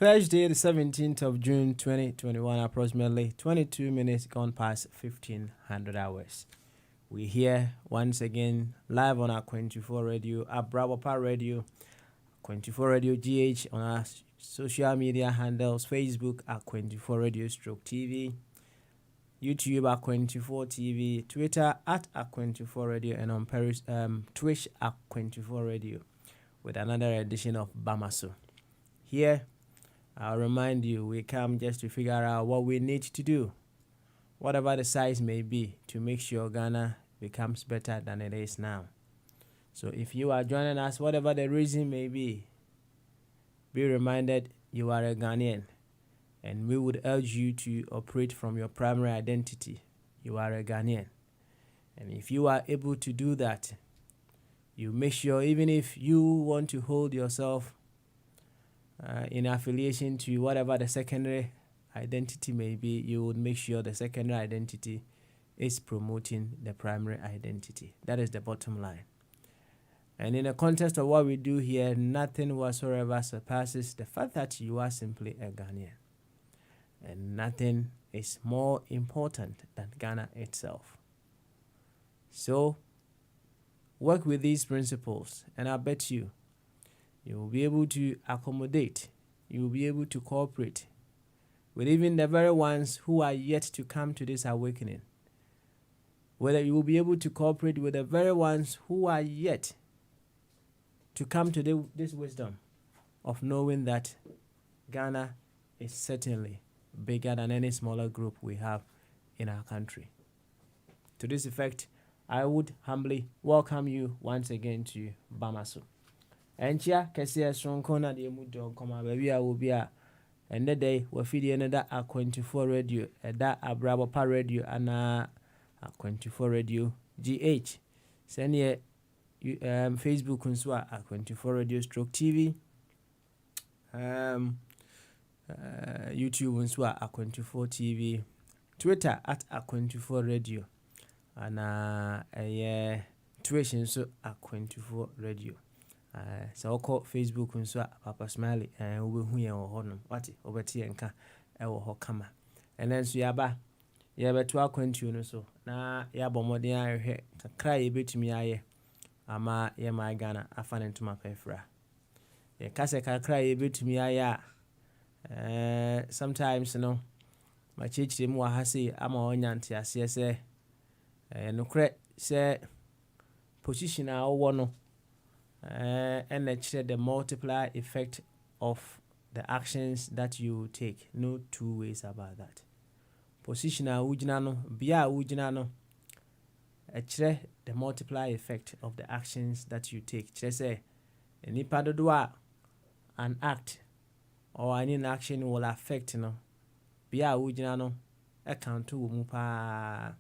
Thursday, the 17th of June 2021, approximately 22 minutes gone past 1500 hours. We're here once again live on our 24 radio, our Bravopa radio, 24 radio GH on our social media handles, Facebook at 24 radio stroke TV, YouTube at 24 TV, Twitter at 24 radio, and on Twitch at 24 radio with another edition of Bamaso. Here, I'll remind you, we come just to figure out what we need to do, whatever the size may be, to make sure Ghana becomes better than it is now. So if you are joining us, whatever the reason may be reminded you are a Ghanaian, and we would urge you to operate from your primary identity. You are a Ghanaian. And if you are able to do that, you make sure, even if you want to hold yourself in affiliation to whatever the secondary identity may be, you would make sure the secondary identity is promoting the primary identity. That is the bottom line. And in the context of what we do here, nothing whatsoever surpasses the fact that you are simply a Ghanaian. And nothing is more important than Ghana itself. So, work with these principles, and I bet you will be able to accommodate, you will be able to cooperate with even the very ones who are yet to come to this awakening. Whether you will be able to cooperate with the very ones who are yet to come to this wisdom of knowing that Ghana is certainly bigger than any smaller group we have in our country. To this effect, I would humbly welcome you once again to Bamaso. Enchia kese sonko na de mu don koma baby a will be a and the day we feed another a 24 radio that a Bravopa radio and a 24 radio GH. Send ye Facebook nso a 24 radio stroke TV. YouTube nso a 24 TV. Twitter at a 24 radio. And Twitch nso a 24 radio. So call Facebook nso Papa Smiley we hu ye wo hono wati obeti enka e wo ho kama enen so yaba ye beto akwantu no so na ya bomoden ahwe kakra ye betumi aye ama ye ma Ghana afane ntuma pefra ye kase kakra ye betumi aye sometimes no ma chichire mu wa hase ama onyante ase se nokre se position a wo no and the multiplier effect of the actions that you take. No two ways about that. Position ujina no, bia ujina no. The multiplier effect of the actions that you take. Say, any part of an act or any action will affect no. Bia ujina no, account to mupa.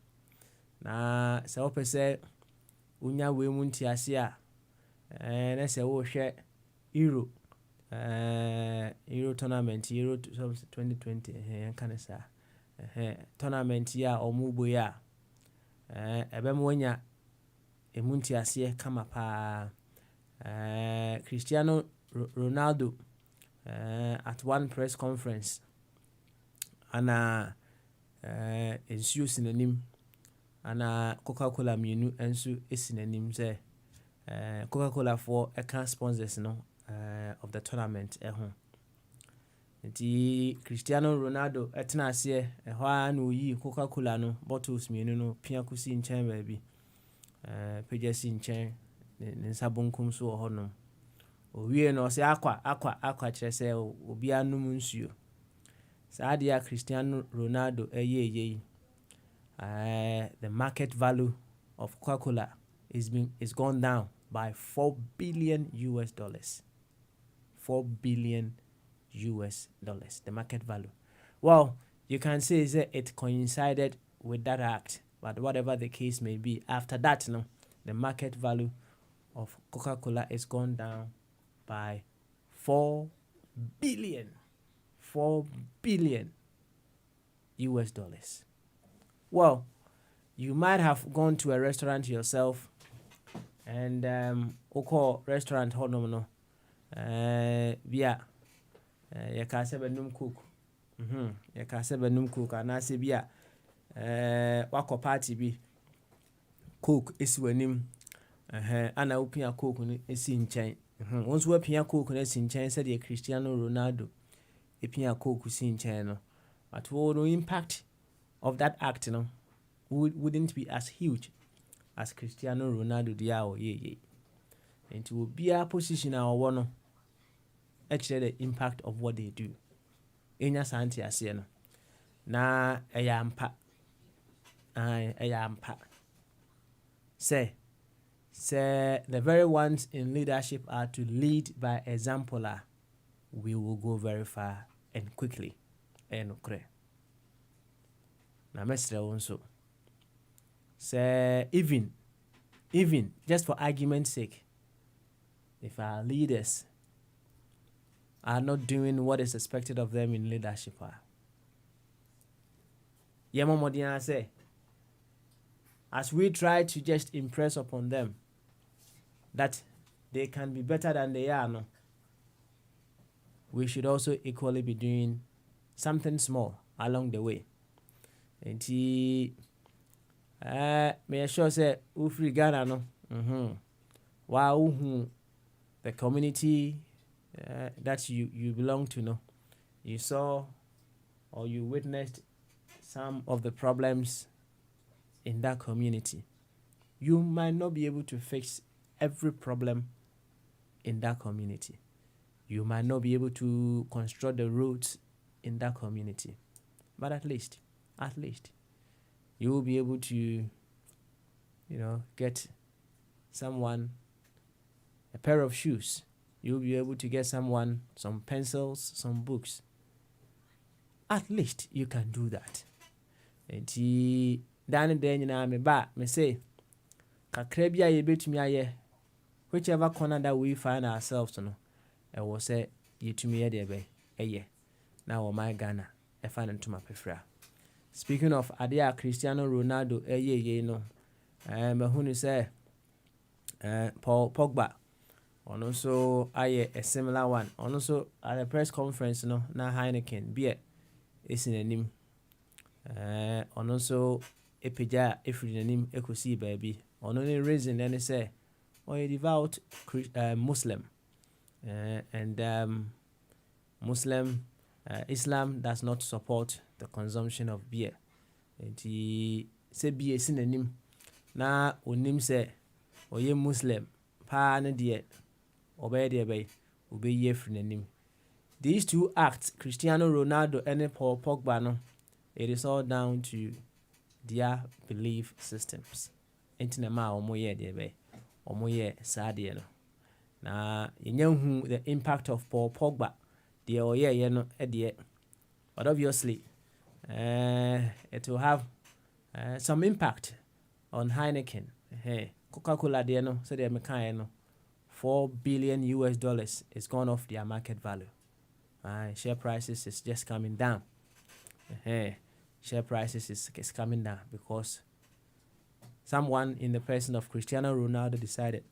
Na se ope se unya we munti asia. And I say, oh, share Euro tournament, Euro 2020, kind of tournament, ya or mubu ya. Ebemwenya emunti asiye kama pa Cristiano Ronaldo at one press conference. Ana ensu sinanim. Ana Coca-Cola mienu ensu sinanim say. Coca-Cola for account sponsors of the tournament the Cristiano Ronaldo etna ase ehwa na oyi Coca-Cola no bottles mienu no pia kusi nchen baby pejesi nchen ne nsabonkum so ho no owie no se akwa kire se obi anum nsuo saadia Cristiano Ronaldo the market value of Coca-Cola is gone down by $4 billion. $4 billion, the market value. Well, you can say that it coincided with that act, but whatever the case may be, after that, the market value of Coca-Cola is gone down by $4 billion. $4 billion. Well, you might have gone to a restaurant yourself and oko restaurant hono no via ye ka se benum cook ye ka se benum cook anase bi a wakɔ party bi cook esi wanim ana wopia cook no esi nkyɛn wonso wapia cook no esi nkyɛn sɛ de Cristiano Ronaldo epia cook si nkyɛn no but the impact of that act no wouldn't be as huge as Cristiano Ronaldo dia o ye and to be a position our one actually the impact of what they do enya santi ase no na eyampa say the very ones in leadership are to lead by example, we will go very far and quickly and okay na mesre wonso say even just for argument's sake, if our leaders are not doing what is expected of them in leadership, Yamamodiana say, as we try to just impress upon them that they can be better than they are, no, we should also equally be doing something small along the way. And may sure say Ufri Ghana no. Wow, the community that you belong to, no, you saw or you witnessed some of the problems in that community. You might not be able to fix every problem in that community. You might not be able to construct the roads in that community, but at least you will be able to, get someone a pair of shoes. You'll be able to get someone some pencils, some books. At least you can do that. And dan den na me say kakra bia ye betumi aye whichever corner that we find ourselves no e wo say yetumi ye de be eye na wo my Ghana e fa ntoma pefra. Speaking of Adia Cristiano Ronaldo ye no me hunu say Paul Pogba ono so aye a similar one ono so at a press conference no na Heineken beer is in anim ono so epeja efri nanim ekosi baby ono ne reason then say a devout Muslim and Muslim Islam does not support the consumption of beer and he say beer is in anim na onim say oye Muslim pa na de obey de bay obey ye efri nanim. These two acts, Cristiano Ronaldo and Paul Pogba, no, it is all down to their belief systems. Intinema omoye debe, omoye sadie no. Na yenyehu the impact of Paul Pogba, the oye no edie. But obviously, it will have some impact on Heineken. Hey, Coca-Cola de no, so they mekan no, $4 billion is gone off their market value. Share prices is just coming down. Share prices is coming down because someone in the person of Cristiano Ronaldo decided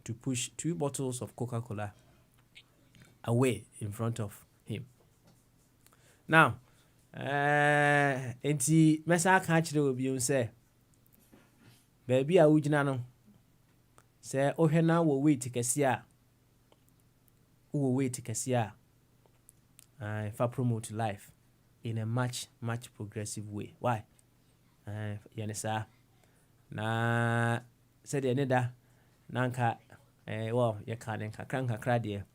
to push 2 bottles of Coca-Cola away in front of him. Now, enti mesa ka kire obi un say baby a wugina no say ohwe na wo weight kese a if I promote life in a much progressive way. Why? Yanisa na said the neda nanka well you can kakra there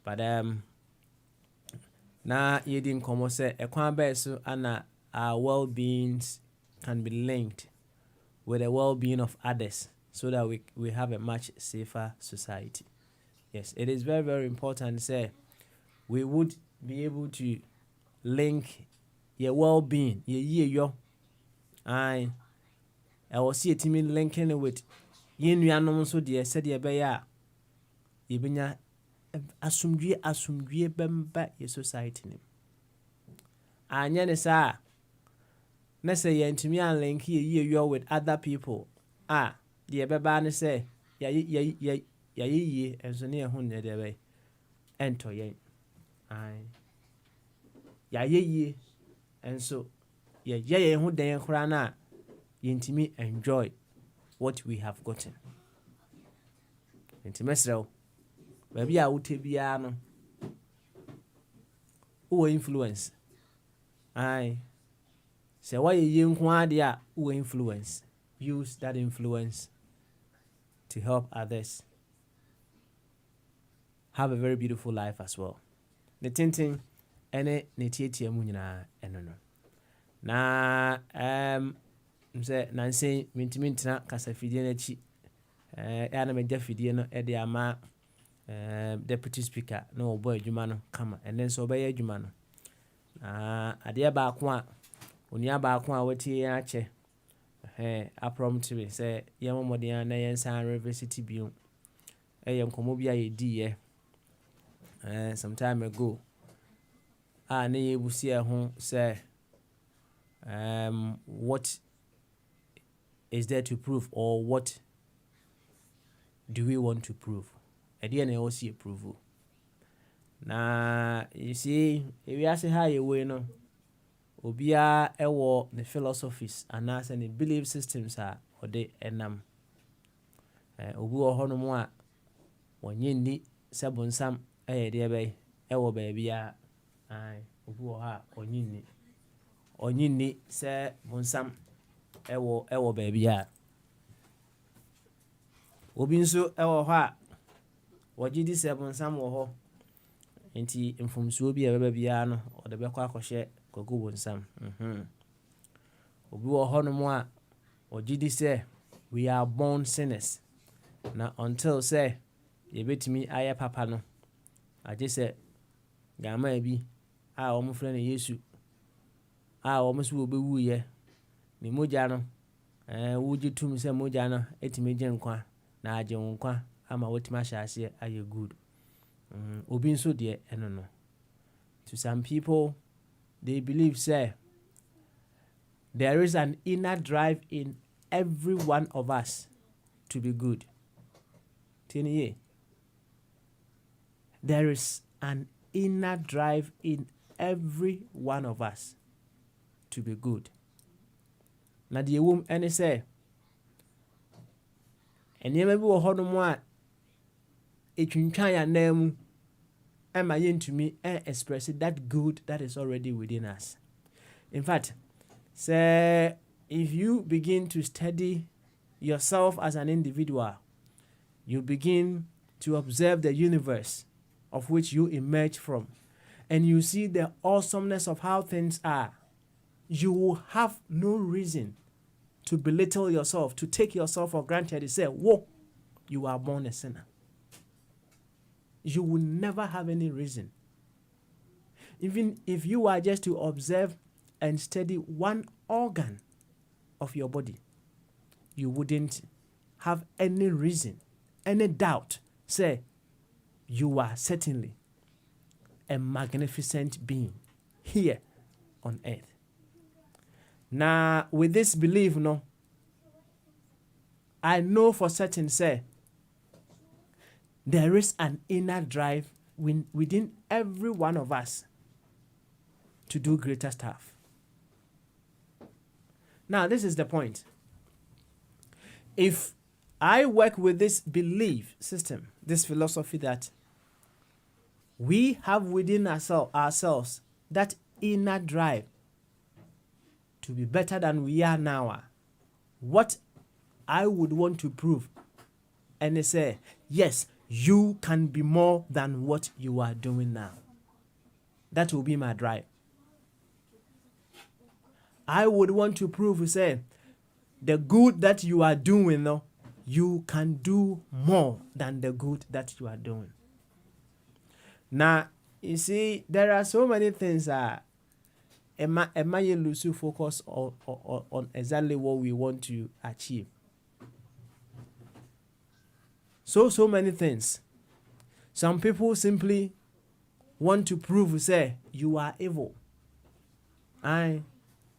but na yedin komo say e kwan ba so ana our well-beings can be linked with the well-being of others so that we have a much safer society. Yes, it is very, very important to say we would be able to link your well-being, your I will see a team linking with yin yanom so dear said ye beya yebenya asumdue bemba your society nim. Anya ne sa na say ye ntimi an link ye with other people. The beba ne say ye enso ne ehun ne de be ento yen. Aye. Ya ye and so ye who den krana yintimi enjoy what we have gotten. Intimesrel baby a wote bia no who influence. Aye. Say why ye nko ade a who influence. Use that influence to help others have a very beautiful life as well. The tinting ene ne tietie mu nyina eno no. Na mse nanse mintimi ntena kasafidie na chi ya na meja fidie no e de ama deputy speaker no obo adwuma no kama and then so obey adwuma no ade ba ko a onia ba ko a wati ya che a prompt me say yemo modern na yensan university bio yem komo bia ye di some time ago na ye busi ho say what is there to prove, or what do we want to prove? At the end, I also prove. Now, you see, if you say how you win, obia ewo the philosophies and as any belief systems are or they enam. Obu ohono mo a wonye ni sebonsam de be ewo baby a obu oha onye ni se bonsam ewo baby a obi nso ewo ho a wogidi se bonsam wo ho enti mfomsuo bi e bia no o de be kwa akohye kogo bonsam obi wo hono mo a wogidi se we are born sinners na until say ye betimi aye papa no aje se gama bi a wo mo frɛ no Yesu a wo mo so obewu ye ni moja no wuji tum se moja no etimi je nkwa na aje nkwa ama wetima hyase aye good obi nso de eno no. To some people, they believe say there is an inner drive in every one of us to be good. There is an inner drive in every one of us to be good. Na the womb any say, and you may be a honomo etwintwan ya name am I to me express that good that is already within us. In fact, say if you begin to study yourself as an individual, you begin to observe the universe of which you emerge from, and you see the awesomeness of how things are. You will have no reason to belittle yourself, to take yourself for granted and say, whoa, you are born a sinner. You will never have any reason. Even if you are just to observe and study one organ of your body, you wouldn't have any reason, any doubt, say, you are certainly a magnificent being here on earth. Now, with this belief, no, I know for certain, say, there is an inner drive within every one of us to do greater stuff. Now, this is the point. If I work with this belief system, this philosophy that we have within ourselves that inner drive to be better than we are now, what I would want to prove and say, yes, you can be more than what you are doing now. That will be my drive. I would want to prove, say, the good that you are doing, no, you can do more than the good that you are doing. Now, you see, there are so many things that you lose focus on exactly what we want to achieve. So many things. Some people simply want to prove, say, you are evil.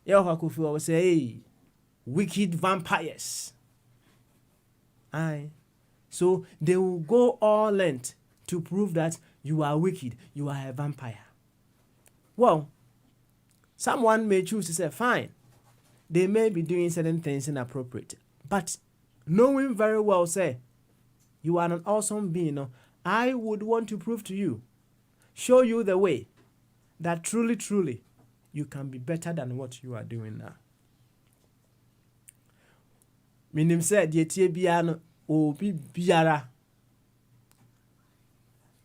Will say, hey, wicked vampires. So they will go all length to prove that you are wicked, you are a vampire. Well, someone may choose to say, fine, they may be doing certain things inappropriate, but knowing very well, say, you are an awesome being, I would want to prove to you, show you the way that truly, truly, you can be better than what you are doing now. Minim said, "Deɛ tie biara no, obi biara,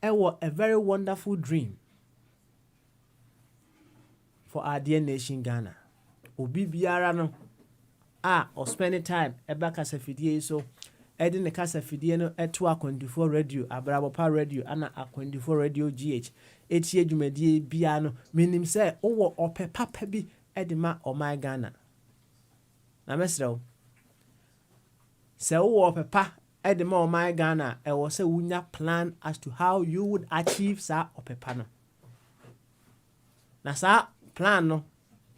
ɛwɔ a very wonderful dream for our dear nation Ghana. Obi biara no, or spending time eba kasa fidie so, ɛde ne kasa fidie no ɛto Akwantufoɔ radio, Abrabapa radio, ana Akwantufoɔ radio GH. Etie dwumadie biara no, minim sɛ ɔwɔ ɔpɛ papa bi ɛde ma ɔman Ghana. Na mesrɛw, sɛ ɔwɔ ɔpɛ pa ɛde ma ɔman Ghana, ɛwɔ sɛ wunya plan as to how you would achieve saa ɔpɛ pa no. Na saa plan no,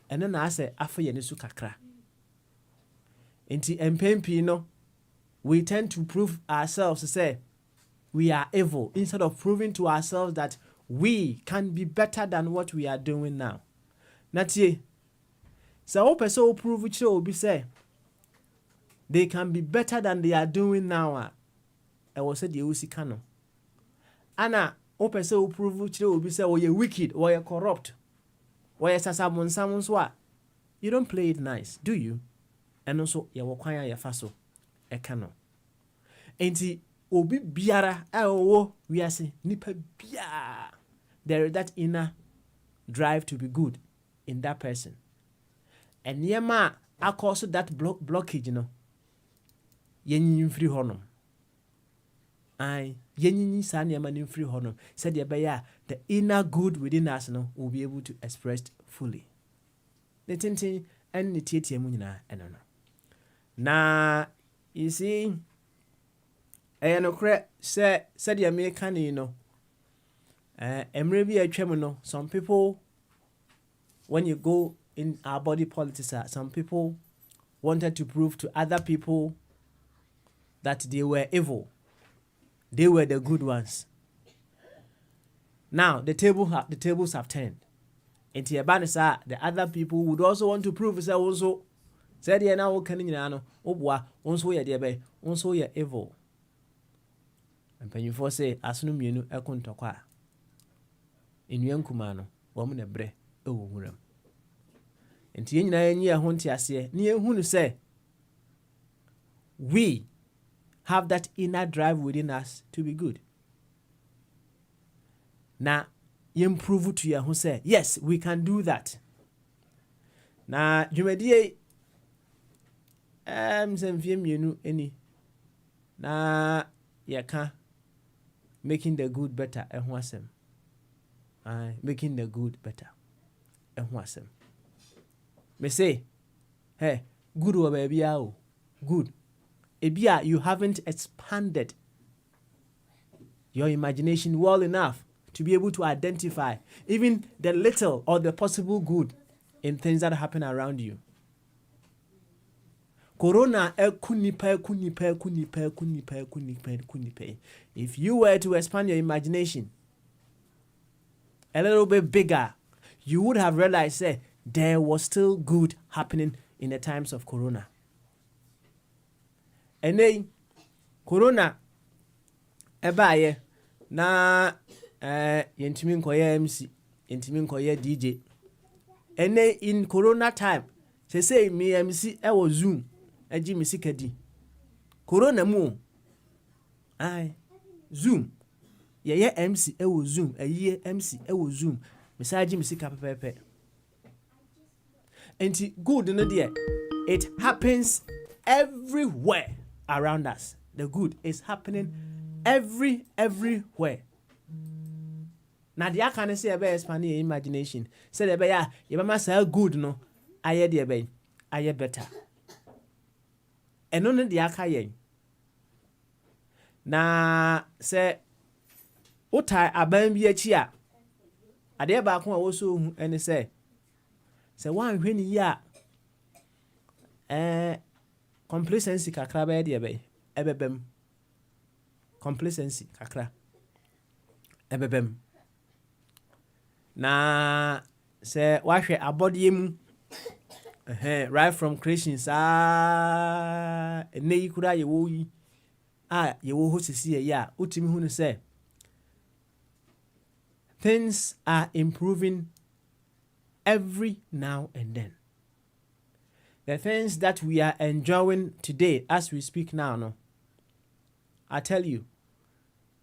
ɛno na asɛ afa yɛn so kakra. Nti mpempi no, we tend to prove ourselves to say we are evil instead of proving to ourselves that we can be better than what we are doing now. Natie, sɛ wopɛ sɛ wo prove kyerɛ obi sɛ they can be better than they are doing now, ɛwɔ sɛ deɛ wosika no. Ana wopɛ sɛ wo prove kyerɛ obi sɛ wɔyɛ wicked, wɔyɛ corrupt, wɔyɛ sasabonsam nso a, you don't play it nice, do you? And also, yɛwɔ kwan a yɛfa so ɛka no. Enti obi biara ɛwɔ wiase nipa biara, there is that inner drive to be good in that person. And yema akɔso that blockage no, yɛnyi mfiri hɔ nom. Yɛnyi saa nneɛma no mfiri hɔ nom, sɛdeɛ ɛbɛyɛ a the inner good within us no will be able to express fully. Ne tintin ɛne ne tietie mu nyinaa ɛno no. Na you see, ɛyɛ nokorɛ sɛdeɛ meka ne no, mmerɛ bi atwa mu no, some people, when you go in our body politics, some people wanted to prove to other people that they were evil. They were the good ones. Now the tables have turned. Into Yabanisa, the other people would also want to prove say also said ye now can no obwa onso ye de onso ye evil. And when you for say asunu mienu ekontokwa enua nkuma no wo mu ne bre ewo wuram. Enti ye nyina enyi ehon te ase ne ehunu say we have that inner drive within us to be good. Na improve to you who say yes, we can do that. Na dwumadie semfie mienu eni na yaka making the good better ehun asem. Making the good better ehun asem. Me say, hey, good wo baby o. Good. Ebia you haven't expanded your imagination well enough to be able to identify even the little or the possible good in things that happen around you. Corona kunipa. If you were to expand your imagination a little bit bigger, you would have realized there was still good happening in the times of Corona. And then Corona ebaye na yentimi nkoye MC, yentimi nkoye DJ. And then in Corona time, say me MC was Zoom, eji mi sikadi. Corona mu. Zoom. Ye MC was Zoom, ye MC was Zoom. Misaji mi sika pepe. And good no dear. It happens everywhere around us. The good is happening everywhere. Now the can say about expanding your imagination. Say the be you must say good no. Aye the be aye better. And only the akaye. Na say utai aban bi achi a. Ade ba ko a wo so hu ene say one hwe ni ya complacency kakra ba de be ebebem complacency kakra ebebem na se wahwe abodie mu right from creation saa nei kura ye wo yi ye wo ho sisi ye ya utimi hu no say things are improving every now and then. The things that we are enjoying today as we speak now, no, I tell you,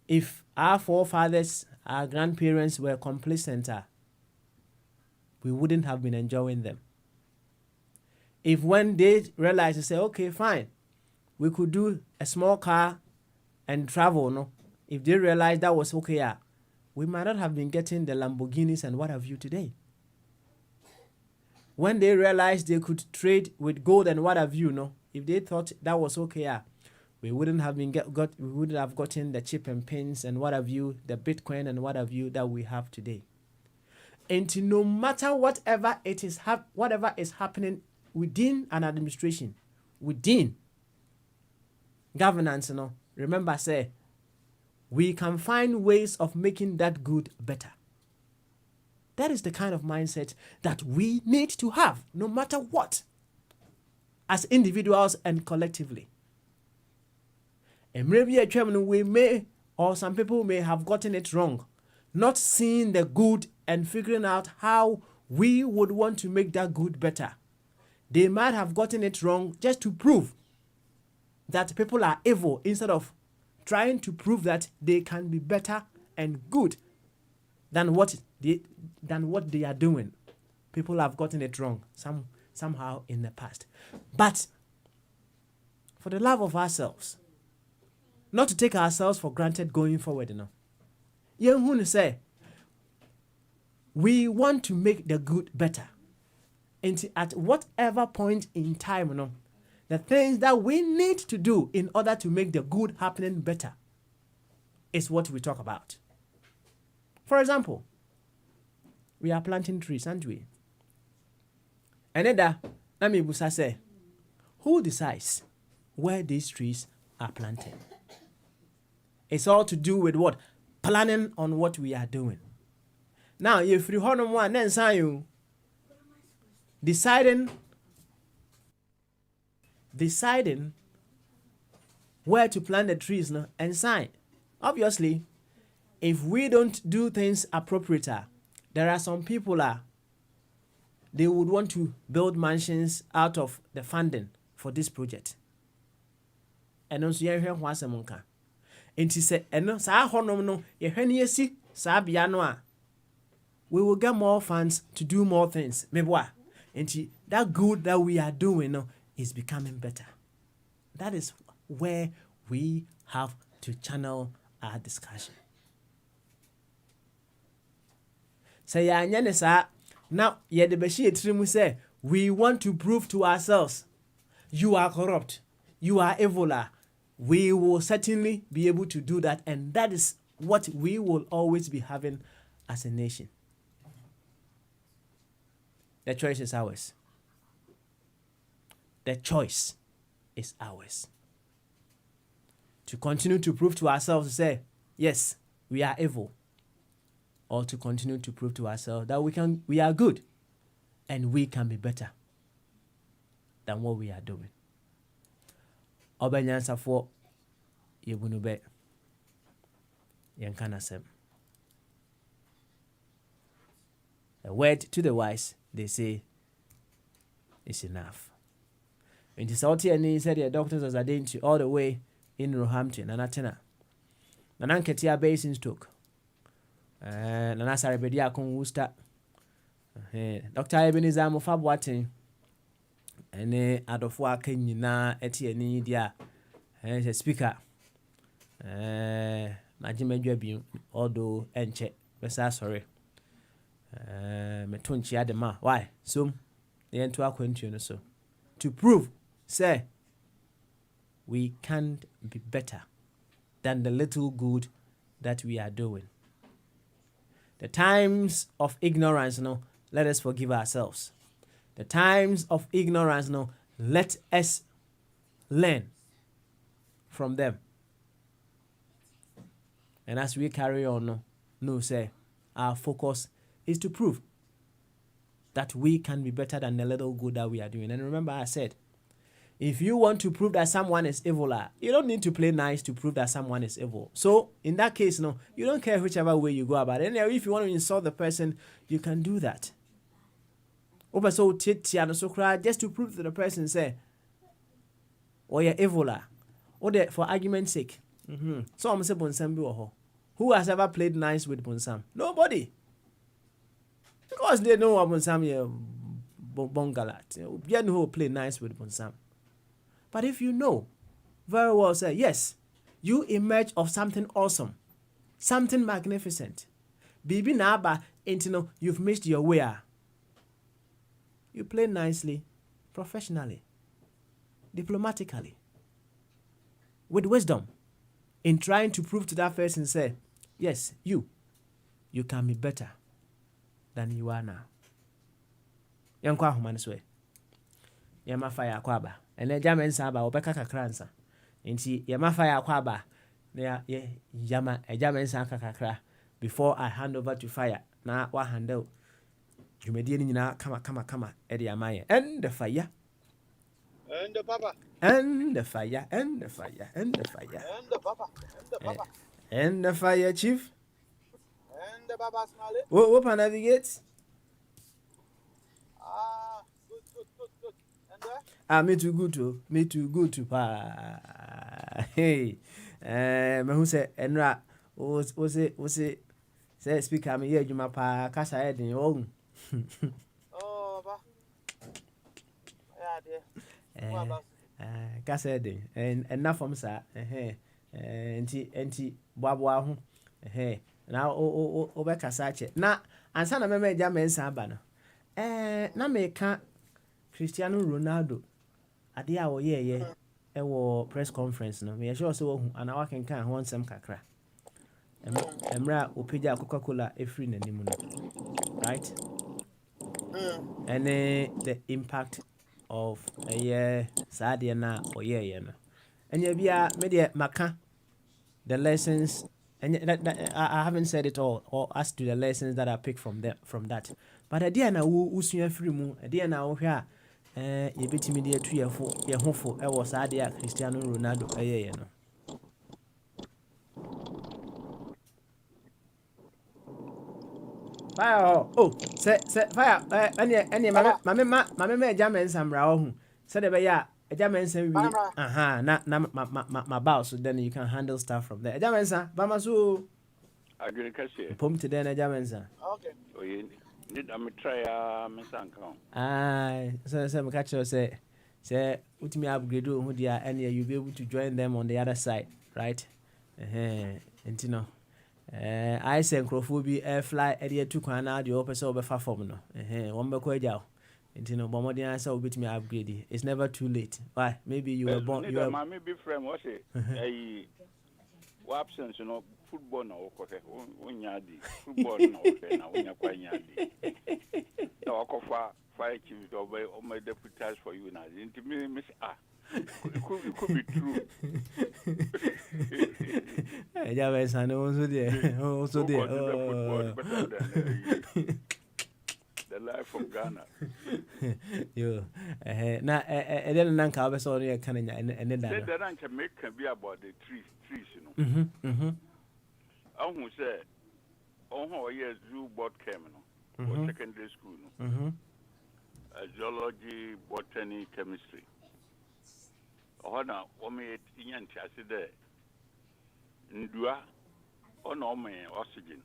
if our forefathers, our grandparents were complacent, we wouldn't have been enjoying them. If when they realized, they say, okay, fine, we could do a small car and travel, no, if they realized that was okay, we might not have been getting the Lamborghinis and what have you today. When they realized they could trade with gold and what have you, no, if they thought that was okay, we wouldn't have been we wouldn't have gotten the chip and pins and what have you, the Bitcoin and what have you that we have today. And no matter whatever it is, whatever is happening within an administration, within governance, no, remember, say, we can find ways of making that good better. That is the kind of mindset that we need to have, no matter what, as individuals and collectively. And maybe a chairman, we may, or some people may have gotten it wrong, not seeing the good and figuring out how we would want to make that good better. They might have gotten it wrong just to prove that people are evil instead of trying to prove that they can be better and good than what they are doing. People have gotten it wrong somehow in the past. But for the love of ourselves, not to take ourselves for granted going forward, you say we want to make the good better. And at whatever point in time, the things that we need to do in order to make the good happening better is what we talk about. For example, we are planting trees, aren't we? And then, Nami Busa say, who decides where these trees are planted? It's all to do with what? Planning on what we are doing. Now, if you hold on one, then you deciding where to plant the trees and sign. Obviously, if we don't do things appropriately, there are some people they would want to build mansions out of the funding for this project. And also, you hear what I'm saying. And he said, "And sa honom no, ye hwani esi sa bia no a, we will get more funds to do more things." Meboa. And that good that we are doing is becoming better. That is where we have to channel our discussion. Say now ye de beshi etrim say we want to prove to ourselves you are corrupt, you are evil. We will certainly be able to do that, and that is what we will always be having as a nation. The choice is ours. The choice is ours. To continue to prove to ourselves, say, yes, we are evil. Or to continue to prove to ourselves that we are good and we can be better than what we are doing. Obanyansa for Yebunube Yankanasem. A word to the wise, they say, is enough. And it's out here, and he said, the doctors are danger all the way in Roehampton, and Atena. Nananketia Basin Stoke. Nanasari Bedia Kung Worcester. Dr. Ebenezer Mofab Watting. And Adolfo Kenyina Etienne Dia. And the speaker. Najime Dwebi, although Enche, Bessa sorry. Metunchi Adema. Why? So, the end to our quention so. To prove, say, we can't be better than the little good that we are doing. The times of ignorance, let us forgive ourselves. The times of ignorance, let us learn from them. And as we carry on, know, say, our focus is to prove that we can be better than the little good that we are doing. And remember, I said, if you want to prove that someone is evil, you don't need to play nice to prove that someone is evil. So in that case, no, you don't care whichever way you go about it. And if you want to insult the person, you can do that. So just to prove to the person, say, or you're evil, or for argument's sake. So I'm saying Bonsam bi. Who has ever played nice with Bonsam? Nobody. Because they know what Bonsam is bongalat. You know who play nice with Bonsam. But if you know very well, say, yes, you emerge of something awesome, something magnificent. Bibi Naba, you've missed your way. You play nicely, professionally, diplomatically, with wisdom, in trying to prove to that person, say, yes, you can be better than you are now. Yankwa humaniswe. Yama fire kwaba. Ene German saba obeka kakransa. Nti yama fire kwaba. Na yama German sa kakra before I hand over to fire. Na wa handle. Jumedie ni nyina kama edi amaye. And the fire. And the papa. And the fire. And the fire. And the fire. And the papa. And the papa. And the fire, chief. And the papa smile. Open navigate. And me too good to hey. Me who say enra was it say speaker me here juma pa kasa head in own. Oh ba. Yeah dear. Kasa head and enough from sir enti boaboa ho na o be kasa che na ansa na me ja mensa aba no na me ka Cristiano Ronaldo ade a wo ye ewo press conference no me sure so hu ana wa kenkan ho nsem kakra emra opija Coca-Cola efri nanimu no right and the impact of saade na oye no enya bia me de maka the lessons and I haven't said it all or as to the lessons that I pick from that but ade na wo usua free mu ade na wo hwe a yebetimi de atu ye hofo e wo saade a Cristiano Ronaldo ayeye no fire say fire any mama German samra wo hu say de be ya German sam wi na boss then you can handle stuff from there German sam ba maso agriculture pom to then German sam Okay. oh you need am try me sanka so me catch you say ultimate upgrade who dia and you be able to join them on the other side right entino I say microphone air fly area to kwana the opposite of a form no one be ko agya entino bomodi answer will be me upgrade it's never too late why maybe you were born you are maybe friend what say absence you know football na okofe onya di football na okofe na onya kwa nya di na okofa fire chief o my deputies for you na into me miss it could be true. Yeah, but I know also there. The life of Ghana. Yo, na then nanka be so ne kan nya ene da. The rank make can be about the trees, you know. Who say oh yes zoo board came no or secondary school no. Geology, botany, chemistry. Ona ome inyanti aside ndua ona ome oxygen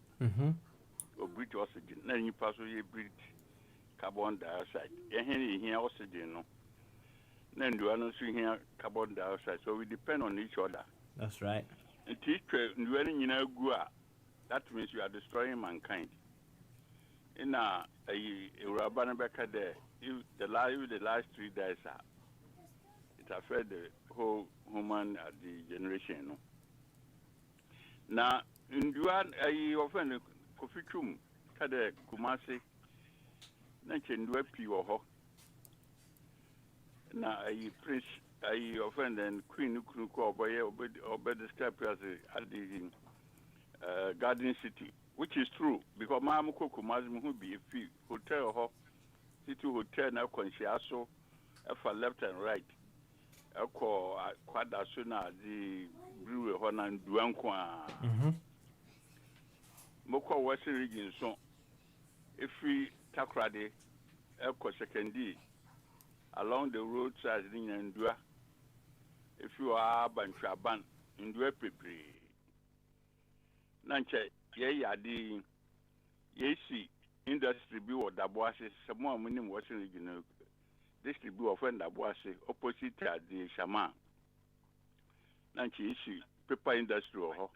o breathe oxygen na nyipa so ye breathe carbon dioxide ye here oxygen no na ndua no so here carbon dioxide so we depend on each other. That's right. And ndua ni nyina gu a that means you are destroying mankind in a urban beka there if the last 3 days are affect the whole human the generation no na ndua often kofitum kada kumase na chendua pi wo ho na prince often then queen kunu ko oboye obed describe as the garden city which is true because my Mukoko Mazim who be a hotel ho city hotel na Consciaso for left and right. I call Quadasuna the brewery Honan Duankwa. Moko Western region so if we takrade Eko Sekendi along the roadside in Ndua. If you are Bantraban in Ndua Pepe. Nanche ye yadi ye si industry bi wo Daboase some more minim Western region district of Daboase opposite the Shaman. Nanche issue paper industry ho.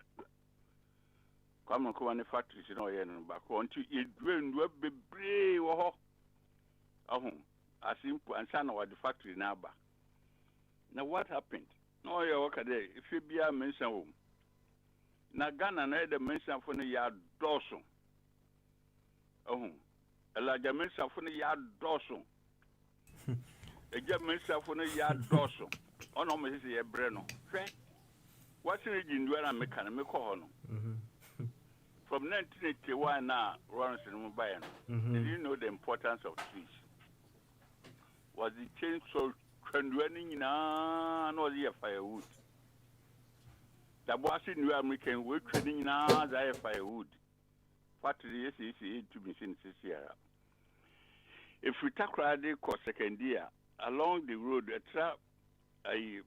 Come on, come factories in Oyen back on to it Ndua bebre wo ho. As simple and son of the factory now. Now what happened? No, you work a day. If you be a mention home. Now Ghana na the mention for the yard dorsum. Oh, a large mention for the yard dorsum. A just mention for the yard dorsum. Oh no, Mrs. Breno. What's the region where I'm making a call? From 1981 now, runs in Mumbai. Did you know the importance of trees? Was the change so trending in no year firewood? The boss in New American work training in a firewood. Factory is to be seen this year. If we talk radical for second year, along the road, a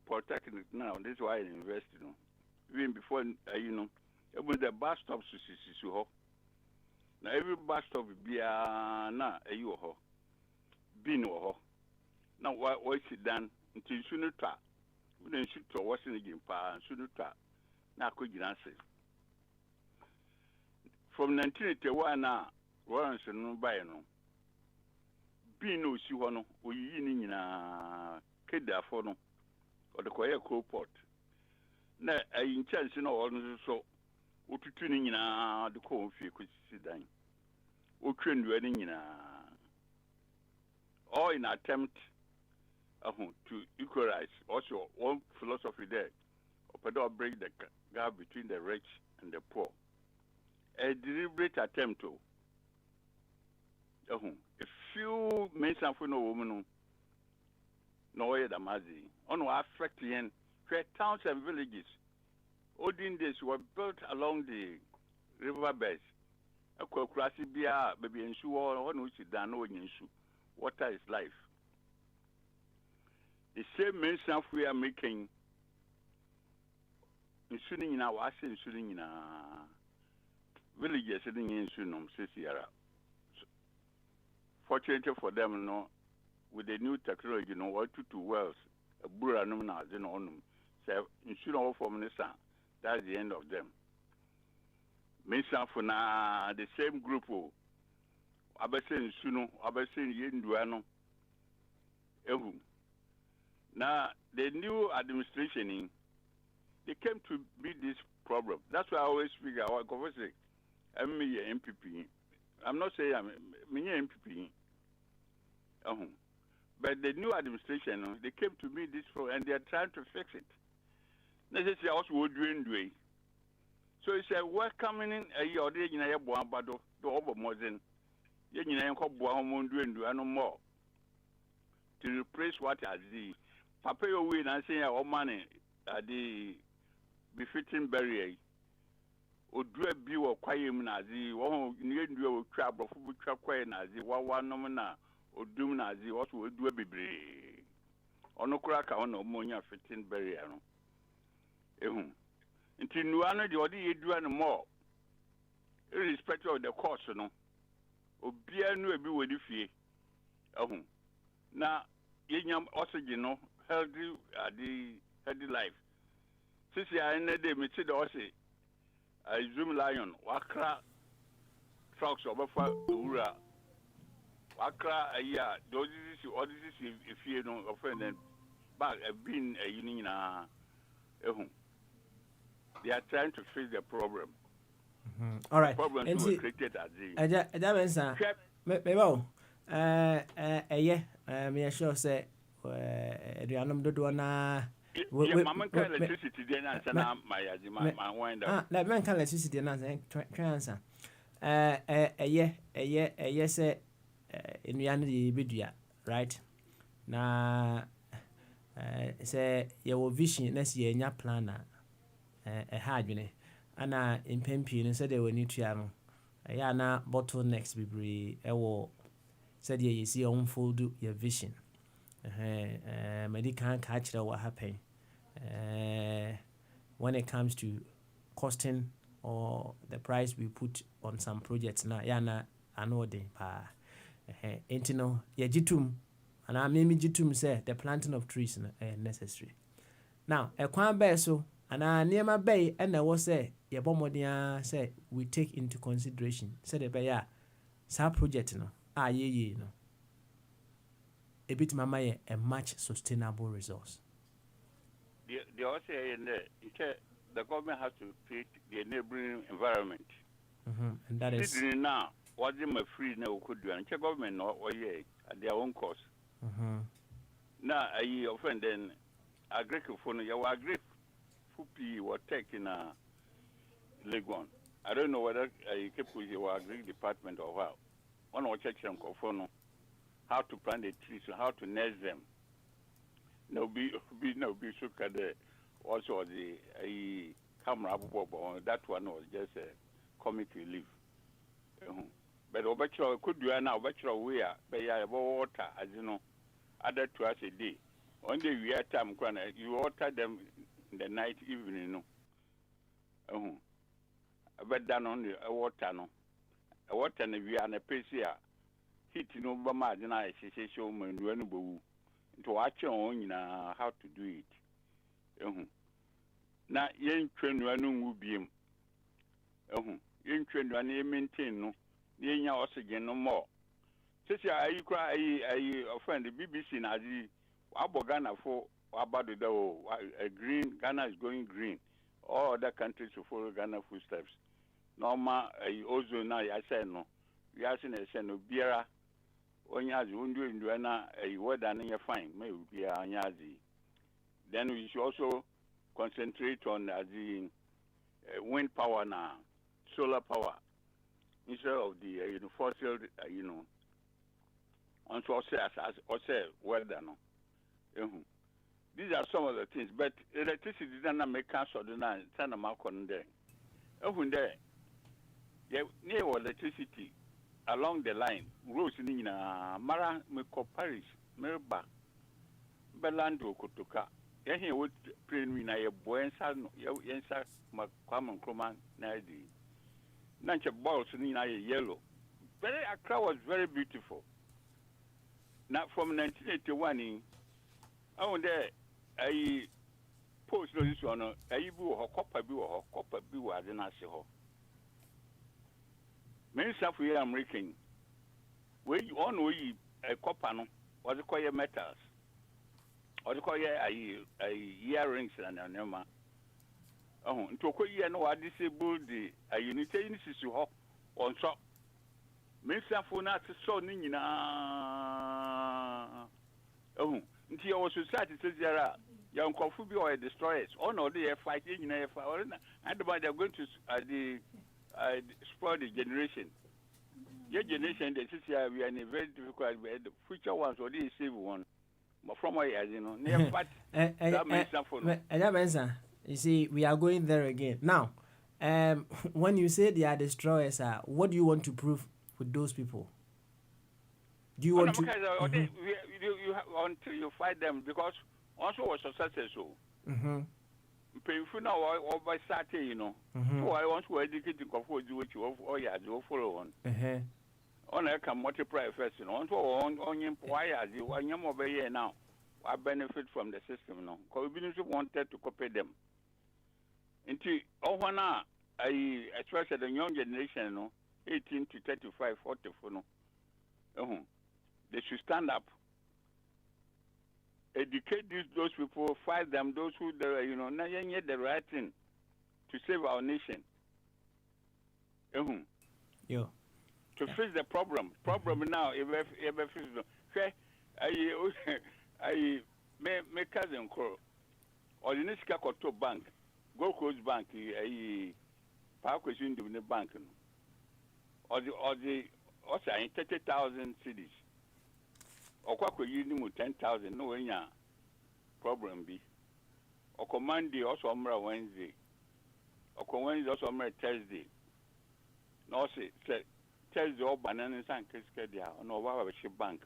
polytechnic now, this is why I invest, even before, it was the bus stops to see. Now every bus stop be na a you ho. Bin ho. Now what is done until sooner tra. We don't shoot to what's in the game pa and sooner tra. Now could you answer? From 1981 now, Lawrence no buy no. Bin no si ho no, o yi ni nyina keda fo no. Or the Korea Coalport. Na in chance no all so otutu ni nyina de ko fie ko si dan. O twendu ani nyina. All in attempt to equalize. Also, one philosophy there, or break the gap between the rich and the poor. A deliberate attempt to. A few men for no woman, no way the mazi. On what affect the end, where towns and villages, olden days were built along the river beds. A crossy beer, baby, and shoe, or one which is done, no issue. Water is life. The same mention we are making insulin in our insulin in our villages sitting in Sunum, Sierra. Fortunately for them, with the new technology, what to wells, a buranum, then on them. So, insulin for Minister, that's the end of them. Mention for now, the same group. Abasen Suno, Abasen Yenduano. Now, the new administration, they came to beat this problem. That's why I always figure out, I'm a MPP. I'm not saying I'm a MPP. But the new administration, they came to meet this problem and they are trying to fix it. Necessarily, also doing way. So it's a welcoming a year, in a bado, the over more than. You know, more to replace what I see. Papa, you win and say our money at the befitting barrier. Or do a view of quiet Nazi, or near you crab of quiet Nazi, one nomina, or doom Nazi, what will do a baby. Or no crack on ammonia fitting barrier. Until you are not the order you do more, irrespective of the cost, Obia no ebi wodi fie. Na yenyam oxygen no healthy life. Sisi I na dey me see the ose. I zoom lion wakra trucks obafa owura. Wakra aya those is fie no offend them back been a union na they are trying to fix the problem. All right. Problem to created as the maybe yeah, me sure say aduanom dodo na mama can electricity then answer my wind up. Let man can electricity and answer. Yes, in reality, bidya, right? Na say your vision next year in your planner, a hard ana impempi no said they were nutriano. Ya na bottlenecks be said you see unfold your vision. Medical catch what happen when it comes to costing or the price we put on some projects na yana anode pa intino ya jitum and I maybe jitum say the planting of trees necessary. Now a kwan bear so and I near my bay and I was say ya bomodia say we take into consideration said the bay sa project no ye no a bit mama a much sustainable resource. The also in the government has to create the neighboring environment. And that is now what them a free now could do and the government or at their own cost. Now I offend then agree for you agree fupi or tech in a Legon. I don't know whether I keep with your agri department or how. One or check them for how to plant the trees, how to nest them. No be so the also the camera that one was just a comic relief. But obetro could do now obetro we are about water as you know other twice a day. One day we are time you water them in the night evening no. But down on the water no. A water and we are in a place here. Heat no bama dina she show me when bo to watch on how to do it. Na yen twenu anu biem. Yen twenu anu maintain no. Yen ya oxygen no more. Sisi ayi kwa ayi offend the BBC na di abogana for abado da green Ghana is going green. All other countries to follow Ghana footsteps. Normal ozone na ya say no. We are saying no biara onyazi undu na weather na fine may be anyazi. Then we should also concentrate on the wind power na solar power instead of the fossil on so say weather no. These are some of the things, but electricity doesn't make cancel the na sana makon there. There near electricity along the line, roads in Mara, Meko Paris, Melba, Belando, Kotoka. Here would train me na a boensa, Yensa, Maquam, Croman, Nadi. Nancha balls in yellow. Very Accra was very beautiful. Now from 1981, I there I post this one, I blew her copper bill as an asshole. Many stuff we are making. Where you all know a copper, what you call your metals, what you call your earrings and a number. To call you know, I disabled the unitarian system on top. Many stuff for not so nina. Until our society says there are young coffee or destroyers. Oh no, they are fighting in a fire. And they're going to spoil the generation. Your generation, we are in a very difficult way. The future ones or they save one. But from what you know, near fat. That makes sense for you see, we are going there again. Now, when you say they are destroyers, what do you want to prove with those people? Do you want to? Until you fight them, because also was successful. Painful now over Saturday, you know. So I want to educate the comfort do what you follow on. On I can multiply first, you know. On your why you want your mobile here now. I benefit from the system, you know. Because we wanted to copy them. Until now, especially the young generation, you know, 18 to 35, 44, no. They should stand up. Educate those people, fight them, those who, now yet the right thing to save our nation. To fix the problem. Problem now, if I make cousin call. or the next to bank, Gold Coast Bank, a park in the bank, or the also 30,000 cities. Or what could you do 10,000? No, any problem be. Or command the also Wednesday. Or Wednesday also Thursday. No, say Thursday or bananas and Cascadia, no, why she bank.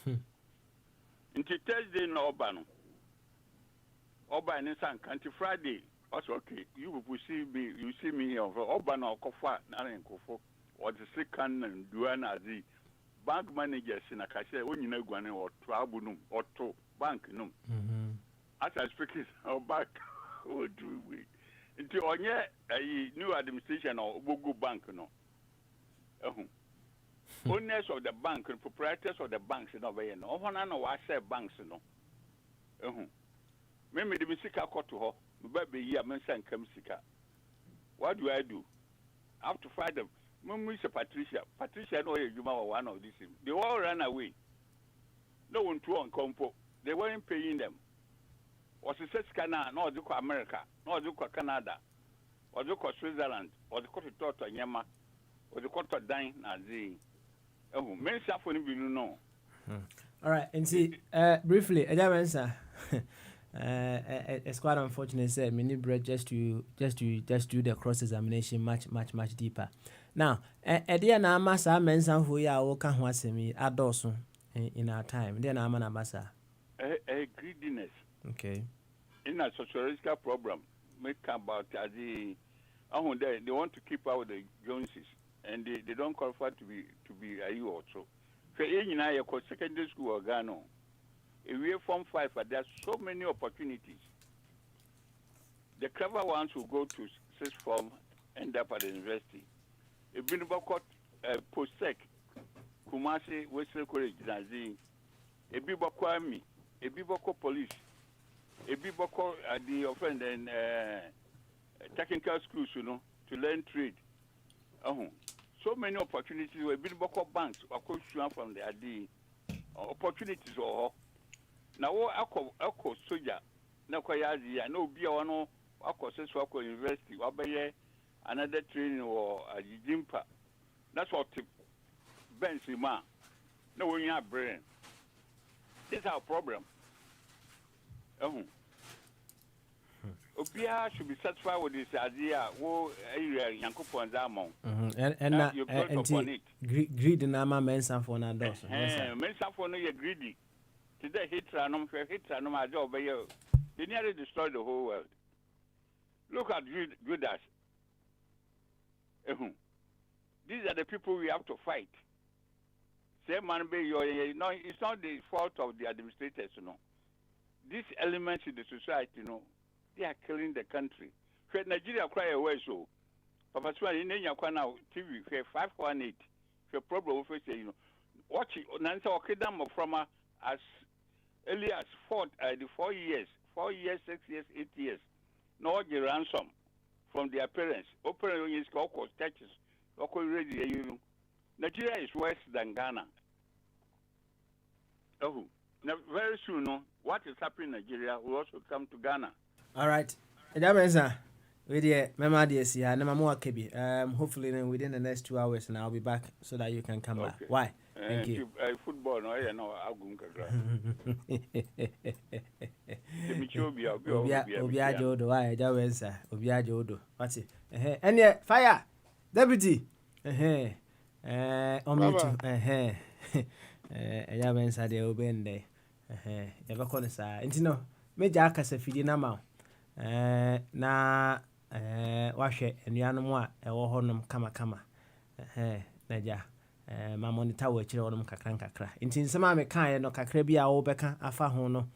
Into Thursday, no, Bano. Or by Nissan Country Friday. Also, okay, you will see me, you see me here, or Bano, Kofa, Naran Kofo, or the second and Duana Z. Bank managers in a cashier when you know one or Trabunum or two bank no. As I speak, our back. What do we? Until on yet a new administration or Bogo Bank no. Owners of the bank and proprietors of the banks in Ovay no. One know I say banks no. Maybe the Missika caught to her, baby, yeah, Mensan Kamsika. What do I do? I have to find them. Mummy Patricia. Patricia know you are one of these. They all ran away. No one to on compo. They weren't paying them. Was it says Canada, no Duke America, no Duke Canada, or Duke Switzerland, or the Court of Yama, or the Court of Dine Nazi. Oh, men suffer you know. All right, and see, briefly, answer. It's quite unfortunate, say, mini bread just do the cross examination much deeper. Now, dear Namasa mention who ya woka wasemi adoso in our time. Then I'm an ambassador. A greediness. Okay. In a sociological problem, make about the they want to keep out the Joneses, and they don't qualify to be a you also. So in I secondary school or Ghana. If we form 5, but there are so many opportunities. The clever ones who go to 6th form end up at the university. If we got post-sec, Kumasi, Western College, Nazi, a Biboko Army, a Biboko Police, a Biboko the offend and technical schools, you know, to learn trade. So many opportunities where Biboko banks are from the ID opportunities or. Now, Alco Soja, no Koyazi, I know Biano, Alco Seswako University, Wabaye, another training or a Jimpa. That's what Ben Sima. No, when you have brain. This is our problem. Obia should be satisfied with this idea. Wo area Yankupo and Zamon. And you built upon it. Greed in Ama Mensa for Nados. Mensa for no greedy. Today, Hitler, my job, they nearly destroyed the whole world. Look at Judas. These are the people we have to fight. Say, man, it's not the fault of the administrators, you know. These elements in the society, you know, they are killing the country. Nigeria cry away, so. Papa Swan, in Kenya, TV, 518, the problem, you know, watch it, Nancy Okidam from as early as 4 years, 6 years, 8 years, no the ransom from their parents. Open is called churches. Nigeria is worse than Ghana. Now very soon, what is happening in Nigeria will also come to Ghana. All right. Hopefully within the next 2 hours, and I'll be back so that you can come back. Why? Thank you. Football, no, I know. What's it? And yeah, fire, deputy. Yabensa de obende. Ever connoisseur. And no, Major Cassa Fidinama. Na washe enuanom a ɛwɔ hɔnom kama naja ma monitor wo kyerɛ wɔnom kakra nti nsɛm a mekae no kakra bi a wo bɛka afa ho no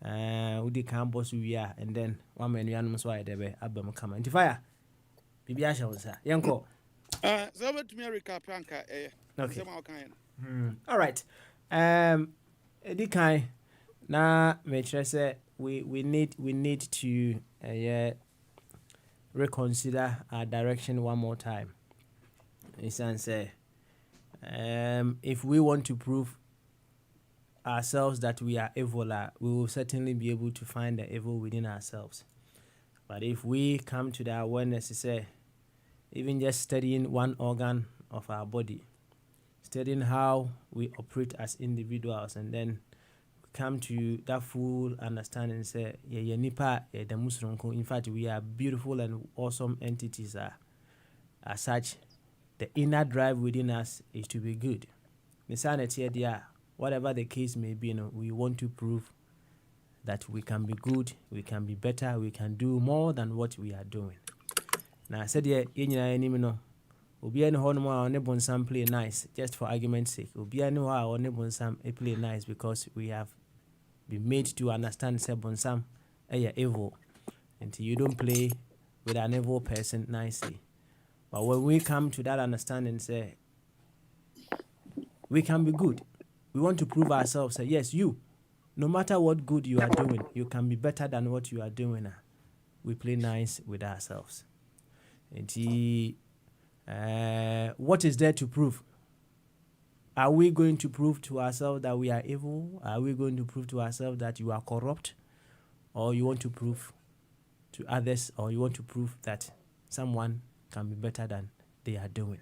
wodi kan bɔ so wie a and then wa ma enuanom so ayɛ dɛbɛ abam kama nti fire bibia hyɛ wo sa yɛnkɔ so betumi recap anka nsɛm a wokae no all right edi kan na me kyerɛ sɛ we need to reconsider our direction one more time. It's say, if we want to prove ourselves that we are evil, we will certainly be able to find the evil within ourselves. But if we come to the awareness, say, even just studying one organ of our body, studying how we operate as individuals, and then come to that full understanding, say, in fact, we are beautiful and awesome entities. As such, the inner drive within us is to be good. Whatever the case may be, we want to prove that we can be good, we can be better, we can do more than what we are doing. Now, I said, Obi any ho no a one bonsam play nice, just for argument's sake. Obi any ho a one bonsam play nice because we have been made to understand say bonsam evil. And you don't play with an evil person nicely. But when we come to that understanding, say we can be good. We want to prove ourselves. Say yes, you. No matter what good you are doing, you can be better than what you are doing. We play nice with ourselves. And what is there to prove? Are we going to prove to ourselves that we are evil? Are we going to prove to ourselves that you are corrupt? Or you want to prove to others, or you want to prove that someone can be better than they are doing?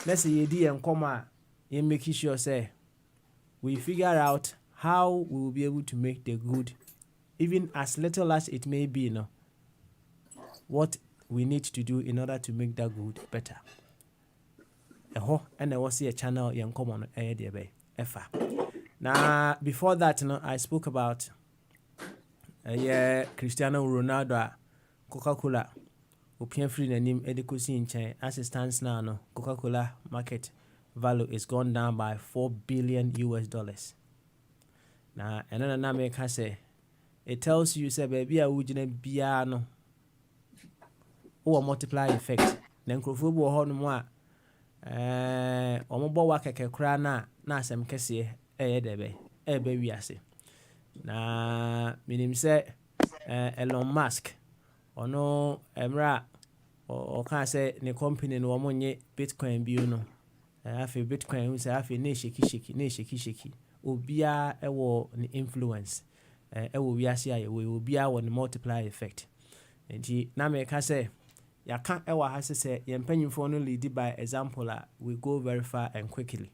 Let's say you make sure say we figure out how we will be able to make the good, even as little as it may be, what we need to do in order to make that good better. And I was see a channel young common now before that, I spoke about Cristiano Ronaldo, Coca-Cola, Opian free the name Edikosi in China. As it stands now, Coca-Cola market value is gone down by $4 billion. Now, another make say it tells you say baby a wujine biano or multiply effect. Then Krofubo Honwa omobo wa keke kra na asem kese debe wiase. Na minim say Elon Musk ono emra o kan say ne company no omonye Bitcoin bi no afi Bitcoin we say afi na sheki obia ewo ni influence ewo wiase aye we obia wo ni multiply effect. Enti na me ka say yaka ewa ha say yempanyimfo no lead by example, we go very far and quickly.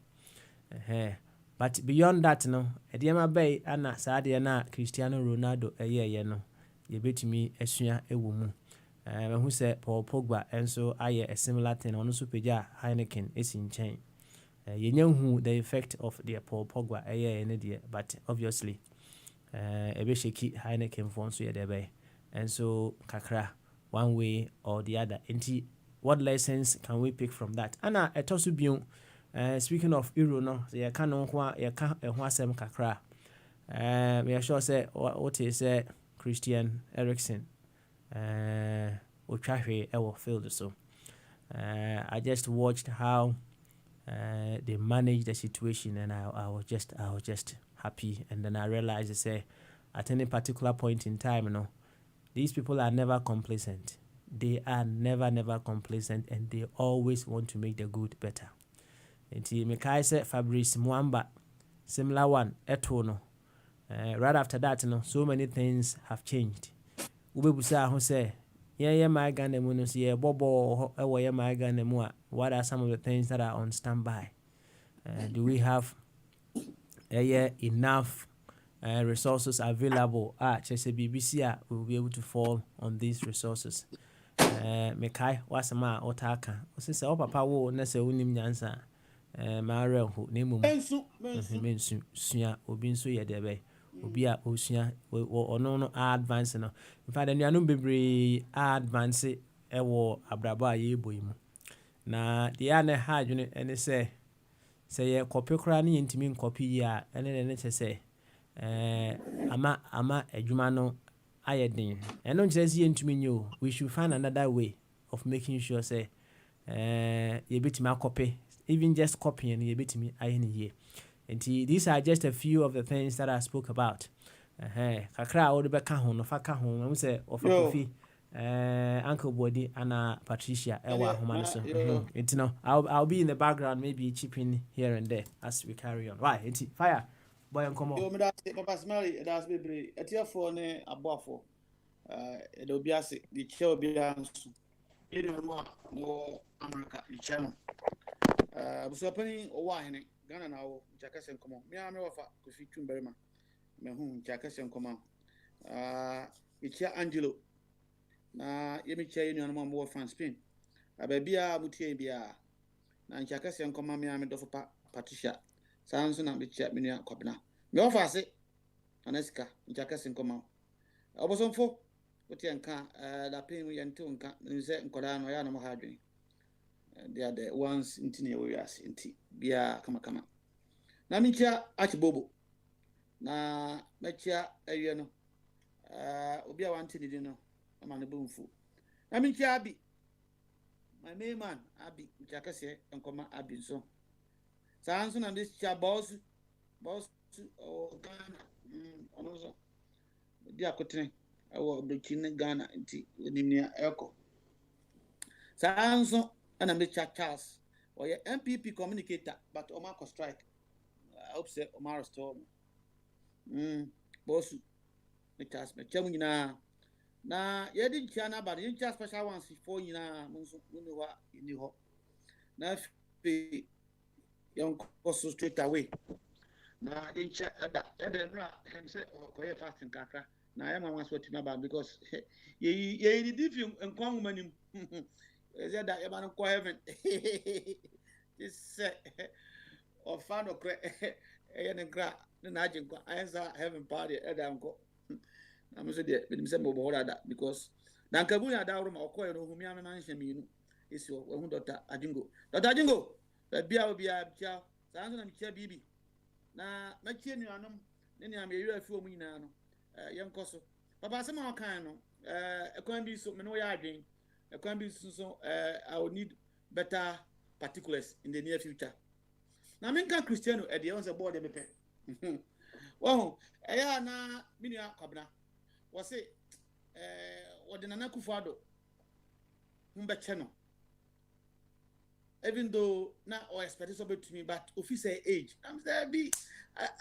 But beyond that no ediema bay ana saade na Cristiano Ronaldo no yebetimi asua ewo mu. Who say Paul Pogba enso aye a similar thing on so peja Heineken is in chain. Who the effect of the Paul Pogba but obviously ebe sheki Heineken phone so yedebe. And so kakra one way or the other. What lessons can we pick from that? Anna etosubion speaking of Euro no, ya kanon kwa ya ka ehwasem kakra. We are sure say what is Christian Eriksen Ochahwe ewo field so. I just watched how they managed the situation, and I was just happy. And then I realized say at any particular point in time, these people are never complacent. They are never complacent, and they always want to make the good better. And Mekai said Fabrice Mwamba, similar one, Etono. Right after that, so many things have changed. Ubebusa who say, my ganemunus, bobo, my ganemua. What are some of the things that are on standby? Do we have enough resources available? Chese BBC will be able to fall on these resources. Mekai wasama otaka. Since our papa wo na se unim nyansa. Mare ho nemu. Mensu suya obi nso ye debe. Obi a osua ono no advance no. In fact, the anu bebre advance ewo abrabo aye boyimu. Na the ane ha dwene ene say ye copy kra ne yentimi copy ya ene ne say ama adwuma no ayedin. Eno nkyerese yentumi nyo. We should find another way of making sure say ye betimi copy, even just copying ye betimi ayene ye. And these are just a few of the things that I spoke about. Kakra o de beka ho no fa ka ho. We say of coffee Uncle Body and Patricia Ewa Humanso. You know, I'll be in the background, maybe chipping here and there as we carry on. Why? It's fire. Boy, and come on. Yo, me that's Papa Smiley, that's baby. Etia for ne abofo. The obiase, the chair obiansu. You know, more America, the channel. Was opening a wine, Ghana now, Jackas and come on. Me, I'm over Kofi Tumberma. Me whom Jackas and come on. It's Angelo. Na yemi chair you no more fan Spain. A baby mutie bia. Na Jackas and come on me am do for Patricia. Sounds na be chat me na kwabna. Me offer say Aneska Jackas and come on. Obosomfo wote nka da pen we yente nka nse nkoda no ya no ha adwen. They are the ones in Tina areas in Bia Kama. Na mincha Achibobo. Na mechia ayeno. Obia wanti ni no. Amane bumfu. Na mincha Abi. My main man Abi Jakase enkoma Abi so. Sanso na this cha boss o Ghana. Ono so. Dia kotene. Awo obekine Ghana nti onimnia eko. Sanso and I'm Charles or your MPP communicator, but Omar could strike. I hope say Omar storm. Bossu. Me Charles, me Chamina. Na, you didn't chana, but you just special ones before you know in the hop. Now, young course straight away. Now, in chat that, and say, oh, quite fast and cacra. Now, I am once what you about because ye did you and Kongman. Is that you man go heaven? This or found a crack and crack. Then I can answer heaven party at uncle. I'm so dead, but himself over that because Nankabuya Daurum or Coy whom you mention me is your own daughter Adingo. Daughter Adingo, that beer will be a child, Sanson and Chair Bibi. Now, my chin, you know, then I'm a few me now, young Cosso. Papa, some more kind of a coin be so many drink. A can be so I will need better particulars in the near future. Now, I can Cristiano at the answer board. Well, na Minia Cabna was it what the Nana Kufado Humbachano. Even though now or expect to me, but officer age. I'm there be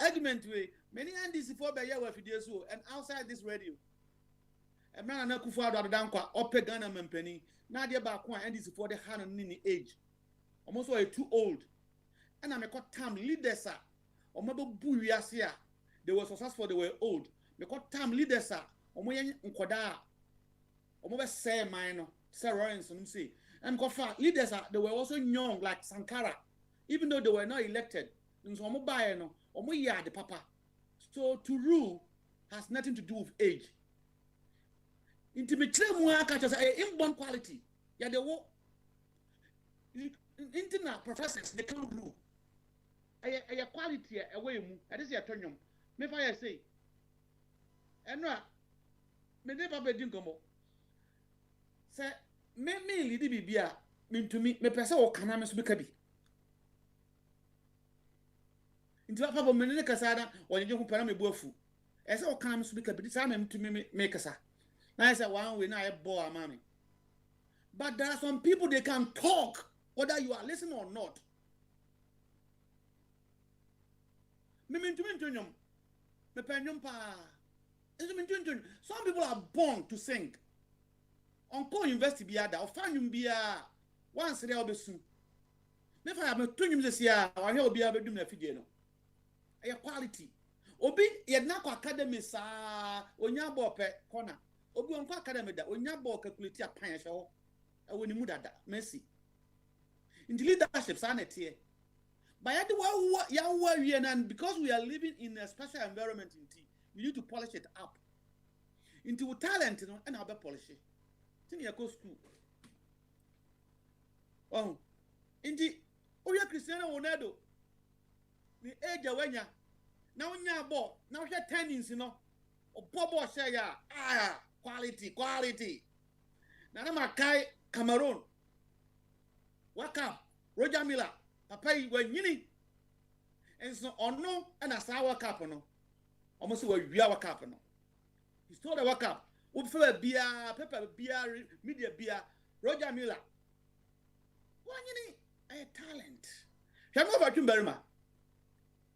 argument way. Many Andes before by year with videos and outside this radio. A man na Kufado Adankwa, Ope Ghana Mempeni, Nadia Bakwa, and this for the hand in age. Almost were too old. And I'm a cut time leaders, or maybe Buyasia. They were successful, they were old. They got time leaders, or Moyan Unkoda, or maybe say minor, Sir Robinson, say. And Kofa leaders, they were also young, like Sankara, even though they were not elected. In some mobile, or Moya the Papa. So to rule has nothing to do with age. Intimate catches a inborn quality. Yeah, they will. Internet professors, they can't rule. A quality away. That is your turn. Me fire say. And no, me never be doing como. Say, me lidi bibia. Mean to me, me pesa o kaname so bekabi. Into papa me ne kasada o nje ko pera me boafu. Ese o kaname so bekabi. This am to me me kasa. Now I said one way now I bore mommy. But there are some people they can talk whether you are listening or not. Some people are born to sing. Uncle university be ada or find be once they will be soon. If I have a twin this year, I will be able to do my video. A quality. Obi yedna academy sa onyabo pe corner. Obi on academy da onyabo calculate a pan show. When you muda mercy. In the leadership sanity. But and because we are living in a special environment in tea, we need to polish it up. Into talent, you know, and have a polish it. Think you go school. Oh, indeed, oh yeah, Cristiano Ronaldo. The age of when ya now ball, now you're tennis, you know, or Bobo share quality. Now I'm a guy Cameroon. Waka, Roger Miller, Papa, you were yinning. And so on no, and a sour cup no. Almost were we our cup no. He stole the work up. Ufa Bia, Pepper Bia, Media Bia, Roger Miller. One a talent. Come over to Berma.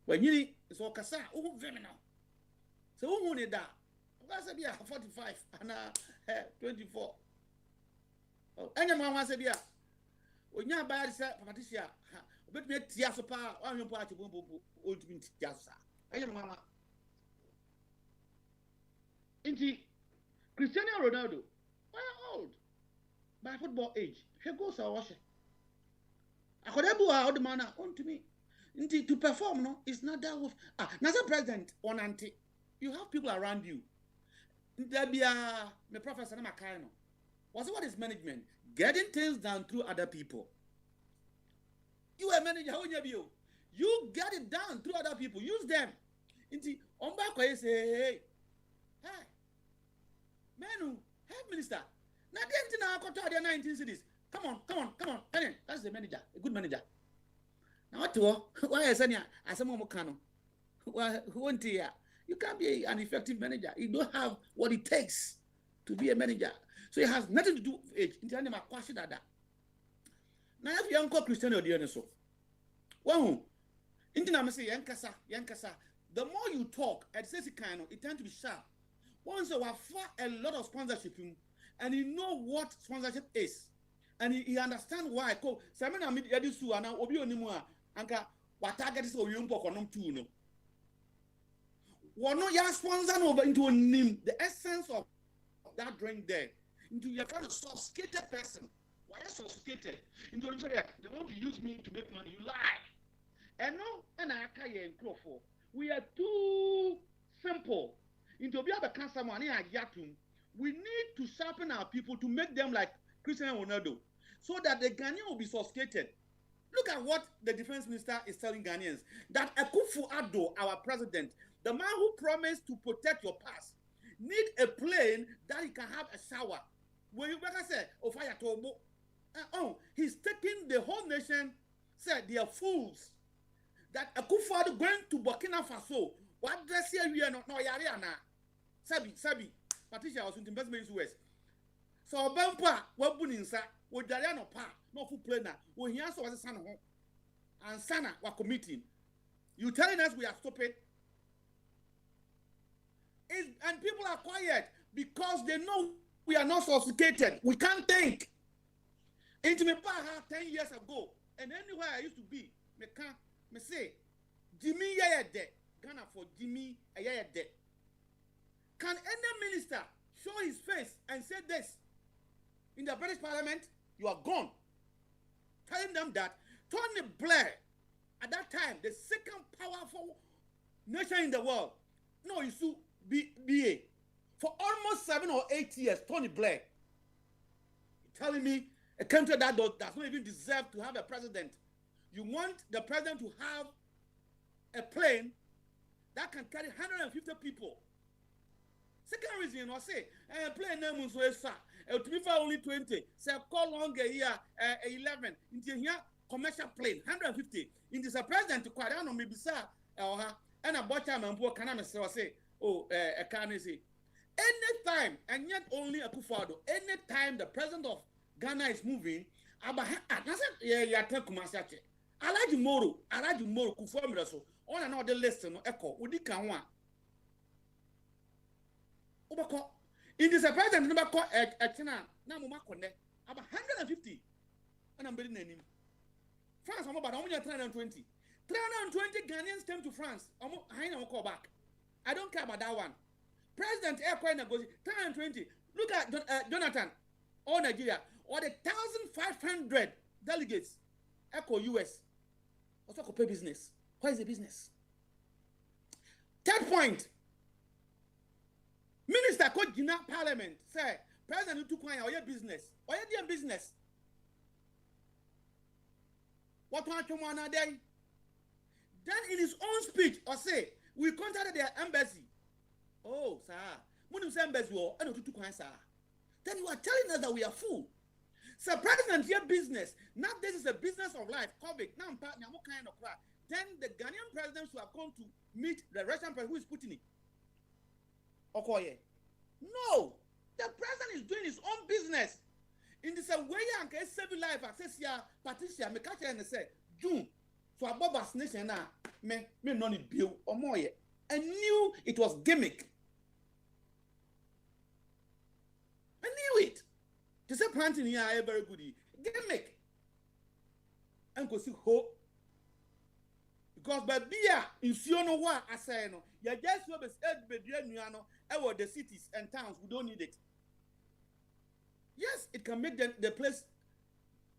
When you need so Cassa, oh, very now. So who need that? That's a Bia 45 and 24. Oh, any man wants a Bia. When you're bad, Patricia, but me Tiasopa, I'm your party, old Tiasa. I am Mamma. Indeed, Cristiano Ronaldo, why old? By football age, he goes a washer. I could have all the man on to me. Indeed, to perform, no, it's not that with Nasa president or auntie. You have people around you. There be my professor Makano. What is management? Getting things done through other people. You are manager, how you get it done through other people. Use them. Indeed, on back where you say, hey, Manu, head minister. Now, the 19 cities. Come on. That's the manager, a good manager. Now, what? Why is any? As a Momokano, who won't hear? You can't be an effective manager. You don't have what it takes to be a manager. So it has nothing to do with age. Now, if you uncle Cristiano Dioneso, well, Yankasa, the more you talk, it says it tends to be sharp. Once you have a lot of sponsorship, and you know what sponsorship is, and he understand why. Samina mid yadisu ana obi onimua anka what target is oyumpo konom tu no. Wono ya sponsor no into nim the essence of that drink there into your kind of sophisticated person. Why are sophisticated? Into they want to use me to make money. You lie. And no, and I can't for. We are too simple. Into be able to cancer money yatum. We need to sharpen our people to make them like Cristiano Ronaldo, so that the Ghanaian will be sophisticated. Look at what the defense minister is telling Ghanaians, that Akufo-Addo, our president, the man who promised to protect your past, need a plane that he can have a shower. When you better say, oh, fire tobo. He's taking the whole nation, said they are fools. That Akufo-Addo going to Burkina Faso, what dress here we are not, no, Yariana. Sabi, Patricia was in the investment US. So, Bampa, what Buninsa, what Dariano Pa, no full planner, when he also was a son of home, and Sana were committing. You telling us we are stupid? And people are quiet because they know we are not sophisticated. We can't think. Into me pa 10 years ago, and anywhere I used to be, me say, Jimmy Yaya de, Ghana for Jimmy Yaya de. Can any minister show his face and say this in the British Parliament? You are gone. Telling them that Tony Blair, at that time, the second powerful nation in the world, no, you should be BA. For almost 7 or 8 years, Tony Blair, telling me a country that does not even deserve to have a president. You want the president to have a plane that can carry 150 people. Second reason, I say, a plane name so to be for only 20. Say, call longer here, 11. Into here, commercial plane, 150. In this president to quite on maybe sir, and a bottom and poor can say, a can say. Anytime, and yet only a Akufo-Addo, anytime the president of Ghana is moving, Alaji Moro, Kufo so on another list, no echo, Udi Kanwa. In this president, number call at China, Namuma Konde, about 150. And I'm building him. France, I'm about only 320. 320 Ghanaians came to France. I don't call back. I don't care about that one. President Aircoin negotiation 320. Look at Jonathan or Nigeria or the 1,500 delegates. Echo US. Also pay business. What is the business? Third point. Minister called Gina Parliament say President Utukwan or your business. Or your business. What want you want day? Then in his own speech or say we contacted their embassy. Oh, sir. When you say embassy or I don't do sir. Then you are telling us that we are fool. Sir, President, your business. Now this is a business of life. COVID. Now what kind of crap? Then the Ghanaian president should have come to meet the Russian president who is Putin. Okoye. No. The president is doing his own business. In this way, I can save life. Access here, Patricia, me catch and say, June, for about vaccination now, me no need bill or more yet. I knew it was gimmick. I knew it. To say planting here, very good. Gimmick. And go see hope. Because by beer, in Siono, what I say, no, you just have a the cities and towns, we don't need it. Yes, it can make the place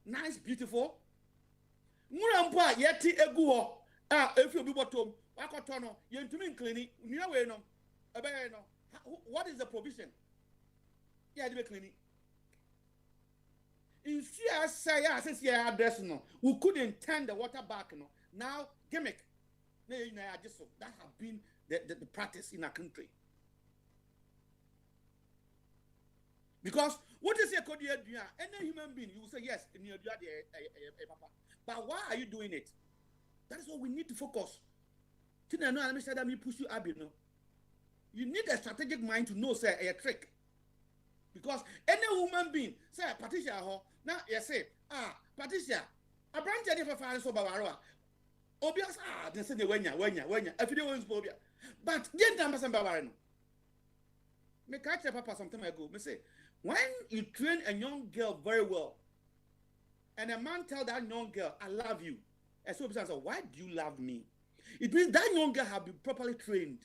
nice, beautiful. Murampa yeti egu if you be bottom, wakotono, you to mean clinic, near way no. What is the provision? Yeah, the clinic. In CSI, since you address no, we couldn't turn the water back no. Now gimmick. That have been the practice in our country. Because what is your code? Any human being, you will say yes, in your papa. But why are you doing it? That is what we need to focus. Push you up, you know. You need a strategic mind to know, say, a trick. Because any human being, say, Patricia, now you say, Patricia, a branch of the fire so Bavaroa. Obvious, they say the wenya, if you don't want to, but get them as a Bavarano. Me catch a papa some time ago. Me say, when you train a young girl very well, and a man tell that young girl, I love you, and so person say, why do you love me? It means that young girl have been properly trained.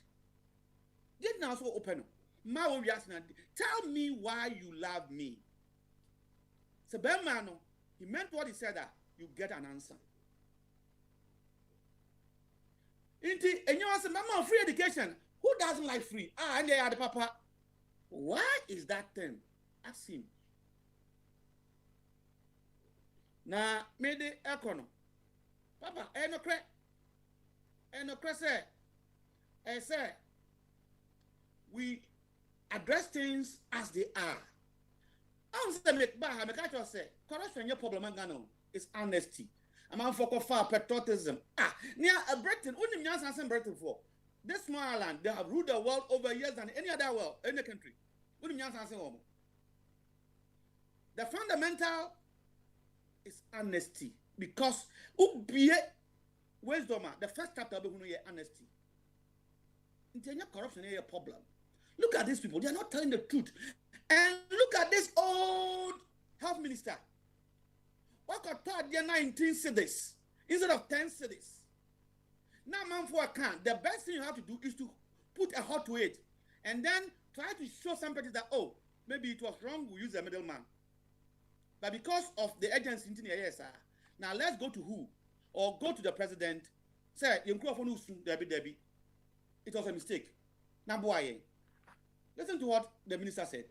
Get now so open. Tell me why you love me. So Ben Mano, he meant what he said that you get an answer. And you answer, Mama, free education. Who doesn't like free? And they are the papa. Why is that thing? Ask him. Now, me the econo. Papa, say, we address things as they are. I'm say, corruption, your problem, is honesty. I'm for patriotism. Near a Britain, only Nyansan Britain for. This small island, they have ruled the world over years than any other world, any country. The fundamental is honesty. Because wisdom, the first chapter of honesty. Corruption is a problem. Look at these people, they are not telling the truth. And look at this old health minister. What got taught there 19 cities instead of 10 cities? Now, man, for account, the best thing you have to do is to put a heart to it and then try to show somebody that, oh, maybe it was wrong, we use a middleman. But because of the agency in the ASR, now let's go to who? Or go to the president, say, Debbie. It was a mistake. Now, boy, listen to what the minister said.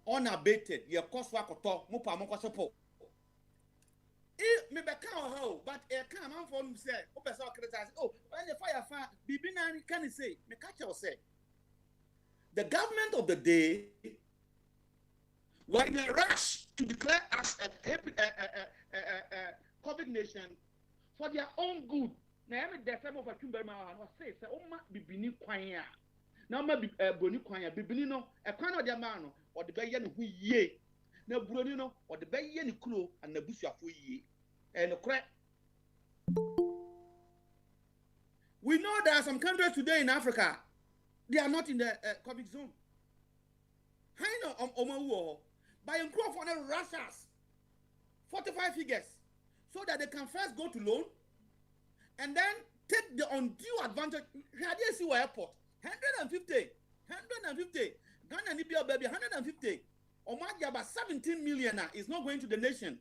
Unabated, your cost work or talk, Mupa Moko support. Me but a come on for him say, oh, when the fire, Bibina can say, me catch or say. The government of the day were in a rush to declare us a COVID nation for their own good. Now, I'm the same of a Kimberman was say, Bibini Quanya. Now, maybe Boni Quanya, Bibino, a kind of their man, or the Bayan who ye. No Brunino, or the Bayan Klo and the Bush of ye. And the crack. We know there are some countries today in Africa, they are not in the COVID zone. I know Omawo, by improve on the Russians, 45 figures, so that they can first go to loan and then take the undue advantage. Radiasi Airport, 150. Ghana Libya baby, 150. Omagia about 17 million is not going to the nation.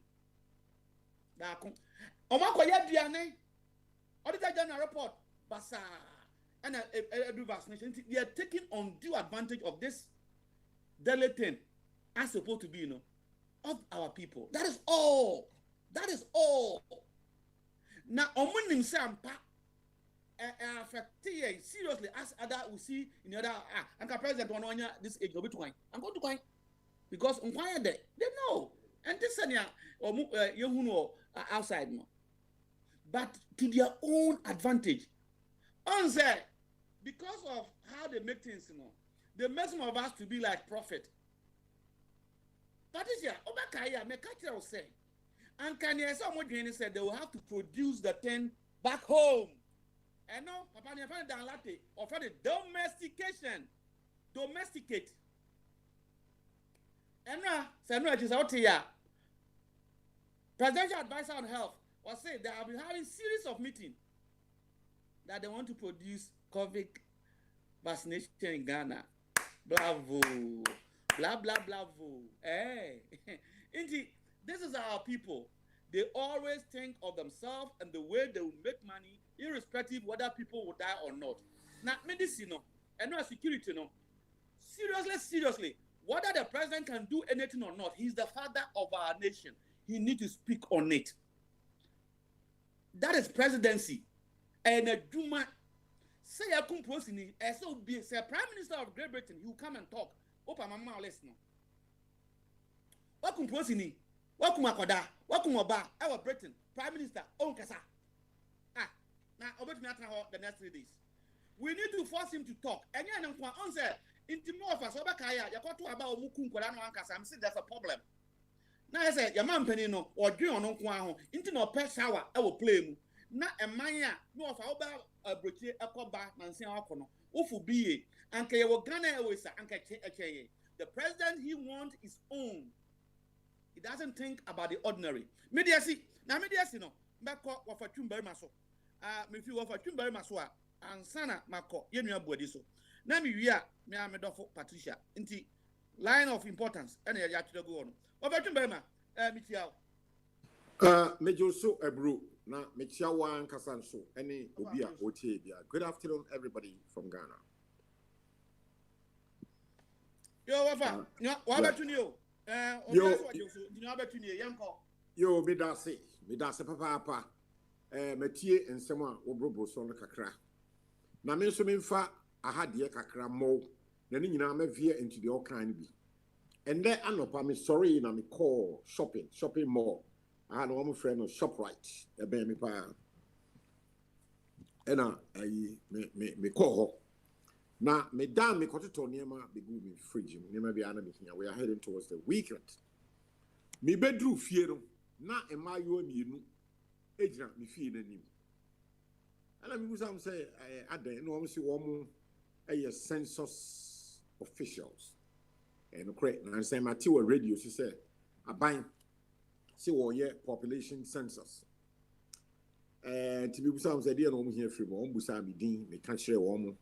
Omakoya Diane, Auditor General report, Basa, and do vaccination. They are taking undue advantage of this deleting as supposed to be, you know, of our people. That is all. That is all. Now, Omunim Sampa, seriously, as other we see in the other, and president one on this age of Bitcoin. I'm going to coin because on they know, and this is you know outside no, but to their own advantage. On say, because of how they make things, you know, they make some of us to be like prophet. Patricia, Obakaya, me catch you say, and can you some more said they will have to produce the thing back home. And no, Papa, you find that latte or for the domesticate. And now, Samuel is out here. Presidential advisor on health was saying they have been having series of meetings that they want to produce COVID vaccination in Ghana. Bravo. Blah, blah, blah, blah. Hey. Indeed, this is our people. They always think of themselves and the way they will make money, irrespective whether people will die or not. Now, medicine, and not security, no. Seriously, whether the president can do anything or not, he's the father of our nation. He needs to speak on it. That is presidency. And a Juma, say a composing, as so be a prime minister of Great Britain, he will come and talk. Open my mouth, listen. What composing? What kumakoda? What kumoba? Our Britain, prime minister, Onkasa. Now, over to the next 3 days. We need to force him to talk. And yeah, on say, in the more of us, Obakaya, you got to about Mukun Kodano Ankasa. I'm saying there's a problem. Now I said, your man penny no, or dream on Unquaho, into no pet shower, I will play mu. Na emanya no of our British Ecoba, Nancy Alcono, Ufu be, and Kayo Ghana always, and the president he wants his own. He doesn't think about the ordinary. Mediasi, now mediasi no, back what for Chumber Maso. Me feel for Chumber Maswa, and Sana Mako, Yenu Bodiso. Now me am a Patricia, into line of importance, and a yacht to go on. Over to Burma, Michiao. Major so a brew, na Michiawan Kasanso, any Obia Otebia. Good afternoon, everybody from Ghana. Yo, what about you? Yo, Midase, Papa, Metie and someone Obrobo son Kakra. Na menso memfa ahadie kakra mo, na ni nyina mavie into the all kind be. And then I me sorry na me call shopping mall. I had one friend of ShopRite, a baby pa. And me call her. Now me down me got to near my big me fridge. Near be another here. We are heading towards the weekend. Me bedroom fear na am I you and you age me fear than you. And I mean, some say I don't know, see one a census officials. And correct, and I say my two radio, she said, I buy see what year population census. And to be some idea no here free one busa be din, me can't share one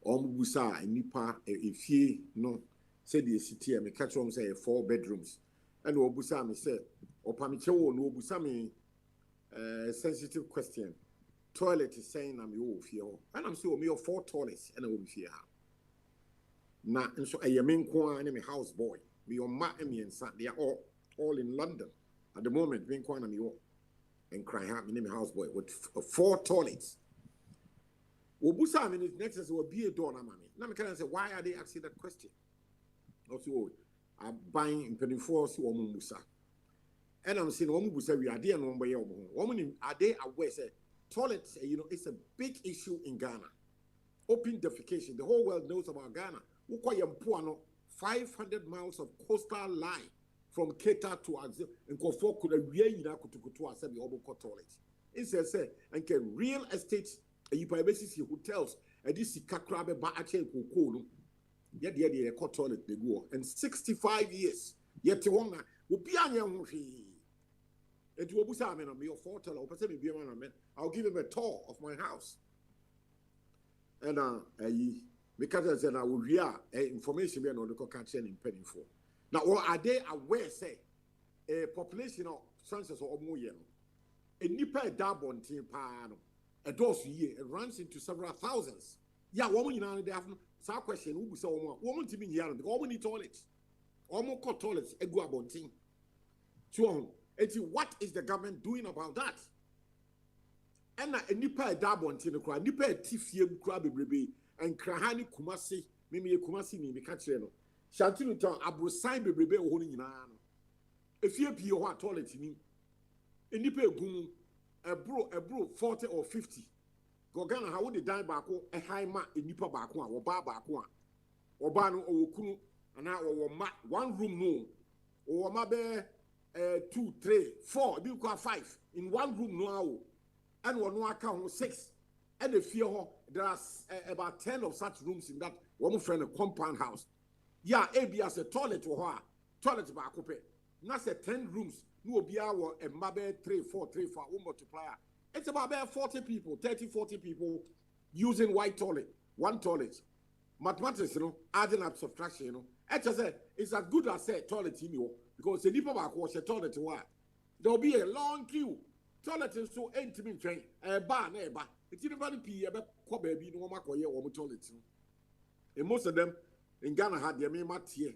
busa nipa if ye no said the city me catch one say 4 bedrooms. And no busa me say, or pamicho no busa me sensitive question. Toilet is saying I'm your fear, and I'm so me 4 toilets and I will be fear. Na and so I am in Kwan house boy. Me on my and son, they are all in London at the moment. Being Kwan and me and cry out me house boy with 4 toilets. Obusa I mean next will be a door na mommy. Now me can say why are they asking that question? Also, I'm buying in penny force or Musa. And I'm saying Musa we are there no way woman are they aware say toilets, it's a big issue in Ghana. Open defecation. The whole world knows about Ghana. 500 miles of coastal line from Keta to Axel and Kofo could a kutukutu asabi oboko toilets. It says, and can real estate, you privacy hotels, and this is Kakrabe Baache Kukulu. Yet, the toilet they go. And 65 years, yet Tiwanga will be on your and to Obusamen on me or 4 toilet, I'll give him a tour of my house. And because I said I will hear information we are not catching in penny for. Now, what are they aware say a population of census or more yellow? A nipper dabon team pan a dose year it runs into several thousands. Yeah, woman you know they have some question who so woman to be here because all we need toilets. Almost called toilets a go about team. So what is the government doing about that? And a nipper dabon team cry nipper tifie crab baby. And Krahani Kumasi, Mimi Kumasi, Mimi Catcheno. Shantinu town, Abu Sign Bebe holding in an. If you be your toilet in him, in the pay gum, a bro 40 or 50. Gogana, how would they die back? A high mark in Nipa Bakua or Bar Bakua. Obano or Kunu, and now one room no, or Mabe 2, 3, 4, you got 5 in one room no, and one account 6. And the fear there are about 10 of such rooms in that one friend a compound house. Yeah, AB as a toilet or toilet back up. Now say 10 rooms, no be our a mabe 3, 4, 3, 4, one multiplier. It's about 40 people, 30, 40 people using white toilet, one toilet. Mathematics, adding up subtraction, It's as good as say toilet in you because the people back wash a toilet to what? There'll be a long queue. Toilet is so intimate train, a bar, neighbor. It's even be a baby, no more toilet. And most of them in Ghana had their main mat here.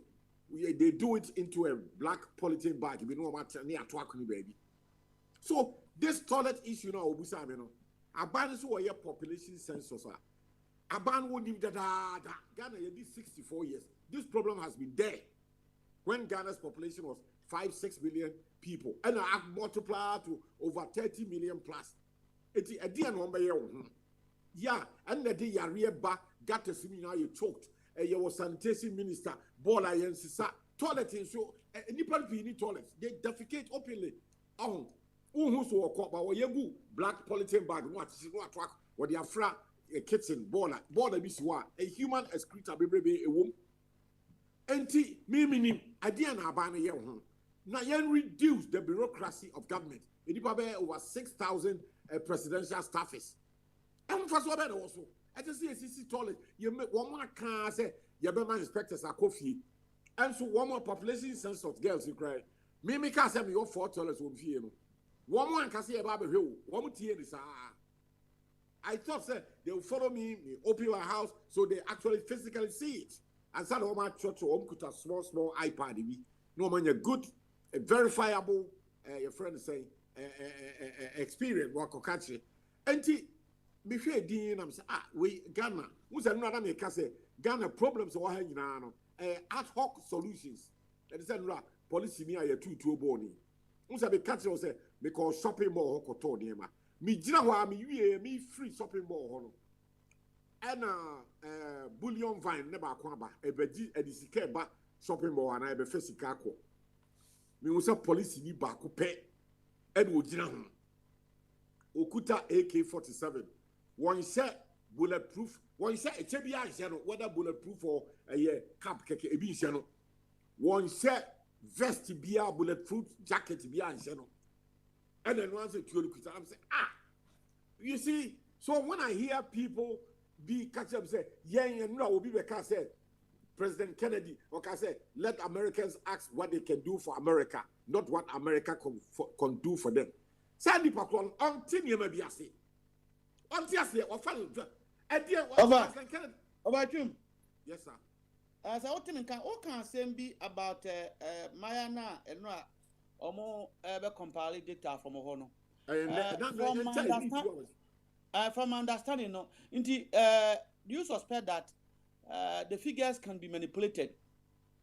They do it into a black polythene bag. We know what near to baby. So this toilet issue now, Obusam, Aban so a population census. Aban would leave that Ghana did 64 years. This problem has been there when Ghana's population was 5-6 million people, and I multiply to over 30 million plus. It's a dear number. Yeah, and the day Yarieba got to see me now you choked. You was sanitation minister, Bola Yensisa, toilet in so Nipal Pini toilets. They defecate openly. Oh, who's walk about Yabu, black polythene bag, what is no track, what they are fra a kitchen, Bola Biswa, a human excreta baby, a womb. Enti, me, Adiana Abana Yahoo. Now, you reduce the bureaucracy of government. It is over 6,000 presidential staffers. And first of all, also, I just see a CC toilet. You make one more car, say, your Burma inspectors are coffee. And so, one more population census of girls, you cry. Me can't say me your 4 toilets will be. One more can say about the hill. One more tear this. I thought, sir, they will follow me, open my house, so they actually physically see it. And so, my church, a small iPad. No man, a good, a verifiable, your friend is saying, experience, work or country. And me fear Dean, I'm saying, we Ghana, who's another make us say, Ghana problems or hanging on ad hoc solutions. That is another policy near your 2 bony. Who's a big country or say, because shopping mall or Tonyama. Me, Jinawa, me free shopping mall. And bullion vine never kwaba, a beji, a disicaba shopping mall, and I have a fesicaco. Me was a policy ni baku pay. Edward Jinahum. Okuta AK-47. One set bulletproof. One set a TBI channel, whether bulletproof or a cap keke a bean channel. One set vest be a bulletproof jacket be a channel. And then once it you I'm saying, you see, so when I hear people be catch up say, yeah, no, will be because say President Kennedy, okay, I say, let Americans ask what they can do for America, not what America can do for them. Sandy Pakwan, until you may be a say. Until I say, or follow. About him. Yes, sir. As I can say be about Mayana and Omo compile data from Ohono. From understanding, no. Indeed, do you suspect that the figures can be manipulated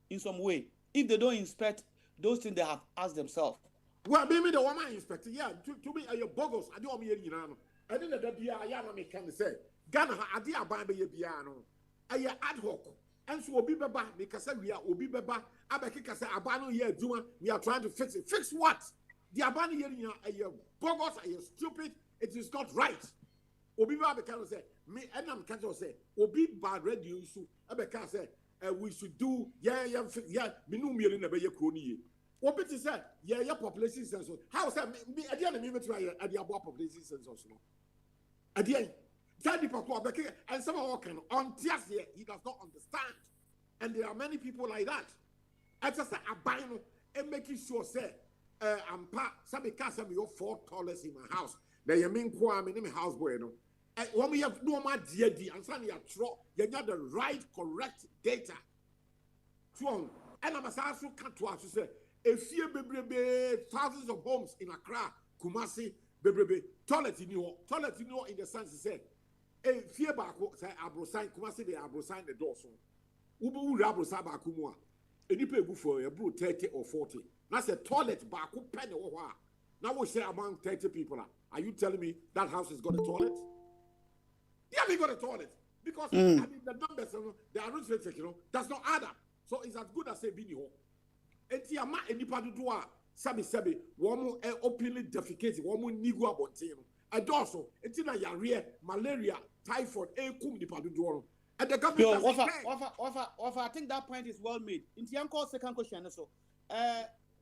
in some way if they don't inspect those things they have asked themselves? Well, maybe the woman inspector, yeah, to me, you're bogus. I don't mean, I didn't know that I can say, Ghana, I did a baby piano. I ad hoc. And so, Obi Baba, because we are Obi Baba, Abakika say, Abano here, Juma, we are trying to fix it. Fix what? The Abano here, are you bogus? Are you stupid? It is not right. Obi Baba can say, me and I'm can say, Obi Bad radio issue, Abaka say, we should do, Minu Millen Abaya Crony. What it is that, your population census. How is that? At the end of the try at the above population census. At the end, and some of can on here, he does not understand. And there are many people like that. I just say, I buy and making sure, say, I'm part, some because of your 4 toilets in my house. Then you mean, I'm in my house, boy. And when we have no more DD, and suddenly you got the right, correct data. And I'm also cut to us to say, if you be thousands of homes in Accra, Kumasi, toilet in the sense to say, if you back say Abrosign, Kumasi, they Abrosign the door. So, Ubu Rabrosa Bakumua, and you pay for a brew 30 or 40. That's a toilet back, penny or what? Now we say among 30 people. Are you telling me that house has got a toilet? Yeah, we got a toilet. Because I mean, the numbers, the arithmetic, does not add up. So it's as good as say Bini Ho. And Tiama and Nipadua, Sabi, woman openly defecated, woman nigu abontino. And also, it's in a yaria, malaria, typhoid, kum Nipadua. And the government offer, I think that point is well made. In the uncle second question, so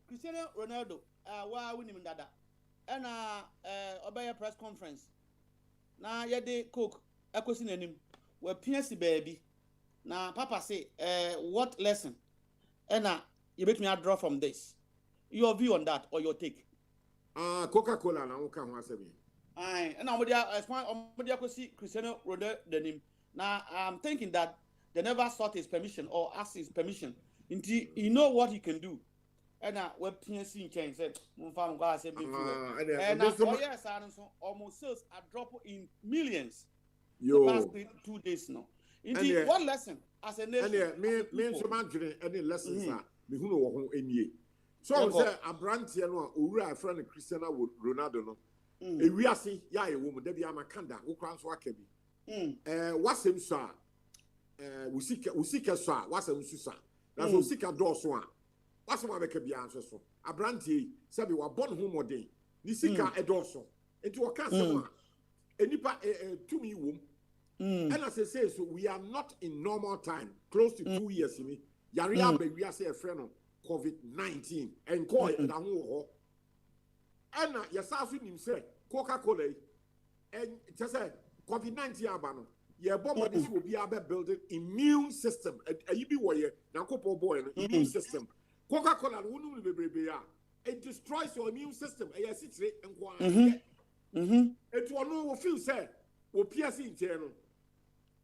Cristiano Ronaldo, why winning dada? And obey a press conference. Now, yet cook a question in him. We're PSC baby. Now, Papa say, what lesson? And you make me a draw from this. Your view on that or your take? Coca-Cola, now come once again. Aye, and I'm with see Cristiano Ronaldo the name. Now, I'm thinking that they never sought his permission or asked his permission. Until you know what he can do. And we're PSC in change said, and yes, almost sales are dropping in millions. The past 2 days now. Indeed, what lesson as a nation? Me so imagine any lessons are me who know who any. So say a brand here no owura friend Cristiano Ronaldo no. E wiase ya e wo mu da bia makanda wo kran so aka bi. Wasem so a usika so a wasem so sa. Na so usika do so a wasem abeka bia anso so. A brand here say be wa born home modern. Ni sika e do so. Enti wo ka sem a enipa tumi wom. And as I say, so we are not in normal time, close to 2 years. Yaria be we are say a friend of COVID-19 and call it and Yasasu himself, Coca-Cola, and just say COVID-19 abano. Yeah, bomb this will be able building immune system. And you be warrior, now couple boy immune system. Coca-Cola wouldn't be baby. It destroys your immune system. And yes, it's and it will feel sad. Will pierce in general.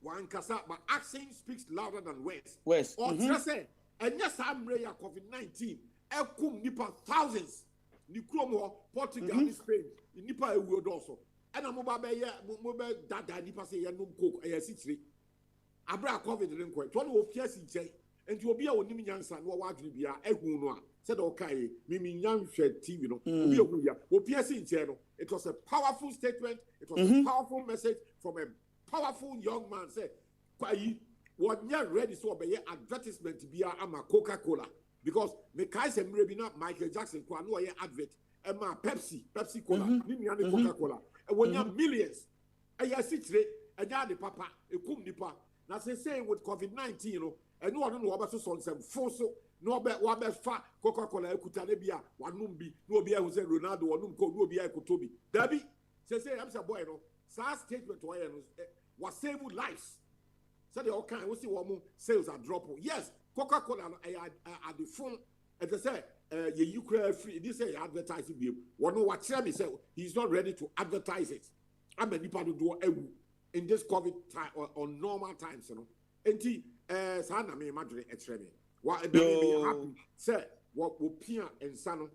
One kasa, but action speaks louder than words. Or just say, and yes, I'm ready COVID-19. Ekum nipa thousands. Nikromo, Portugal, Spain, nipa a word also. And I'm mobile dada nipa say no coke a city. Abra COVID didn't quite. One will pierce in chain, and you will be a Nimian son, or what will be a Egunua. Said okay, Mimi Young shed TV, will pierce in channel. It was a powerful statement, it was a powerful message from a powerful young man said, "Kwai, what you're ready so be advertisement to be a Coca-Cola because the Kaiser maybe not Michael Jackson, no advert, and my Pepsi Cola, Coca-Cola, and when you're millions, and you're sitting, and you're the papa, a kum nipa. Now say with COVID-19, and no one know about some forso, no bet what best fat Coca-Cola, Kutanebia, one numbi, no be who said Ronaldo, or no be Kotobi. Debbie, say, I'm a boy, no. That statement was saved lives. So they all kind we see what more sales are dropping. Yes, Coca-Cola at the phone, as I said, you Ukraine free. This say advertising him. One what Chermy said he's not ready to advertise it. I'm a nipa to do in this COVID time or on normal times, And Sana me imagine a Chermy. What me happy say what will Pia and Sano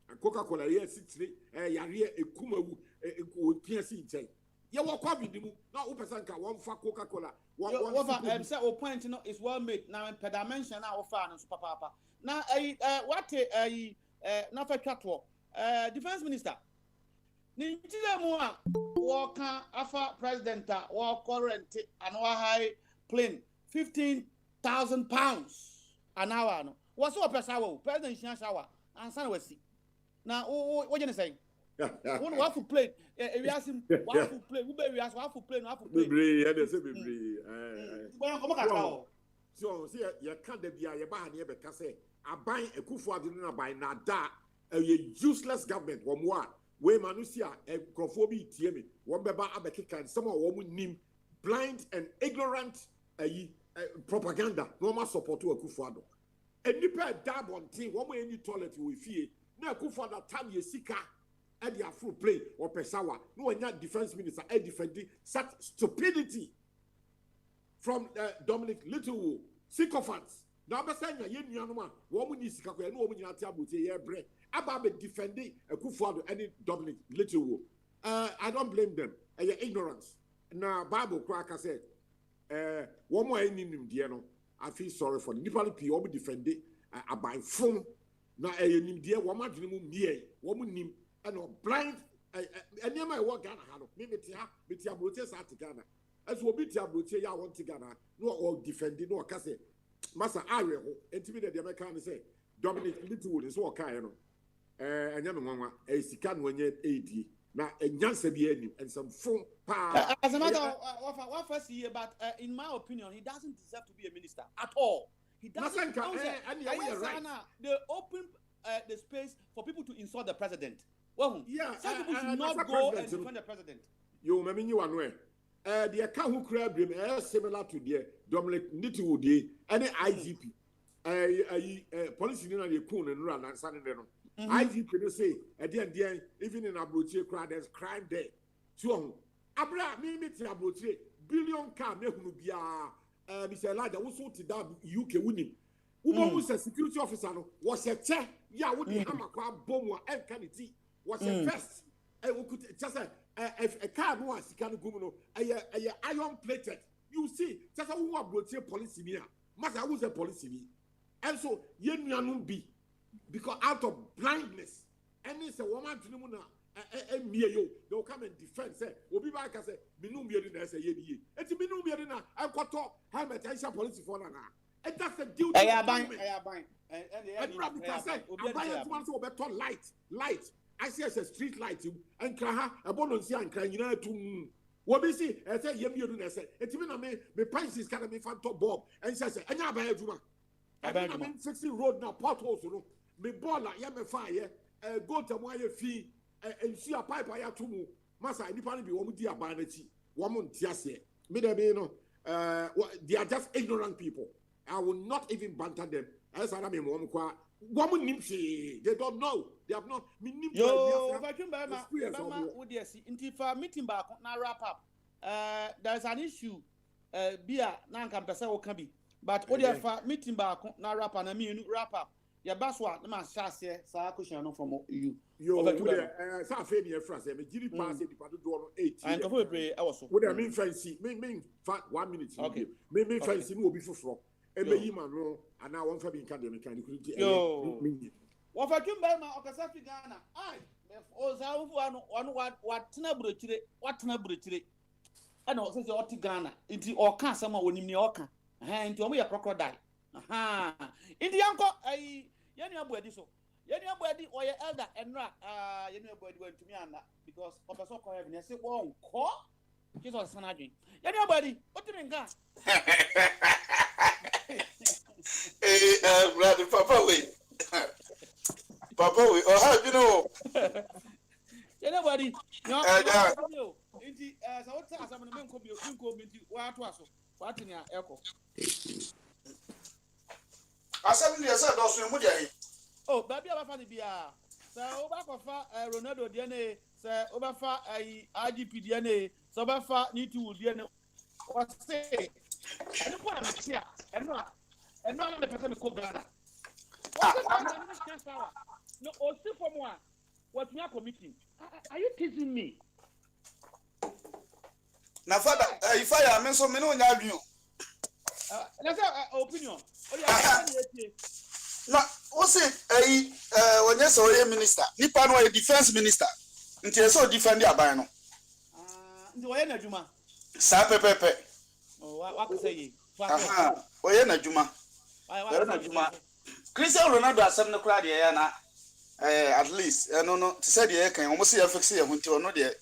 and Coca-Cola yes it's Yaria a Kumawu with PSC chain. Yeah, what COVID do now? Upesanka one for Coca-Cola. One say point is well made now. Per dimension now far and super papa. Now what now for catwalk. Defense Minister. Nintida moa walker afa president or current and high plane £15,000 an hour. No, what's so per shower? President shower and son was see. Now what you say? One have to play. We ask him, we have to play. We have to play. So, see, you can't be a ban here because I buy a kufu dinner by Nada, a useless government, one more. Where Manusia and Crophobi Tiemi, one beba abekika, and some woman named blind and ignorant propaganda, no more support to a kufuado. And nipa dab on tea, one way any toilet we fear. Now kufuada time ye sika. And they are full play or Pesawa. No one defense minister defending such stupidity from Dominic Littlewood. Sycophants. Now, I'm saying, you know, woman is no woman at Tabuti, bread. I'm defending a Kufuado and Dominic Littlewood. I don't blame them. Ignorance. Now, Bible Cracker said, one more in him, Diano. I feel sorry for Nipali P. Obi defending a by phone. Now, a dear woman, woman, and blind. And near my work, Ghana, maybe Tia, Botes at Ghana. as will be Tiabroche, ya want to Ghana, no all defending, no Casse. Massa Areho, intimidate the American say, Dominic Little is all kind. And young mama, a sican when you're 80. Now, a young Sabian and some phone power. As a matter of one first year, but in my opinion, he doesn't deserve to be a minister at all. He doesn't. They open the space for people to insult the president. Well, yeah, some people should not go and defend the president. You mean you are where? The account who crab him similar to the Dominic Nitwood, any IGP, police union, the Coon and Run and Sunday. IGP can say, at the end, even in Abuja crowd, there's crime there. So, Abra, me, Abuja, billion car, Mr. Elijah, who sold to that UK winning. Who was a security officer, was a chair, yeah, would be hammer crab bomb and canity, was a vest. Just a car was can go, a iron plated. You see, just a woman brought a policy here. Master was a policy. And so, yen be. Because out of blindness, and it's a woman to the they'll come and defend. Say, we'll be back. I say, Minum Yedina, say, Yedi. It's Minum Yedina. I've got to have a tension policy for now. And that's the duty. I buy. And because I buy one so better light. I see as a street light, and Kraha, a bonus and crying, you know, to what we see, I say, Yedina, say, it's even a me, my price is kind of me fan top Bob, and says, and I buy a Juma. I mean, 60 road now, potholes, you know. Me bola ya me fire go to my fee and see a pipe I to mu massa nipa be wo di aban na chi wo mo ntiase me dey be no they are just ignorant people. I will not even banter them as I me wo kwa wo mo nim hwe they don't know they have not me nim yo vacuum ba ma wo dey see nti fa meeting ba na wrap up there is an issue bia na nka mpesa wo ka bi but wo dey fa meeting ba na wrap up na me wrap up. Yeah, that's what the man says here. So I question from you. Yo, sa fe ni e fra se me giri pass e dipa do no 8. And ka pray I was so. Wo dey mean fancy. Me 1 minute. Okay. Me fancy no obi foforo. E be yi man no ana won fa bi nka de me kan ku yo. Wo fa kim ba ma okasa fi Ghana. Ai, o za wu anu what tena burochire. Ana o se o ti Ghana. Nti o ka sama wonim ni o ka. Nti o mo ye crocodile. Indi yanko ai yeni abuadi so. Yeni abuadi oye elder enra yeni abuadi went to me and because opeso ko heaven say won ko Jesus sana adwen. Yeni abuadi otimi nka. Brother Papa we. Oh how you know? Yeni abuadi no. Indi sa wota asam no menko bi nti wa to aso. Wa tinia eko. Asem ni ese do so mu dey. Oh, baby abafa ni bia. Se obakofa Ronaldo de na se obafa IGP de na se obafa Nitu de na. O say eno kwa na tia. Eno na me pese me ko Ghana. No, o si for mo a what me committee. Are you teasing me? Na father, if I am so me no nya adwen. That's opinion. Oh yeah, na o say when you say minister nipa no defense minister nti so defend aban no nti wo ye na djuma sa pepepe oh wa ka say yi o ye na djuma Cristiano Ronaldo asem no kra de ya na at least no ti say de kan o mo say fix ye hunti no de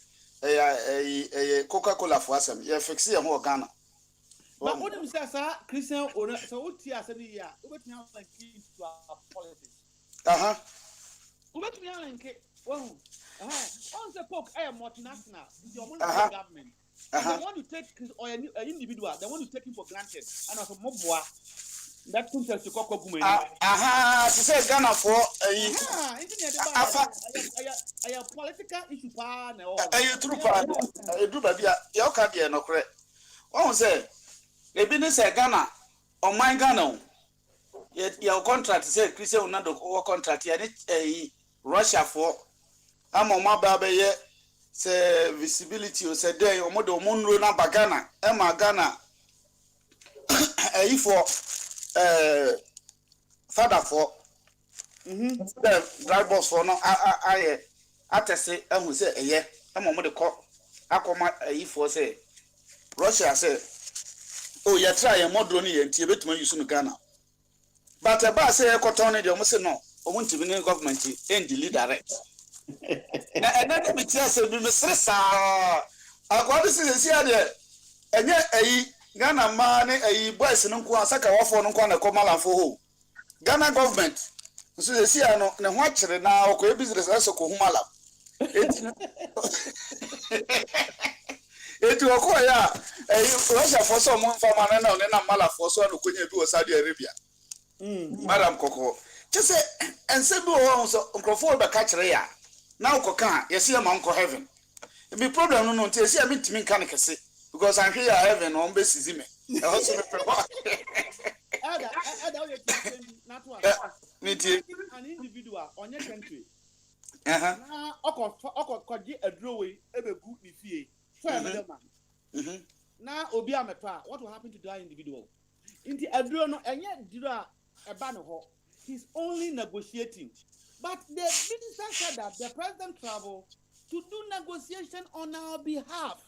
Coca-Cola for asem ye fix ye ho Ghana. But what do say, sir? Christian, so what you are saying here? What you are like into politics? What you are like? Well, on the poke, I am multinational. The government. They want to take or an individual. They want to take him for granted. And as a mobwa, that comes to Coco Gumen. To say Ghana for a political issue. A true part. I do, but you can't be no correct. One say. Ebi ni say Ghana on my Ghana your contract say Cristiano Ronaldo contract ya ni Russia for ama ma ba be ye say visibility o say dey o mo de o mo nro na ba Ghana e ma Ghana for father for the drive bus for no aye atese ehun say eye e mo de ko akoma for say Russia say oh you try a model ni enti e betuma use no Ghana but e ba say e koton ni de o say no o want to be government end direct and then me tell say me stress according to the see there enye ayi Ghana man ayi boys no nko asaka wafo no nko na komalanfo ho Ghana government so the see no ne ho akere na okoye business aso ko humala eti okoya Russia for some farmer na na mala for so no konye bi o Saudi Arabia madam koko just say ense bi o so nkrofo be ka kere ya na okoka yesi ma nko heaven be problem no nti esi am ntimi nka ne kese because I'm here heaven on be sizi me e ho so me an individual on your country na okodi adrowe ebegu ni fie so another man na obi amepa what will happen to that individual inti adro no enye dira eba no ho he's only negotiating but the minister said that the president travel to do negotiation on our behalf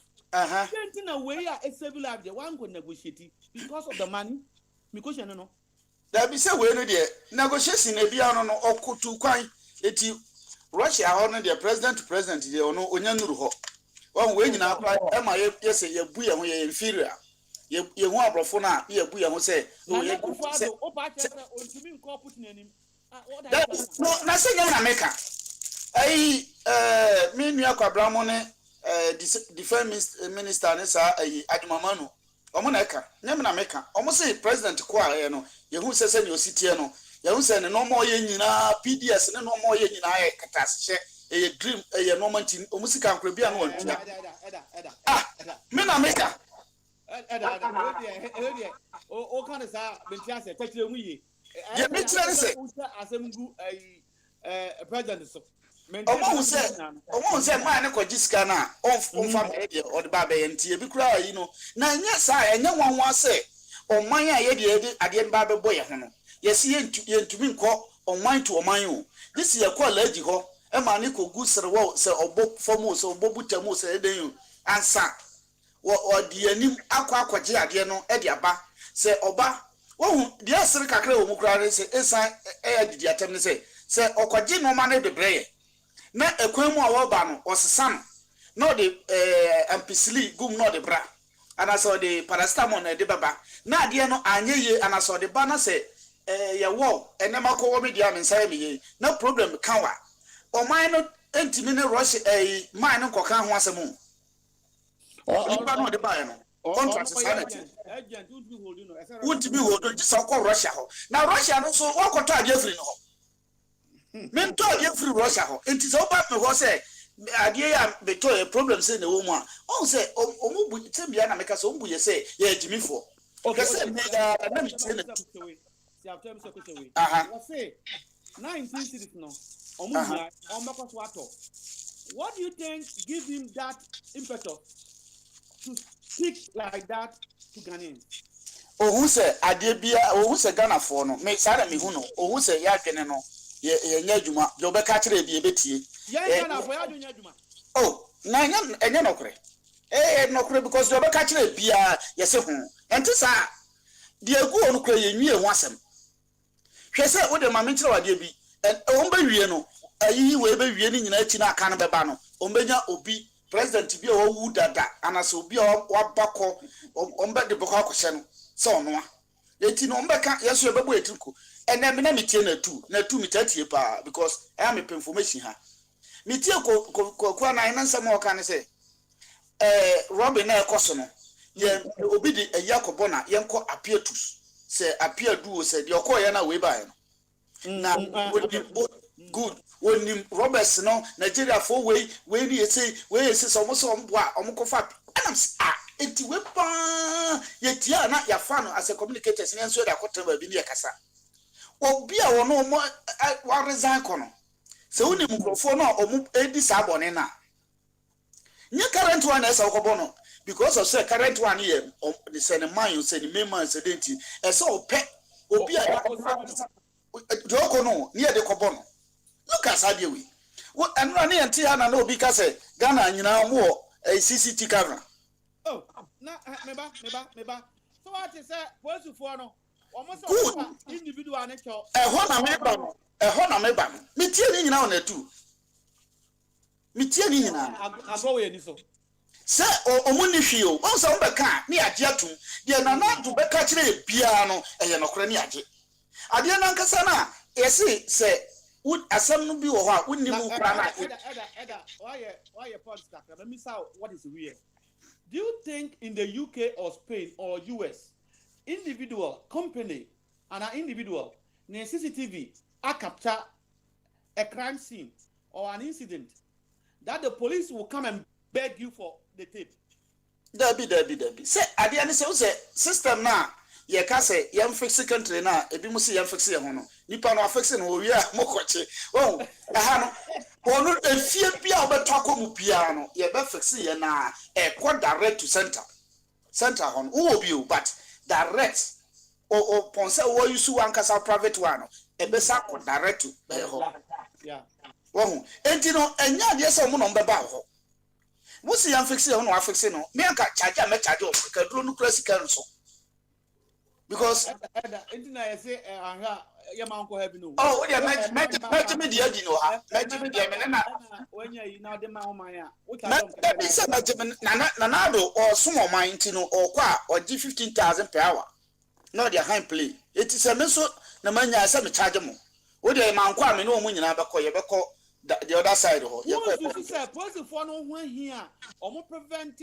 in a way a civil life the one go negotiate because of the money because no there be say we no there negotiation e bia no okutu kwan eti Russia ho no the president there ono onyanuru ho one we nyina akwa e ma ye say ye bu ye ho ye inferior ye hu abrofo na ye bu ye ho say no ye say o pa che ontimi nko put nanim no na say ye na meka ai me nua kwabramo ne defense minister ne sa ai adumamanu omo na eka nyem na meka omo say president ko a no ye hu say ne ositie no ye hu say ne no mo ye nyina PDS ne no mo ye nyina ye katasehye ye dream ye no mantin omo sika nkra bia no ontua me na meka o kan sa mentia say kwetire mu ye ye me tire say asemgu president so omo say man ne kwaji sika na on fa me de o de ba be ntie bi kura yi no na nya sa enya wanwa say oman a ye de ade ba be boye ho no yesi yentumi nko oman to oman o this ye call laji ho e ma ne ko gu serwo se obo fomo se obo butamu se eden ansa wo de anim akwaje ade no e de aba se oba wo hu de asere kakra wo mukura se esan e didi atem ne se okwaje no ma ne de breye na ekwan mu a wo ba no osesam no de ampicillin gum no de bra ana so de paracetamol na de baba na ade no anyeye ana so de ba na se ya wo enema ko wo media me nsa me ye na problem kan wa o man no entimi ne Russia man no kokan ho asemu o ba no de ba no contract sanity agent would be holding just so Russia ho na Russia no so wo ko to ade free no ho men to ade free Russia ho enti so ba me ho say ade ya be to a problem say na wo mu a on say o mu bu tembia na meka so mbu ye say ya jimifo okay say me na me say na after so kwetwe I say 19 cities no omunya ombako so ato what do you think give him that impetus to speak like that to Ghanaians who say adebia who say Ghana for no me sare me hu no who say ya dwene no ye nya adwuma je obeka kire bi ebetie ya Ghana for ya dwene adwuma oh na nya nokre nokre because je obeka kire bia ye se hu enti sa de agu onu kra ye nwie hu asem hwese wo de ma menkyere wade bi o mba wie no ayi we be wie ni nyina achi na aka no beba no o mbenya obi president bi o wu dada anaso obi o wabako o mba de boko akohye no se ono a eti no mbeka yeso ebebo etinko ene me na metie na tu mitatie pa because I am information ha metie ko na ina nsem o kan se Robin na ekoso no ye obi di eyakobo na yenko apietus se apiadu se de okoye na we ba no na good when Roberts no Nigeria for we ni say so mo so mboa omokofa anam enti we pa yetia na ya fa no as a communicators ne so da kwota ba bi ne yakasa obi a wono mo wa resign kono se woni mkrofo no omo edi sabone na nye current one esa okobo no because of say current one here the send man say the main man say denti esa ope obi a joko no near the kobo no look at how we and run here na obi ka say Ghana nyina mo CCTV camera oh na meba. So what is that? Police for no. Almost individual nature. Na meba no. Na meba no. Me tie ni nyina ona tu. Me tie ni nyina. Agbo we ni so. Se omuni hwie o. Won se wobeka ni age atum. De na na do beka kire bia no eye no kore ni age. Ade na nkasa na yesi se asem no bi wo ho a wonni mu kra na. Eda, why podcast? Let me say what is weird. Do you think in the UK or Spain or US, individual, company, and an individual, near CCTV, capture a crime scene or an incident, that the police will come and beg you for the tape? Debbie. Say, at the end, say, system now, ye can say, young fix country now, if you must see young fix your honor. Nippon are fixing who we are, Mokoche. Oh, I have no fear Pia, Taco piano, ye be fixing na a quad direct to center on who you, but direct or Ponce or you sue Ancasa private one, a besa direct to yeah. Oh, and you know, and yes, I'm on the bow. What's the young fixing on our fixing? Me and charge a match because do no classic council. Because I say, your uncle have no. Oh, yeah, met me the edge, you know, when you now the Maumaya. That is a Nanado or Sumo mine, or qua or G15,000 per hour. Not their hind play. It is a meso, the man has some charge. What do you man quam no money now? The other side of it. Person for no one here, almost prevent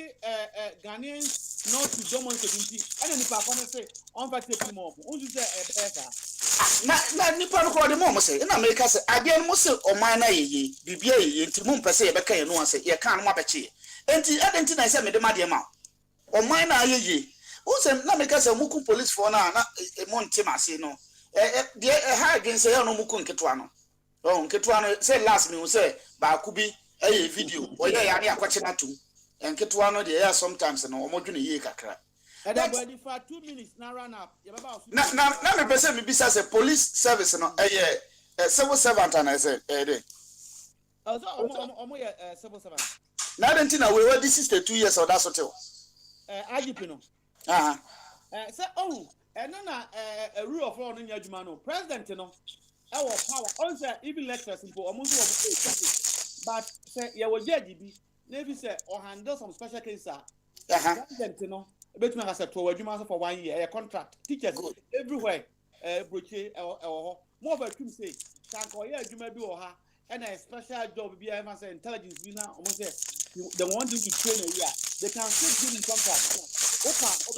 Ghanaians not to demonstrate. And then if I want to say, on back to more, who you say, na nipa no ko de mo say na America say ade no mo say o man na ye bibia ye enti mo mpese ye beka ye no say ye kan no abeche enti ade na say me de ma de ma o man na ye o say na America say mo ku police for na mo ntim ase no de ha again say no mo ku nketwa no o nketwa no say last me say ba ku bi e video o ye ya ne akwache na tu nketwa no de ya sometimes no o mo dwene ye kakra. Everybody for 2 minutes now run up. Na me person me bisa say police service no civil servant and I say Also civil servant. Na den tina we this is the 2 years or that's hotel. IGP no. Say na a rule of law no nya adwuma no. President no e wo power. On say even lecturers people almost wo but say ye wo judge bi na bi say or handle some special cases. President no bet me has a to adwuma for 1 year a contract teachers everywhere broche more of a team say can ko ya adwuma bi o ha and a special job bi I say intelligence bi na almost say they want you to train a year they can still give you contract opa so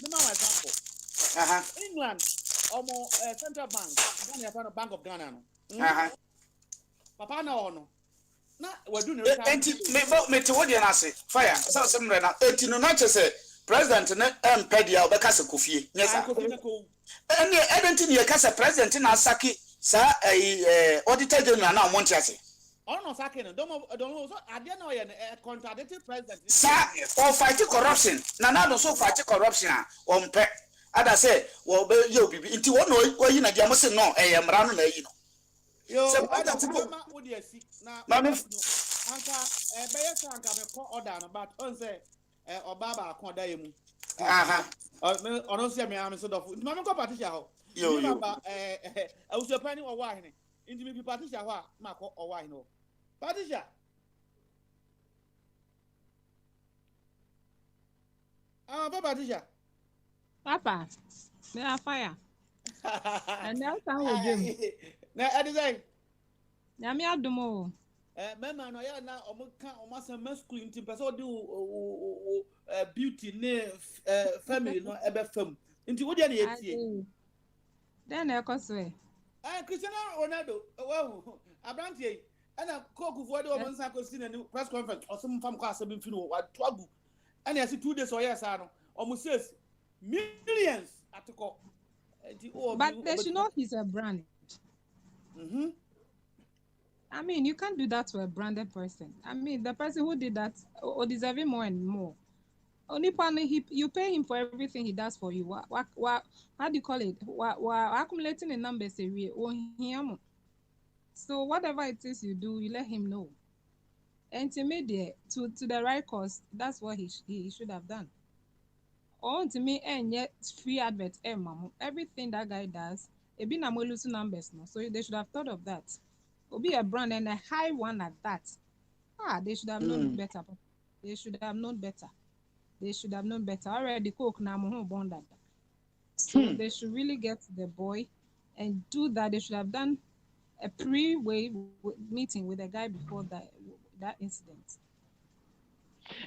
number example England central bank Bank of Ghana no papa na ono na wadu ne enti me to wodi na say fire so semre na enti no na che president na empedia obeka se kofie nyesa eni edenti ne ka se president na asaki sa auditor general na omonti ase no saki no don't so ade na oye contradictory president sa or fight corruption na so fight corruption o mpe ada say wo be ye obibi nti wo no oyi na dia mo se no mra no na yi no yo se ada kuma odi asi na anka beye sanka me ko order no but on say obaba akon da yemu ono se me am so dofu ma me ko patricia ho yo awuso pani o wa hene ndi me bi patricia ho a ma ko o wa hene o patricia Papa patricia Papa me a fire and now san wo dwem na adizai na me adomo mema no ya na omuka omasa masculine nti pese odi beauty ne family no ebe fam nti wodi na yetie then e koswe Cristiano Ronaldo wow abrantie ana koku fo de omonsa ko si na press conference osum fam ko asem fi no wa to agu ana yesi 2 days o yes ano omuses millions atiko but they should know he's a brand. I mean, you can't do that to a branded person. I mean, the person who did that or deserving more and more. Only partly you pay him for everything he does for you. How do you call it? Accumulating the numbers every. So whatever it is you do, you let him know. intermediate to the right cause. That's what he should have done. Or to me, and yet free advert, mama. Everything that guy does, it been a losing numbers no. So they should have thought of that. Will be a brand and a high one at that. They should have known better. They should have known better. They should have known better. Already cook now bond that. So they should really get the boy and do that. They should have done a pre-way meeting with the guy before that incident.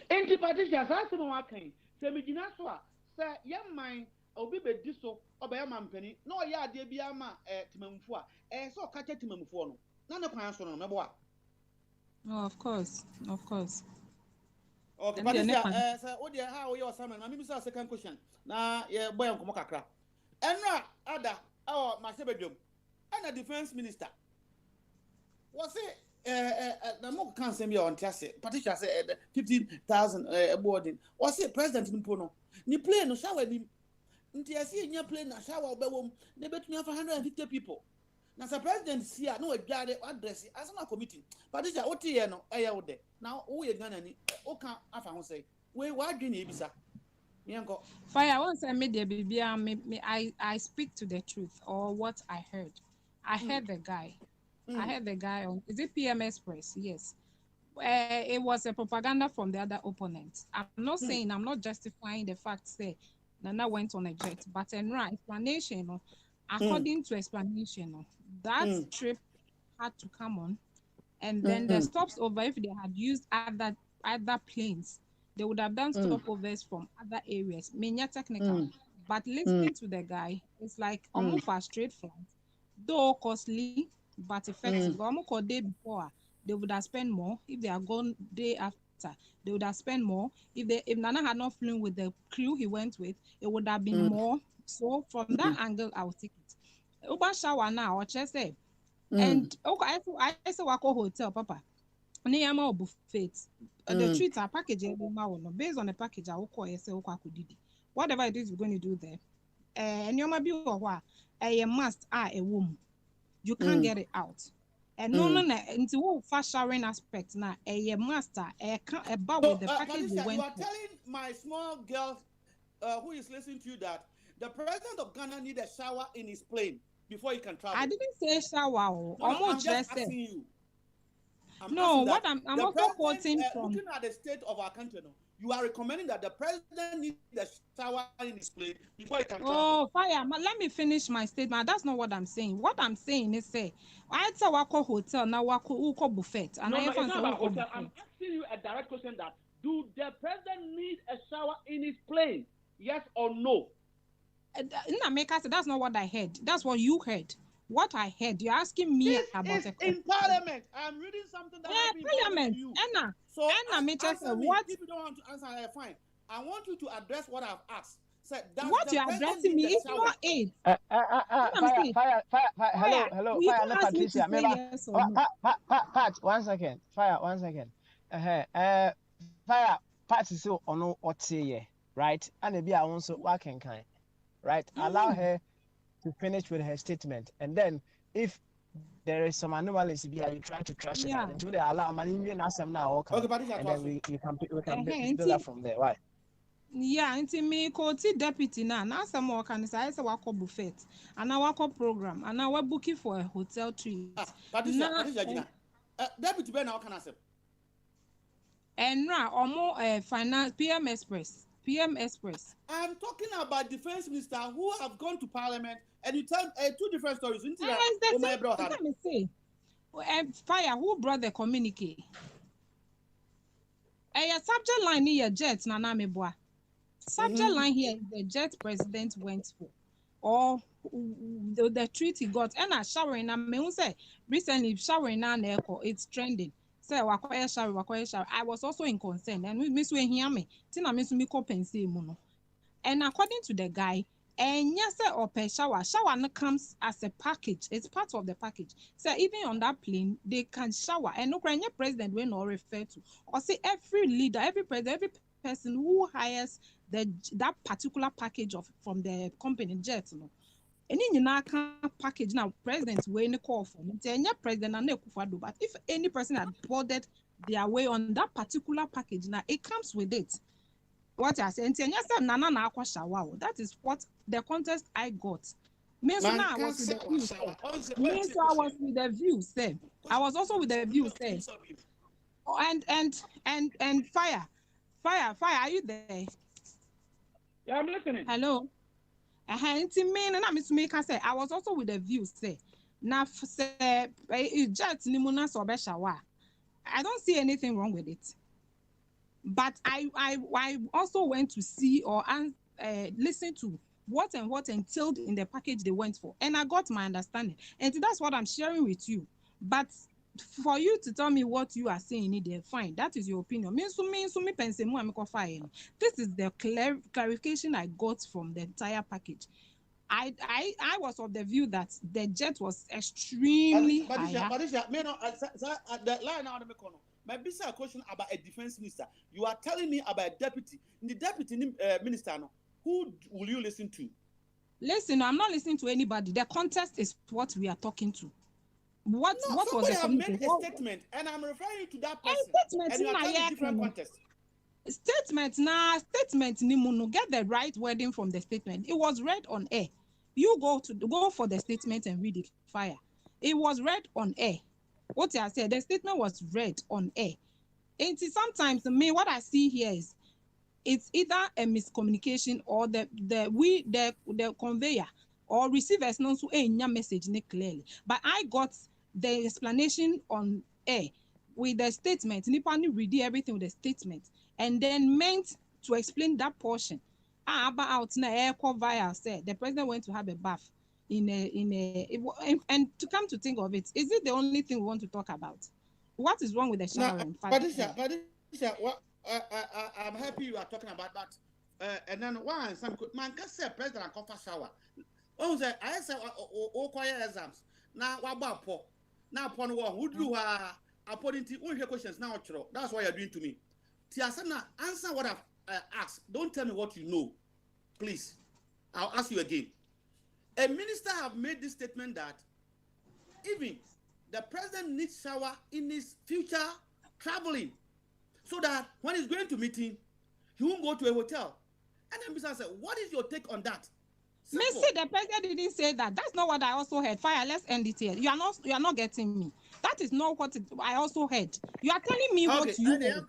Enti Patricia, that's no one thing. Say me gina so a say young mind obi be di so oba ma mpani na o ya ade bia ma timamfo a so ka che timamfo no na ne kwan so no mebo a. Oh, of course. Okay, Patricia, say o dey how you assignment ma me say second question na ye boy nkomo kakra. Enra ada ma se bedwom. And the defense minister was it the more can say me on Tiase. Patricia said 15,000 boarding. Was it President Nimpono? Ni plane no shower ni Tiase in your plane na shower be they bet me 150 people. Now the president see no a address as a committee. Patricia what here no out there. Now who you gonna ni o can afa ho say we why dream e bisa. Fire once I made the baby I speak to the truth or what I heard. I heard the guy. I heard the guy on, is it PM Express? Yes. It was a propaganda from the other opponent. I'm not saying, I'm not justifying the fact say Nana went on a jet, but explanation, according to explanation, that trip had to come on, and then the stops over, if they had used other planes, they would have done stopovers from other areas. Mania technical. But listening to the guy, it's like almost a straight flight, though costly, but effective. Almost a day before, they would have spent more. If they are gone day after, they would have spent more. If Nana had not flown with the crew he went with, it would have been more. So from that angle, I will take it. Uber shower now, or just say, and okay, I say Wako Hotel, Papa. Niyama buffet. The treats are packaged based on the package. I will call whatever it is we're going to do there. And you might be a must a woman. You can't get it out. And no into fast showering aspect now a master about with the package you are telling my small girl who is listening to you that the president of Ghana need a shower in his plane before he can travel. I didn't say shower. I'm just asking you. I'm also quoting from looking at the state of our country now. You are recommending that the president needs a shower in his plane before he can travel. Oh, fire! Let me finish my statement. That's not what I'm saying. What I'm saying is, say, I tell Wako Hotel now Wako buffet, and it's not about hotel. I'm asking you a direct question: that do the president need a shower in his plane? Yes or no? Nameka said that's not what I heard. That's what you heard. What I heard, you're asking me this about is in Parliament. I'm reading something that Parliament. You. Anna, so Anna, what? If you don't want to answer, fine. I want you to address what I've asked. What you're addressing me is not it. Fire, hello, Fire, Patricia. Pat, 1 second. Fire, 1 second. Fire, Pat is so on what say, right? And maybe I want to work in kind, right? Allow her to finish with her statement, and then if there is some anomalies, you try to trash it until they allow money and ask them now. Okay, and then we can build up from there. Why? Yeah, until me quote deputy now some more can say work buffet and our work program and now we're booking for a hotel treat. Patricia, deputy Ben, how can I say? And now or more finance PM Express. I'm talking about defense minister who have gone to Parliament, and you tell two different stories. Let me say, Fire, who brought the communique? A subject line here, jet, Nana Meboa. Subject line here is the jet president went for, or the treat he got. And I showering, I mean, say recently showering now, it's trending. Say wakoya shower. I was also in concern, and we miss when hear me. Tina miss me compensate mono. And according to the guy, and yes, or per shower comes as a package. It's part of the package. So even on that plane, they can shower. And Ukrainian president will not refer to, or say every leader, every president, every person who hires that particular package from the company jet. Any package now, president will call for me. President and but if any person had boarded their way on that particular package. Now it comes with it. What I say, that is what the contest I got. Means now I was with the view, sir. Means I was with the view, sir. I was also with the view, sir. And fire, are you there? Yeah, I'm listening. Hello. I was also with the view, say. Now, say, jet nimuna sobeshawa. I don't see anything wrong with it. But I also went to see or listen to what entailed in the package they went for, and I got my understanding, and that's what I'm sharing with you. But for you to tell me what you are saying in there, fine, that is your opinion. This is the clarification I got from the entire package. I was of the view that the jet was extremely higher. The line out of the corner. My business question about a defense minister. You are telling me about a deputy. The deputy minister, who will you listen to? Listen, I'm not listening to anybody. The contest is what we are talking to. What was the made a statement, and I'm referring to that person. And you are telling different contest. Statement nimuno. Get the right wording from the statement. It was read on air. You go for the statement and read it. Fire. It was read on air. What I said, the statement was read on air. And sometimes what I see here is it's either a miscommunication or the conveyor or receivers not to a message clearly. But I got the explanation on air with the statement. Nipani read everything with the statement and then meant to explain that portion. About air via said the president went to have a bath and to come to think of it, is it the only thing we want to talk about? What is wrong with the showering? Patricia, I'm happy you are talking about that. And then one man can say president and comfort shower. Oh, I said quiet exams. Now what about Paul? Now upon one who do according to your questions now. That's what you're doing to me. Tiasana, answer what I've asked. Don't tell me what you know, please. I'll ask you again. A minister have made this statement that even the president needs shower in his future traveling, so that when he's going to meeting, he won't go to a hotel. And then Mr. said, "What is your take on that?" Missy, the president didn't say that. That's not what I also heard. Fire, let's end it here. You are not getting me. That is not what I also heard. You are telling me what you heard.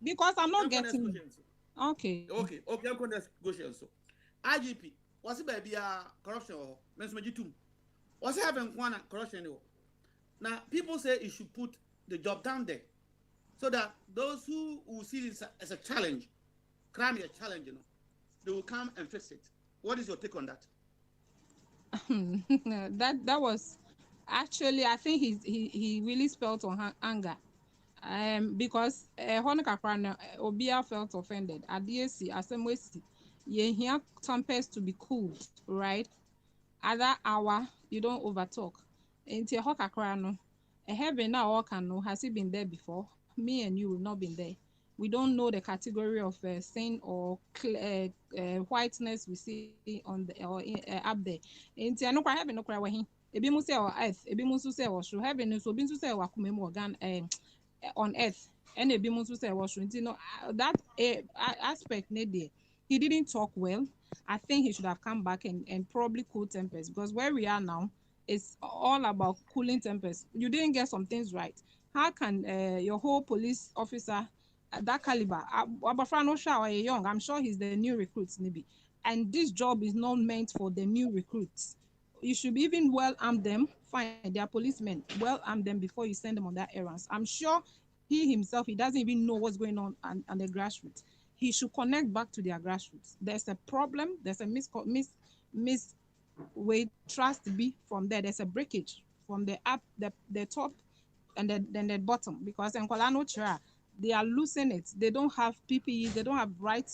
Because I'm not getting it. Okay. IGP, what's it baby corruption or what's having one corruption? Now people say you should put the job down there so that those who see this as a challenge, crime a challenge, they will come and fix it. What is your take on that? That was actually, I think he really spelled on anger. Because Honoka Obia felt offended. At DSC, Asemwesi, you hear tempers to be cooled, right? Other hour, you don't overtalk. Into Hoka a heaven now can has he been there before? Me and you have not been there. We don't know the category of sin or whiteness we see on the or up there. Into no cry heaven no cry wahi. Ebi mu say or earth, ebi mu say or show heaven so bin say wa kumemu organ on earth. And ebi mu say or show. No, that aspect ne there. He didn't talk well. I think he should have come back and probably cool tempers, because where we are now is all about cooling tempers. You didn't get some things right. How can your whole police officer at that caliber, young, I'm sure he's the new recruits, maybe, and this job is not meant for the new recruits. You should even well arm them. Fine, they are policemen. Well arm them before you send them on that errands. I'm sure he himself, he doesn't even know what's going on the grassroots. He should connect back to their grassroots. There's a problem. There's a miss way trust be from there. There's a breakage from the up, the top, and then the bottom, because in Kolano Chira, they are losing it. They don't have PPE. They don't have right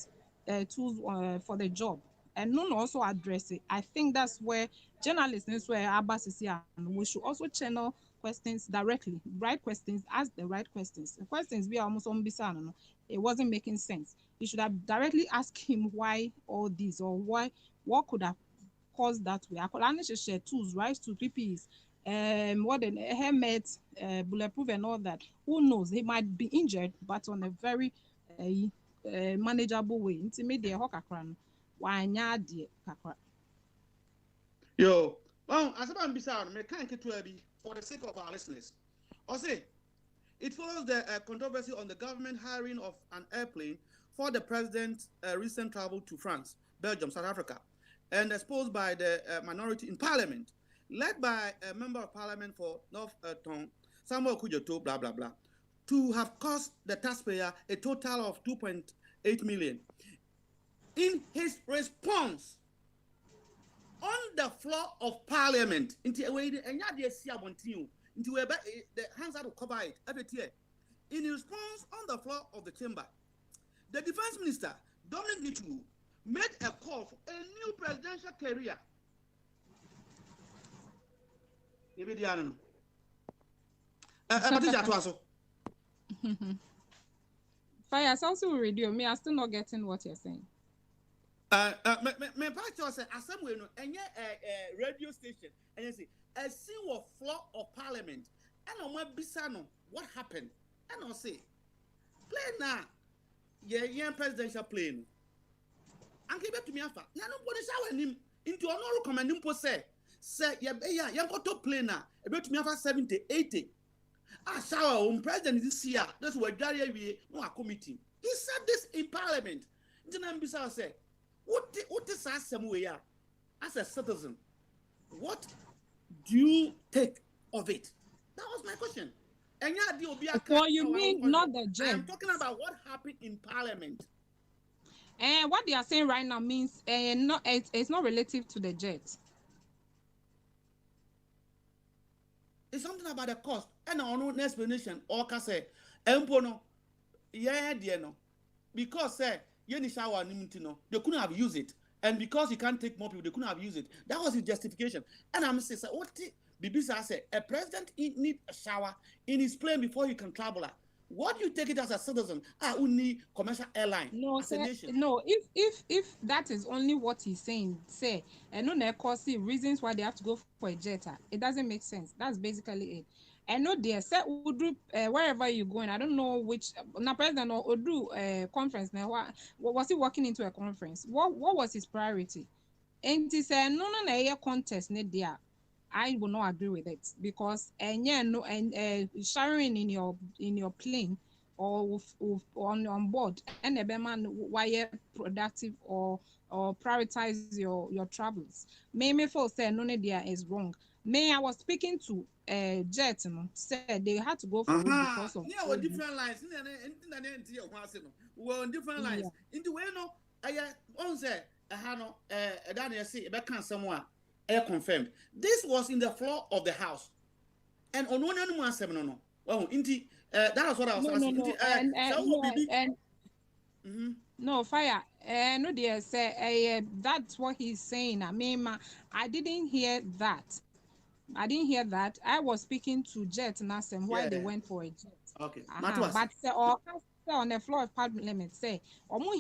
tools for the job, and none also address it. I think that's where journalists, that's where Abbas is here, and we should also channel questions directly. Right questions, ask the right questions. The questions we are almost on Bisano. It wasn't making sense. You should have directly asked him why all this, or what could have caused that way. I could share tools, right, to PPEs, helmet, bulletproof and all that. Who knows? He might be injured, but on a very manageable way. Intimate kakra. Wanya de kakra. Yo, well, as I'm beside me, can't get to be for the sake of our listeners. Or say, it follows the controversy on the government hiring of an airplane for the president's recent travel to France, Belgium, South Africa, and exposed by the minority in parliament, led by a member of parliament for North Tongue, Samuel Kujoto, blah, blah, blah, to have cost the taxpayer a total of 2.8 million. In his response, on the floor of parliament, the hands that will cover it. In response, on the floor of the chamber, the defense minister, Dominic Nichu, made a call for a new presidential career. Fire, also radio. Me, I'm still not getting what you're saying. Me pastor say assembly no enye radio station and you see a scene of floor of parliament and on my bisa no what happened and I say plane na ye presidential plane and give it to me afa na no body shower nim into honor recommend him say ye go to plane na e be to me afa 70 80 shower on president this year that's what Daria we no a committee he said this in parliament then bisa say what is Samuel as a citizen? What do you take of it? That was my question. And well, you mean not the judge? I'm talking about what happened in parliament. And what they are saying right now means it's not relative to the jet. It's something about the cost. And I know explanation. Or can say, Empono, yeah, dear no, because say. They couldn't have used it, and because you can't take more people, they couldn't have used it. That was his justification. And I'm saying, what Bibisa said, a president need a shower in his plane before he can travel. What do you take it as a citizen? Who need commercial airline? No, sir, no. If that is only what he's saying, say, and no cause reasons why they have to go for a jet. It doesn't make sense. That's basically it. I know they said wherever you're going. I don't know which. Now, president or do conference now. What was he walking into a conference? What was his priority? And he said no contest there. I will not agree with it because sharing in your plane or on board and a man why productive or prioritize your travels. May for say no there is wrong. I was speaking to Jet, said they had to go for it because of different lines. We're on different lines. Into where no, I say Daniel say can't somewhere confirmed. This was in the floor of the house, and on one no. Well, that was what I was asking. No fire. No, dear, say that's what he's saying. I mean, I didn't hear that. I was speaking to Jet Nassem why they went for a jet. Okay. But on the floor of parliament say,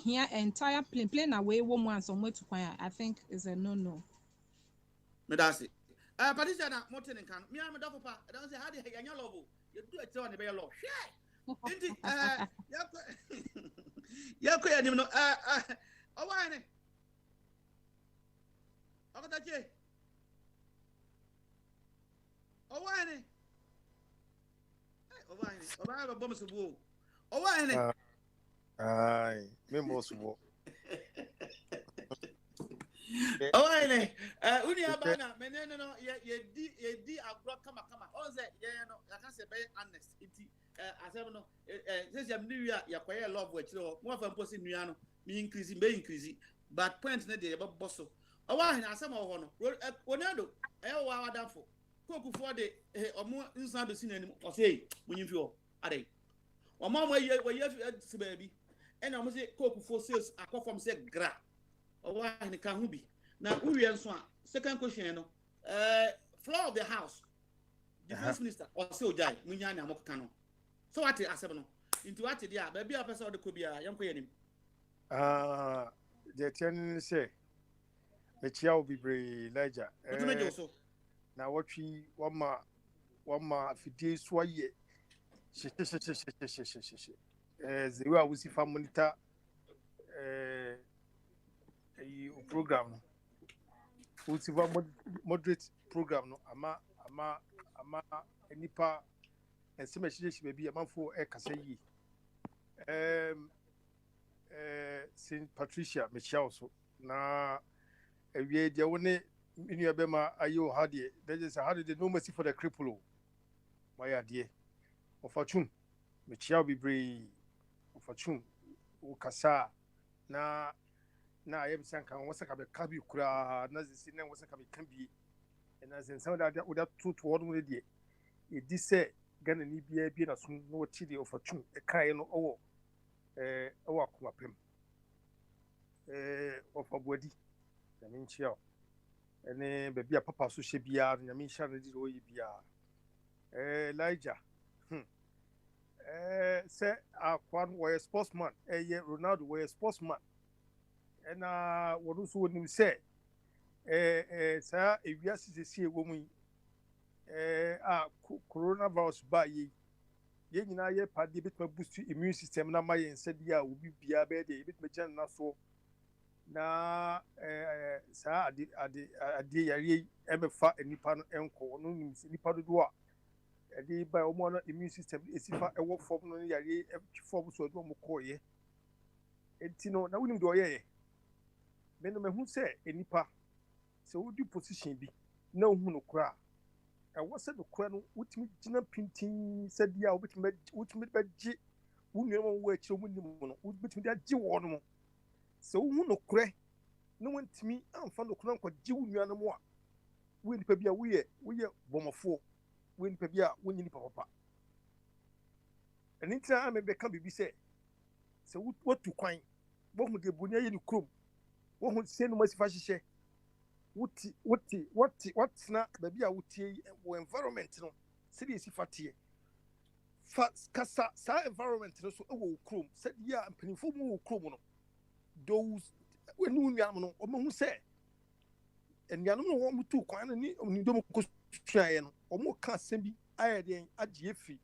here entire plane away woman somewhere to fire. I think is a no. That's it. Patricia, Morton and Can. Me, I'm a double part. I don't say how the heck you love you do it on the bear law. Share. Yeah, quit him. Oh, why? Oh, that's it. Oh, why? Oh, why? Oh, I have a bonus of wool. Oh, why? Aye, members of Oh, I Uni Abana, no, ye agro come. Oh, that, no, I can't say very honest. As I know, since I'm new year, you're quite a love which more of a person, me increasing, but point in the day about Bosso. Oh, why, and some of one, Ronaldo, wow, down for Coco for the or more inside the scene or say, when you feel, are they? Or mama, you have baby, and I must say, Coco for sales, I call from say gra. Oh, why in the Kahubi. Now, we answer. Second question, floor of the house. Defense minister or so die, Munyana Mokano. So what I said, into what it, yeah, baby, a person of the Kubia, young queen. The ten say, the chair will be brave, Ledger. na wɔtwe wɔma afidie so ayɛ hyehyɛhyɛhyɛhyɛhyɛhyɛ zewe a wosi fa monitor ayi program no wosi fa moderate program no ama nipa nsɛm ahyehyɛhyɛ baabi amanfo ɛkasa yie St. Patricia mehyia wo so na awie deɛ wo ne nua bɛma ayɛ wo ha deɛ that is how the no mercy for the cripple wayɛ adeɛ ɔfatwum mehyia wo bebree ɔfatwum wo kasa na ayɛ bisa nka wo sɛ ka bɛka bi koraa na sisi na wo sɛ ka bɛka bi ɛna sɛ nsɛm da wo da toto hɔ no deɛ ɛdi sɛ Ghana ni bia na so na wɔte deɛ ɔfatwum ɛkaeɛ no ɛwɔ akoma pɛm ɔfaboadi nyame nkyia wo ɛne baabi a papa so hyɛ biara no nyame nhyia no de ɔyɛ biara Elijah sɛ akwa no wɔyɛ sportsman ɛyɛ Ronaldo wɔyɛ sportsman ɛna wɔno nso wɔnim sɛ saa ewiase sɛsie wɔ mu yi coronavirus ba yɛ nyinaa yɛ padeɛ bɛtuma boost immune system na ma yɛn sɛdeɛ a obi biara bɛyɛ deɛ yɛbɛtuma gyina no so na saa adeɛ yare yi ɛbɛfa nipa no ɛnkɔ ɔno nim sɛ nipa dodoɔ a ɛde ba ɔmo no immune system esi fa ɛwɔ fam no yare yi ɛtwi fam so ɛde ɔmo kɔɔyɛ enti no na wonim deɛ ɔyɛyɛ mɛno mahu sɛ nipa sɛ wodi position bi na ohu no koraa ɛwɔ sɛ no koraa no wotumi gyina pintin sɛdeɛ a wotumi bɛgye wo nnuama wɔ akyire ɔmo nim no wotumi de agye wɔn no sɛ wohu no korɛ na wontumi amfa no korɛ nkɔgye wo nnuama mu a woyɛ nipa bi a woyɛ bɔmmɔfoɔ woyɛ nipa bi a wonyɛ nipa papa ɛno nti na mebɛka biribi sɛ wotu kwan wohu deɛ boni ayɛ ne kurom wohu sɛ no masifa hyehyɛ watena baabi a wotie wɔ environment no sɛdeɛ ɛsi fa teɛ kasa saa environment no so ɛwɔ wo kurom sɛdeɛ a mpanimfoɔ mu wɔ kurom no those when you know ɔmo hu sɛ nnuanom no wɔn tu kwan no ne dɔm kɔsuaeɛ no ɔmo ka asɛm bi ayɛ deɛ agye efi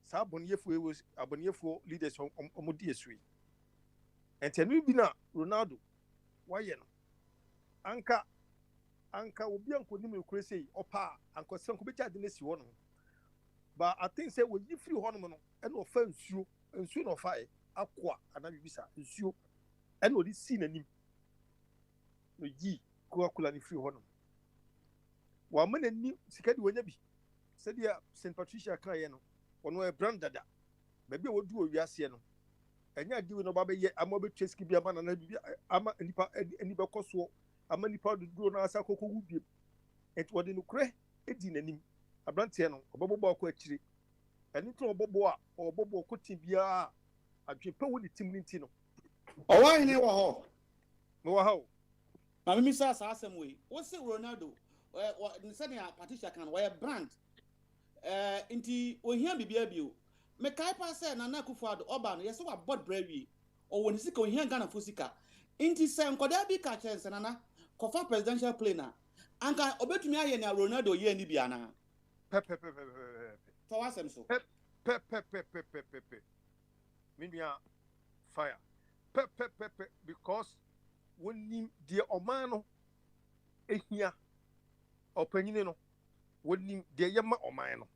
saa abɔneyɛfoɔ leaders ɔmo di esu yi ɛntɛnu bi na Ronaldo wayɛ no anka obi anko nim ekure sei ɔpa anko sɛ anko bɛgya de n'esi hɔ no but I think sɛ wɔyi firi hɔ no no ɛna ɔfa nsuo na ɔfa yɛ akɔa ana bibisa nsuo ɛna ɔde si n'anim no yi Coca-Cola ne firi hɔ no wɔama n'ani sika de wɔnya bi sɛdeɛ St. Patricia kaeɛ no ɔno yɛ brand dada baabi a wɔdu wɔ wiaseɛ no ɛnyɛ adeɛ no ɔba bɛyɛ ama ɔbɛtwa sika bi ama nana bi ama nipa ani bɛkɔ soɔ ama nipa dodoɔ no asa kɔkɔ wu biem ɛnti wɔde no korɛ edi n'anim aberanteɛ no ɔbɛbɔbɔ akɔ akyire ɛno nti ɔbɔbɔ ɔkɔ tim biara adwepɛ wɔ ne tim ne nti no ɔwɔ hene wɔ hɔ mewɔ ha o na mimi saa asɛm wei wɔse Ronaldo sɛnea Patricia kan wɔyɛ brand nti ohia bibia bio mekae pa sɛ Nana Akufo-Addo ɔba no yɛsɛ wabɔ bra wie ɔwɔ ne sika ohia Ghana fo sika nti sɛ nkɔdaa bi ka kyɛn sɛ Nana kɔfa presidential plane a anka obetumi ayɛ nea Ronaldo yɛ ni bi ana pɛ fa wasɛm so pɛ menua fire pɛ because wonim deɛ ɔman no ehia ɔpanyini no wonim deɛ yɛma ɔman no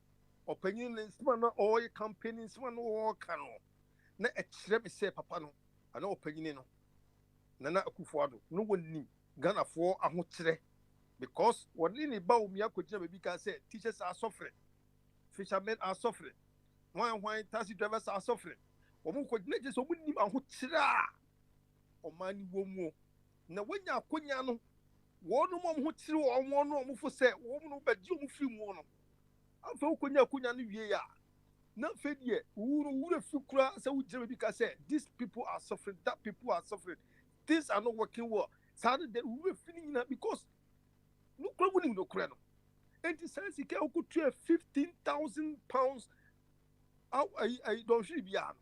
ɔpanyini no nsɛm na ɔyɛ campaign nsɛm na ɔka no na ɛkyerɛ me sɛ papa no ana ɔpanyini no Nana Akufo-Addo no wonim Ghanafoɔ ahokyerɛ because wɔne ne ba omia kɔgyina baabi ka sɛ teachers are suffering fishermen are suffering hwan taxi drivers are suffering wɔn kɔgyina gye sɛ wɔn nim ahokyerɛ a ɔman ni wɔ mu na wɔnya akonya no wɔn mo ho kyerɛ wɔn no wɔn fo sɛ wɔn no bɛgye wɔn firi mu no afɛ wɔkɔnya akonya no wie ya na afɛ deɛ wura fi kura sɛ wogyina baabi ka sɛ these people are suffering that people are suffering things are not working well saa de wura fi ni nyina because no kura wɔn nim no kura no enti sɛ sika wɔkɔtua £15,000 ayi dɔnhwere biara no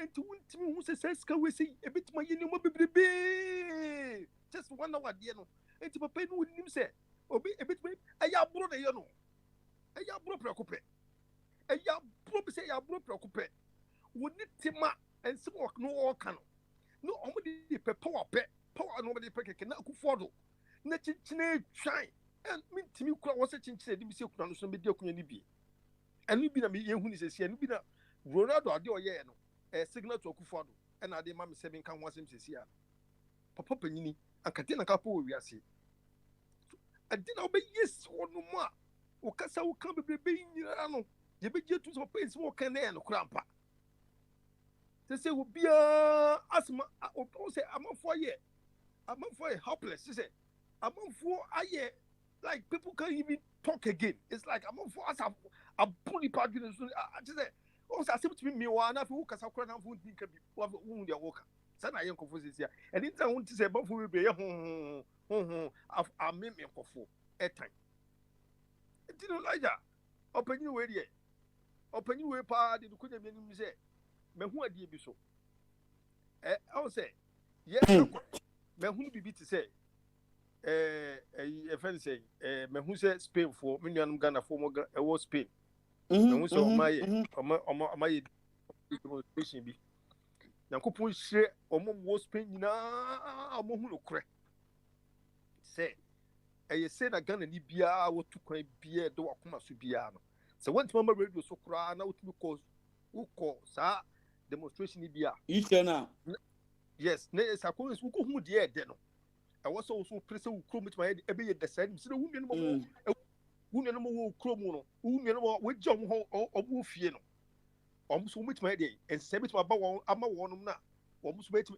enti wontimi hu sɛ sɛ sika wei sɛ ebɛtumi ayɛ nneɛma bebrebe just one hour deɛ no enti papa no wonim sɛ obi ebitumi eya aburo na ye no eya aburo prekope eya aburo bi se eya aburo prekope woni tima ensim wok no woka no omo di pe power no omo di pe keke na akufodo na chinchine twan and mintimi kura wo se chinchine di bi se kura no so be di akunya ni bi enu bi na me yehu ni se enu bi na Ronaldo ade oye no signal to akufodo and ade ma me se bin kan ho asem se sia papa panyini ankate na kapo wo wiase ade na obe yes wono mu a wo kasa wo kan bebrebe nyira no ye be je tu so pay so wo kan na no krampa se wo bia asma o se amafo ye helpless se amafo aye like people can't even talk again. It's like amafo as a bully party so I just say o se asem to me wa na fi wo kasa kra na fo ndi ka bi wo dia wo ka say na ye nkofo se sia and in time won ti say bafo bebrebe ye ameme nkofo etan ti no laja opanyi we die opanyi we pa de ko nya menim say mehu adie bi so I will say yes mehu bibi ti say friend say mehu say Spain for me nuanum Ghana for mo e wo Spain mehu so omaye demonstration bi yankopon hire omo wo Spain nyina omo hu lokre say say na Ghana ni bia wo tu kwan bia de wakoma so bia no say want mama radio so kra na wotumi ko sa demonstration ni bia Itena yes na sakon su ko hu de no I was also press wo krom mit my e be ye decide se wu no mo wo krom no wu no mo wo jom ho obu fie no so mit my de en se bit ma ba won ama won na so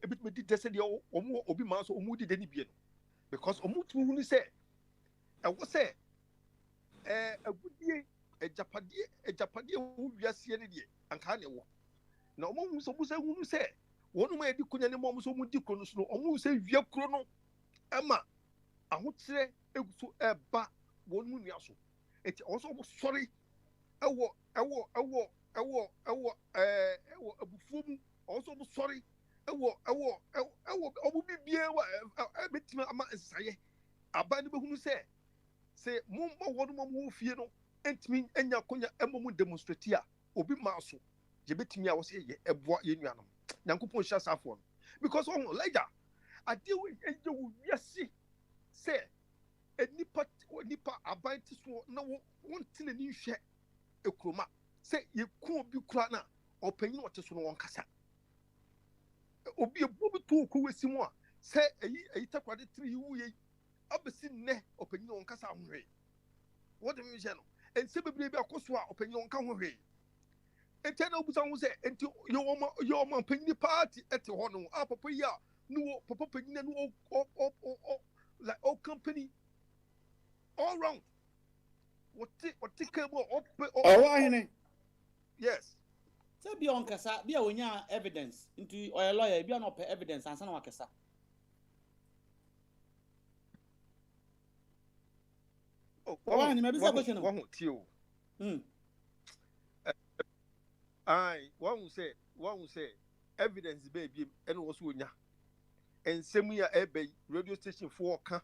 bit me di decide obi ma so omu di de ni bie no because omu tu hu ni se I was say agudie ejapade wo wiase ne de anka ne wo na omu so bu se hu ni se wonu ma edi kunya ne mo so mu di kro no so omu se wie kro no ema ahokyere eguso eba wonu nua so eti also omu sorry ewo abufuo mu also omu sorry ewo omu bibie wa betima ama nsaye aba ne behunu se mo wonu mo fie no entimi enya konya emo demonstrate a obi ma so je betimi a wo se ye eboa ye nuanom nyankopon hya safo no because on later ade we eje wo wiase se enipa abanti so na wonte ni hwe ekroma se ye ku obi kura na opanyin wote so no won kasa obi ebu bi to ko wesi mu a se eyi takwade 3 wu ye abesi ne opanyin won kasa hwe what do you say no ense bebre bi akoso a opanyin won ka ho hwe enti na obusa ho se enti yo ma panyin party ete ho no a papa ya no papa panyin no like all company all round what cable yes say bi on kasa bi a wonya evidence into oil lawyer bi on evidence ansa na wakasa why ni maybe say question no won ti o ai won say evidence baby and wo so wonya ensem ya ebe radio station for ka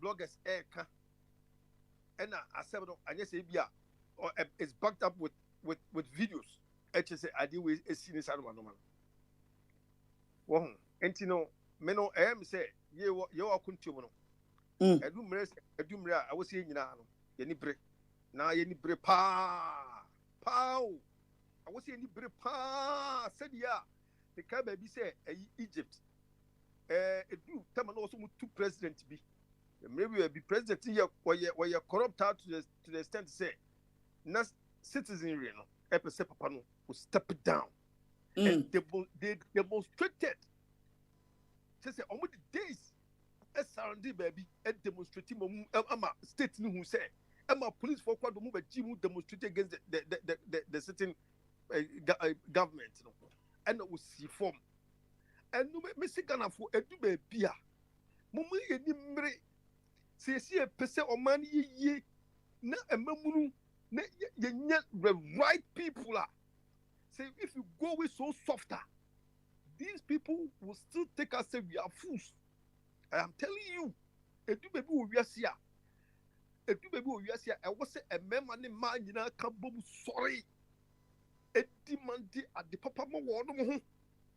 bloggers ka and accept anya say bia it's backed up with videos say ade we esi ni sanu manoma won enti no me no say ye wo kuntum no edumre a wo se nyina no ye ni bre na ye ni bre pa I was saying ni bre pa said ya the ka ba bi say Egypt edu tama no so mu two president bi maybe be president here where corrupt out to the extent to say na citizenry no epese papa no will step it down and they demonstrated say on the days surrounding baby and demonstrating ama state ni who say ama police for kwado mu ba ji mu demonstrate against the sitting government no and we see form and no me see Ghana for edu ba bia mo mu ye ni mre se pese oman ye na emamuru na ye the right people are say if you go with so softer these people will still take us say we are fools. I am telling you edu baby wo wiase a ɛwɔ sɛ ɛmɛma ne mmaa nyinaa ka bom sɔre edi mandi ade papa mo wɔ no ho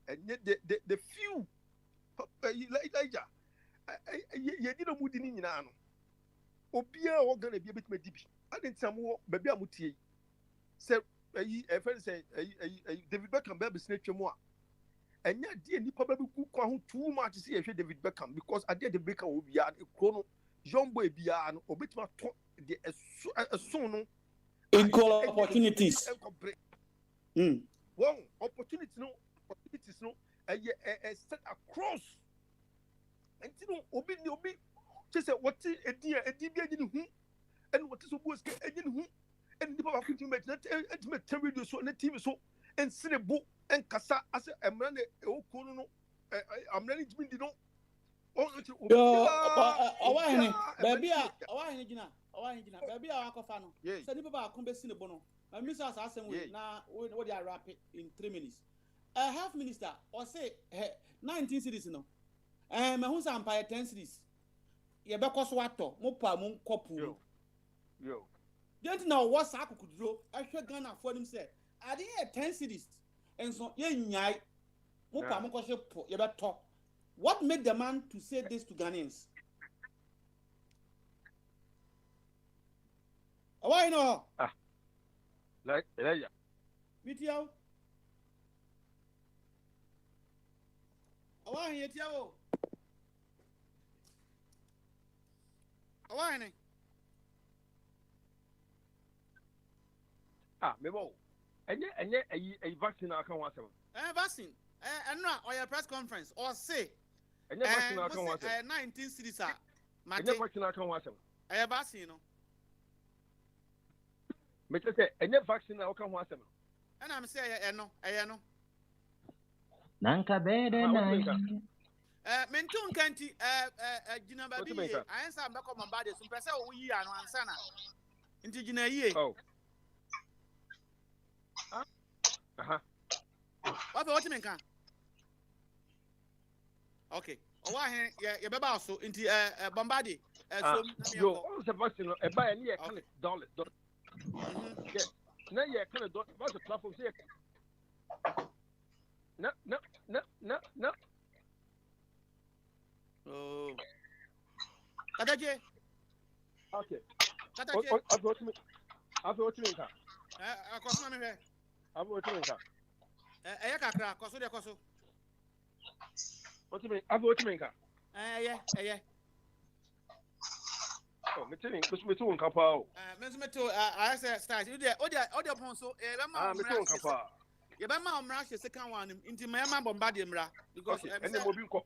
ɛnyɛ the few Elijah yɛdi na mu di ne nyinaa no obiara wɔ Ghana bi ebetuma di bi ade ntina mo baabi a mo tie sɛ ɛfɛn sɛ David Beckham bɛɛ bɛsina twɛ mu a ɛnyɛ adeɛ nipa bɛbi gu kwan ho too much sɛ yɛhwɛ David Beckham because adeɛ David Beckham wɔ biara kuro no young boy biara no obetuma tɔ de ɛso no equal opportunities Well, opportunities no set across. And you know, obi just say what edi bi agini hu and what is so boss agini hu and the papa kuti met na radio so na TV so and sinebo and kasa as a man e okunu no amna ni jimi di no awahene baby gina baby a wakofa no say ni papa akon be sinebo no Mr. Assassin will now what they are rapid in 3 minutes. A half minister or say 19 cities no. Who's empire 10 cities. Ye beko swato mo pa mo kopu. Yo. Don't know what Saku could do. I should Ghana for him say. I didn't 10 cities. And so ye nyai mo pa mo koshe po ye beto. What made the man to say this to Ghanaians? Why no? Like Elijah. Video. Awa hin yetia wo. Awa hin. Memo. Enye a vaccine aka wan asem. Vaccine. Enra or press conference or say. Enye vaccine aka wan asem. 19 cities are. Enye vaccine aka wan asem. Vaccine no. Me say enye vaccine aka wan asem. And I'm say no. Nanka bede na. Mentun kanti gina babi I answer back on my body so pese o yi anu ansa na. Nti gina yi. Oh. What me kan? Okay. O wa hen ye beba so nti bombardie so yo all the vaccine e buy any kind of dollars. Yes. Na ye kind of what's the platform say? No. Oh. Kataje. Okay. Kataje. After what you mean? Akoso me hwe. After what you mean? Eye kakra, koso de koso. What you mean? After what you mean? Eye. Oh, me telling you, me too on kapao. Me too I say start. You there, odia pon so e be ma. Me too on kapao. You be ma omra hye second one nti me ma bombardie mra because and then mobi nko.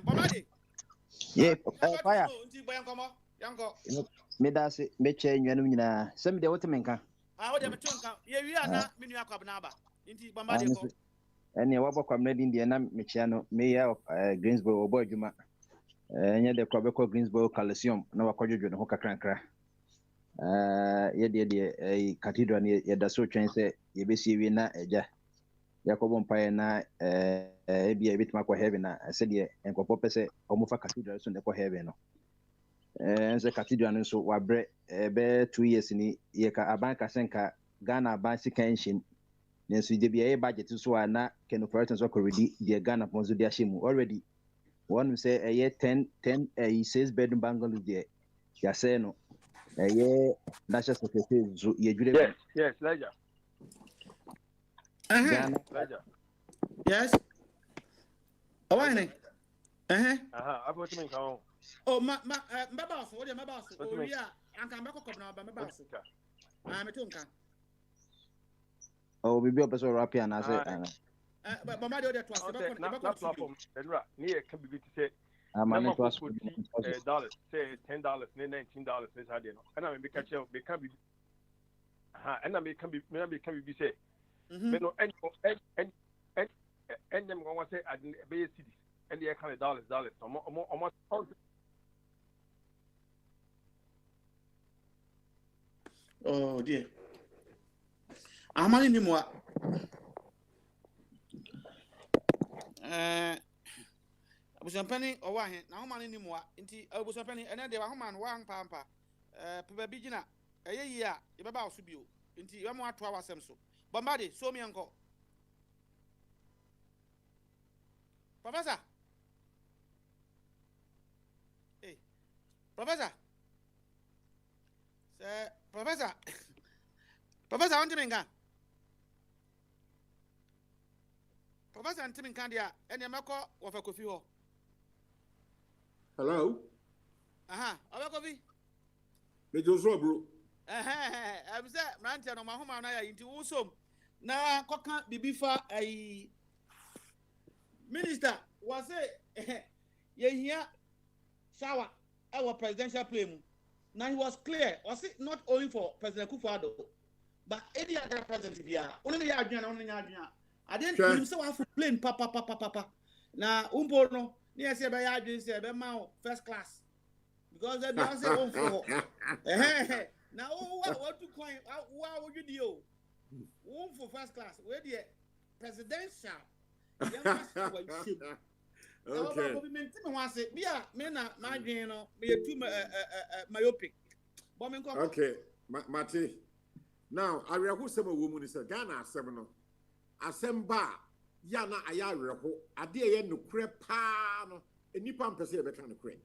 Bombardie. Yeah, fire. Nti boyan komo. Yanko. Me da se me che nwanum nyina. Se me de wote menka. Odia me too nka. Ye wi ana me nua kwab na aba. Nti bombardie ko. Ene wabo kwamna din de na me chia no me ya Greensboro obo adwuma. Enye de kwabeko Greensboro Coliseum na wakwadwodwo ne ho kakrankra. Ye cathedral ye da so twen se ye besi wi na eja. Yakobo mpaye na ebia bitima kwa heaven na se de enkopo pese omufa cathedral so ne kwa heaven no. Ense cathedral no so wabre be 2 years ni ye ka abanka senka Ghana ban sikansion. Nenso de bia ye budget so ana Ken Operations already de Ghana ponzo de ahemu already. One say a year 10 6 bedroom bungalow there. Ya say no. A year national secretary so ye jure. Yes, Elijah. Elijah. Yes. Awani. I've got to make home. Oh, mbaba so, what mbaba so. Oh, yeah. Anka mbako kobna mbaba so. Metunka. Oh, bibi opeso rap ya na say. But my dear, that was platform. Near can be to say. $10, say $10, $19, this idea. And I may catch up, they can be. And I may can be say. No, and them going to say at the Bay City, and they kind of dollars, almost. Oh dear. I'm only ni moi. abusuampani owa he na homa ni mu a nti abusuampani ene de homa no wa mpa peba bi gina eyeyi a ye beba oso bio nti we mo ato awasem so bombade so mi enko professor professor professor on timinga professor on timinga dia ene meko wo fa kofi ho. Hello? Obe kofi. Me Joshua bro. I'm say Mrantia no mahoma na ya inti wusom na koka bibifa ai minister was say ye here shower our presidential play mu. Now he was clear was it not only for President Kufuor but any other president bia only ya adwan only ya adwan I didn't him say wa plane papa na umpo no near say be ya adwan say be ma first class because they don't say on for now what to coin what would you do one for first class where the presidential okay myopic okay Mate now I reckon some woman is a Ghana seven asemba yana aya reho ade ye no kre pa no enipa mpese e beka no kre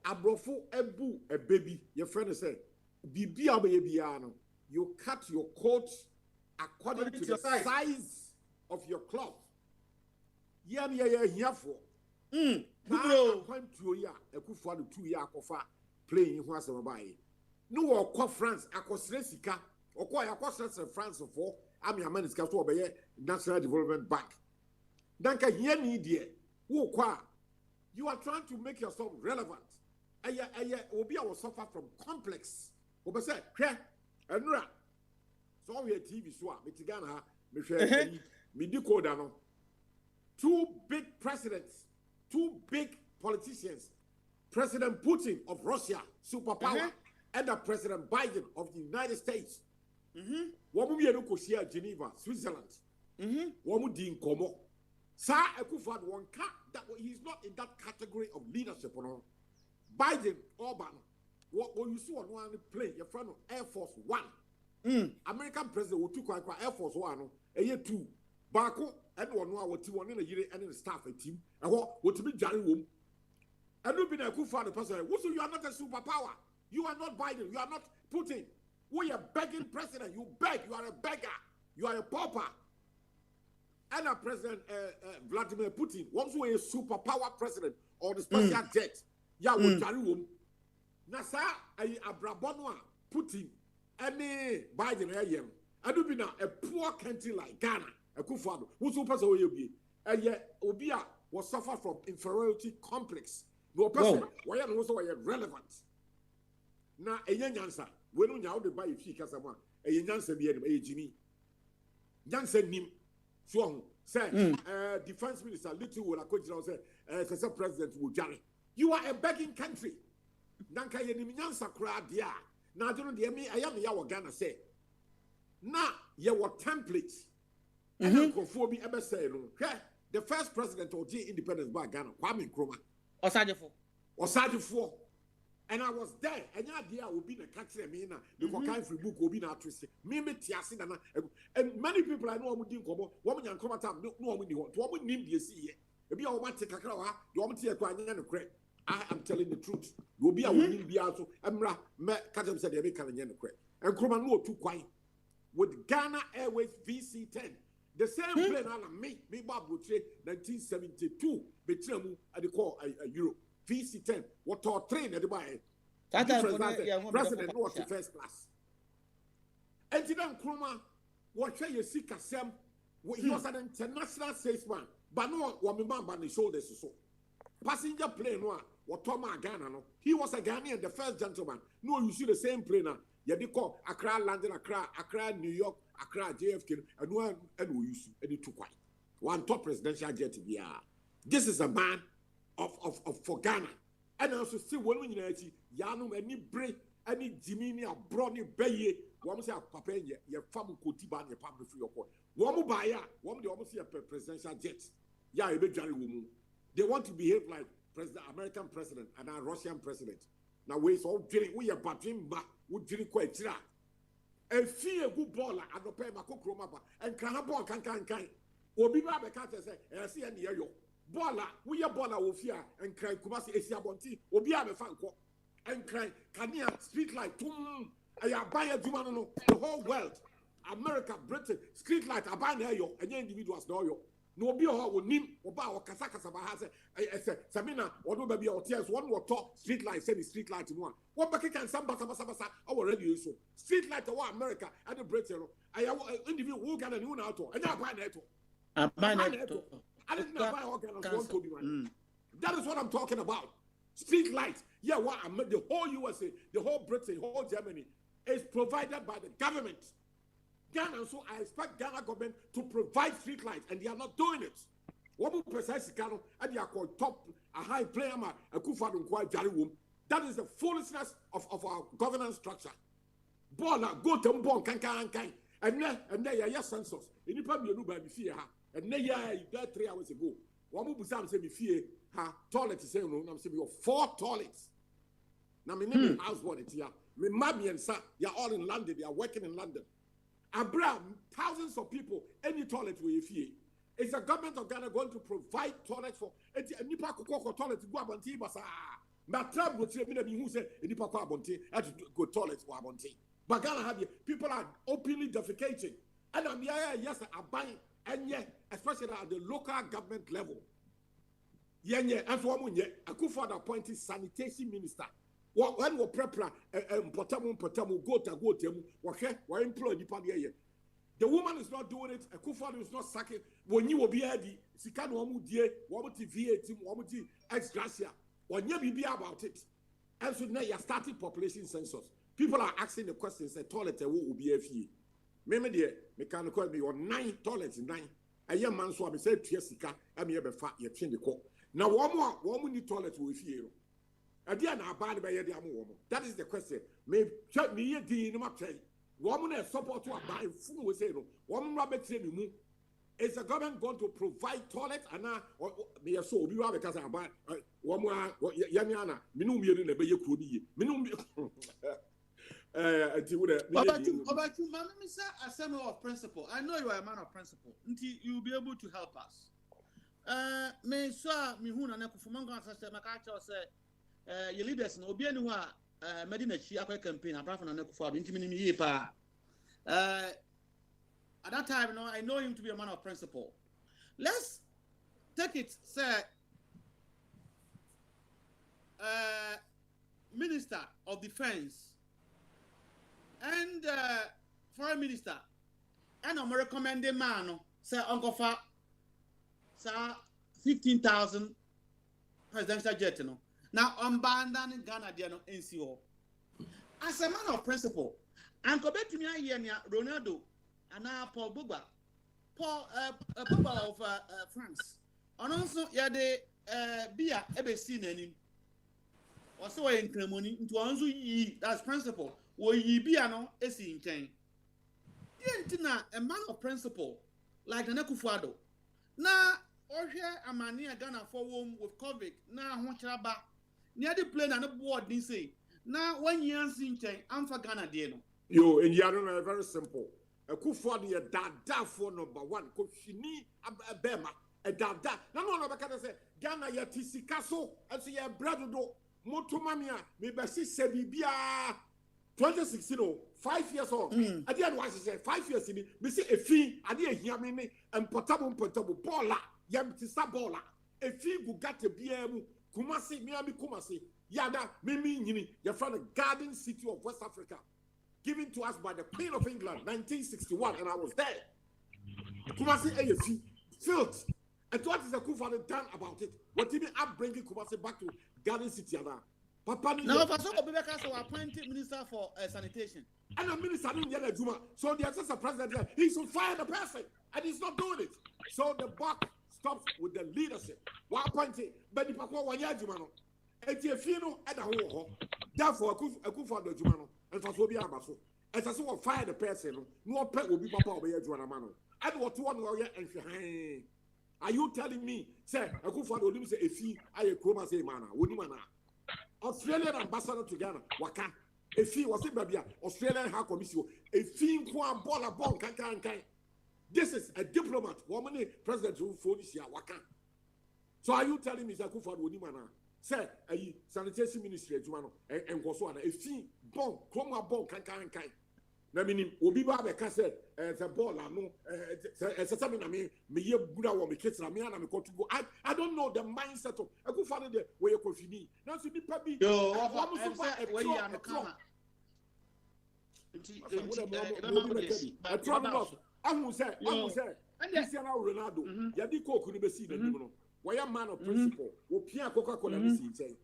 abrofo ebu a baby your friend say bibia be bia no you cut your coat according to the size of your cloth yan ye hiafo bro kwantuo ya ekufo ado 2 year akofa playing ho asem bae no wo kwa France akosre sika okwa yakosre France for ami amani sika so obeye National Development Bank danka hiani die wo kwa you are trying to make yourself relevant obi will suffer from complex obi say hwe enura so we TV so a metigana ha me hwe me di code no 2 big presidents 2 big politicians President Putin of Russia superpower and President Biden of the United States womu ye no kosia Geneva Switzerland womu di nkomo sa Akufo-Addo wonka that he's not in that category of leadership no Biden Orban what you saw on one plane your friend Air Force 1 American president wo tu kwa Air Force 1 no eye 2 baako and one no what one na yire and the staff a team eho what be jare wom enu bi na Akufo-Addo person so you are not a superpower you are not Biden you are not Putin we are begging president you beg you are a beggar you are a pauper and a president Vladimir Putin once we a superpower president or the special jet ya wo jare wom na sa ay abrabono a Putin any Biden ayem adu bi na a poor country like Ghana Akufo-Addo wo so person we bi eye obi a will suffer from inferiority complex no person why no so why relevant na enya nyansa we no nya wo de ba ifi kasa mo eye nyansa bi enim eye jimi nyansa nim so say defense minister little will akojira say president wo jare you are a begging country nanka yenim nyansa kra dia na ajono de me ayam ya wo Ghana say na ye wo template and konfo bi ebe say no the first president of the independence by Ghana Kwame Nkrumah Osajefo and I was there and ya will be the country me na because kind free book will be na twist me tiase na and many people I know am din kobo wo mo nyan Nkrumah tam no am ni ho to wo nim de si ye ebi a wo ma te kakra wa de wo te kwa anya no kre I am telling the truth you be a winning bia so emra me kajem said e be kan anya no kre Nkrumah no otu kwan with Ghana Airways VC10 the same plane on me Babutre 1972 betremu at the call a Euro VC10 what our train at the buy president was the first class and then Nkrumah what you see Kasem he was an international salesman but no woman on the shoulders so passenger plane what Thomas Ghana no he was a Ghanaian the first gentleman no you see the same plane you call Accra London Accra New York Accra JFK and one and we use any two quite one top presidential jet here. This is a man of for Ghana and also still when we yano any break any Jimmy a brownie bay one say papa your family kotiba your family free your one buyer one the almost a presidential jet ya a bit jolly woman They want to behave like American president and our Russian president. Now we all drink, we are batting back, we drink quite tira. A fear good baller and the pay Mako Kromapa and Kanabon can. Obi ba be ka say e see any yo baller we ya baller wo fia and cry Kumasi Asia Bonti obi a be fa nko and cry Kania street light tum aya buy a duma no the whole world America Britain street light aban na yo any individuals no yo no obi ho wo nim oba wo kasa ba ha say Samina odo ba bia o tears one wo top street light say the street light mu a wo ba can some basa our radio so street light wa America and Britain no aya individual wo Ghana ni wo na to anya aban na to that is what I'm talking about. Street lights. Yeah, what the whole USA, the whole Britain, the whole Germany is provided by the government. Ghana, so I expect Ghana government to provide street lights, and they are not doing it. What we precise Ghana, and they are called top a high player, a Kufadun quite very womb. That is the foolishness of our governance structure. Bona go to Mbon Kankan, and there are census. In the public, you by fear. And now, that 3 hours ago, one more Busam said, "Fear her toilet is saying, no, I'm saying, 4 toilets." Now, my name is house what it's here. My mommy and son, you're all in London, they are working in London. Abraham, thousands of people, any toilet will fear. Is the government of Ghana going to provide toilets for any toilet to go about Basa? But Trump would say, who said, any Papa Bonte, had to go toilets for Bonte. But Ghana have people are openly defecating. And I'm yes, I'm buying. And yet, especially at the local government level, and Akufo-Addo appointed sanitation minister. When we prepare, Potamu go temu, we employ the woman is not doing it. Akufo-Addo is not sacking. When you will be at the Sikano Wamu die, Wamu TV team, Wamu ex gracia, when you be about it. And so now you're starting population census. People are asking the questions. The toilet will be a fee. Maybe the mechanical be on 9 toilets 9. A young man so I say Tiesika, I'm here before you change the call. Now, one need toilets with you. Again, I buy by the woman. That is the question. Maybe check me a D in my tray. Woman has support to a buy food with zero. Woman rabbit training. Is the government going to provide toilets and now me a so be because I buy one more Yamiana, Minum in the Bay Kudi. Minum. But you, a seminar of principle. I know you are a man of principle. You will be able to help us. Me so me hu na kufumango asase makacha say your leaders no obi anu a Medina chi akwa campaign apart from na Akufo-Addo ntimi ni yie pa. At that time, no, I know him to be a man of principle. Let's take it, sir. Minister of Defense and Foreign Minister and I'm recommending man, sir, Uncle Fa, sir, 15,000 presidential jet. No, now I'm abandoning Ghana, there no NCO. As a man of principle, and go back to me here, Ronaldo. And now Paul Pogba of France. And also, yeah, the beer ever seen any. Also, in Cremoni, into Anzu ye, that's principle. Where ye be no, is in chain. Yentina, a man of principle, like the Akufo-Addo. Now, or here, a man near Ghana for whom with COVID, now, Honchaba, near the plane and the board, didn't say. Now, 1 year in chain, I'm for Ghana, dear. You, in Yarona, very simple. Akufo-Addo ye dada for number 1 ko fini abema e dada na no no beka say Ghana ye tisikaso enso ye bradodo motomania me be se bibia 2016 5 years old ade and was say 5 years ni me say efi ade ehia me ne empotable bola yam tisa bola efi gugate bia mu Kumasi Miami Kumasi yada mimi nyini ye from the Garden City of West Africa, given to us by the Queen of England, 1961, and I was there. Kumasi AFC filth. And what is the Akufo-Addo done about it? What did he bringing Kumasi back to Garden City? Papa, now, Pastor Obibeka so appointed Minister for Sanitation. And the minister didn't get a Juma. So the assistant president, he should fire the person, and he's not doing it. So the buck stops with the leadership. One appointed, but the Papa Wanya Jumano. Etiefino and a whole. Therefore, Akufo-Addo Jumano. And for so be Abaso. As I saw fire the person, no pet will be Papa Obey Juanamano. And what one warrior and Are you telling me, say, I go for the Olympics, if he, I chroma say, mana, would you mana? Australian ambassador to Ghana, Waka. If he was in Babia, Australian High Commission, if he can ball a ball, can. This is a diplomat, woman, president who for this year, Waka. So are you telling me, Zakufa, would you mana? Say, a sanitation ministry, and Goswana, if he, bon, chroma ball, can. Na minim obi ba be ka say the ball no something na me ye gura wo me ketira me na me ko to go. I don't know the mindset of Akufo no de we ye confini na so nipa bi yo where you am come ahu say Cristiano Ronaldo ya di coke no be si na nim no we man of principle wo pia Coca-Cola be si nchen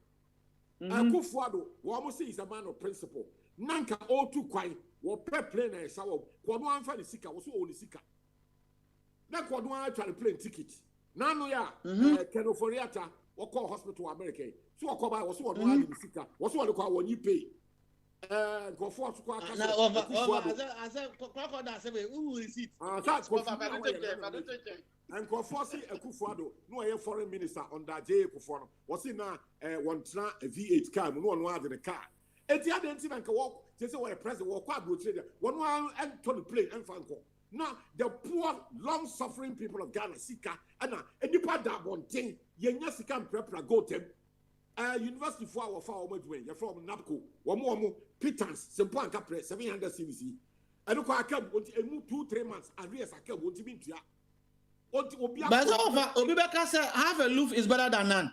Akufo ado wo mo say is a man of principle nanka all too quiet wo pay plane na sawo kodo anfa ni sika wo so o ni sika na kodo an try to plane ticket na no ya kenoforiata wo call hospital America so wo ko ba wo so wo ni sika wo so wo ko awoni pay go for so ko aka na as crocodile say who receipt and go for see Akufo-Addo no a foreign minister under J Akufo no wo see na won tra V8 car no ade the car eti adenti na nka wo say we president wo kwa bro trader one enter the plane and fanko now the poor long suffering people of Ghana sika and enipa da bonten yenya sika prepare go tem university for our doing you from NAPCO wo pittance simple anka pre 700 cedis and ko akam emu 2-3 months arrears akam wonti bintua obi obi be ka say half a loaf is better than none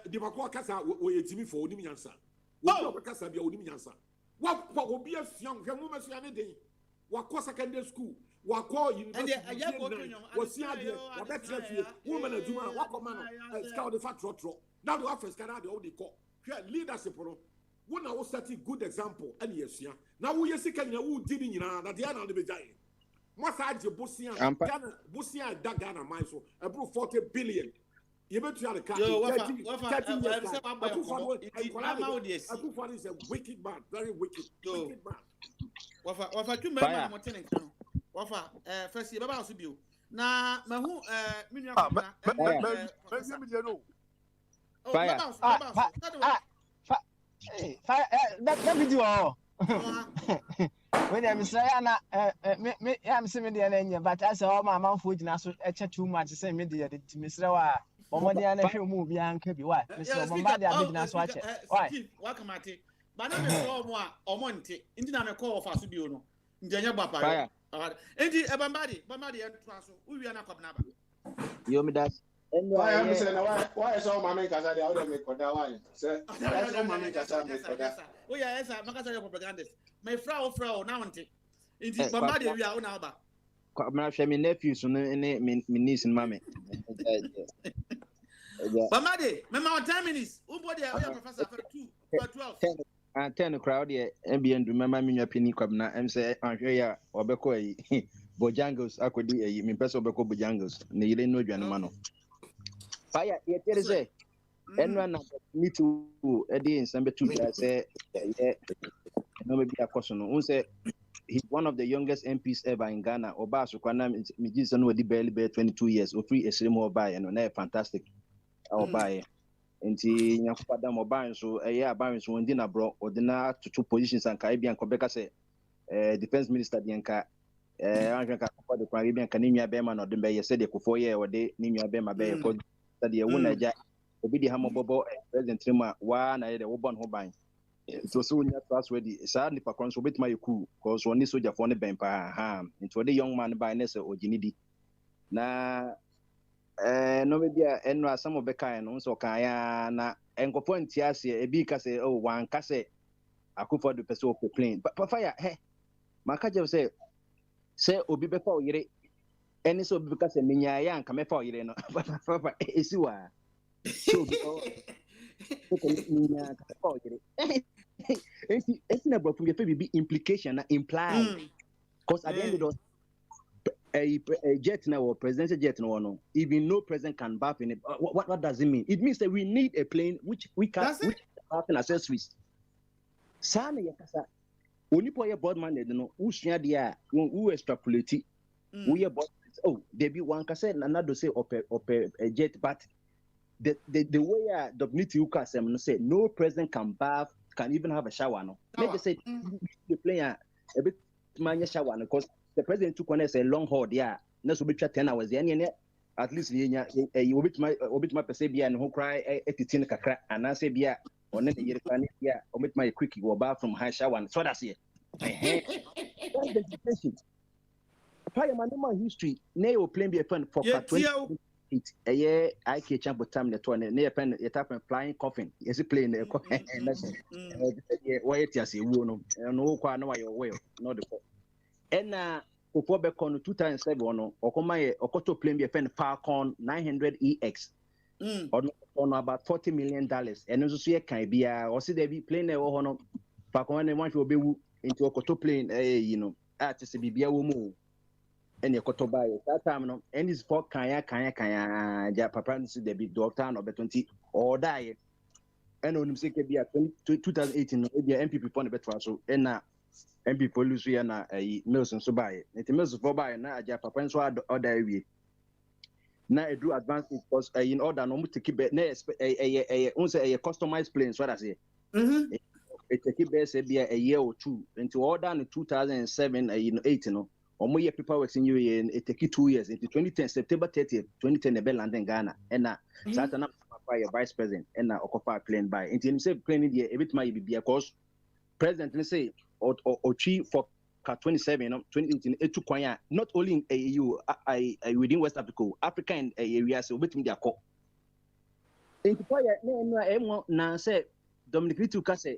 the makwa kasa wo yetimi for onim nyansa wo kasa bia onim nyansa what obi afiam hwemu masia ne den wakọ secondary school wakọ university wasi ade wabetra fie woman aduma wakọ man scout the fat trotro now the office can do all the call leadership no wo na wo set good example and yesua na wo yesika nya wo di ni nyina na de na de bejaye mo sa age bosia daga na man so abro 40 billion you bet you are the car. Akufo is a wicked man, very wicked. Wicked man. Wafa tu mema mo tene kan. Wafa first ye baba osubio. Na mahu minu akona. Fire. That video. When I'm saying me am saying me dey but as all my man for gina so e too much say me dey Mr. Wa omodi ana hwe mu bia nka bi wa Mr. Bomba dey abigina so ache why wakamate ba na me so mo a omonte ndi na me call ofa so bio no ndi anya gba pa ndi e Bomba dey en to aso uwi na kwabna ba yo me that why am say na why so mama nka say dey how dey make koda why say why so mama nka say make koda oh yeah yes makasa your propagandist my frau na wonte ndi Bomba dey wi a una ba I'm sure my nephews and my niece and mommy. Bamade, remember 10 minutes. Who body are professor for 12? 10 crowd here. MBN remember me your penny kwabna. I'm say I'm here obeko Bojangles akodi me person obeko Bojangles. Ne yele no dwan ma no. Fire ye tell say enwa na me to e dey nsambe tu say no maybe akoso no. Un say he's one of the youngest MPs ever in Ghana. Oba Sukwana Mijisa no di barely 22 years. O free Esremo Oba and na fantastic. Oba. Enti nyakupada Oba so Oba so ndi na bro ordinary to two positions and Caribbean Quebec say defense minister Bianca anka kwa de Caribbean kanimia be ma no de be said the 4 year or de nimia be ma be for study wona ja obi di hamobobo president Trima wa na de wo bon ho ban. So nya trustworthy sa nipa kon so betima yeku cause one soldier for ne ben pa ha into the young man by nese oginidi na no be dia eno asamo be kan no so kan ya na enkofo ntiase e bi ka se oh wan ka se Akufo do person of plane but fire he maka je say obi be fa oyire eni so obi ka se menya ya nka me fa oyire no papa esiwa so it's never from the implication na implied because at the end of a jet now or presidential jet no even no president can baff in it. What does it mean? It means that we need a plane which we can have accessories. Sana yakasa only boy board man no usua dia who extrapolate we board oh, they be one can say another say a jet, but the way Dominic Ukasem say no president can even have a shower. No, maybe say the player a bit man shower because the president took on as a long haul. Yeah, next will be 10 hours. At least you bit my perceive and who cry 18 kakra and I say beer or net year yeah or bit my quickie or bar from high shower. So that's it. That's the situation. Parliament history. Nay, playing be a pen for 20. It a year I catch up with time the 20 near pen it happened flying coffin. Is it playing the coffin? And that's why it is a wound and no quite know your way, not the fault. And before back on 2007 or come my Okoto playing be a pen Falcon 900 EX on about $40 million. And also see a can be or see they be playing there or Falcon and want to be into Okoto playing artist to be a woman. And your kotoba that time no and is for kaya ja papa nsi de be doctor no be20 or die and on say ke bia 2018 no bia MPP pon beto so and na MPP police ya na Mills so buy it Mills for buy na ja papa nso order wi na edu advance because in order no mutiki be na on say a customized plane so that say it take be say bia a year or two into order in 2007 18 no omo ye paperwork in you it take 2 years into 2010 September 30th 2010 the bell in Ghana and na sata na papa your vice president and na okofa plane by into him say plane there a bit my be because president say or chi for 27 2018 etu kwanya not only in AU within West Africa and area so bit me their call into fire na say Dominic Rituka say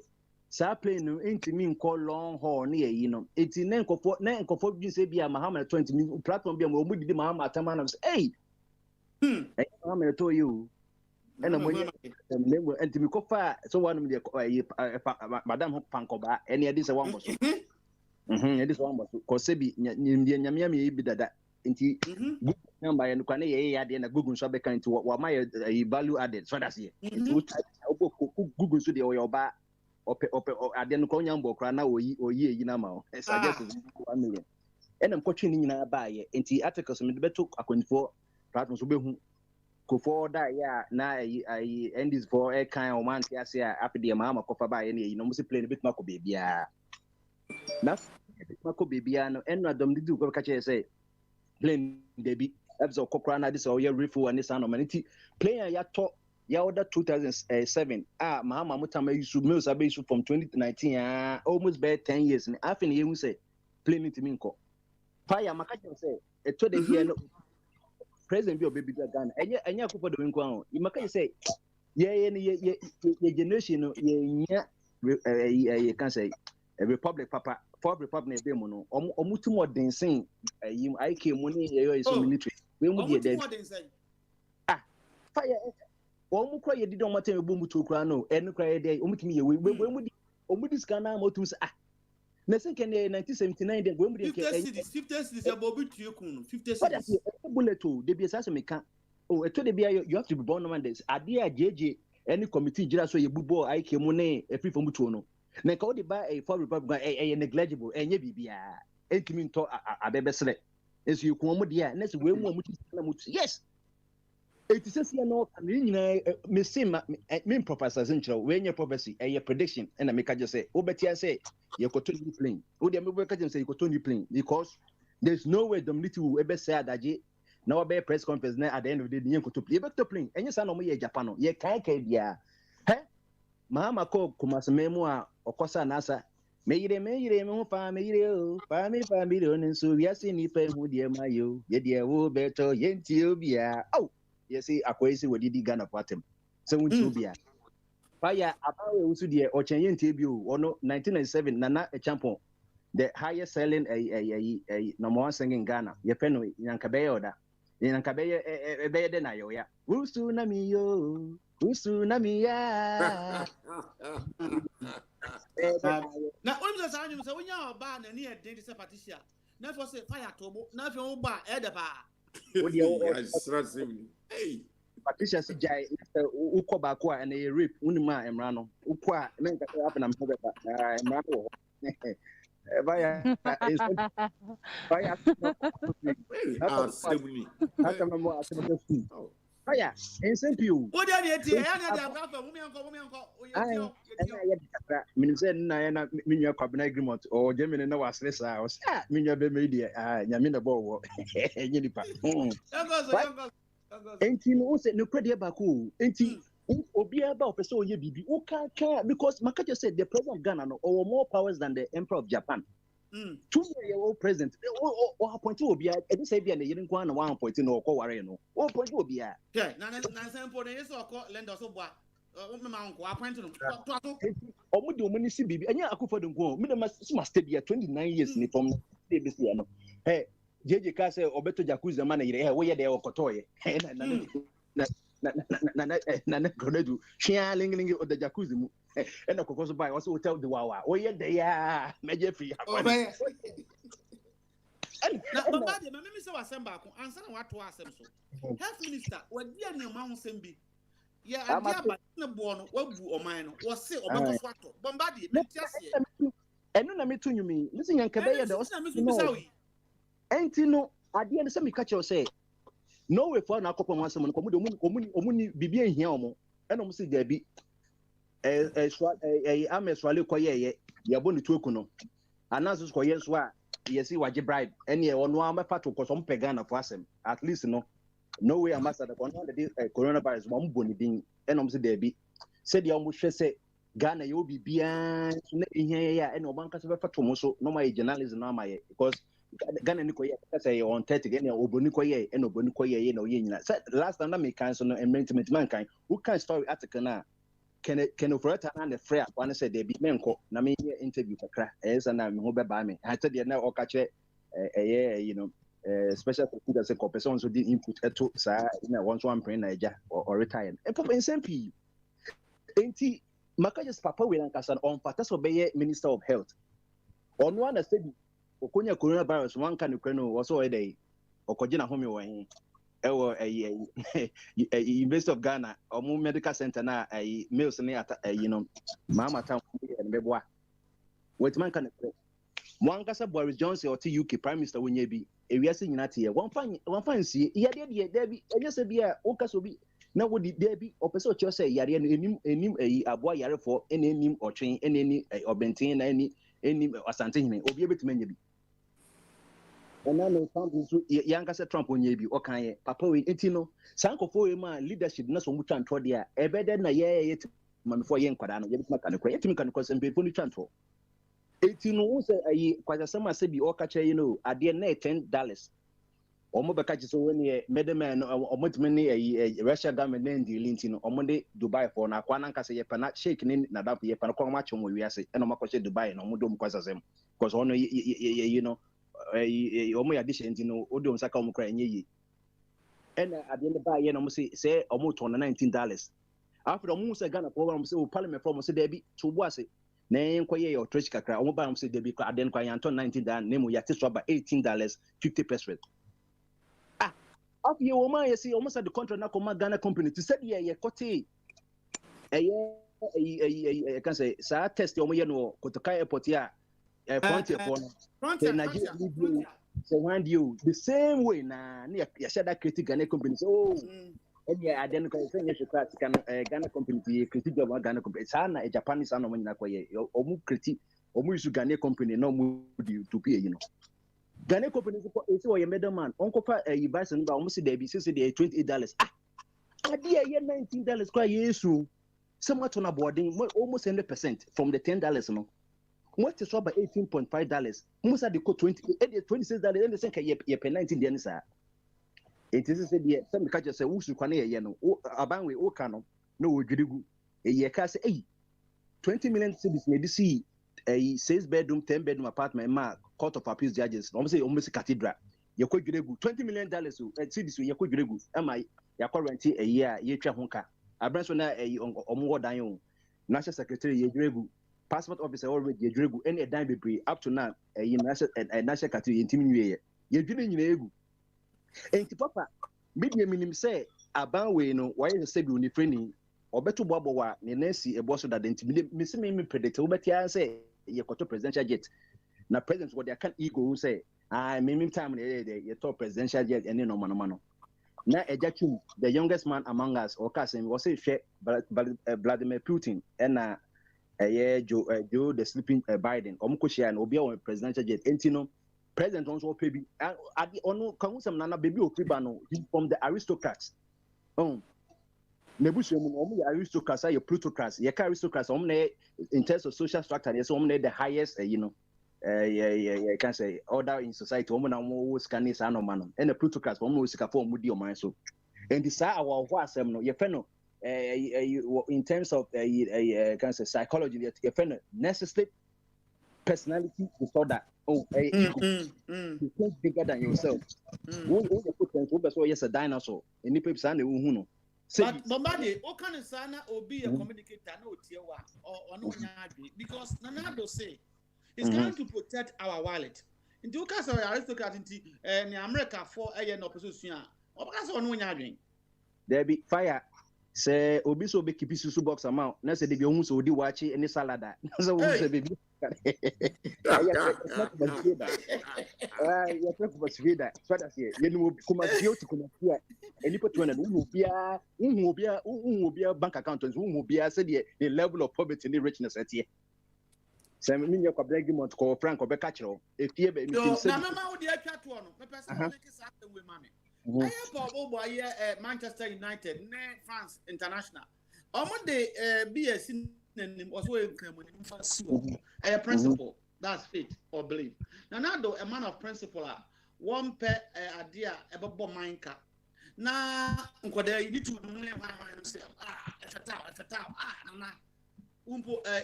sa plane no intimi nko long haul na eti na nkofo bi se bia Mahama 20 platform bia mo didi Mahama atama na say hey Mahama to you and mo intimi kofa so one me madam Pankoba and here this one boss this one boss cause be nyamia bi dada nti number and kwane ye ya de na Google so be kan nti wa my value added so that's here Google so de o ba aden ko nyambo kra na oyi na ma suggest 1 million enam ko twini nyina ba ye enti articles me beto akonfo platforms obehu ko for da ya na endis for e kan o man tiase a apede ma kofa ba ye na no musi plane bit mako bebia na mako bebia no enu adom didi ko ka che say plane debi abso kokra na dis o ye refu ani san no maniti plane ya to ya order 2007 Mahama Mutama issue Mills abe issue from 2019 almost by 10 years and after you say plane it minko fire makacha say e to the here no president bi obebi Ghana enya akufo do nko an you makacha say ye generation no ye nya ye can say a republic papa for republic na be mo no omutum odensen yim IK mo ni ye so military we mu dey fire omu kra ye didi omata e bombu to kra no enu kra ye dey omutimi ye we mu diska na motum say na senke ne 1979 dey we mu dey 50 cities abobi tue kun 50 cities bullet to dey be say me kan eto dey be you have to be born man this ade a jeje any committee jira so ye bubo IK mu ne e free from to no na ka o dey buy a for republic e negligible enye bibia entimi nto abebesre esu yekun mu dey na se we mu amutu na mutu yes it says here no me say me professor Zinchro when your prophecy a prediction and I make just say obetia say you go to new plane o dey me ka say you go to new plane because there's no way Dominic will ever say adaje na be press conference na at the end of the day you go to plane and you say no mo ye Japan no ye kan bia Mahama ko kumasmemu a okosa nasa meyire me ho fa meyire o fa mi nso wiase ni pa hu de mayo ye de wo beto yenti obia yes, I quite what did Ghana pattern. So we to be fire about also the Ochen debut or no 1997 Nana a champion, the highest selling a number one singing Ghana, Yapeno, Yankabeoda, Yankabe a better than I, yeah. Usunami yo, Usunami. Now, all the time, so when you are banned and near Dentist Patricia, never say fire tobo, nothing bar, Edaba. Hey, Patricia si jai uko baako a na ye rape unima emra no uko a men ka happen am hebe emra no Via Fire, incentive you. What are you here? I am Minya cabinet agreement or Gemini no was less hours. Minya be media, Yamina Bow, Yenipa. Ain't you also no credit baku? Ain't you? Obia about so ye be okay because Makaja said the president of Ghana or more powers than the emperor of Japan. 2-year-old president or appointee Obia, and say be an Eden Kwan 1 no or Wareno or point Obia. Yeah, Nansen for the lend us what appointed Omudu Munisi Bibi, and ya for the go, must be 29 years in from the Hey, JJ Kase or better Jacuzzi money, where they are Kotoye. Nana Konedu, Shialing or the Jacuzzi, and of course, by also tell the Wawa, oh, yeah, they are Major Free. Now, but the Minister was sent back, answer what to ask him so. Health Minister, what dear near Mount Sembi? Yeah, I'm born, what or mine, was say or Swatto, Bombadi, and no, me to you, listen, and Cabaya, the ain't you know, I didn't send me catch your say. No way for na couple months someone omuni bibia hia omo and omo say there be ameswale koye ye boni tuoku no anaso koye so a ye see waje bribe and ye ono amefa to kosom pegana for asem at least no way ambassador for no the coronavirus mo boni din and omo say there be said ye omo hwe say Ghana ye obi bia so na ehia ya and omo anka se befa to mo so no my journalism no amaye because Ghana ni koye say on 30 again oboni koye and oboni koye no ye nyina last time na me kan so no entertainment man kan who can story article na can operate na the free one say they be menko na me interview kakra say na me ho be ba me I said na o ka che you know special secretary say ko person so di input eto sa na one so ampre na eja or retire e papa SMP enti makaje papa we na kasa on pata so be minister of health on one say okonya coronavirus one kan kwenu wo so dey okogina home wo hin ewo University of Ghana omu medical center na meals ne ata you know mama town be boa wait man kan one kasa Boris Johnson or UK prime minister wonya bi ewiase nyina te ye one fan sie yade de bi enye se bi a o kaso bi na wodi de bi opese o che say yare no enim aboa yare fo enim otwen eneni obenten na enim asante hine obi ebetuma nya bi ona no Trump so yanka se Trump onye bi o kan ye papa we entino sankofo we ma leadership na so mu twanto de a ebede na ye mamefo ye nkwada no ye bituma kan ko yetimi kan ko sembe fo ni twanto entino wo se kwasasama se bi o ka che ade na $10 omo beka chi so when ye medman omo timi ni Russia government na ndi lintino omo de Dubai for na kwa nanka se ye pana shake ni na dap ye pana ko ma chwo mo wiase e no makwache Dubai no mo dom kwasasem because ono you know omo ya dishe ntino odom saka omo kra enye yi and at the end of the year no mo say omo to $19 after omo say Ghana program say parliament from say there be to boase na enkoye your treasury kakra omo ba omo say there be at the end kwa yanton $19 name ya so about $18 50%. After you man you see almost at the contract na come Ghana company to say ye kote I can say sa test omo ye no Kotoka airport ya frontier for Nigeria so when you the same way na ya share that critic Ghana company so and yeah identify say you should can Ghana company to critic job Ghana company sana Japanese ana nyina kwaye omu critic omu use Ghana company no mu to pay you know Ghana company is your middleman uncle vice and almost there be $28 adi ye $19 kwa yesu somewhat on a boarding almost 100% from the $10 no what is about $18.5 most of the co $26 and the same ye pay $19 then sir it is said ye some catch say wusu kwa na ye no abanwe o ka no no odwirigu ye ka say 20 million cedis na DC a 6-bedroom 10-bedroom apartment ma court of appeals judges almost cathedral ye ko dwiregu $20 million cedis ye ko dwiregu ama ya ko rent a year ye twa honka abranso na omo dan o national secretary ye dwiregu passport officer already ye dwiregu any dan bebre up to now national cathedral intimi nwie ye dwire nyina egu enti papa media minim say abanwe no why say bi oni freni obeto boabo wa ne nasi ebo so that enti me predict obetia say ye koto presidential jet na president what they can ego say I mean time the top presidential jet and no man. Na Ejachum, the youngest man among us, or cousin, was a share Vladimir Putin and Joe the sleeping Biden, Omkoshia and Obia presidential jet. Entino, President also baby. At the ono Kamusam Nana baby Okribano, he from the aristocrats. Oh, Nebuchadnezzar, aristocrats are your plutocrats. Your aristocrats, in terms of social structure, yes, the highest, I can say order in society. Woman and scanning sano man, and the plutocrats, almost a form with your mind. So, and this our was your fellow in terms of can say psychology, your fellow narcissistic personality disorder. Oh, you think bigger than yourself. Who put yes a dinosaur, and the people say who know. But Bombadi, what kind of sana or be a communicator no tiawa or no because Nanado say. It's going to protect our wallet. In two cases, aristocrat in America for a year no position. What because on when you're doing? There be fire. Say Obiso be keep susu box amount. Na say they be almost odi wachi any salada. So we say baby. Yeah, so that's it. You know, come at you to come here. And you put one and who be a bank account, who be a said the level of poverty and richness at here. So I mean, you're going to call Frank or Becatcho. If you be, no, Mama would chat one. My person make us happen with money. I have a boy Manchester United, France International. On Monday, BS also a principle. That's faith or belief. Now, a man of principle, one pair idea about Bomanka. Now, you need to know himself.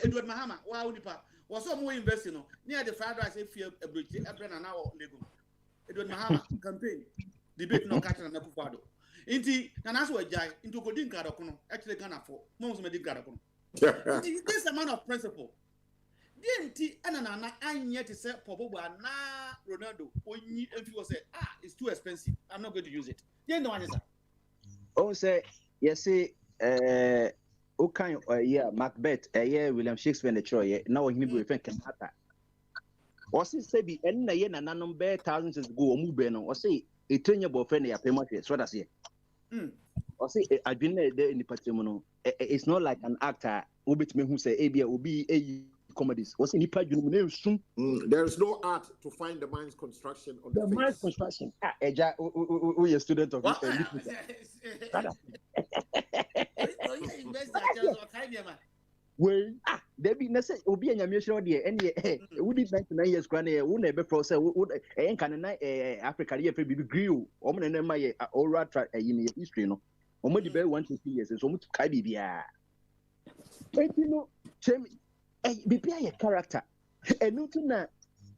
Edward Mahama, why would you? Was so more investing near the fried rice if you a bridge, a brand an hour Lego. Edward Mahama campaign, debate no catching an apupado. Inti, and as well, Jai, into Godin Karakono, actually Ghana for most Medic Karakono. This a man of principle. Didn't Anana, and yet is said, Poboba, na Ronaldo, or if you say, it's too expensive, I'm not going to use it. You know what is that? Oh, say, yes, say, okay, Macbeth, William Shakespeare and the Troy, now he will think Kenyatta. Or say, be any year and none bear thousands of go move, or say, a 10-year boyfriend, a payment, what I say. Or say, I've been there in the patrimony. It's not like an actor, Ubit me who say, Abia will be a comedies. What's in the there is no art to find the mind's construction on the mind's construction. We are student of well, there be necessary. Obi and Yamisha, dear, and we did 99 years granny, who never process, would a can Africa, be grew, Oman and my oral track in history, no. Omodi bear 1 to 3 years, and so much Kaibia. You know, be a character. And no tuna,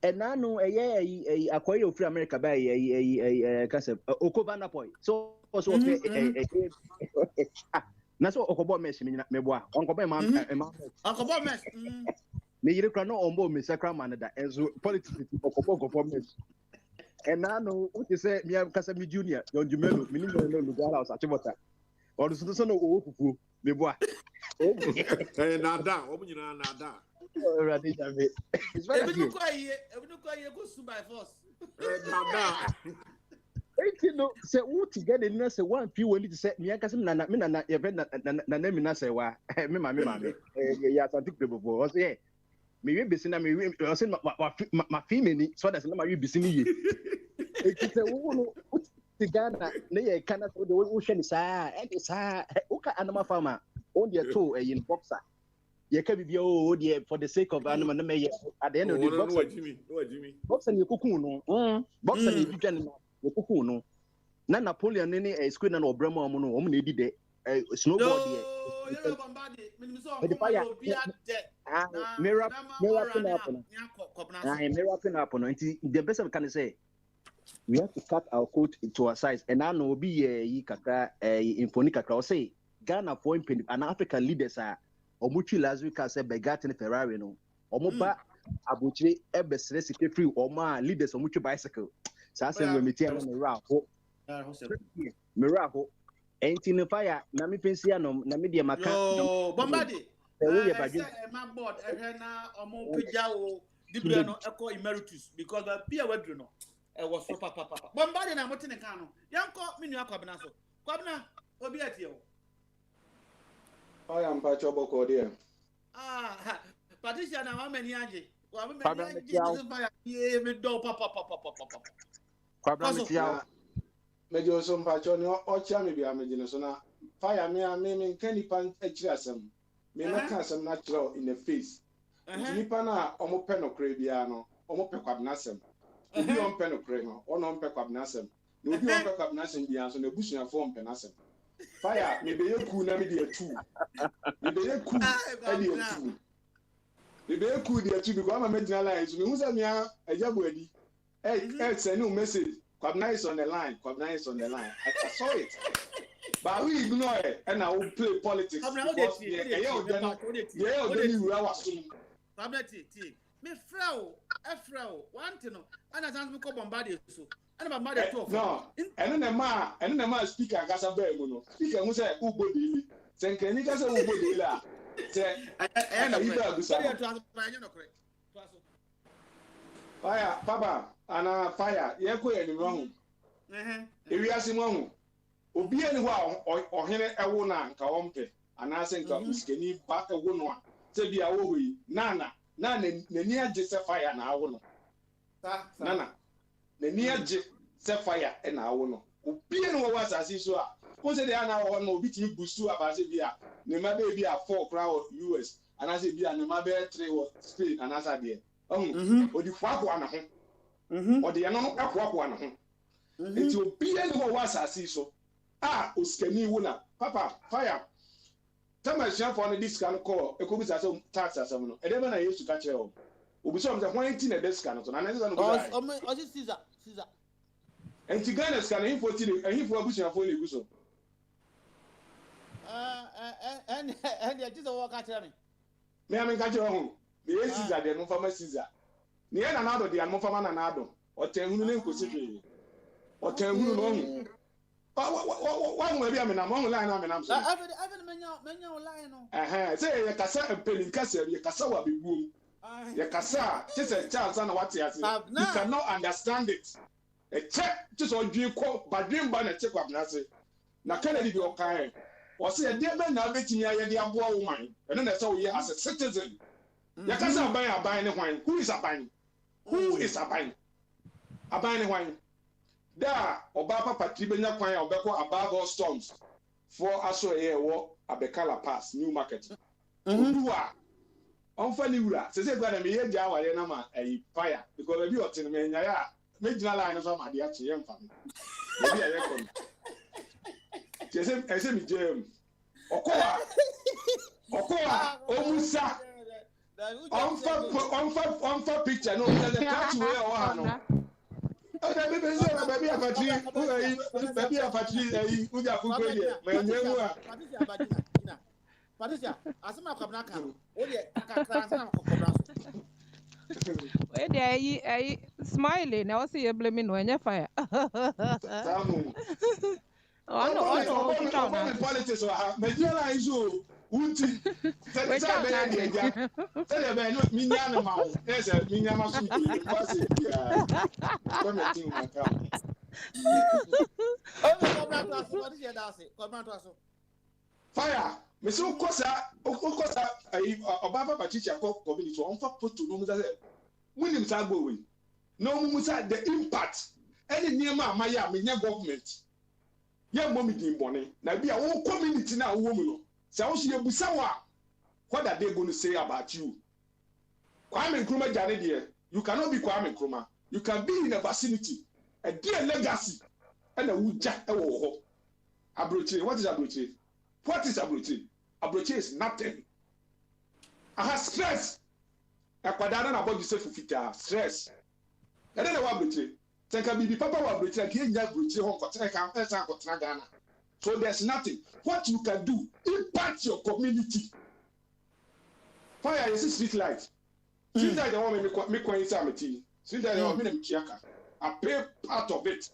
and I know a acquire free America by a concept, Okobana point. So also na so okobo mesh me meboa onkobo ma okobo mesh me yire kra no ombo me sakra man da enzo politics okobo mesh and na no what you say me kasa me junior yon jumelo me ni no lugar house achibota or so no o fufu meboa eh nada o nyina nada already jame it's very good e go su by force nada you know, say what together in say one few when it say me aka say na event na me na say wa me ma ya santik before o say me we be na me o say ma female so that na ma we be ni ye it say wo no together na ye kana so the wo hwe ni saa e saa wo ka animal farmer on the two in boxer ye ka bibia o the for the sake of animal na me at the end of the boxer no Jimmy boxer ni kokun no boxer ni bitwa ni okuku no na Napoleon ne screen na obrama am no om na edi de snowboard the best of can say we have to cut our coat into our size and I know be yi kakra infoni kakra o say Ghana for impend and African leaders are omuchi lazika say Bugatti Ferrari no omoba abuchi ebesre sike free oma leaders omuchi bicycle sasa we metia na miraho enti no fire na me pensi anom na me de maka bombadi e ma board e na omo pija o Dibriano echo emeritus because the peer wedruno was so papa. Bombarded and what in the cano. Yanko, Minu Kwabna so. Kwabna, Obiatio. I am Pachobo dear. Ah, Patricia, now how many aji? Major some Pacho or Chammy be a Medina. Fire me, I mean, Kenny Pan Echasm. Me not some natural in the face. Nipana, Omo Peno Crabiano, Omo Pecabnasem. If you on Peno Crema, or non Pecabnasem. You be on Pecabnasem, the answer, the bush and form Penasem. Fire, maybe you cool, maybe a two. Maybe you cool, maybe a two. Maybe you cool, the two, because I'm a medical line. Who's a mere a job ready? Hey, send no message. Quabna on the line, Quabna is on the line. I saw it. But we ignore it, and I will play politics. Me frau, Efrau, one to know, and I can't become bombarded. And my mother told no, and then the man speaker got a bear, speaker who said, Ubo Dili, Saint Kenika said, Ubo Dila. Fire, Papa, and fire, Yako and wrong. If you ask him wrong, Obi anyhow or Henry Awona, Kaompe, and I think of Skinny back a one. Say be away, Nana, near Jessafire and Awono. Nana. The near Sapphire and Awono. Opian was as usual. Who said they are now on Obiti Busu Abasibia, Nema baby are 4 crowd US, and I said, Bia Nema 3 or Spain, and as I did. Or the Fako or the Anon Aquaquan. It will be anyone was as usual. Ah, Uskeni Wuna, Papa, fire. Tell my chef on this kind of call, a comes as some tax as someone, and then I used to catch her. We saw the 19 at this kind of, and I never know. Caesar. And Tiganas can he 14 and he for Bush and Foley Gusso. And I just walk at me. May I catch your home? The Caesar, the Mufama Caesar. Near another, the Mufama and Ado, or 10 million considering, or 10 million. One will be a man among line. I'm saying, say a cassa and penny castle, your cassa be boom. Your cassa, just a chance on what he has. You cannot understand it. A check just on you call, but dream by a check of Nazi. Now, Kennedy be okay. Or say a dear man now making a dear woman, and then I saw you as a citizen. Your cassa buy a buying wine. Who is a buying? Who is a buying? A buying wine. There, Obama Patribena Quine or Beko above all storms for Aso Air War Abekala Pass, New Market. Who are unfunny, says everybody may hear Jawa Yanama a fire because of you are telling me, Major line of my dear Chiam family. Maybe I reckon. I say me, Jim. Okoa, Omusa. On for picture, no, there's a catch where or no. Oh, that baby, a patri, who's a food. Patricia, as my Kabnaka, Where they smiling, I see you blaming when you fire. Oh, no, politics or Majora is you. Wouldn't tell me, animal. There's a minimum. Fire. Miss Okosa, Obama Patricia community, on for put to know William Sagowi. No Musa, the impact. Any near my government. Young woman in Bonnie. Now be a whole community now, woman. So she a Busawa. What are they going to say about you? Kwame Nkrumah Jane dear, you cannot be Kwame Nkrumah. You can be in a vicinity, a dear legacy, and a Wuja. Abroche, what is Abroche? What is Abroche? Abroche is nothing. I have stress. A quadrant about yourself for fita stress. I don't know what Abroche. Think I be Papa Abroche, I can't get Abroche home for Ghana. So there's nothing. What you can do, impact your community. Fire is a street light. Street light, I want to make one inside my tea. Street light, I want to make I pay part of it.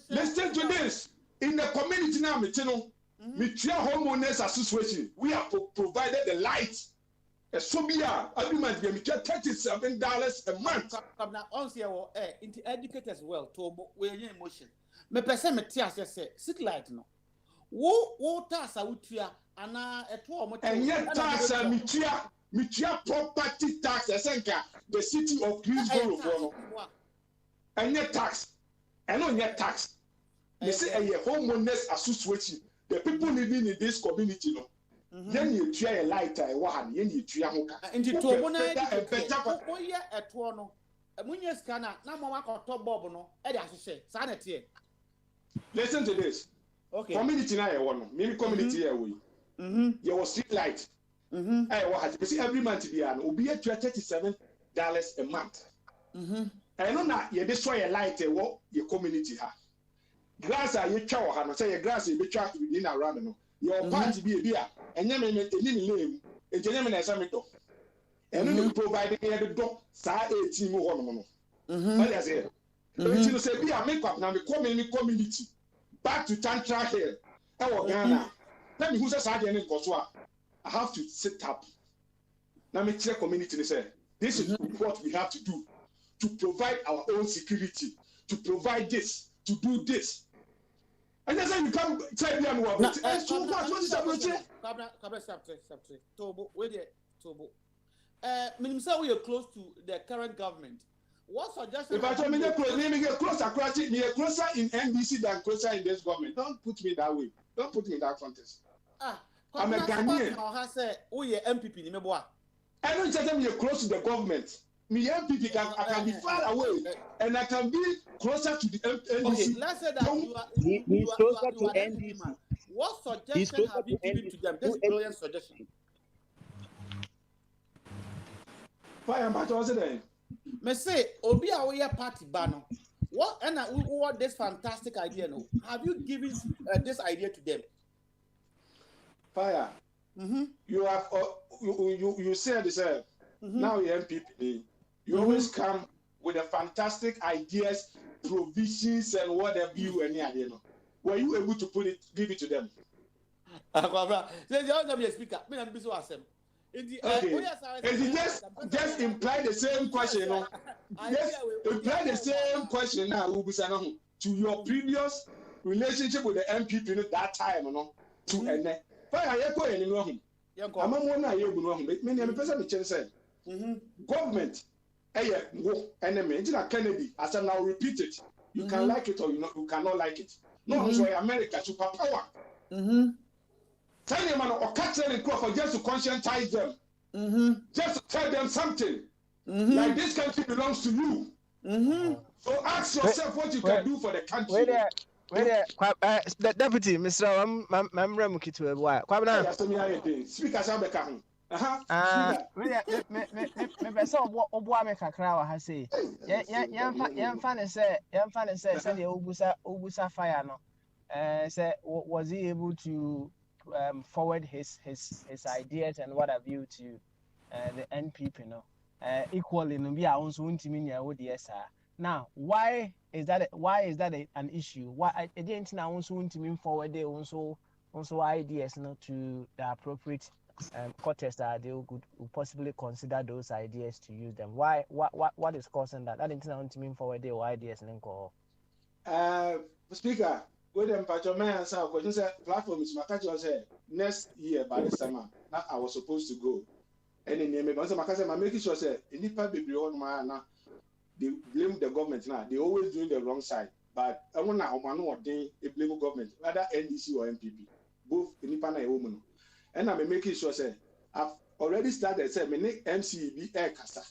Listen to this. In the community now, me tell homeowners association, we have provided the light Sobia agreement be $37 a month. Come now, on see into educate as well to we emotion. Me person me tears say sit light no. Wo tax awutua ana eto omo And yet tax mitua property tax esenka the city of Greensboro for. And yet tax. And no yet tax. They say a homeowners association. The people living in this community no. Then you try a lighter, a one, you try a hookah. And you told one a year at one. A munya scanner, no more top bob no, Eddie say, sanity. Listen to this. Okay. Community now, one, maybe community away. You was street light. I was see every month will be at $37 a month. I know that you destroy a light, your community. Grass are you chow, and say your grass will be trapped within around. Your party be a beer, and you may name, a gentleman as a dog. And you provide the dog, Sa 18 more. What is it? You say, be a make up now, the community. Back to Tantra Hill. Oh, Ghana. Let me who's a sergeant in Koswa. I have to sit up. Now, me check community and say, this is what we have to do to provide our own security, to provide this, to do this. And that's how you come tell me what is happening? Tobo, wait there, Tobo. Minimum, we are close to the current government. What suggestion? If I tell me get closer in NBC than closer in this government. Don't put me that way. Don't put me in that context. I'm a Ghanaian. I say, oh yeah, MPP, Nimeboa. I don't tell them you're close to the government. Me MPP I can be far away and I can be closer to the NBC. Okay, let's say that he's closer to NBC. What suggestion have you given to them? This brilliant suggestion. Fire, but what's it then? Me say, Obi Awoye party banner. What and we want this fantastic idea no? Have you given this idea to them? Fire. You have you said this. Now you're MPP. You always come with the fantastic ideas, provisions, and whatever you any idea. No? Were you able to give it to them? Okay. Just imply the same question. No? Just imply the same question now, to your previous relationship with the MPP at that time. No? To end. Fire, you're going anywhere. I'm not going to say. Government, enemy, Kennedy, as I now repeat it, you can like it or you cannot like it. No, so America, superpower. Tell them or catch them in court just to conscientize them. Just to tell them something. Like this country belongs to you. So ask yourself what you can do for the country. The deputy, Mr. Mamram Kitu, speak as I Obwa kakra ha say yemfa ne say said obusa fire no say was he able to forward his ideas and what have you to the NPP no equally no be also ntimi nya wo de sa. Now why is that an issue? Why didn't na also ntimi forward they also ideas no to the appropriate quarters that they could possibly consider those ideas to use them? Why? What is causing that? I didn't know to mean forward their ideas and Speaker, with them Patrolman and South, because platform is my catcher said next year by this summer. Now I was supposed to go. And in the once my cousin, I'm making sure say in the public on my now they blame the government now. They always doing the wrong side. But I want to they blame government, whether NDC or MPP, both in the panel woman. And I'm making sure say I've already started say me MCEB air kasa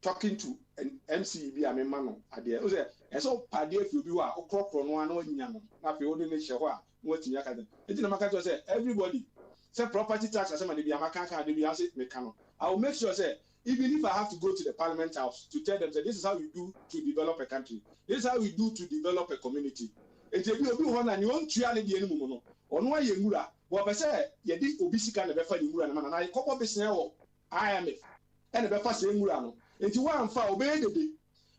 talking to an MCEB amemano ade o say eso pade afi obi wa okrokro no ana onya no na fe odi ne hye ho a wati nya kada enti na maka say everybody say property tax as man dey amaka kan dey bi ase me kan no I will make sure say even if I have to go to the parliament house to tell them that this is how you do to develop a country, this is how we do to develop a community, enti obi ho na ni on tua ne de eni mu no ono aye ngura wo be say ye di obi sika na be fa ni ngura na na ikoko be sen wo IMF ene be fa se ngura no enti wa amfa obe dede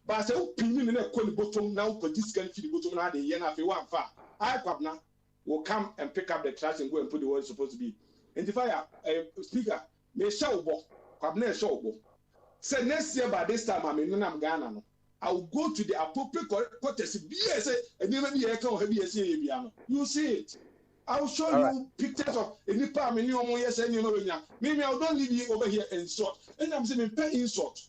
ba se o pini ne ko ni bottom na o this can feed the bottom na de ye na fe wa amfa I kwabna will come and pick up the trash and go and put the where it's supposed to be. Enti fire speaker me sha wo kwabna show say next year by this time I'm in Ghana no I will go to the appropriate quarters BS and never be a can heavy you see it. I will show you pictures of any palm in your yes and you know maybe I don't leave you over here and short and I'm saying pay insult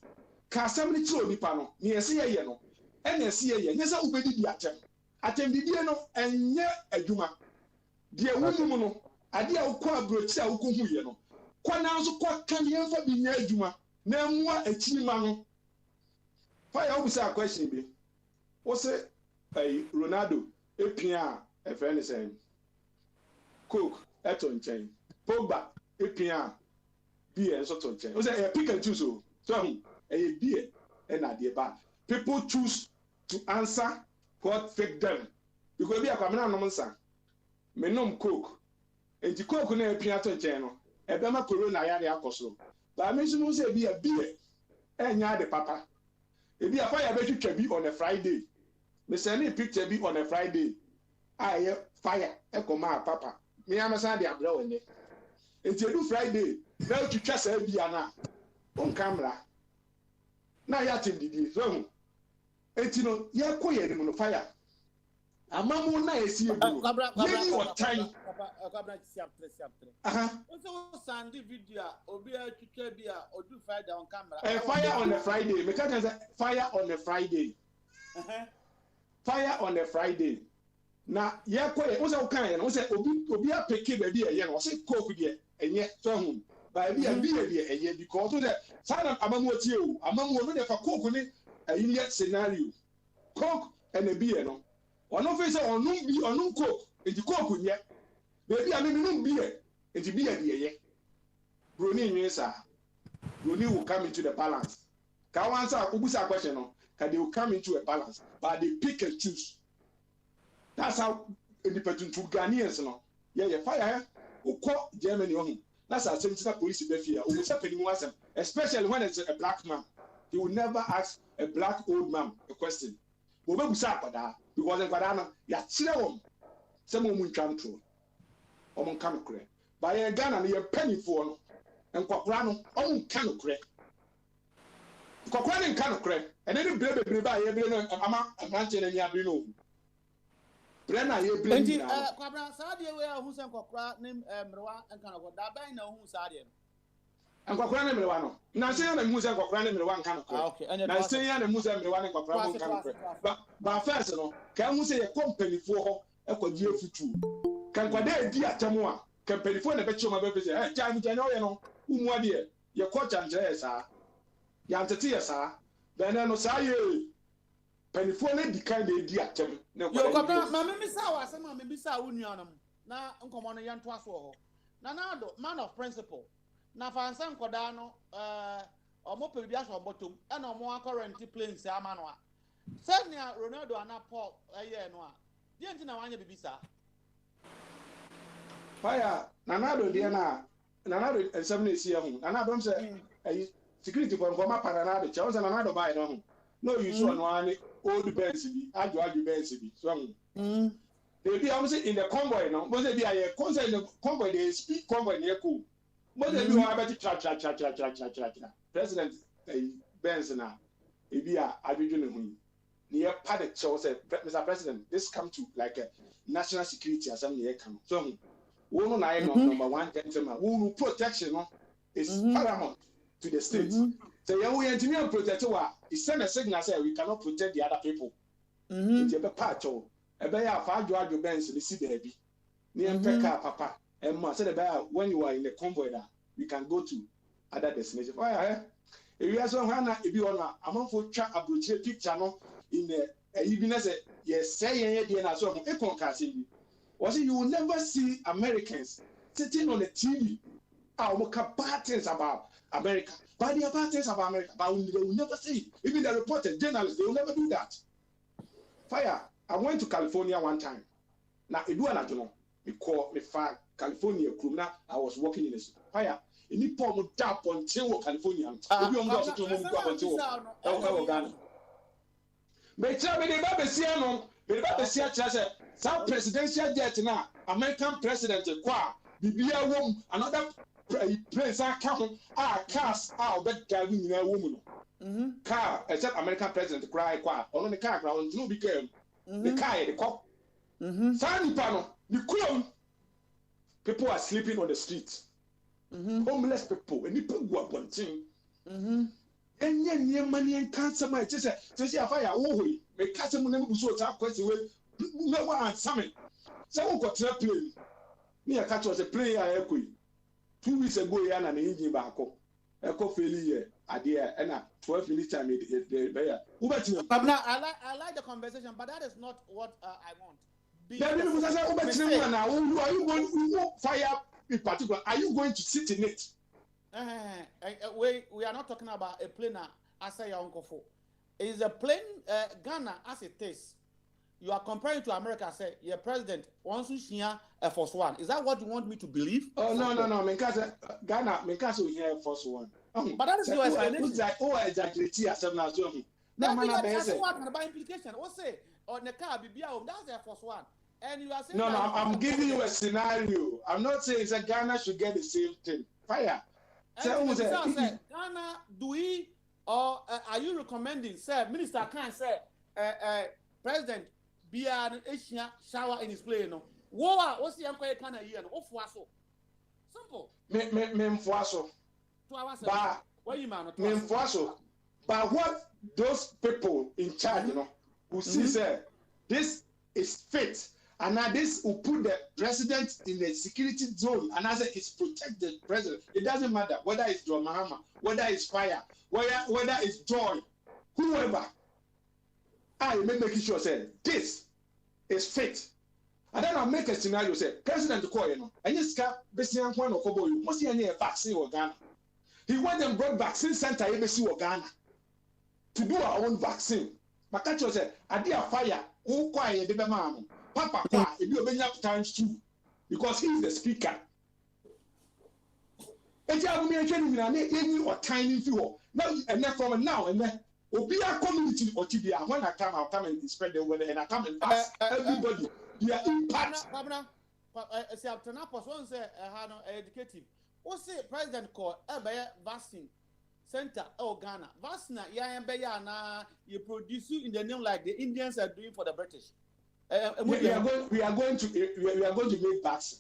can somebody throw the panel near see a no and see a yes I will be the attempt the no and yet a juma dear woman no idea will quite broach I will come here no kwana so kwa kan yen fa bi nya adwuma na mu a chima no fa ya obusa question bi wo se Ronaldo epia e friend say Cook eto nchen Pogba epia bi e so to nchen wo say pick and choose so bi e na de ba people choose to answer what fake them because bi akwamena no nsa menom Cook enti Cook na epia to nchen no ebema corona yare akoso ba me so say bi enya de papa ebi afa ya betwitwa bi on a Friday me send a picture bi on a Friday aye fire ekoma papa me amasa de abra wonye enti edu Friday na twitwa sa bi ana on camera na ya tindidi so enti no ye koye ni no fire amamu na esi ebu ye o time kabra siaptre so sandi video obi a twitwa bi a odu Friday on camera fire on a Friday me can say fire on a Friday fire on a Friday na ye koye wo se wo kan ye no se obi a peke ba bi eye no se Coke de enye so hu ba bi a bi de eye because so that sana amamu tie o amamu no de fa Coke ni ayi scenario Coke and a beer no ono fe se onum Coke enti Coke nye baby a me num beer enti beer de eye broni nwe sa broni will come into the balance ka wan sa obusa question no ka they will come into a balance but they pick and choose. That's how independent Ghanaians no yeah fire ukọ Germany ohun that's how sentinel police be fear o say peni mu asem especially when it's a black man he will never ask a black old man a question wo be busa akwada because akwada no ya kire won say mo mu ntwa ntro o mo nka nokre ba ye Ghana no ye panifo no enkwakora no o mo nka nokre nkwakora ne nka nokre ene ne bebre ba ye bre no ama amante na ni abre no Brena ye bre ni kwabra saade we a hu sen kwakora ne mrewa nka no da ban na hu saade no nkwakora ne mrewa no na se na hu sen kwakora ne mrewa nka nokre na se ya na hu sen mrewa ne kwakora mo nka nokre ba first no ka hu se ye company fo ho ekwaji afutu kan kwada edi atamo a company fo na be choma be pese time janya o ye no umu ade ye kocha nje sa ya ntete ye sa bena no sa ye penifo na di kan de di atem na yo kwabra ma me misa wa asema me bisa wo nuanam na nkomo no yanto aso ho na nado man of principle na fansa nkoda no omo pe bia so bottom e na omo current planes ama no a senia Ronaldo ana Paul eye no a die nti na wanya bibisa fire na nado die na nado ensem na esi ehun na nado say security for ma para nado che na nado buy no ho no you so no ani old Benz bi ajo Benz bi so they be almost in the convoy now but they be a concern in the convoy they speak convoy near cool but they be about to cha president Benz na e be a adwudwu ne hu near paddock show say Mr. President this come to like a national security as some near come so we no na number one gentleman who protection no is paramount to the state. So yeah, we engineer protect wa. It send a signal say we cannot protect the other people. It's a part of. Ebe ya fa adwo Benz ni si there bi. Ni empeka papa. Emma say when you are in the convoy that we can go to other destination. Oh yeah. If you are so hana e bi ona amanfo twa abrochire picture no in the even say yes say yen na so e kon ka say bi. Was you will never see Americans sitting on the TV. Our bad things about America. But the bad things about America, but they will never say it. Even the reporters, journalists, they will never do that. Fire. I went to California one time. Now, I do not know. We call me fire California crew. Now, I was working in this fire. In the palm of tap until California. If you go to Ghana. But tell me, the Baby Siano, South presidential jet now, American president, Bibia Wom, another planes are coming, cars are that guy in a woman. Car, except American president cry, on the car ground, no became the car, the cop. Sandy panel, the clone. People are sleeping on the streets. Homeless people, and people go up on thing. And then near money and cancer, my sister, says, "I fire, oh, make cancer money who saw that question. No one summon. Someone got a plane. Me, a catch was a plane I equate. 2 weeks ago, Yan and the engine back up. Echo failure, idea, and 12 minutes time. I like the conversation, but that is not what I want. Are you going to fire in particular? Are you going to sit in it? We are not talking about a plane. I say your uncle for. Is a plane Ghana as it is? You are comparing to America. Say your president wants to share Air Force One. Is that what you want me to believe? Oh no. Because Ghana, because we hear Air Force One. But that is your explanation. Exaggerate yourself now. No, that's what about implication. What say on the car? That's Air Force One. And you are saying no, I'm giving you a scenario. I'm not saying that Ghana should get the same thing. Fire. Ghana, do we or are you recommending, sir, Minister Khan said, President be an Asian shower in his plane? No. What's the uncle kind of year? Simple. But what you man? But what those people in charge, who see say this is fit. And now this will put the president in the security zone, and as it's protect the president. It doesn't matter whether it's John Mahama, whether it's Fire, whether it's Joy, whoever. I may make sure say this is fit. And then I'll make a scenario say President Koyeno, and you scap Bessian Kwan or Kobo, you must see any vaccine or Ghana. He went and brought vaccine center ABC or Ghana to do our own vaccine. Makacho said, I did Fire, who quiet the Bamam. Papa, if you have times 2, because he is the speaker. And you have me or tiny fuel. Now, and then from now and then, will be a community or TBA. When I come, I'll come and spread the weather and I come and ask everybody. They are impact. See, after Napos, one say, educative. What say President called vaccine center Ghana? Vaccine, you produce in the name like the Indians are doing for the British. We are going to make vaccine.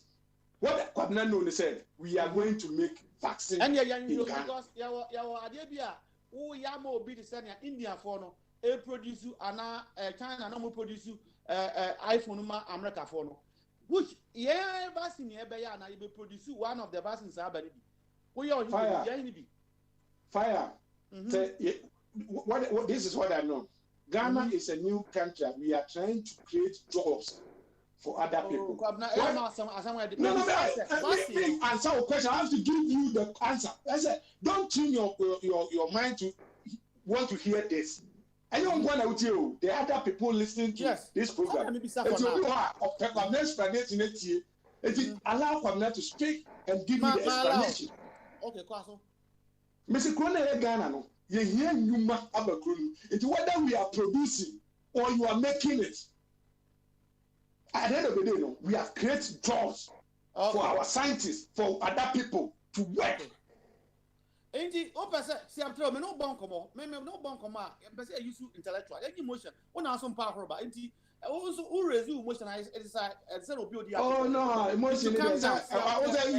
What Kwabena Noni said, we are going to make vaccine. And because your idea who yamo be the senior India for no, a produce China no produce iPhone America for no. Which vaccine na you produce one of the vaccines Fire. What this is what I know. Ghana is a new country. We are trying to create jobs for other people. No, answer a question. I have to give you the answer. I said, don't tune your mind to want to hear this. I don't want to tell you. The other people listening to this program. Allow Kwabena to speak and give you the explanation. Okay, Kwaso. Mr. Krone Ghana no. You hear Numa Abakuru. It's whether we are producing or you are making it. At the end of the day, no, we have created jobs for our scientists, for other people to work. Indeed, see, I'm telling you, no bonkomo, no bonkomo, but say use intellectual, any emotion, one has some power about it. Also, who raise you emotion? Oh no, emotion. You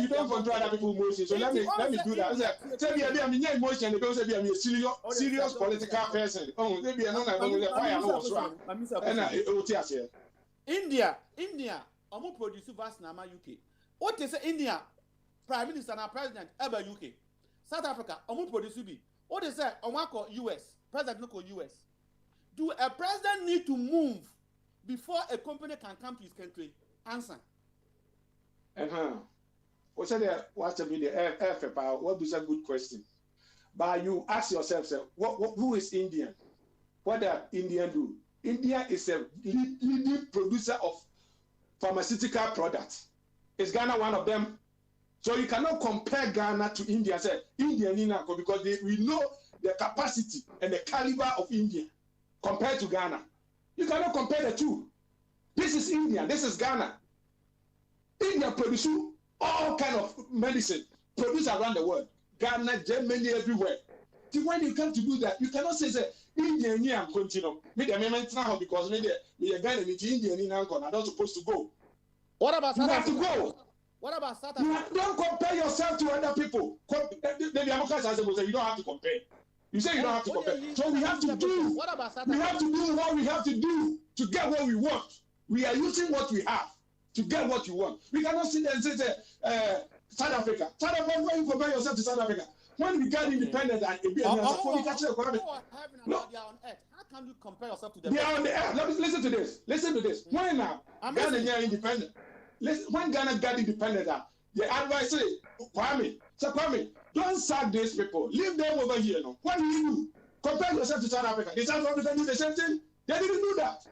don't control other people's emotions. So let me do that. Tell me, I'm emotion because I'm a serious political person. Oh, maybe I'm not going to fire. India, I'm produce vast nama UK. What is India? Prime Minister and President ever UK. South Africa, I'm produce B. What is that? I'm US. President local US. Do a president need to move before a company can come to his country? Answer. What's what is a good question? But you ask yourself, who is Indian? What does India do? India is a leading producer of pharmaceutical products. Is Ghana one of them? So you cannot compare Ghana to India. Say India because we know the capacity and the caliber of India compared to Ghana. You cannot compare the two. This is India. This is Ghana. India produces all kind of medicine produce around the world. Ghana, Germany, everywhere. See, when you come to do that, you cannot say, India and continue. Maybe I mean now because maybe a Ghana in India and I'm not supposed to go. What about you South have Africa? to go? What about South Africa? Don't compare yourself to other people. The Democrats say you don't have to compare. You say you don't have to compare. So we have to do. What about South We Africa? have to do what we have to do to get what we want. We are using what we have to get what you want. We cannot sit there and say, South Africa. South Africa, when you compare yourself to South Africa, when we got independent and They are on earth. How can you compare yourself to them? They are on the earth. Listen to this. Listen to this. When Ghana got independent, when Ghana got independent, the advice say, Kwame, don't sack these people. Leave them over here. No. What do you do? Compare yourself to South Africa. The South Africa do the same thing. They didn't do that.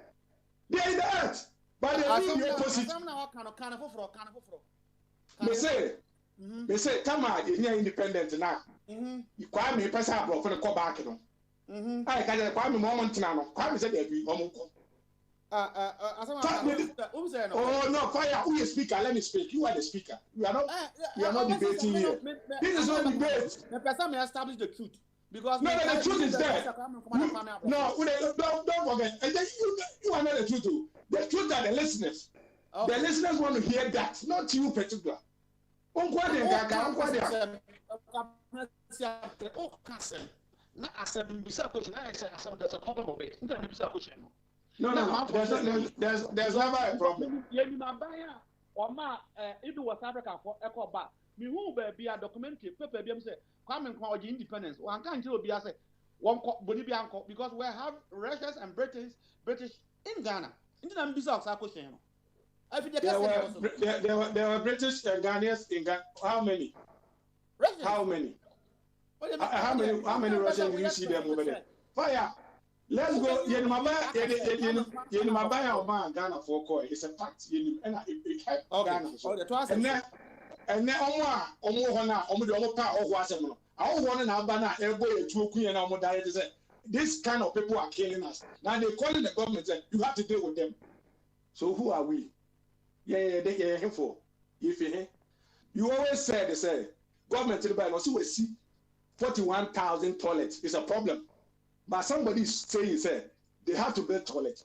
They are in the earth. But they are in the opposite. They say, come on, you're independent now. Kwame, pass out for the call back. I can't Kwame moment now. Kwame said, oh no, fire! Who is speaker? Let me speak. You are the speaker. We are not debating here. This is not debate. The person may establish the truth because no, the truth is there. No, don't forget. And then you are not the truth. The truth are the listeners. Okay. The listeners want to hear that, not you particular. No, there's never a problem. Oma it was Africa for echo back. Me who be a documentary paper be say come and call independence. One can't be say one Bolivian because we have Russians and British in Ghana. In the ambitious question. There were British and Ghanaians in Ghana. How many? Russians. How many? How many Russians do you see them over there? Fire! Let's go. Yenimabaya Oman Ghana for Koi. It's a fact. And it helped Ghana. And then this kind of people are killing us. Now they're calling the government and you have to deal with them. So who are we? They are for. If you always say government to the Bible, so we see 41,000 toilets is a problem. But somebody is saying they have to build toilets.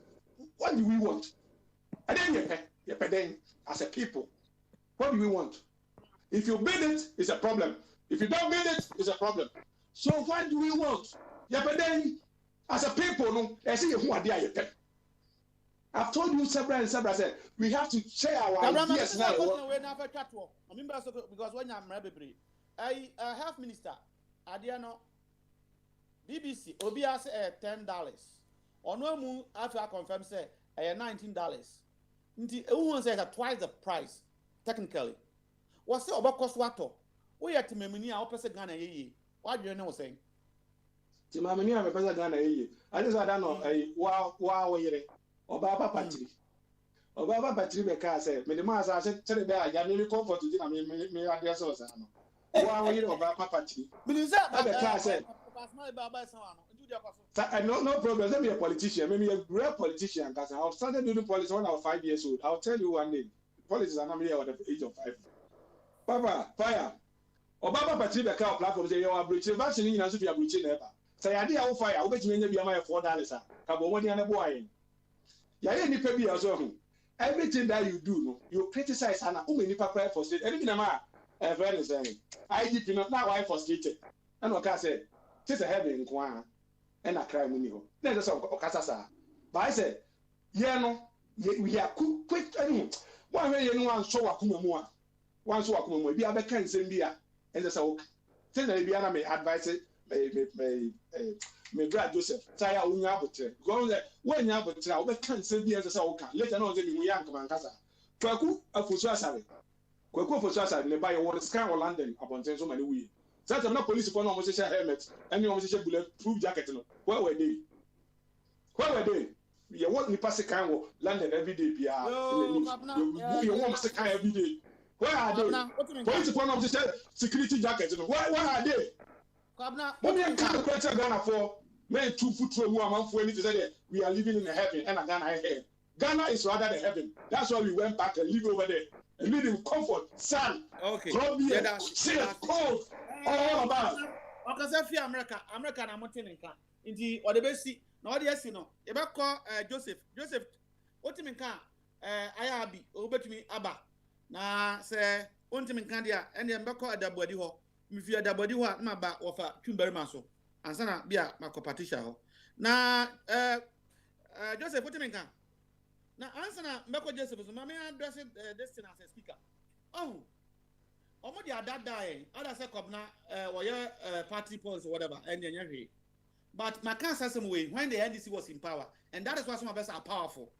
What do we want? And then as a people, what do we want? If you build it, it's a problem. If you don't build it, it's a problem. So what do we want? As a people, no, I see who are there. I've told you several and several. Said we have to share our ideas now. Because when I'm a health minister, Adiano BBC Obia say $10. Onu after confirm say $19. Nti everyone says twice the price technically. What say about cost wato? We at Memini a opese Ghana ye. What do you know saying? Timamini a opese Ghana ye. I just don't know wow yere. Obaba patri. Obaba patri be ka say me the man say tell be ya me comfort to na me adia so say no. Wow yere Obaba patri. Me say be ka say no problem. Let me a politician. Maybe a real politician. Because I started doing politics when I was 5 years old. I'll tell you one day. Politics are not really at the age of 5. Papa, fire. Obama Patri the cow platform say you are breaching vaccine in answer to your breaching never. Say I did how fire. I bet you may be a $4. Cabo one and a boy. Ya any baby as well. Everything that you do, you criticize and only prepare for state. Anything a friend is saying. I did not now I frustrated. And what I said. Just a heavy in Kwan and a crime in you. Then there's some Casasa. But I said, no, we are quick. One way you know, so a Kumamua. One so a Kumamua. Be a can send beer. And there's a tell the may advise it, may Brad Joseph. Say, I will not go there. When you have a trial, we can't send beer as a soul. Later on, we young Casa. Kwaku, a Fusasari. Kwaku Fusasari, they buy a water scan or London upon so many weeks. That's not police upon almost a helmet and you almost a bulletproof jacket. Where were they? Where were they? You want me pass a kind of London every day, Pia. You want to kind every day. Where are they? Police upon almost security jackets. Where are they? What do you can't question Ghana for? Men 2 foot from 1 month when it is we are living in a heaven and a Ghana here. Ghana is rather than heaven. That's why we went back and live over there and live in comfort, sun, Colombia, cold, all about. Okay, so fi America na mountain nka. Nti o de be si na o de asi no. E be call Joseph. Otimi nka ayabi obetumi aba. Na se ontimi nka dia ene be call adabodi ho. Mi fi adabodi ho na ba wo fa twumbari ma so. Ansa na bia makopatisha ho. Na Joseph otimi nka. Na answer na mbeko Joseph so mama address Destiny as a speaker. Oh. Omo dia die. Other say kobna party polls or whatever and then but my cancer some way when the NDC was in power and that is why some of us are powerful.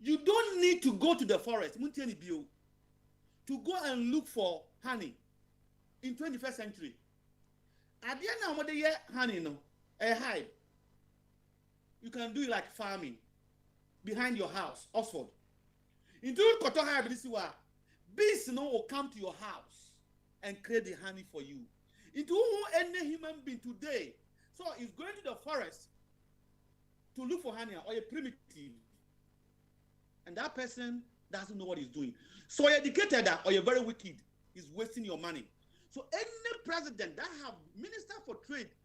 You don't need to go to the forest, Muntiani Bio, to go and look for honey in 21st century. At the end of the year, honey no, a hive. You can do it like farming. Behind your house, Oxford. In doing cotton hive, this is why bees will come to your house and create the honey for you. Into any human being today, so he's going to the forest to look for honey or a primitive, and that person doesn't know what he's doing. So you're educated or you're very wicked, is wasting your money. So any president that have minister for trade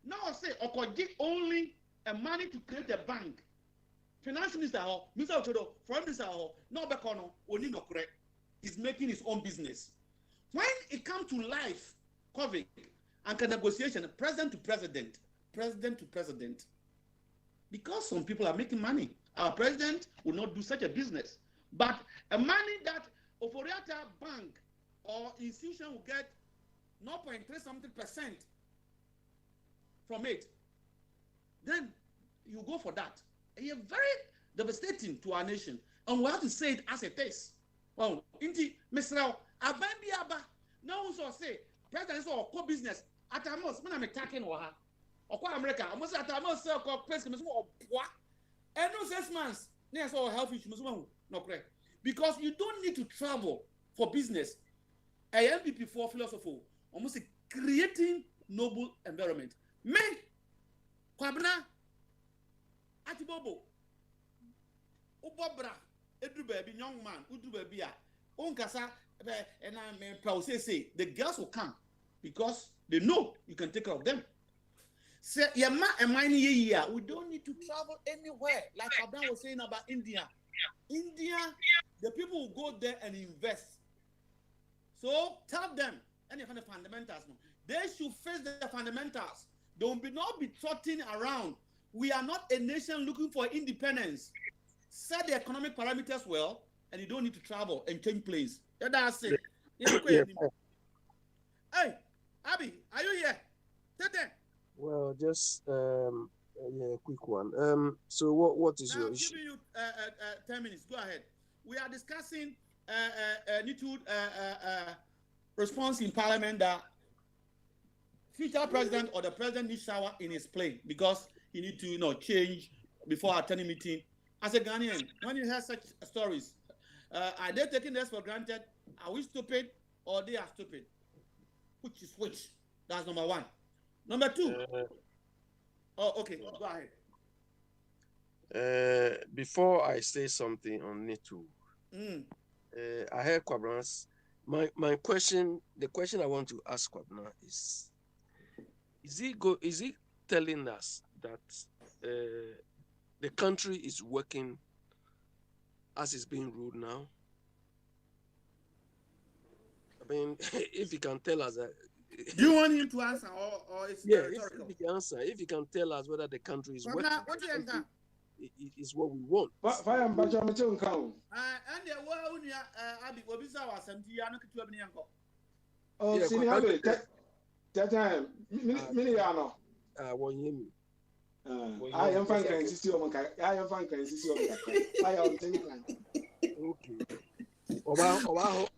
now say Okoji only a money to create a bank. Finance minister, Mr. Ochodo, foreign minister, no Bekono, only no correct. He's making his own business. When it comes to life, COVID, and negotiation, president to president, because some people are making money, our president will not do such a business. But a money that Oforiata bank or institution will get 0.3% from it, then you go for that. You're very devastating to our nation, and we have to say it as it is. Well, indeed, Mr. Abambi Abba, no one shall say, President or co business at a most, when I'm attacking or America, I must at a most sell president or what? And no 6 months, there's all health issues, no correct. Because you don't need to travel for business. I am MP4 philosopher, almost creating noble environment. Me, Kwabna. Atibobo Ubobra Edu baby young man Udu baby Unkasa and I proud say the girls will come because they know you can take care of them. Say Yama and mine year we don't need to travel anywhere like Abraham was saying about India. India, the people will go there and invest. So tell them any kind of fundamentals. They should face the fundamentals. They will not be trotting around. We are not a nation looking for independence. Set the economic parameters well, and you don't need to travel and change place. That's it. Hey, Abby, are you here? Well, just a quick one. So what is your issue? I'll give you 10 minutes. Go ahead. We are discussing response in Parliament that future president or the president needs shower in his plane because he need to, change before attending meeting. As a Ghanaian, when you hear such stories, are they taking this for granted? Are we stupid or they are stupid? Which is which? That's number one. Number two. Okay, go ahead. Before I say something on Nitu, I heard Kwabra's. My question, the question I want to ask Kwabna is he telling us that the country is working as it's being ruled now? I mean, if he can tell us that. Do you want him to answer or it's rhetorical? If he can answer, if he can tell us whether the country is working, what do you think? Is what we want. Fire and Baja Mitchell count. And the world, Abby, what is our Santi? I know to have Oh, see, how that time, Miliano. 1 year. I am fine, can insist on I am fine, can insist on I am thinking. Okay. Oba home.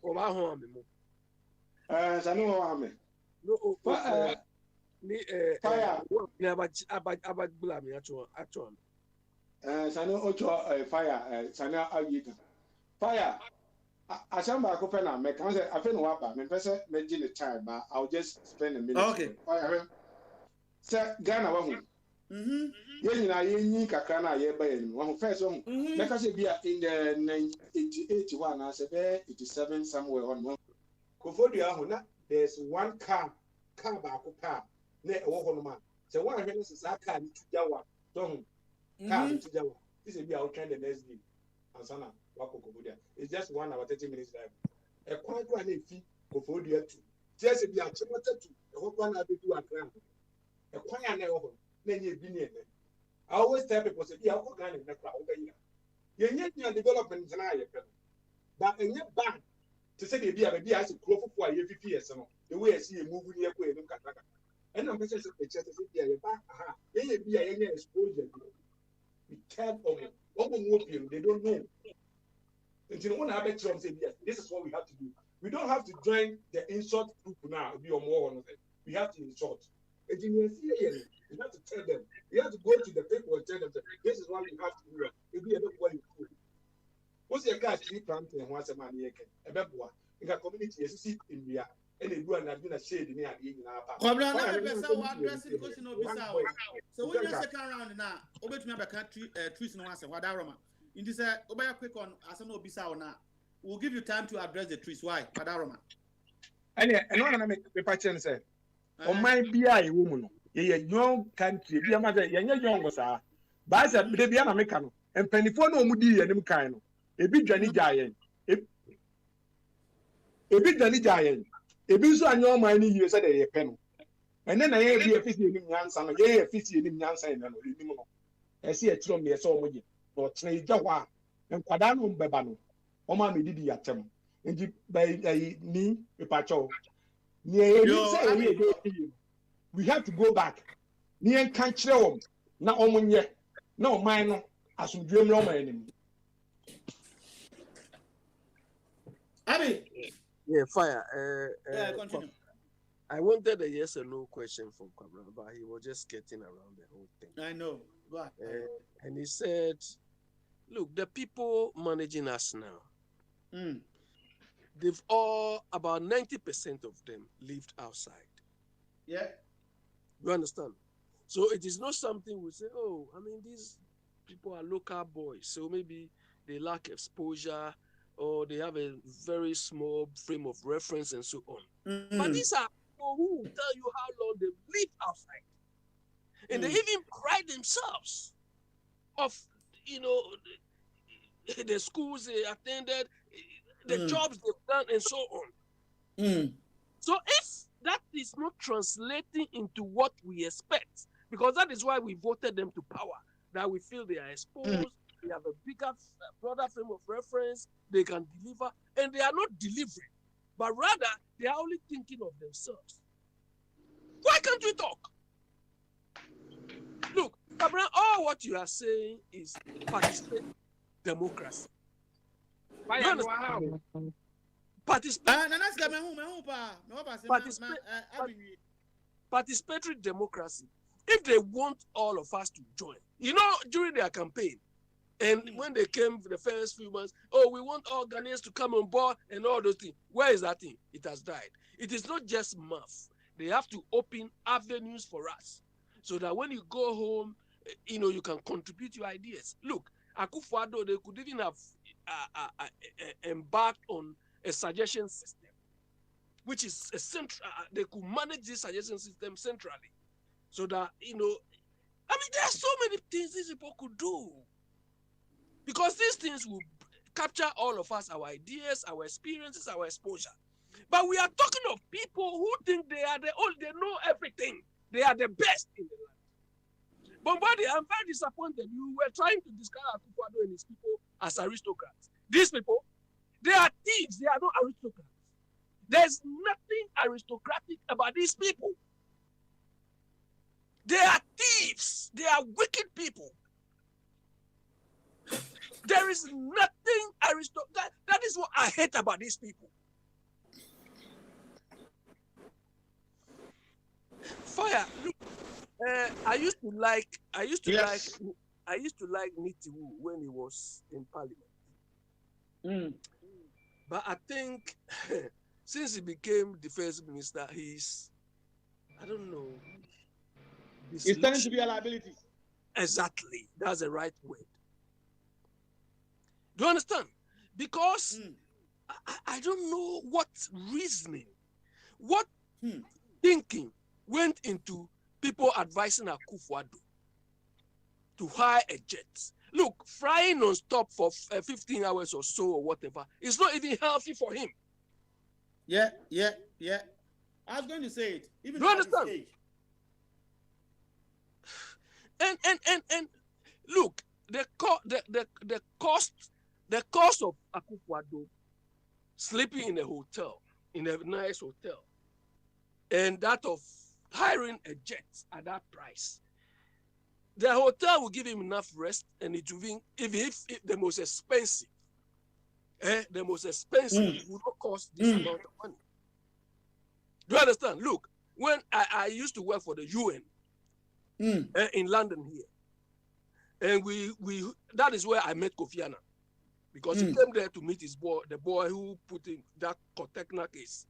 I know how I'm. No, fire. Abag Blami, actually. Sano Ocho fire, Sana Agita. Fire. I shall back open and make answer. I feel wapa. My person making a time, but I'll just spend a minute. Okay. Fire. Sir Ghana, yɛn nyinaa yɛnyi kakra na yɛba yɛn mu wɔn first wɔn mɛka sɛ bi a in the 88 hɔ anaasɛ bɛyɛ 87 somewhere hɔ no kofodua ho na there's one car baako car na ɛwɔ hɔ nom a sɛ wɔn ahwɛ no sɛ saa car no tu gya wa dɔn car no tu gya wa sɛ bi a wɔtwɛn the next day ansa na wakɔ kofodua it's just 1 hour 30 minutes drive ɛkwan kora na efi kofodua tu tiɛ sɛ bi a kyemɔtɛ tu ɛhɔ kwan na abɛdu akra ɛkwan a na ɛwɔ hɔ na nye bi ne I always tell people say yeah what kind of nekra obey ya yenye development na ye pe but enye bad to say be a as crop for ye 50 years no the way I see you move near ko enim kaka and I'm say be ye ba aha ye bi a yenye exposure we care of it they don't know until when I bet you say yes this is what we have to do we don't have to join the insult group now be or more on it we have to insult engineers here you have to tell them. You have to go to the people and tell them that this is what you have to do. If you ever you do. What's your guy tree planting once a man? A beboa. In a community, you see in India, and they do a shade in the so when you second round now, over to me about trees no answer. What aroma? In this, over quick on as an obisa now. We'll give you time to address the trees. Why? What aroma? And one make the pattern say, on my BI woman. Ye young country bi ama say ye young sa ba say be bia na meka no empanifo na omudi ye nim kan no ebi dwane gyayen ebi nso anyo man ni yie say de ye pe no ene na ye bi afisi nim nyansa no ye afisi nim nyansa ene no enim no ese e tiro me ye say omoje no tren gya hɔ a nkwada no mbeba no ɔma me didi yatem nti by ni epacho ni ye say ye dey we have to go back. Near country home. Now, Omunye. No, mine. As we dream no man. Abby. Yeah, fire. Continue. I wanted a yes or no question from Kwabra, but he was just getting around the whole thing. I know. And he said, look, the people managing us now, they've all, about 90% of them lived outside. Yeah. You understand? So it is not something we say, oh, I mean, these people are local boys, so maybe they lack exposure or they have a very small frame of reference and so on. But these are people who will tell you how long they've lived outside. And they even pride themselves of, the schools they attended, the jobs they've done, and so on. So if that is not translating into what we expect, because that is why we voted them to power, that we feel they are exposed, they have a bigger, broader frame of reference, they can deliver, and they are not delivering, but rather they are only thinking of themselves. Why can't we talk? Look, Abraham, all what you are saying is participatory democracy. Participatory democracy. If they want all of us to join, during their campaign, and when they came for the first few months, we want all Ghanaians to come on board and all those things. Where is that thing? It has died. It is not just math. They have to open avenues for us so that when you go home, you can contribute your ideas. Look, Akufo-Addo, they could even have embarked on a suggestion system, which is a central. They could manage this suggestion system centrally, so that there are so many things these people could do, because these things will capture all of us, our ideas, our experiences, our exposure. But we are talking of people who think they know everything. They are the best in the land. Bombardie, I'm very disappointed. You were trying to describe Akufo-Addo and his people as aristocrats. These people, they are thieves. They are not aristocrats. There's nothing aristocratic about these people. They are thieves. They are wicked people. There is nothing aristocratic. That is what I hate about these people. Fire. Look, I used to like Nitiwu when he was in Parliament. But I think since he became defense minister, I don't know. He's turning to be a liability. Exactly. That's the right word. Do you understand? Because I don't know what reasoning, what thinking went into people advising Akufo-Addo to hire a jet. Look, flying non-stop for 15 hours or so or whatever is not even healthy for him. Yeah. I was going to say it. Even Do you understand? Age. And look, the cost of Akufo-Addo sleeping in a hotel, in a nice hotel, and that of hiring a jet at that price. The hotel will give him enough rest, and it will be, if the most expensive, the most expensive will not cost this amount of money. Do you understand? Look, when I used to work for the UN in London here, and we that is where I met Kofi Annan, because he came there to meet his boy, the boy who put in that Cotecna case.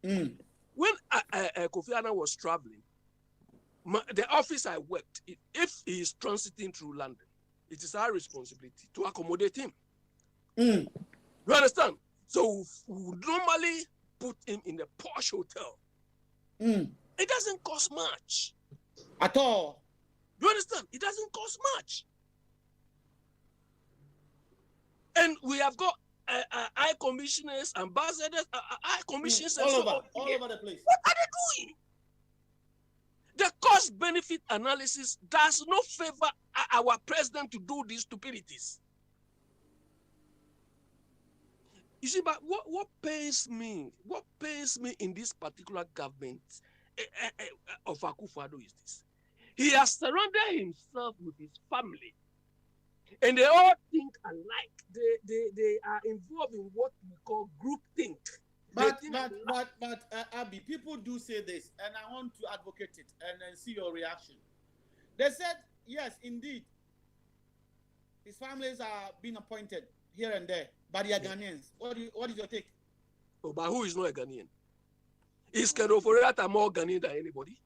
When Kofi Annan was traveling, the office I worked, if he is transiting through London, it is our responsibility to accommodate him. You understand? So we would normally put him in a posh hotel. It doesn't cost much. At all. You understand? It doesn't cost much. And we have got high commissioners, ambassadors, high commissioners, all over the place. What are they doing? The cost-benefit analysis does not favor our president to do these stupidities. You see, but what pains me in this particular government of Akufo-Addo is this. He has surrounded himself with his family, and they all think alike. They are involved in what we call groupthink. But Abi, people do say this, and I want to advocate it and then see your reaction. They said, yes, indeed, his families are being appointed here and there, but they are Ghanaians. What is your take? Oh, but who is not a Ghanaian? Is Ken Ofori-Atta more Ghanaian than anybody?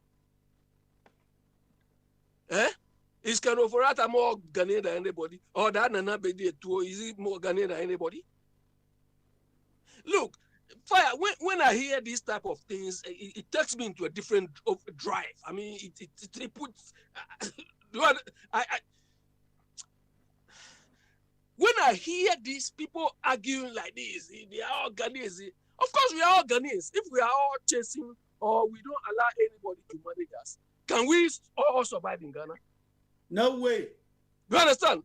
Is Ken Ofori-Atta more Ghanaian than anybody? Or that Nana Bedi-Etuo, is he more Ghanaian than anybody? Look, Fire, when I hear these type of things, it takes me into a different drive. I mean, it puts... when I hear these people arguing like this, they are all Ghanaians. Of course, we are all Ghanaians. If we are all chasing or we don't allow anybody to manage us, can we all survive in Ghana? No way. You understand?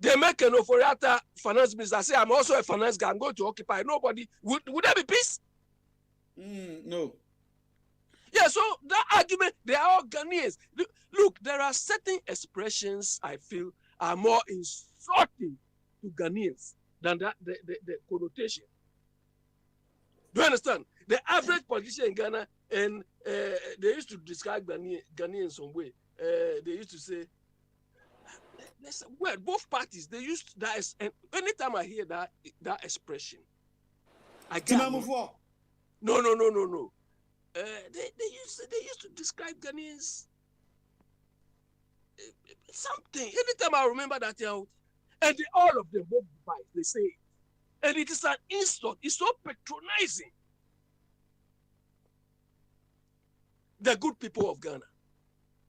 They make an Ofori-Atta finance minister. I say, I'm also a finance guy. I'm going to occupy. Nobody. Would there be peace? No. Yeah, so that argument, they are all Ghanaians. Look, there are certain expressions I feel are more insulting to Ghanaians than the connotation. Do you understand? The average politician in Ghana, and they used to describe Ghanaians some way. They used to say, well, both parties, they used that, and anytime I hear that expression, I get no. They used to describe Ghanaians something. Anytime I remember that, and all of them, both sides, they say it. And it is an insult. It's so patronizing. The good people of Ghana.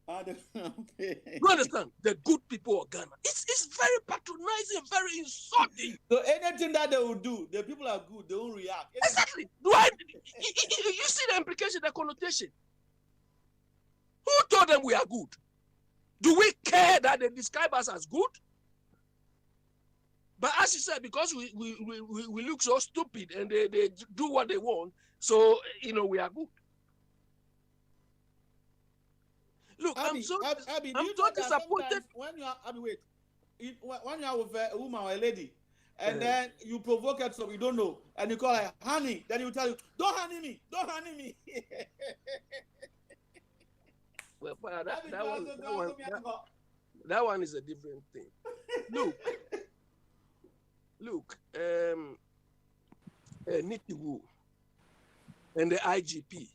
Okay. You understand? The good people of Ghana. It's very patronizing, very insulting. So anything that they will do, the people are good, they won't react. Exactly. You see the implication, the connotation. Who told them we are good? Do we care that they describe us as good? But as you said, because we look so stupid and they do what they want, so we are good. Look, Abby, I'm so disappointed. When you are, when you are with a woman or a lady, and then you provoke her so you don't know, and you call her honey, then you tell you, don't honey me. Well, that one is a different thing. Look, Niti Wu and the IGP,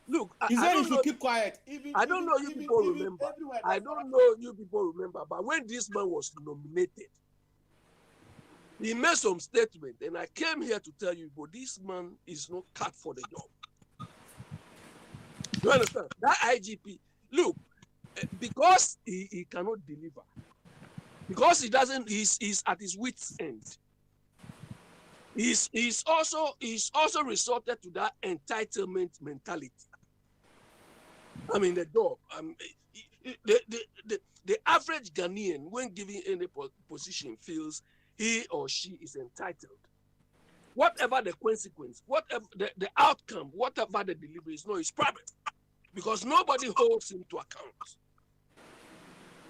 Look, He said I you don't should know. keep quiet. I don't know you people remember. Everywhere I that's don't know you people remember, but when this man was nominated, he made some statement, and I came here to tell you, but this man is not cut for the job. You understand? That IGP, look, because he cannot deliver, because he doesn't, he's at his wit's end. He's also resorted to that entitlement mentality. I mean, the job. The average Ghanaian, when given any position, feels he or she is entitled. Whatever the consequence, whatever the outcome, whatever the delivery is, no, it's private. Because nobody holds him to account.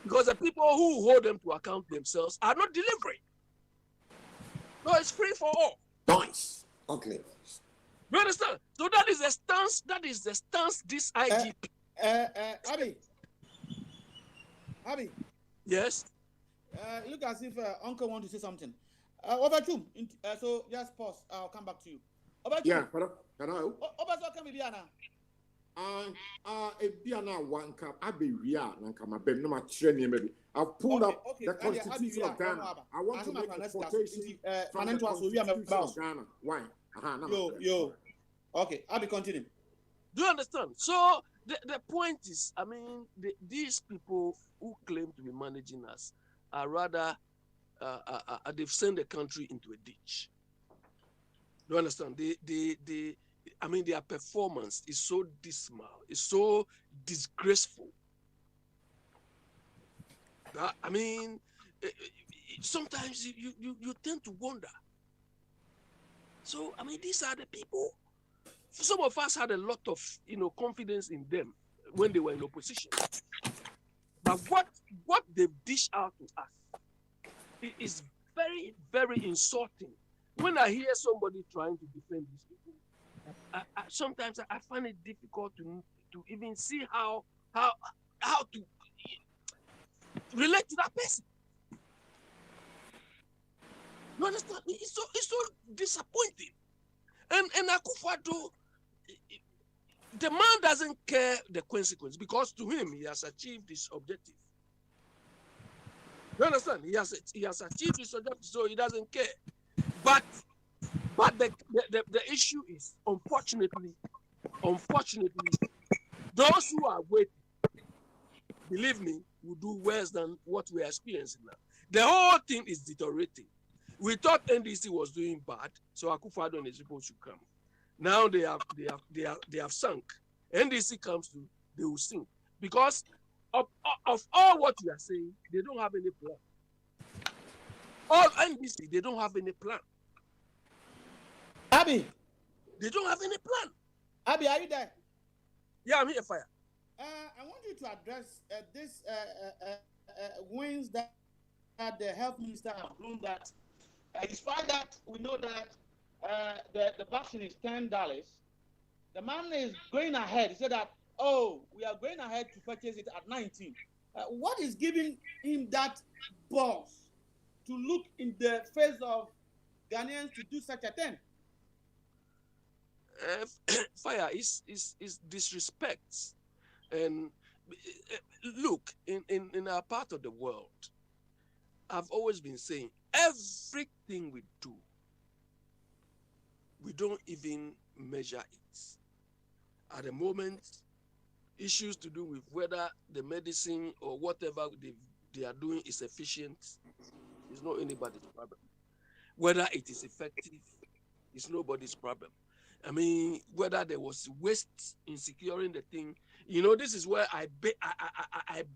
Because the people who hold them to account themselves are not delivering. No, it's free for all. Nice. Okay. You understand? So that is the stance. That is the stance this IGP. Abi. Yes. Look as if Uncle wants to say something. Overtum. So just pause. I'll come back to you. Overtum. Yeah. Hello. Overtum can be Biana. Biana one cup. Abi Ria Nankama Ben no mature maybe. I've pulled up the Constitution of Ghana. I want to make a quotation from the Constitution of Ghana. Why? Yo. Okay, I'll be continuing. Do you understand? So the point is, I mean, these people who claim to be managing us are rather, they've sent the country into a ditch. Do you understand? I mean, their performance is so dismal, it's so disgraceful. That, I mean, sometimes you tend to wonder. So, I mean, these are the people. Some of us had a lot of, confidence in them when they were in opposition. But what they've dished out to us is very, very insulting. When I hear somebody trying to defend these people, sometimes I find it difficult to even see how to relate to that person. You understand? It's so disappointing. And Akufo-Addo, the man doesn't care the consequence because to him he has achieved his objective. You understand? He has achieved his objective, so he doesn't care. But the issue is, unfortunately, those who are waiting, believe me, will do worse than what we are experiencing now. The whole thing is deteriorating. We thought NDC was doing bad, so Akufo-Addo and his people should come. Now they have sunk. NDC comes to, they will sink. Because of all what we are saying, they don't have any plan. All NDC, they don't have any plan. Abi, they don't have any plan. Abi, are you there? Yeah, I'm here, Fire. I want you to address this wins that the health minister has blown that. Despite that, we know that the vaccine is $10. The man is going ahead. He said that, we are going ahead to purchase it at 19. What is giving him that balls to look in the face of Ghanaians to do such a thing? Fire is disrespect. And look, in our part of the world, I've always been saying, everything we do, we don't even measure it. At the moment, issues to do with whether the medicine or whatever they are doing is efficient is not anybody's problem. Whether it is effective is nobody's problem. I mean, whether there was waste in securing the thing, this is where I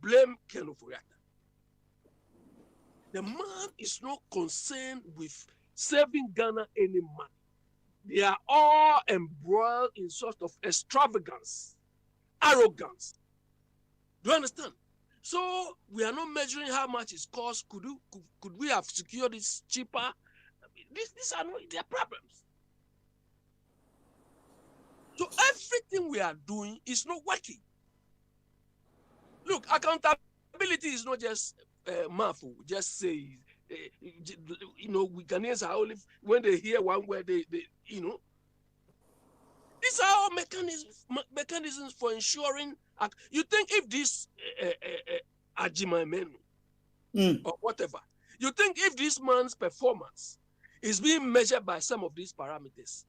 blame Ken Ofori-Atta. The man is not concerned with saving Ghana any money. They are all embroiled in sort of extravagance, arrogance. Do you understand? So we are not measuring how much it costs. Could we have secured this cheaper? I mean, these are not their problems. So everything we are doing is not working. Look, accountability is not just mouthful. Just say, we Ghanaians are only when they hear one word, this These are all mechanisms for ensuring. You think if this Ajimamenu or whatever, you think if this man's performance is being measured by some of these parameters,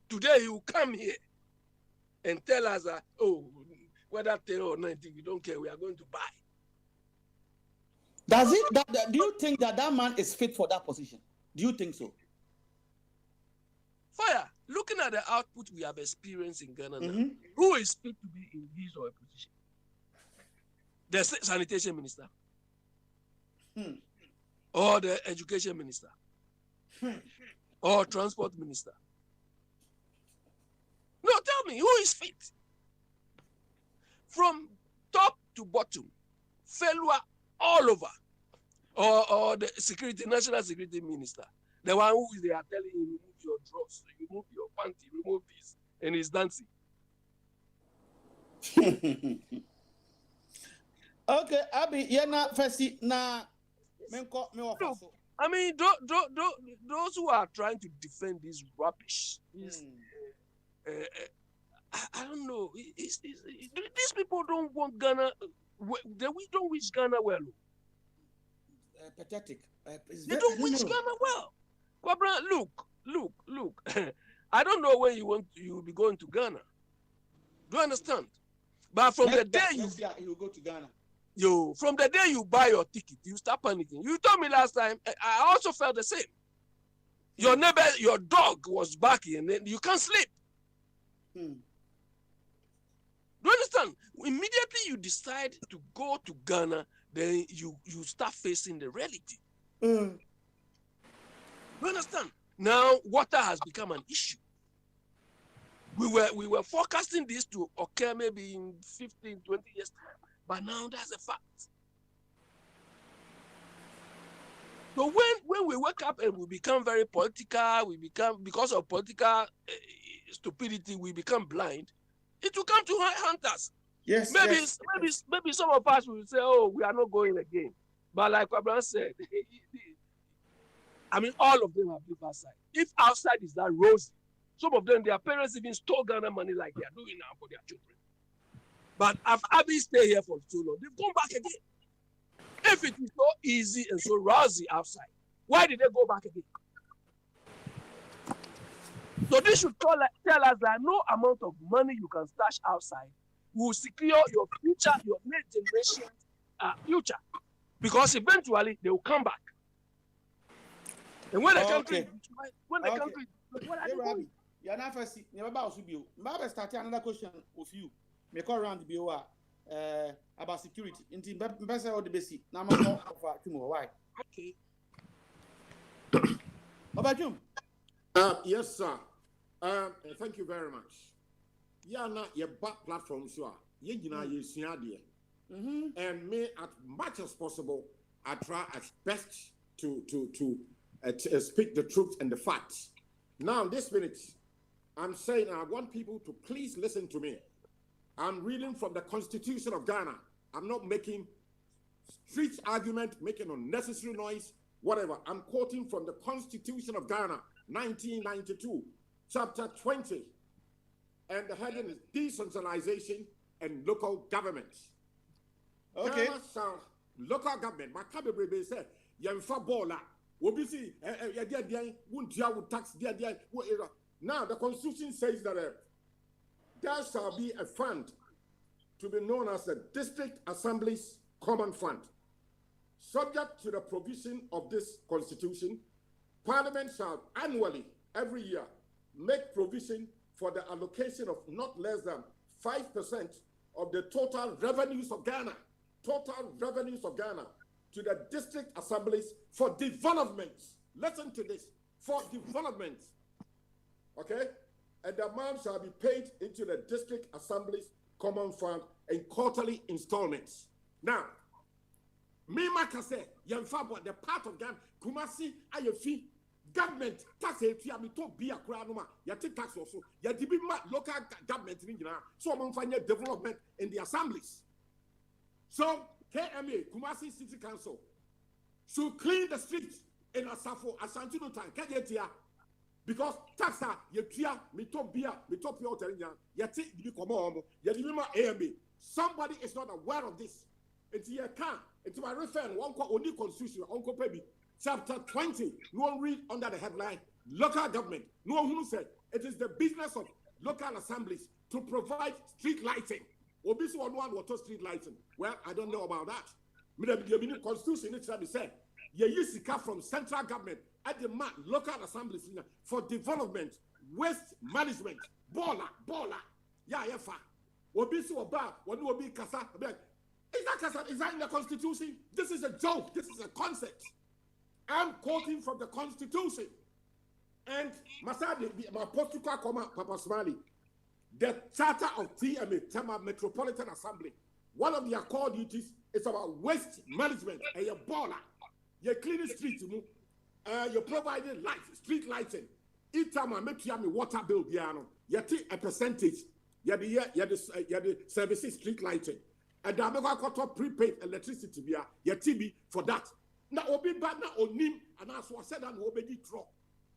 today he will come here and tell us that, oh, whether 10 or 90, we don't care, we are going to buy. Do you think that man is fit for that position? Do you think so? Fire, looking at the output we have experienced in Ghana now, who is fit to be in his or her position? The sanitation minister, or the education minister, or transport minister. No, tell me, who is fit? From top to bottom, failure all over. Or the national security minister, the one who they are telling you, remove your drawers, remove your panty, remove this, and he's dancing. Okay, Abi, you're not fancy now. I mean, those who are trying to defend this rubbish, I don't know. These people don't want Ghana. We don't wish Ghana well. Pathetic. They don't wish Ghana well. Kwabra, look. I don't know when you will be going to Ghana. Do you understand? But from the day you go to Ghana. From the day you buy your ticket, you start panicking. You told me last time, I also felt the same. Your neighbor, your dog was barking, and then you can't sleep. Do you understand? Immediately you decide to go to Ghana, then you start facing the reality. Do you understand? Now water has become an issue. We were forecasting this to occur maybe in 15, 20 years time, but now that's a fact. So when we wake up and we become very political, because of political stupidity, we become blind. It will come to haunt us. Yes. Maybe some of us will say, "Oh, we are not going again." But like Abraham said, I mean, all of them have lived outside. If outside is that rosy, some of them, their parents even stole Ghana money like they are doing now for their children. But after Abi stay here for so long, they've gone back again. If it is so easy and so rosy outside, why did they go back again? So this should tell us that no amount of money you can stash outside will secure your future, your next generation's future. Because eventually they will come back. And when the country, what are they doing? You're not first. Never about you. Maybe start another question with you. Make around the BOA about security. Inti mbese all the basic. Now I'm going to why? Okay. About you? Yes, sir. Thank you very much. Yeah, now your back platform, sure. You know, you see idea. And me, as much as possible, I try as best to speak the truth and the facts. Now, this minute, I'm saying I want people to please listen to me. I'm reading from the Constitution of Ghana. I'm not making street argument, making unnecessary noise, whatever. I'm quoting from the Constitution of Ghana, 1992, chapter 20. And the heading is Decentralization and Local Government. Okay. Ghana shall, local government, my cabinet say, Yemfa Bola, Obisi, tax. Now, the Constitution says that there shall be a fund to be known as the District Assembly's Common Fund. Subject to the provision of this Constitution, Parliament shall annually, every year, make provision for the allocation of not less than 5% of the total revenues of Ghana, to the district assemblies for development. Listen to this, for development. Okay? And the amount shall be paid into the district assembly's common fund in quarterly installments. Now, me makase yemfa the part of Ghana Kumasi ayefi government tax etua me to be akura no ma yete tax also yede bi ma local government ni nyina so mo mfanya development in the assemblies. So KMA Kumasi City Council should clean the streets in Asafo Ashanti no tan kajetia because taxa you tia me top beer me top pure water yeti you come on AMA. Somebody is not aware of this. It's your can. It's my reference. One only constitution. Uncle Pebi, chapter 20. No one read under the headline local government. No one who said it is the business of local assemblies to provide street lighting. Obviously, one water street lighting. Well, I don't know about that. The constitution it said you use the from central government at the local assemblies for development, waste management, baller. Yeah. Obviously, one will be kasa. Is that in the Constitution? This is a joke. This is a concept. I'm quoting from the Constitution. And Masadi, my postuka koma Papa Smiley, the Charter of TMA, Tema Metropolitan Assembly, one of their core duties is about waste management and your baller. You're cleaning streets, you're providing lights, street lighting. Each time I make you water bill, you take a percentage, you're the services street lighting. And I make a prepaid electricity, your TV for that. Now, Obi Badna Onim, and as I said, and Obedi Tro.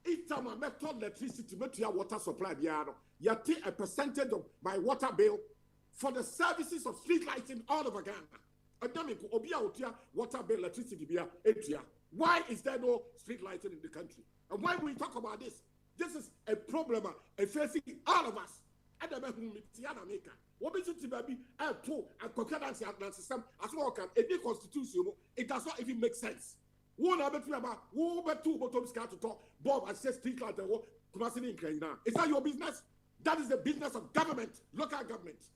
Each time I make electricity, make your water supply, you take a percentage of my water bill for the services of street lighting all over Ghana. Water bill, electricity, why is there no street lighting in the country? And why we talk about this? This is a problem facing all of us. And the system as well can any constitution, it does not even make sense. One of two bottom scar to talk, Bob and say street light and is that your business? That is the business of government, local government.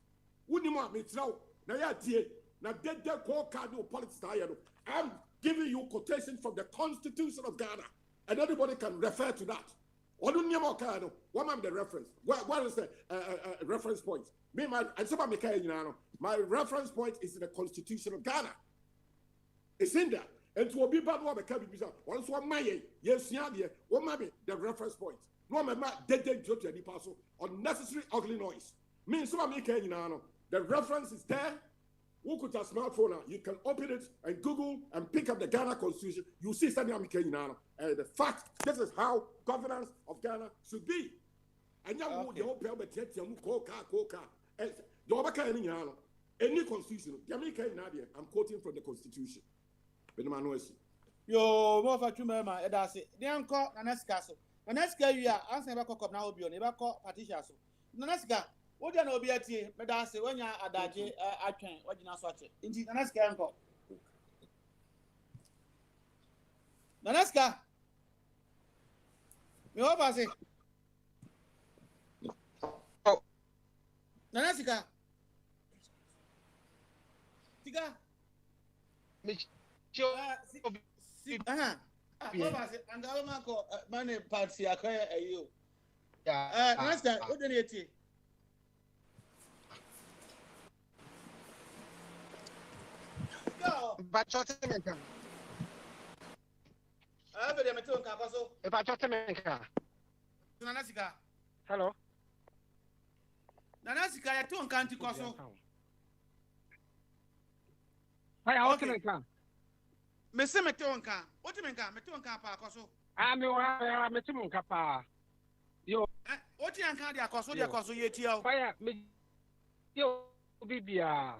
I'm giving you quotation from the Constitution of Ghana, and everybody can refer to that. What am the reference? What is the reference point? My reference point is in the Constitution of Ghana. It's in there. And to be bad, once one my yes, the reference point. No, my dead unnecessary ugly noise. Means the reference is there. Who could a smartphone? You can open it and Google and pick up the Ghana Constitution. You see something the fact, this is how governance of Ghana should be. And you any constitution, I'm quoting from the Constitution. Yo, more for 2 members, that's it. They are called Nanaska. Nanaska, you are answering about Cop now, be on never call Patricia. Nanaska. What do you know about it? But I say when you are Adaji, I can. What do you know? Swatch it. Indeed, Nanaska, uncle. Nanaska. Me what I say? Oh, Nanaska. Tiga. Me show. What I say? And I want to money party. I call you. Yeah. Nanaska, what do you say? But short America. If I talk America. Nanasika. Hello. Nanasika, I don't count Coso. I want America. Miss Metonka. What do you mean, Metonka Pacoso? I'm a Metonka. You what you can't get Coso, your Coso, your fire me. You Bibia.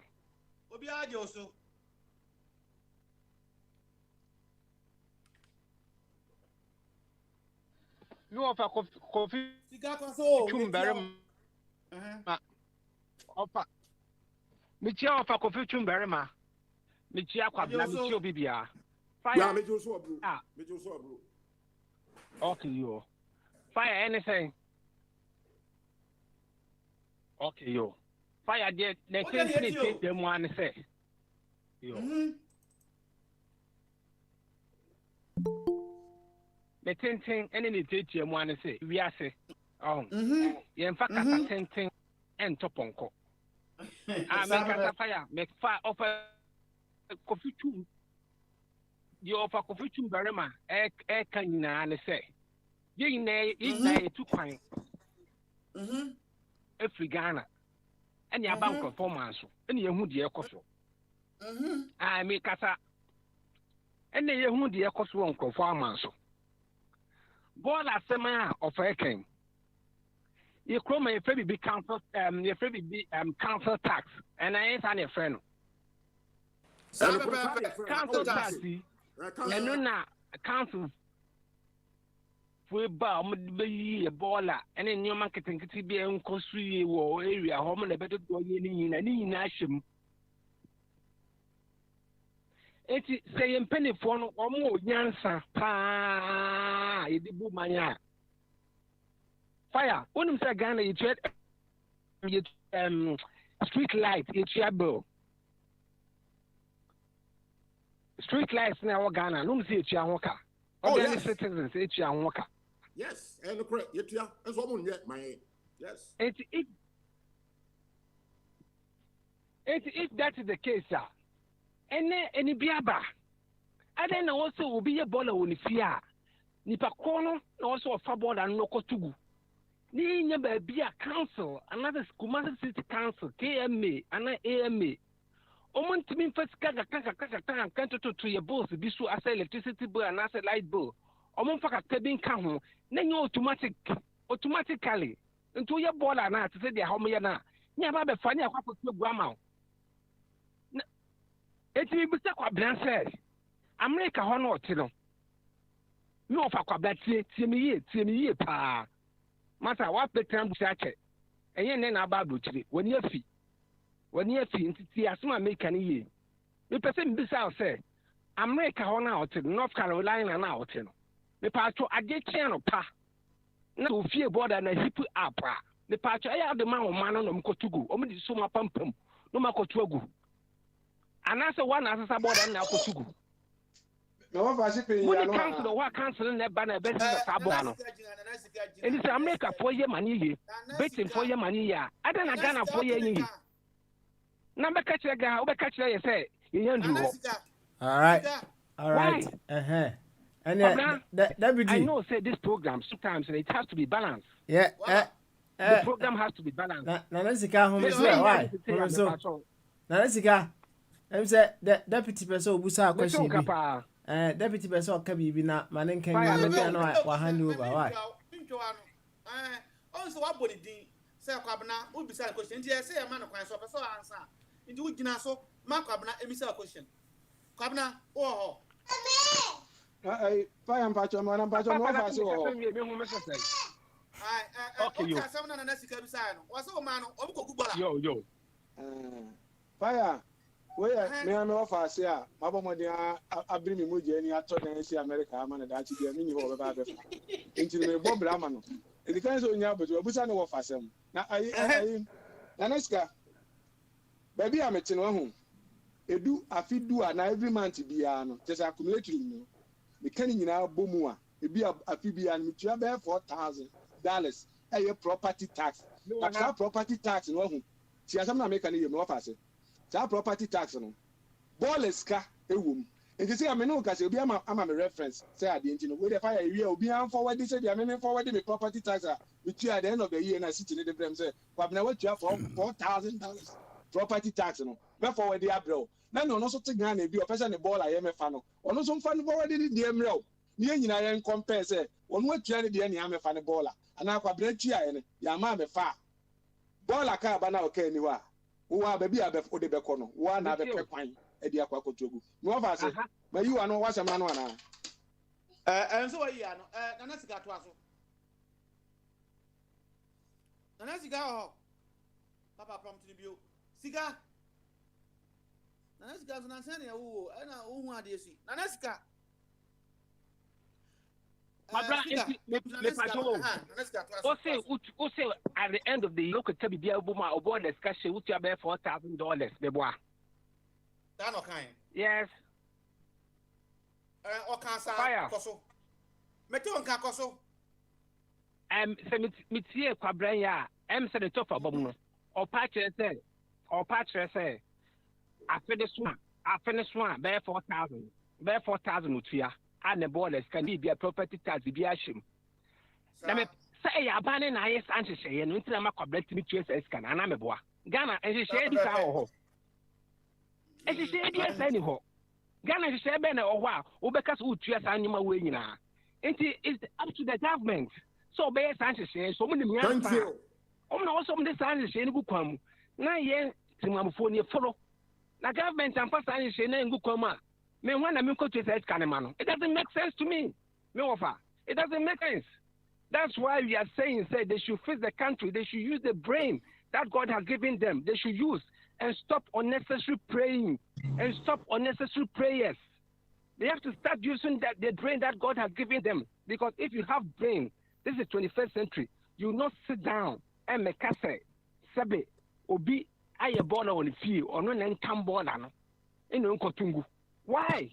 Obia, so. You offer coffee. Chumberum. Offer. Michia offer coffee chumberima. Michia Quabla, Michio Bibia. Fire, okay, you. Fire anything. Okay, you. Fire, dear, they can't take them one say. You. The tinting any teacher one say we are say in fact tinting and toponko. I make fire make fire offer coffee chum. You offer coffee chum berema can you say you nay it too quite every Ghana and your bank performance and your hoodie coso. I make casa and your hoodie coso performance. ball asema of ken you come a free big council your free big council tax and I ain't any friend council tax and no na council we ba be a baller and in your marketing could be a construct war area home and a better going in nation. It is saying penny for no more yansa pa it boom mania. Fire, when you say Ghana, you treat street light, it's your bill. Street lights now Ghana, no see it's your worker. Organic citizens, it's your worker. Yes, and correct. Yeah, that's what I'm yet, my yes. If that is the case, sir, and any biaba, and then also will be a baller on the fear. Nipa Kono, also a fabon and local tugu. Ni never be a council, another Kumasi City Council, KMA, and AMA. Oman to me first kaka to your bills, be so as electricity bill and as a light bill. Oman faka cabin can then you automatically into your baller now to say the home yana. Never be funny a couple of grandma. It will be stuck with Blanc says America Honor Tino. No for Quabat, Timmy, pa. Matter what the term sachet. And then about Butchie, when you're feet. When you're feet, see as soon as make any year. The person beside say America Honor to North Carolina now. The patro I get channel pa. No fear border and a hip up. The patro I have the man on Kotugu, only so my pump, no Makotugu. And that's the one as a border now Kotugu. No, when it comes to the work council in that banner, best Sabano. And it's America for your money, betting for your money. I don't know Ghana for your money. Number catch a guy, over catch you say, you know. All right. And I know, say this program sometimes it has to be balanced. Yeah. The program has to be balanced. Nanasika home is why. Nanasika, I'm say that deputy person Busa question. Deputy person can be na manen can you know what hand over why? Also, what body did say Quabna would be a question. Yes, say a man of so answer. Into which Ginaso, Mark Quabna, a missile question. Quabna, oh. I am Patron, and Patron, okay, someone on a Nessica beside was a man of Kuba. Yo. Fire. Where may I know if I say, Mabamodia, I bring me with any I told them, see America, man, that you get me over the into the Bob Ramano. It depends on you, but you're Busano of us. Now, Naneska, baby, I'm at home. I feed do an every month to be just accumulating. The canning in our Bomua, it be a PB and you have $4,000 a property tax. That's property tax in home. She has some American no officer. That property tax no. Bolleska a womb. And you see, I mean, no, because I'm a reference. Say, I didn't know where the fire will be forward. They said, I'm forward the property tax, which at the end of the year, and I sit in the frame, say, but now what you have for $4,000 property tax, no. Not forward the abroad. No, no, so take hand and be a person a ball I am a fan of. Or no, some fun forward in the emerald. Near you and compare, say, on what you the any am a fan of baller. And now, I break you and Yamam a far. Baller car, but now, okay, anywhere. Who are baby of the Becono, one other pepine, a dear Quacotugu. No of us, but you are no was a man. And so I am, Nanasica to us. Nanasica, Papa prompted you. Cigar. Nanasica's an answer, who are this? Nanasica. Also, at the end of the year, could be able to avoid discussion with your $4,000, the boy. That's not kind. Yes. Or cancer. Fire. Meton Cacoso. Metia Quabraya, said the top of Bono. Or Patcher say, I finished one, bear 4,000, bear 4,000 with you. And the borders can be a property tax, be a shame. Let me say, I ban an IS answer, and until I'm a complete me choose as can, and I'm a boy. Ghana, and she said, this hour. And she said, yes, anyhow. Ghana, she said, Ben, or wow, or because who cheers animal way now. It's up to the government. So be sanction so many Thank you. Also the sanction go kwam. Na ye timamfo ne follow. Na government and pass sanction na go kwam. Me when I go to say kanema no. It doesn't make sense to me. Me offer. It doesn't make sense. That's why we are saying say they should fix the country. They should use the brain that God has given them. They should use and stop unnecessary praying and stop unnecessary prayers. They have to start using the brain that God has given them. Because if you have brain, this is 21st century, you will not sit down and make a say, Sabe, Obi, I a born on the field, or no name come born in Unkotungu. Why?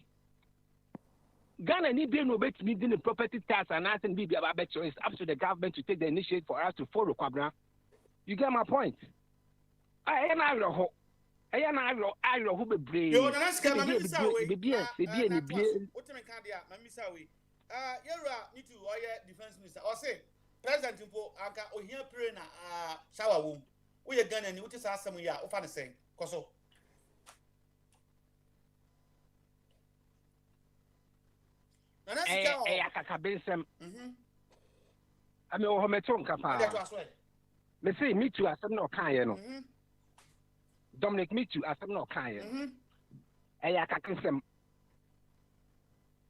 Ghana need be no bet meeting the property tax and nothing be about better. It's up to the government to take the initiative for us to follow Kwabra. You get my point? I who be brave. Yo, the next time, I'm sorry. What you need to defense minister. Or say, President Impo, Anka, or here pray na shower room. We are Ghana and you just ask some ya, often saying, Koso. I mean, Hometon Kapa. Me say, me too, as I'm not kind. Dominic, me too, as I'm not kind. Ayakakisem.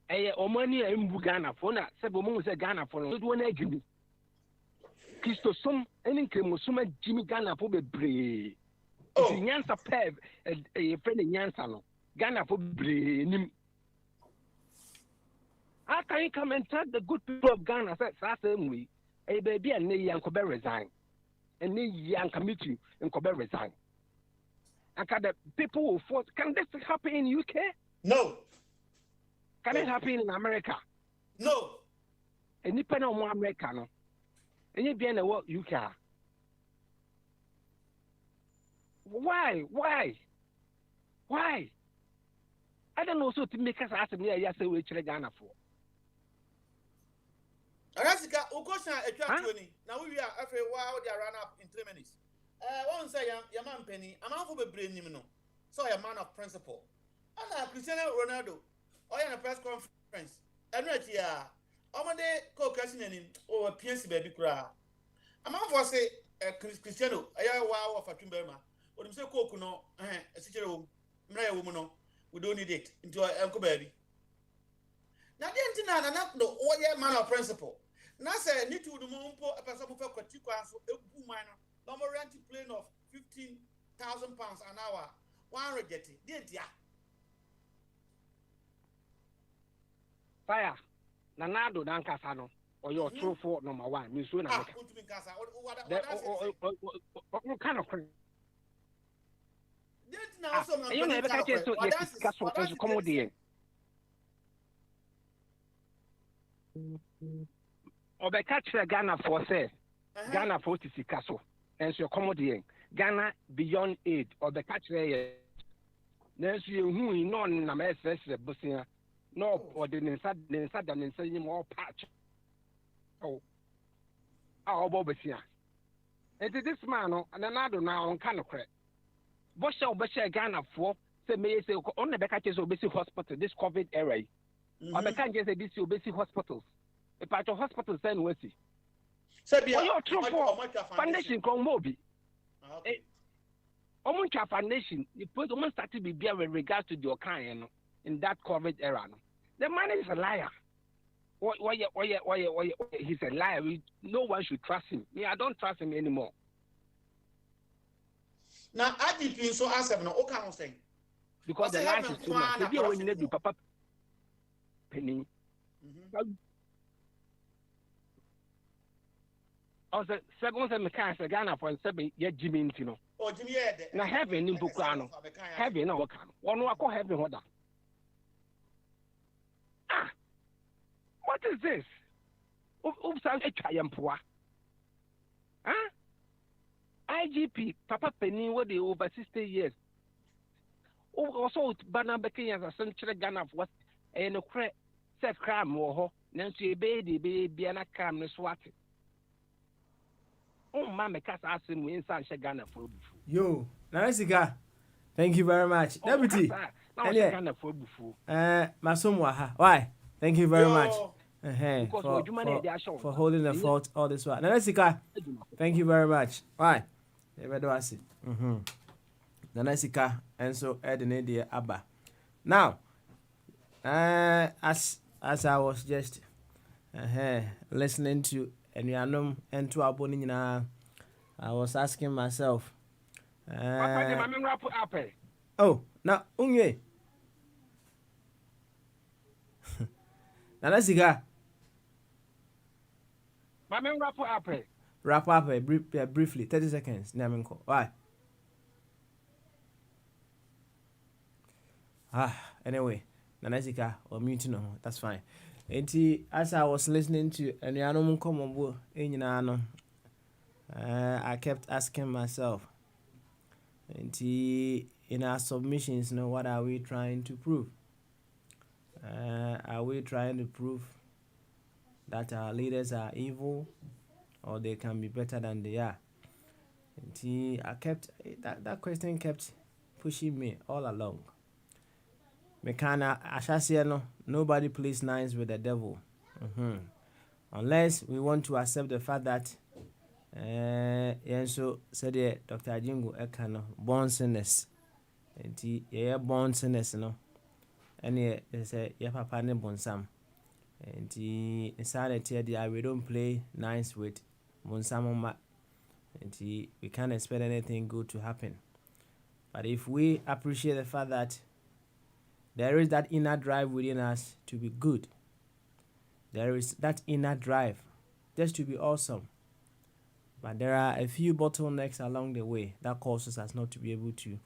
Omani and Bugana for na Sebomo say Ghana for no one egg. Christo some any Musuma Jimmy Ghana for be brave. Oh, Yansa Pev, a friend in Yansano. Ghana for brave. How can you come and tell the good people of Ghana that same way? A baby and young Kobe resign. And the young committee in Kobe resign. And can the people who fought, can this happen in UK? No. Can it happen in America? No. And depending on America, no. And you be in the world UK. Why? I don't know so to make us ask me I say we Ghana for. Arasika, Ukosha, a tractor. Now we are after a while they run up in 3 minutes. One say, your man Penny, I'm out of a brain, you know. So a man of principle. And Cristiano Ronaldo, or in a press conference. And right here, Omade co-casting in or a PNC baby cry. I'm out for say, Cristiano, a wow of a Timberma, or him say Cocono, a situation, Mray woman, we don't need it into our uncle baby. Now, the internet, not know what your man of principle. Now, say, need to do more a person for Quatiquas, a boom minor, no more renting plane of £15,000 an hour. One rejected, didn't ya? Fire, Nanado Dan Casano, or your true fort number 1, Miss Wina. What kind of you never catch it so Castle as a commodity. Or by catch Ghana for say Ghana for to see Castle and so commodity Ghana beyond aid or the catch there. Then you who in non Names Bosnia no or the inside and saying more patch. Oh, Bobesia. And this man and another now on kind of credit. What shall Bashar Ghana for? Say, may say, on the Becatches obesity hospital, this COVID era. Or the can't just say this obesity hospitals. A part of hospitals then was it. So, you're true for foundation called Mobi. Omuncha Foundation, you put almost started to be with regards to your client in that COVID era. The man is a liar. Why, he's a liar. No one should trust him. Me, I don't trust him anymore. Now, I did you so answer no okay I'm saying. Because the life is too much. Maybe when you need to papa penny. Also, second time I Ghana for 7 years Jimmy Intino. Oh, Jimmy, now heaven in Bucano. Heaven or can. One walk or heaven order. Ah, what is this? Oops, I'm a triumph. Huh? IGP, Papa Penny, what they over 60 years. Also, Banana Becky as a central Ghana of what and a crack said crime or Nancy baby, and a cram the swat. Oh, Mamma Cass asked him inside Ghana for Yo, Narasiga, thank you very much. Deputy, Masumwaha, why? Thank you very much. For holding the fort all this while. Nanesika, thank you very much. Right. Nanesika and so Edinedi Abba. Now, as I was just listening to Enuanum and to Abonina, I was asking myself. Oh, now Unye. Nanesika. Wrap up briefly, 30 seconds. Why? Anyway, Nanasika or muting, that's fine. As I was listening to Enuanum Komombo in I kept asking myself, in our submissions, what are we trying to prove? Are we trying to prove that our leaders are evil or they can be better than they are? I kept that question kept pushing me all along. Mekana Ashasiano, nobody plays nice with the devil. Unless we want to accept the fact that so said Dr. Ajingu Ekano born sinners. Born sinners no. And ye say papa ne bonsam. And inside we don't play nice with bonsam. And we can't expect anything good to happen. But if we appreciate the fact that there is that inner drive within us to be good, there is that inner drive just to be awesome, but there are a few bottlenecks along the way that causes us not to be able to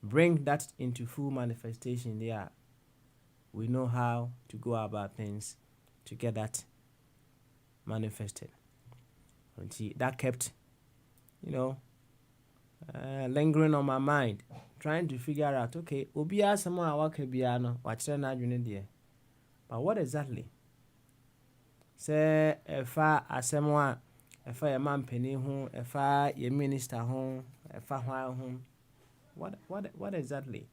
bring that into full manifestation there. We know how to go about things to get that manifested. And that kept, lingering on my mind, trying to figure out, okay, Obia Samoa Wakabiano, watch na there. But what exactly? Say, if I Asamoa, if I a man penny home, if I a minister home, if I home, what exactly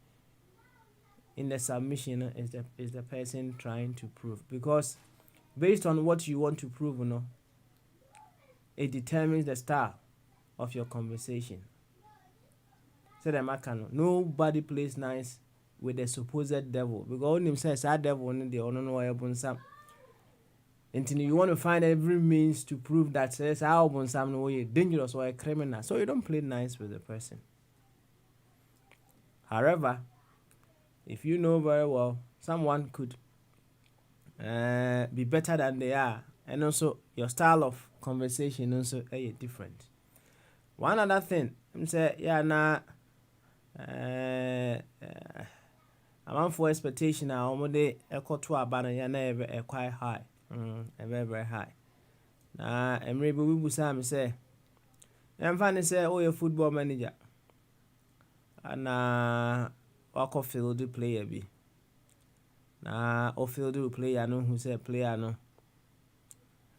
in the submission is the person trying to prove? Because based on what you want to prove, it determines the style of your conversation. So the nobody plays nice with the supposed devil, because all him says that devil only the don't know why until you want to find every means to prove that says how bonsam no way dangerous or a criminal, so you don't play nice with the person. However, if you know very well someone could be better than they are, and also your style of conversation also different. One other thing, I'm say I'm for expectation now. Almost equal to a banner, quite high, very very high. Now, and maybe we will say, I'm fine to say, oh, you're football manager, and walk off field player be. Now, off field player, no, who say player no,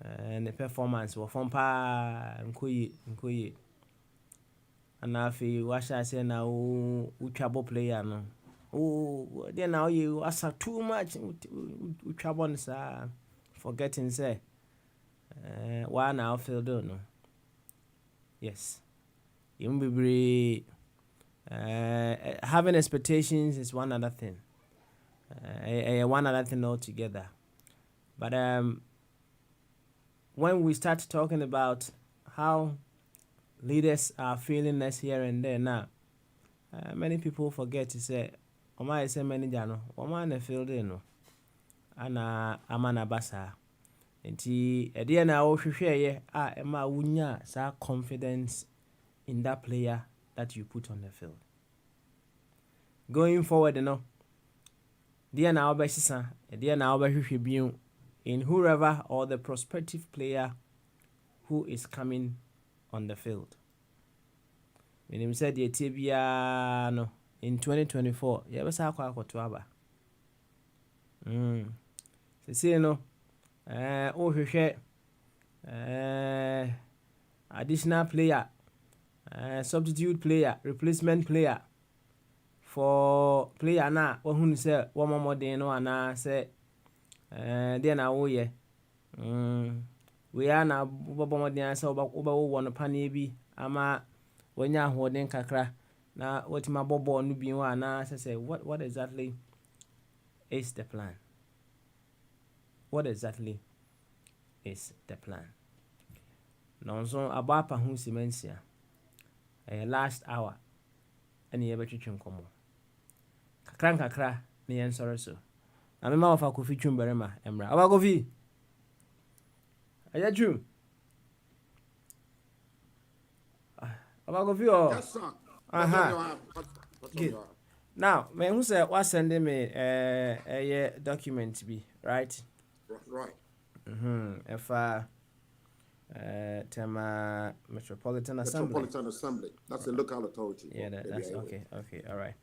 and the performance was from pa and kuyi. And I feel what I say now, trouble player no. Oh, then now you ask too much. Trouble forgetting say. Why now feel don't know? Yes, you be having expectations is one other thing. One other thing altogether. But when we start talking about how leaders are feeling less here and there now, many people forget to say, "Oma say manager no, Oma na field no, ana amana basa." Enti ede na wo hwehwe ye ema wunya sa confidence in that player that you put on the field. Going forward, dear na obesisa, dear na obehwehwe biun in whoever or the prospective player who is coming on the field. When him said the tibia no in 2024, yeah, was akwa to aba. Say no, additional player, substitute player, replacement player for player na who say one more day no ana say Then I will ye. We are now Bobomodian so about one panny be ama when you're holding kakra. Now what my bobo no be one I say what exactly is the plan? What exactly is the plan? Now so about who simensia last hour and you ever chichum como kakra ni en sorry so na me ma ofa kofi twumberema emra aba kofi aya twum aba kofi o Yes, sir. aha good. Now me who say what send me a document be right Right. If Tema Metropolitan Assembly. Metropolitan Assembly. That's the local authority. Yeah, that's okay. Okay, all right.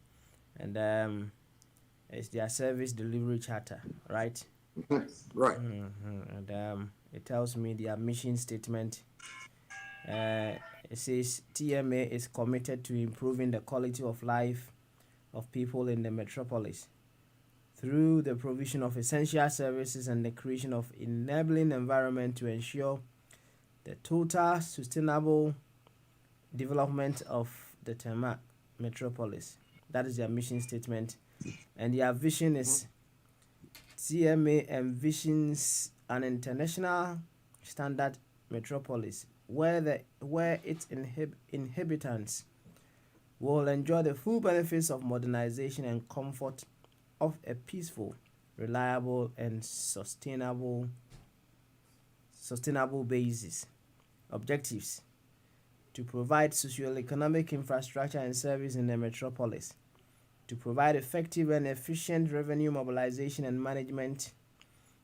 And it's their service delivery charter, right? Right. And it tells me their mission statement. It says TMA is committed to improving the quality of life of people in the metropolis through the provision of essential services and the creation of enabling environment to ensure the total sustainable development of the Tema metropolis. That is their mission statement. And their vision is TMA envisions an international standard metropolis where its inhabitants will enjoy the full benefits of modernization and comfort of a peaceful, reliable, and sustainable basis. Objectives: to provide socio-economic infrastructure and service in the metropolis, to provide effective and efficient revenue mobilization and management,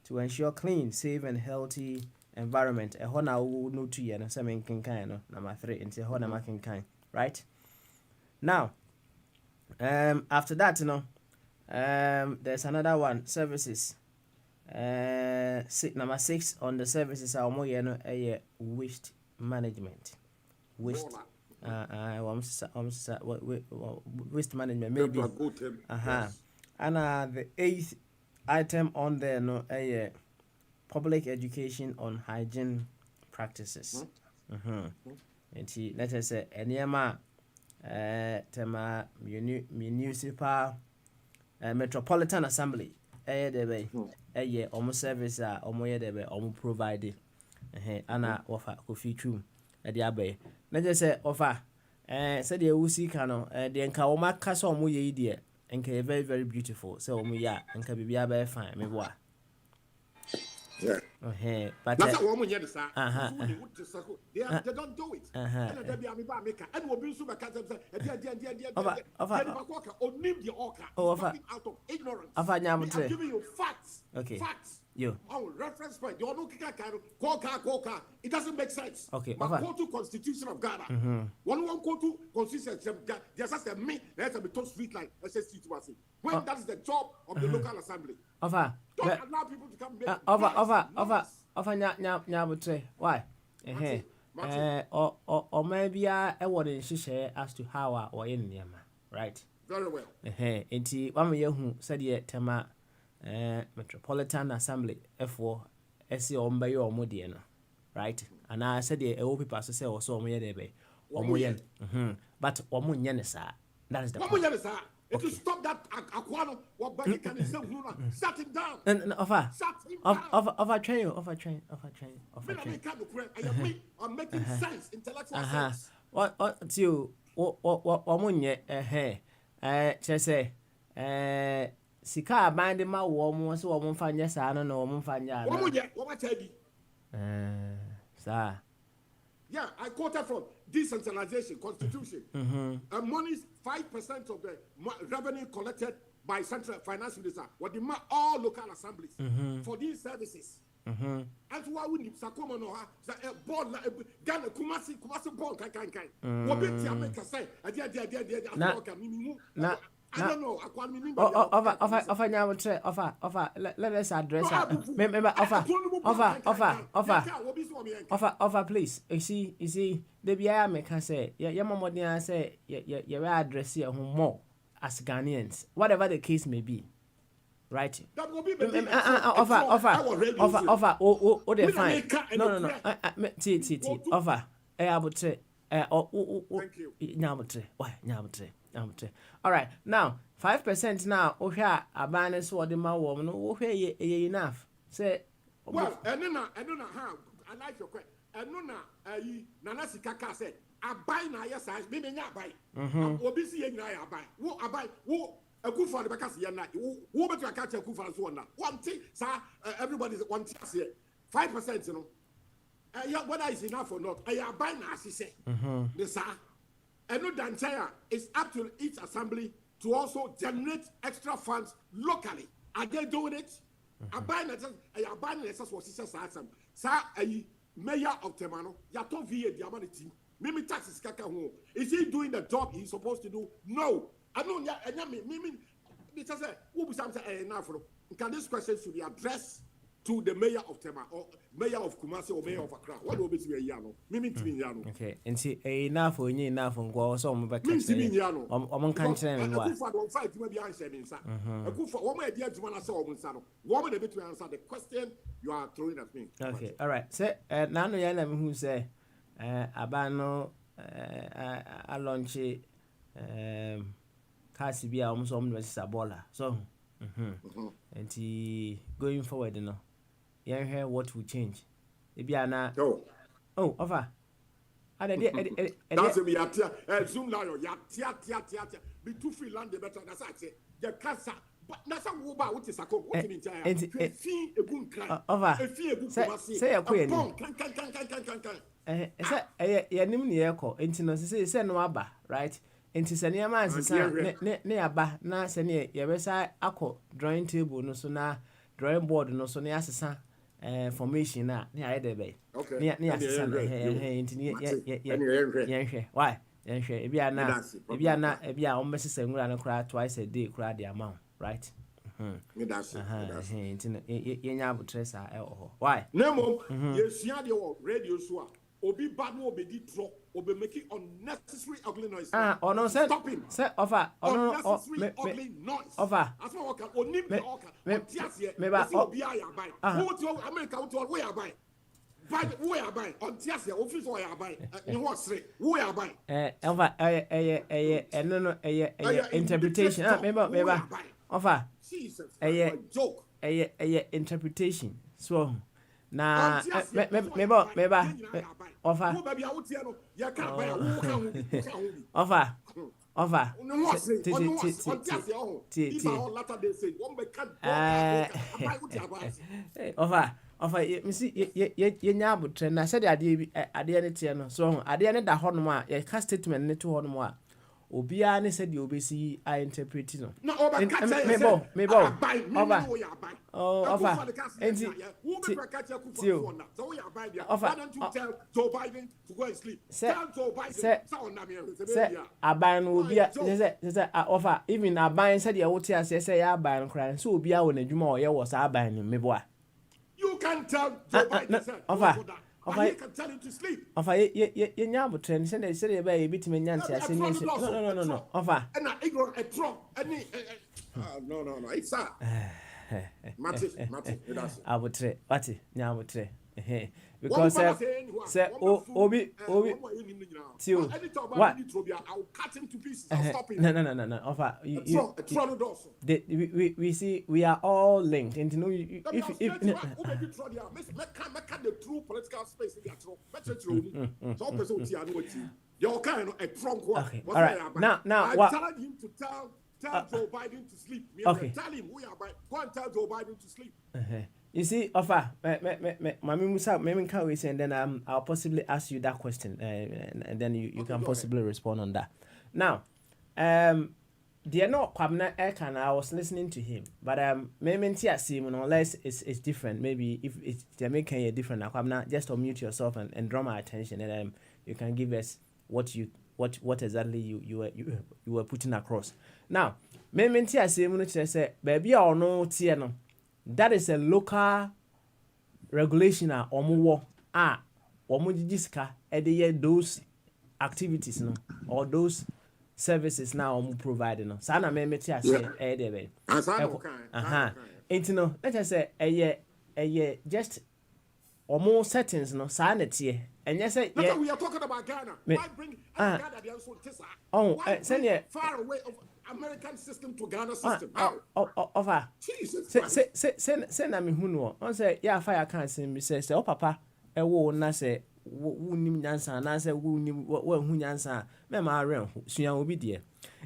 to ensure clean, safe, and healthy environment. Number 3, right? Now, after that, there's another one, services. Number 6 on the services are waste management. Waste management maybe. And the 8th item on there public education on hygiene practices. And let us say tema municipal Metropolitan Assembly almost service provide ana offer coffee trum na just say offer said the wusi kano the nka o maka so omo ye ide nka very very beautiful so omo ya nka bibia be fine me boa. Yeah. But that's what we need, sir. They don't do it. I'm giving you facts. Okay. Facts. You. Oh, reference point. You know, call. It doesn't make sense. Okay. But go to Constitution of Ghana. One go to Constitution of Ghana. There's just a me. There's a between street line. When that is the job of the local assembly. Don't allow people to come make why? Or maybe I wouldn't share as to how or in Yama, right? Very well. Inti one year who said yet Tema Metropolitan Assembly F4 SC on by your Modiana, right? And I said the old people say or so me debe or Moyen. But Omunyanesa, that is the point. If you stop that aquano, what back can say shut him down. And offer train. I'm making sense, intellectual sense. What you what munye just say sika band ma wo mo so wo mfanya sa no no wo mfanya na what tell you sir. Yeah, I quoted from decentralization, constitution. And money is 5% of the revenue collected by central finance minister. What the all local assemblies for these services. And so why wouldn't Sakoma no ha board Ghana Kumasi board kind. What bit you make say? I don't know. Offer. Let us address offer, please. You see, the BIA make us say, your mom say, you address here more as Ghanaians, whatever the case may be. right? That will be the Offer. Oh, they're fine. No. Offer. Abutre. Thank you. Nyabutre. Why? Nyabutre. All right. Now, 5% now. Okay, abandon so the ma woman. No, okay, enough. Say. Well, and then how I like your question. And no, Nanasi Kaka said, I buy na yes, I maybe not buy. Obisi and I buy. Who I buy? Who a good for the Bacassi and night. Who better catch a good for one thing, sir. Everybody's one thing. 5%, you know. Whether it's enough or not, I buy na as he say. The sir. And no Dantaya is up to each assembly to also generate extra funds locally. Are they doing it? I buy na I buy na essence was sir. Sir, Mayor of Temano, Yato VA, the Amanity, Mimi taxes Kaka home. Is he doing the job he's supposed to do? No. I know, Mimi, because who was enough. Can this question should be addressed to the Mayor of Tema or Mayor of Kumasi or Mayor of Accra? What will be a Yano? Mimi Timiano. Okay, and see, enough for you enough on go so back. Mimi Timiano. I'm country and what? A fight to be answered in sir. A good for one idea to answer on Sano. One a bit to answer the question you are throwing at me. Okay, all right. Say, now no yana who say, Abano, I launch Casibia almost almost Sabola. So, and he going forward, you know, you hear what will change. Maybe I na. Oh, offer. That's a Zoom now. Yatia. Be too free land the better. That's it. The casa. But that's a woba which is a cook. What in China? A fee a good cry. Over. A fee a good say a queen. Can. Ya nim ne yeko enti no say no aba, right? Enti se ne man se ne aba na se ne ye besa akọ drawing table no so na drawing board no so ne asesa formation na ne aye de be. Okay. Ne asesa na enti ne ye why? Yenhwe ebi ana o mesesa nwura no kra twice a day kra the amount, right? That's enti yenya abutresa e ho. Why? Nemo yesia de radio so a obi bad no obedi tro obe making unnecessary ugly noise. No say stop him. Say offer unnecessary ugly noise. Offer. As what can onim the oka. Tiasie. Me ba obi aye buy. Who to America who we are buy. Buy we are buy. On Tiasie office we are buy. Ni what say? We are buy. Offer no interpretation. Me ba offer. Jesus. Joke. Interpretation. So na me ba offer me see ye nya abutre na said ade ne tie no so ade ne da ho no a ye ka statement ne to ho no a obia ne said the obesi I interpret no me over and why don't you tell Joe Biden to go and sleep? Tell Joe Biden say aban obia say offer even aban said the wote ase say aban kran so obia wo na dwuma o ye wo sa aban ni meboa. You can tell Joe Biden say offer you can tell him to sleep. Offer ye nya abutre say e be e bitime nya ntia se ni no offer and ignorant a trump any no it's that Mati that's abutre wati nya abutre because say obi tio what I'll cut him to pieces. I'll stop him. No offer we see we are all linked and you know if the true political space in so person your kind of a trunk one. Okay, all right. Now I'm what? telling him to tell Joe Biden to sleep. Okay. Tell him we are by. Go and tell Joe Biden to sleep. You see, offer, Mami Musa, can we say, and then I'll possibly ask you that question, and then you can possibly respond on that. Now, they are not Kwabena Ekan. I was listening to him, but maybe unless it's different. Maybe if it's Jamaican, you're different. Kwabena, just unmute yourself and draw my attention, and you can give us what exactly you were putting across. Now, maybe say, baby, or no, Tiano. That is a local regulation omo jiska those activities no or those services now provide no saa na me te ase dey be no let us say just settings no saa na tie enye say we are talking about Ghana. Why bring Ghana they also tesa? Far away of American system to Ghana system. Over. Jesus. Say na me hu no. On say ya fire can say me say o papa e wo na say wo nim nyansa na say wo nim wo hu nyansa me ma ren hu sua obi de.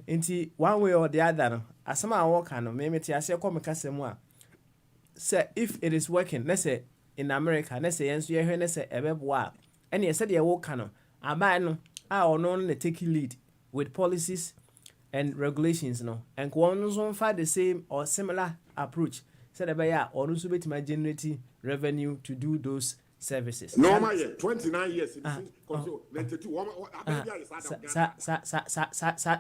Enti one way or the other no asema a wo kan no me te ase ko me kasem a say if it is working let's say in America let's say enso ye hwe let's say ebebo a ene ye say de wo kan no abai no a ono no take lead with policies and regulations no and one also find the same or similar approach said about yeah or also bet my generate revenue to do those services normal year 29 years control 92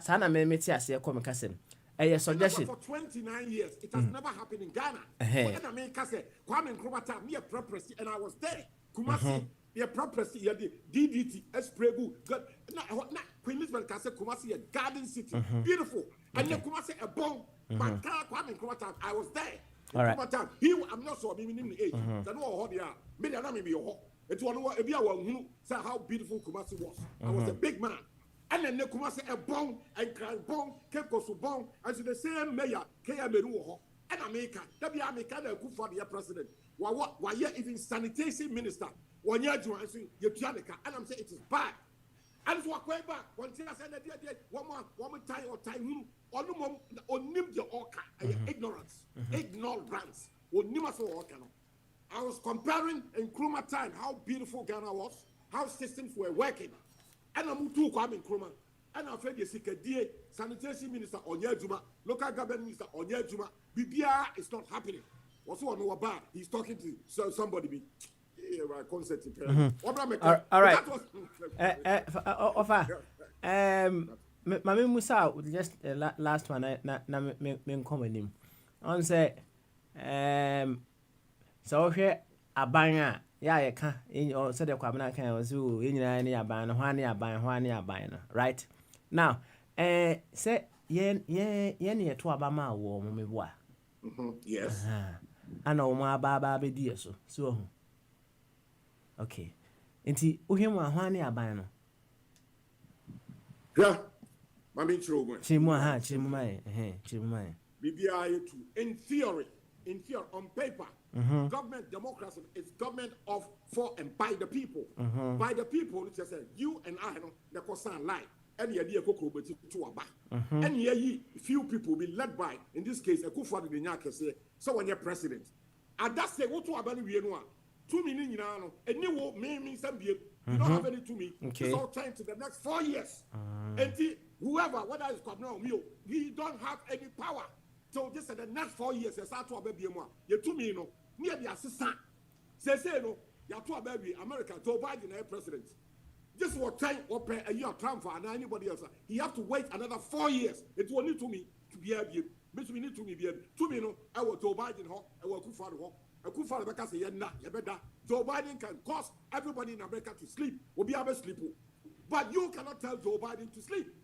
sana me meti ase ko me kasem a suggestion for 29 years it has never happened in Ghana when I mean kase Kwame Nkrumah me a property and I was there Kumasi the property the DDT Espregu good na Queen Elizabeth can say Kumasi a garden city beautiful and then Kumasi a bomb but Kwame Nkrumah I was there Nkrumah I'm not sure me the age that no hold there me na me be ho it one e bia wa hunu say how beautiful Kumasi was I was a big man and then Kumasi a bomb and cry bomb Cape Coast bomb and so the same mayor Meru ho and America that be America na ku for the president why even sanitation minister one year to answer your Tianica, and I'm saying it is bad. And so I quite back. One thing I said, one more time or time, or nim the orca, ignorance, ignorance, or nimas or I was comparing in Nkrumah time how beautiful Ghana was, how systems were working. And I'm too coming Nkrumah. And I'm afraid you see a sanitation minister on Juma, local government minister on Juma, BBR is not happening. What's one more bad? He's talking to somebody. All right. Mami Musa, just last one. Na me come him. On say, so here abanya ya ye ka in or said the kwabna kan was you in ni aban hwan no right now say ye ne to abama wo mo me boa yes ana o ma ba be die so okay enti ohwem ahwan ne aban no yeah mami chrogo chimu mai bibia yetu in theory on paper government democracy is government of for and by the people by the people it says you and I no the concern lie and ye dey kokobeti to aba and ye few people be led by in this case Akufo-Addo the nyakese so when you president and that say what to aba no wie no a 2 million nyina no eni wo me some be you don't have any to me it's all time to the next 4 years and whoever whether it's governor or me we don't have any power so this is the next 4 years you start to baby mo you to me no near the assistant say no you to baby America Joe Biden as president this what time or a year Trump and anybody else he have to wait another 4 years it will need to me to be able me need to me be to me no I will Joe Biden ho I will Akufo-Addo because say na you better Joe Biden can cause everybody in America to sleep will be able to sleep but you cannot tell Joe Biden to sleep.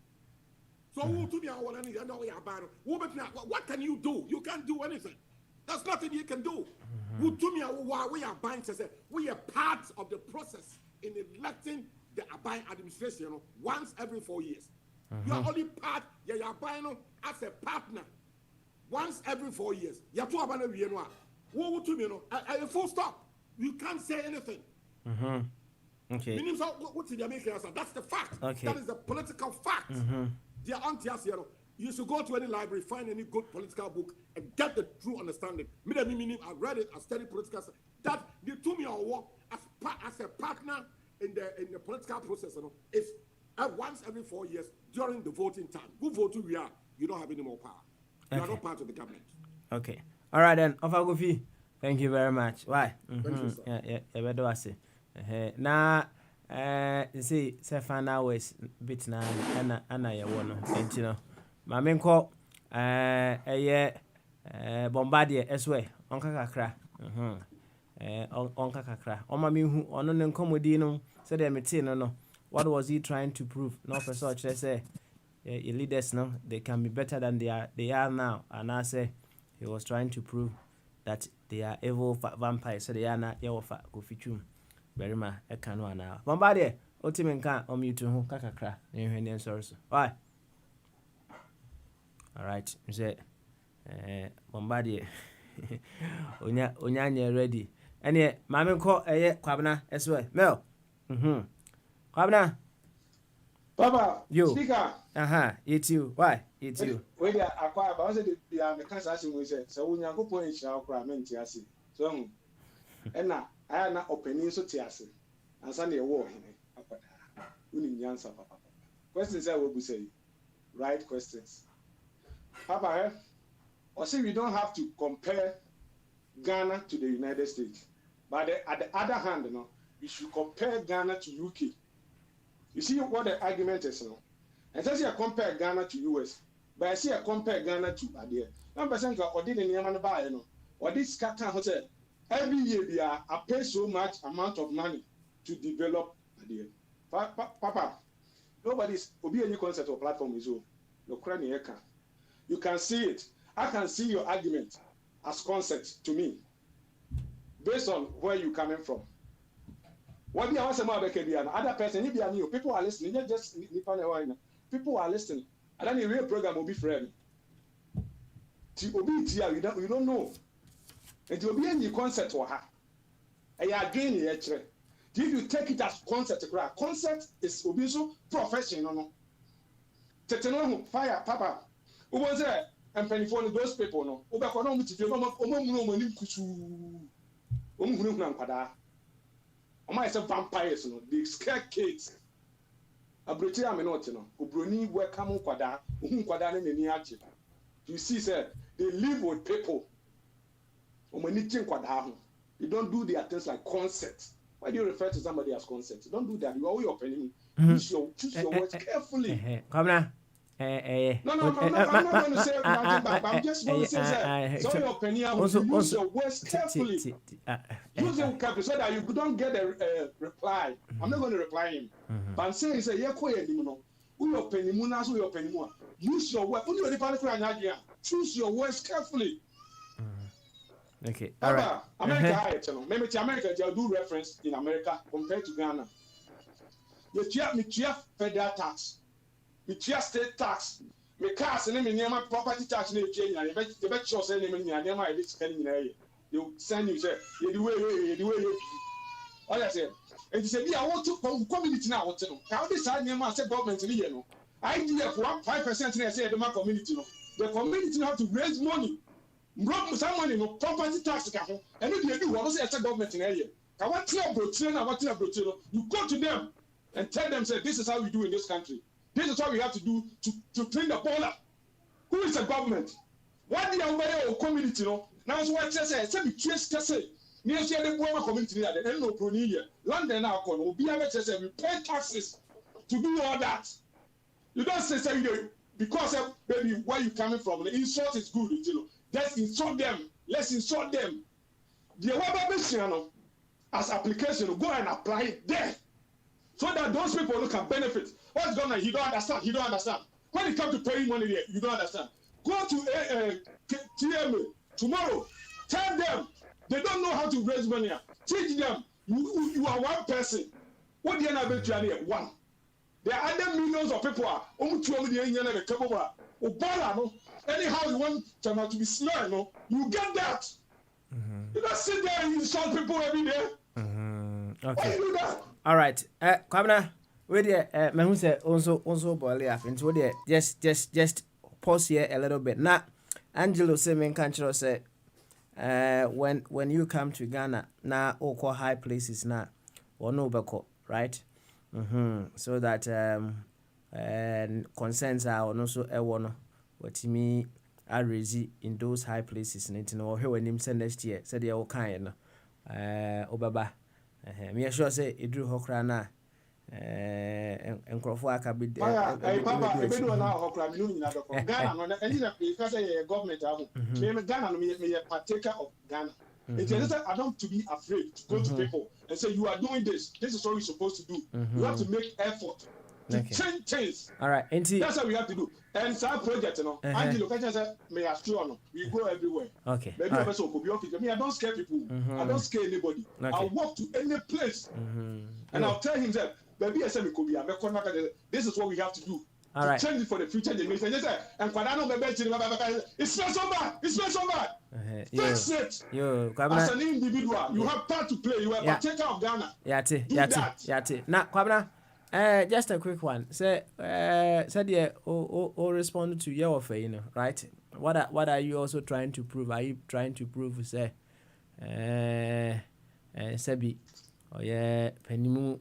So what can you do? You can't do anything. There's nothing you can do. We are buying we are part of the process in electing the Abai administration once every 4 years. You are only part, you are buying as a partner once every 4 years. You are full stop. You can't say anything. Okay. That's the fact. Okay. That is the political fact. You should go to any library, find any good political book, and get the true understanding. Meaning, I read it, I studied political. That the two me or work as a partner in the political process. It's once every 4 years during the voting time. Who vote we are? You don't have any more power. You are not part of the government. Okay. All right then. Ofagofi. Thank you very much. Why? Thank you, sir. Yeah. Now. See, final hours bit na ana ya wono enti no ma me nko bombardier eswe onka kakra onka kakra o ma me hu ono ne nkomodi no say dem meti no what was he trying to prove no person kire say your leaders now, they can be better than they are now. And I say he was trying to prove that they are evil vampires, so they are not evil for Kofichum. Very much a canoe now. Bombardier, ultimate can on you to Kakakra, Indian source. Why? All right, you say, Bombardier. Onya ready. Any mammy call a Kwabna as well. Mel. Kwabna. Papa, you. Speaker. It's you. Why? It's you. When they acquire, I said they are the cancer, we said, so when you go point shall cry, Tiasi. So, and now I am not opening so Tiasi. And Sunday war in it. Winning answer, Papa. Questions I will be saying. Right questions. Papa, or say we don't have to compare Ghana to the United States. But at the other hand, we should compare Ghana to UK. You see what the argument is now? And says I compare Ghana to US, but I see I compare Ghana to Adia. Number percent or did in Yaman buy, or this scatter hotel. Every year I pay so much amount of money to develop Adia. Papa, nobody's be any concept or platform is all. You can see it. I can see your argument as concept to me, based on where you're coming from. What do I want about other person? People are listening. Not just people are listening. And then the real program will be friend. You don't know. And will be any concept or her. And again, if you take it as concept is so professional. Fire, Papa. Who was there? And penny for those people, no. Vampires, no. They scare kids. Abrochi amenoti no. Obroni welcome kwada. Kwada ne ni achi. You see, sir, they live with people. Kwada. You don't do their things like concept. Why do you refer to somebody as concept? Don't do that. You are all your penny. Choose your words carefully. Come now. No, I'm not going to say nothing back, but I'm just going to say that. So your opinion, use your words carefully. Use them carefully so that you don't get a reply. I'm not going to reply him. But I'm saying, say, use your words. Choose your words carefully. Okay, all right. America, they'll do reference in America compared to Ghana. You federal tax. We state tax. Me cars and me property tax in Kenya. The bet show say name in Yama is spending in you send you say the way. All I said. And he said, I want to community now. How this side name I said government in here. I did for 5% in say the community. The community have to raise money. Some money no property tax. And if you do what say government in here. I want to you go to them and tell them say this is how we do in this country. This is what we have to do to clean the border. Who is the government? What the over community? Now, what I say, we say, near the poor community, the end of Pronia, London, our corner, will be able to say, we pay taxes to do all that. You don't say, because of maybe where you're coming from, the insult is good, Let's insult them. Let's insult them. The Wabba as application, go and apply it there. So that those people can benefit. What's going on? He don't understand. When it comes to paying money there, you don't understand. Go to TMA tomorrow. Tell them they don't know how to raise money. Teach them you are one person. What do you know about one? There are other millions of people. Anyhow you want to be smart, you get that. You don't sit there and insult people every day. Okay. Why you do that? All right. Kwabena, we there. Man, who said also boil up into there. Just pause here a little bit. Now, Angelo Semen Canchero said, when you come to Ghana, now all high places now, or no bako, right? So that concerns are also a one. What me are raising in those high places, and you know, here when him send next year, said they all kind. Obaba. Me sure say Idru Hokra na enkrofo aka be Papa, e be do na Hokra me no nyina do ko Ghana no na because government ahu me Ghana no me partaker of Ghana. It is I don't to be afraid to go to people and say you are doing this is what you're supposed to do. You have to make effort. to change things. All right. That's what we have to do. And some project, you know, Angelo can say, may I we go everywhere. Okay. Maybe I also could be office. I don't scare people. I don't scare anybody. I'll walk to any place. And I'll tell him that, maybe I said, this is what we have to do. All right. Change it for the future generation. And when I know it's not so bad. It's not so bad. Fix it. As an individual, you have part to play. You are a partaker of Ghana. Yati. Now, Kwabena, just a quick one. Say, said yeah, or respond to your offer, you know, right? What are you also trying to prove? Are you trying to prove, say, Sebi, oh yeah, Penimu,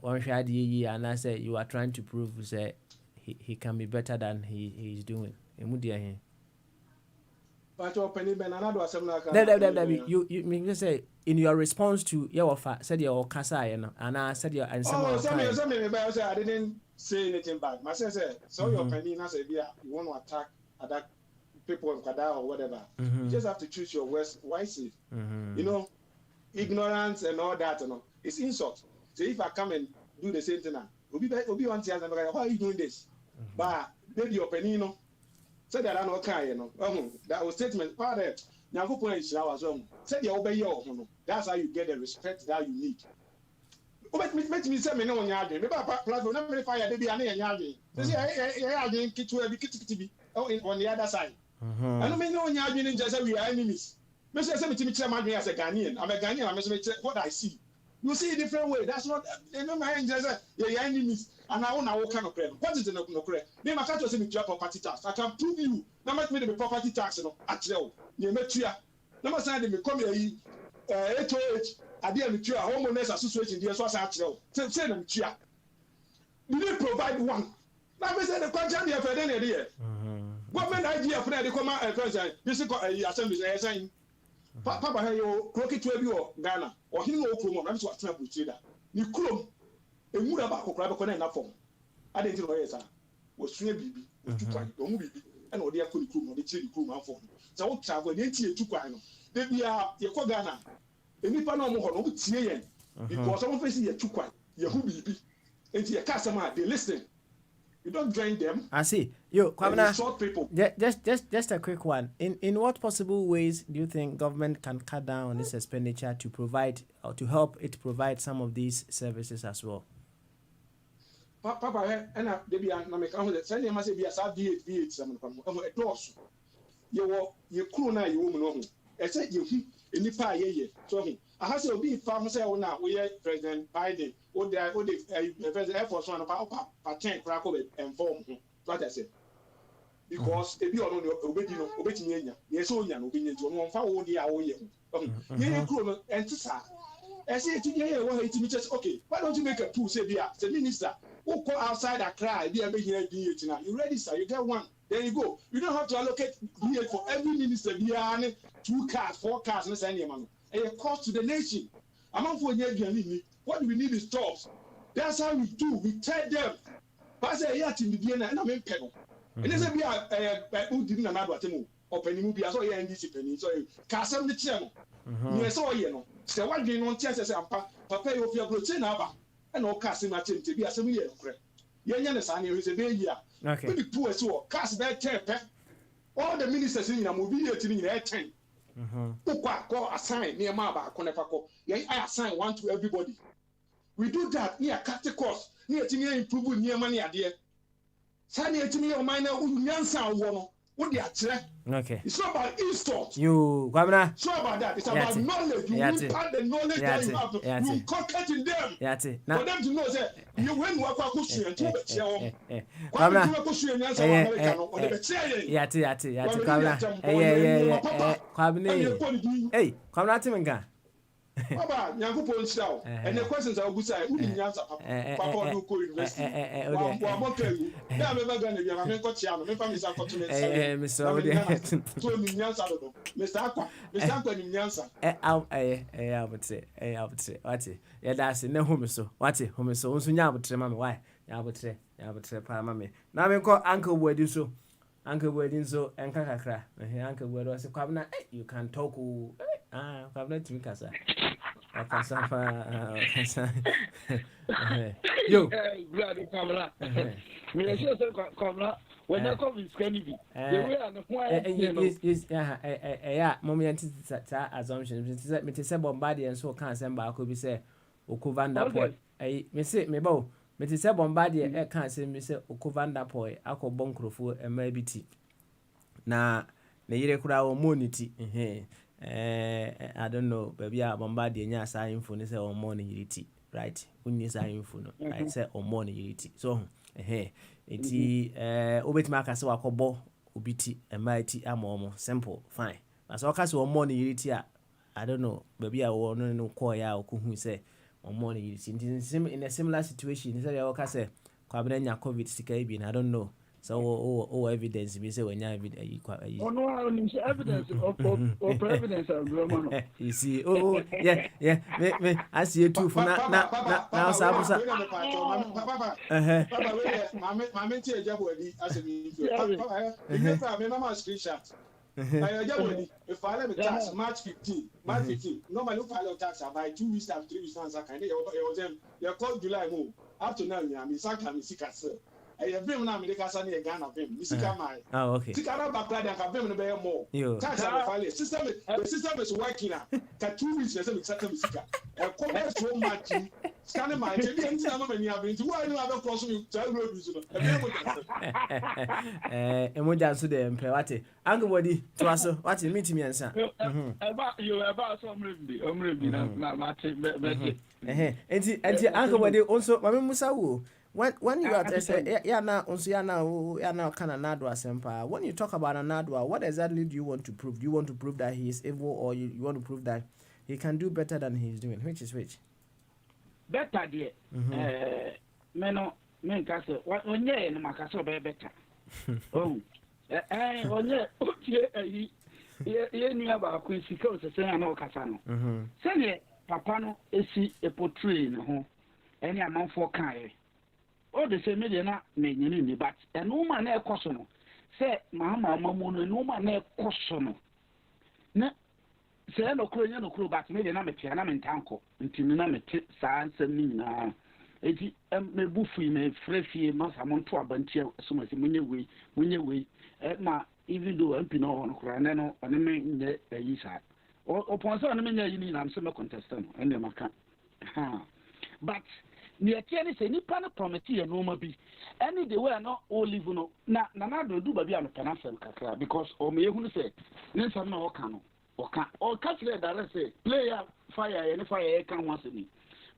one shot and I say you are trying to prove say he can be better than he is doing. You mean say in your response to your offer said your kasa and I said your answer. I didn't say anything bad. My said so your opinion as a you want to attack other people in Kada or whatever. You just have to choose your words wisely. You know, ignorance and all that, you know, it's insult. So if I come and do the same thing now, Obi wants to ask them, why are you doing this? But maybe your penino said that I know okay, you know. That was statement. Father, Nyango point is now as well. Said you obey your own. That's how you get the respect that you need. But me say me no nyage. Me ba platform na me fire dey be ane nyage. Say I kitu e kititi on the other side. And me no nyage ni just we are enemies. Me say me timi chairman as a Ghanaian. I'm a Ghanaian. I'm say what I see. You see a different way. That's not. You know my angels. Your enemies. And I want to kind of claim. What is the no correct? They might try to say me property tax. I can prove you. Now make me the property tax. You know, actually, you make sure. Now my son, they come here. HOH. I did me sure. Homeowners association. They so actually. Say them sure. You need provide one. Now me say the question here for any idea. Government idea for the come and president. This is assembly. Saying. Papa hey yo kroki to ebi o Ghana o hinu o krom na so atena buchi da ni krom emura ba kokora be kona na fom ade nti no yesa wo sua bibi o tukwan o mu bibi na o de akọ ni krom o de chiri krom afọ so wo travel ni nti etukwan no de bia ye ko Ghana enipa na o mo ho no tie yen because some face ye tukwan ye hu bibi enti ye customer they listen. You don't join them. I see. Yo, Kwabena, just a quick one. In what possible ways do you think government can cut down on this expenditure to provide or to help it provide some of these services as well? Papa, and maybe I'm not making it. Send must be a V8 some a doors. You crew now, you woman. I said you in the fire ye. So I have to be farmers now. We are President Biden. What the Air Force one about patent crack and form. What I said. Because if you are on your obedience, yes, only an obedience to one foul the hour. You crew and to say, I say to you, okay, why don't you make a two say, the minister who go outside a cry, be a big here, you ready, sir? You get one. There you go. You don't have to allocate here for every minister. Be 2 cars, 4 cars, and send them. And it costs to the nation. Among for what we need is jobs. That's how we do. We tell them. Pass a year to the beginning, and I'm in pedal. And there's a be who didn't another thing. Open movie, I saw you in this penny. So, Castle the channel. Yes, all you know. So, what do you want to say? Papa, you feel good, and all casting my team to be a similar. Yan Sani is a baby. Okay. Maybe poor so cast that tape. All the ministers in a movie in their 10. Call assign near Maba, Conefako. I assign one to everybody. We do that near Cacti course, near to me improving near money idea. Sani to me or minor who Yansan one. What they are. Okay. It's not about insult. You, Governor. It's not about that. It's about knowledge. You impart the knowledge that you have. You inculcate in them. For them to know that you win what question and two Governor. Hey, Governor Timinga. Papa, Nyankopon show. And the questions are good side. Who did Nyansa Papa do go university? What tell you? Now never gonna be a man got Chiano. My family is a continent. Mr. Ode. So Nyansa do. Mr. Aqua. Mr. Aqua in Nyansa. I would say. What's it? Yeah, that's it. No home so. What's it? Home so. Unso nya would mama why? Ya would say pa mama. Now me call Uncle Wedding so. Uncle Wedding so and kakra. Uncle Wedding was a Kwabena. You can talk. Kwabena to me kasa. Yo. Brother Kamala. Me say Kamala. When I come is can be. The way and the yeah, moment assumption. Me say Bombardier and so can send back be say Okuvanda Point. Me say me bow. Me say Bombardier can say me say Okuvanda Point. Ako Bonkrofo and maybe tea. Na yire kura o monity. I don't know, baby, I Bombardier nya sa info ne say o money yiriti. Right? Unni sa info no. Right? Say o money yiriti. So eti obetimi aka se wakobo obiti mighty amomo simple fine as aka se o money yiriti a I don't know baby a wo no call ya okuhu say o money yiriti in a similar situation say aka say kwabena nya covid sika bi I don't know so evidence be say when nya evidence no evidence of evidence you see yeah me I see you too for now sabusa mama tie jabodi asemi papa me mama screenshot I jabodi if I let me tax March 15 normally if I let tax by 2 weeks after 3 weeks answer kind you was them you call July move up to now me saka me sikase I have been now America Sunday again of him. Misika mai. Oh, okay. Sikara bakla dan ka been no be more. Tax am file. System is working now. Ka 2 weeks na say me saka misika. E come so much. Scan my je bi enti na no mani abin. Why you have cross me tell road use no. Emoja so de mpe wate. Angbody to aso. Wate meet me ansa. Eba so omrembi na mate be. Enti angbody also mama Musa wo. When you are now kind of Nadwa Sempa, when you talk about Nadwa, what exactly do you want to prove? Do you want to prove that he is evil, or you want to prove that he can do better than he is doing? Which is which? Better, dear. Men castle. What when you're in my castle, better. Oh, you knew about Queen Sikos, the same no Casano. Say, Papano is a portrait in home, any amount for Kai. All the same na me but a woman na ekoso say mama mamu no woman na ekoso no na say no kro nya no kro but me na me tia na me ntanko ntimi na me te saa nsam ni na eti me bufu me frefie masa mo nto abantia so ma se munye we ma even though MP no no kro na no ane me nne yi sa opon so na me nya yi ni na so me contest no ene maka but near Tiani say Nipa property and normal be any the way not all live no na do baby am penafel kakra because o me ehunu say nsa na o kan o catch that say player fire any fire can once ni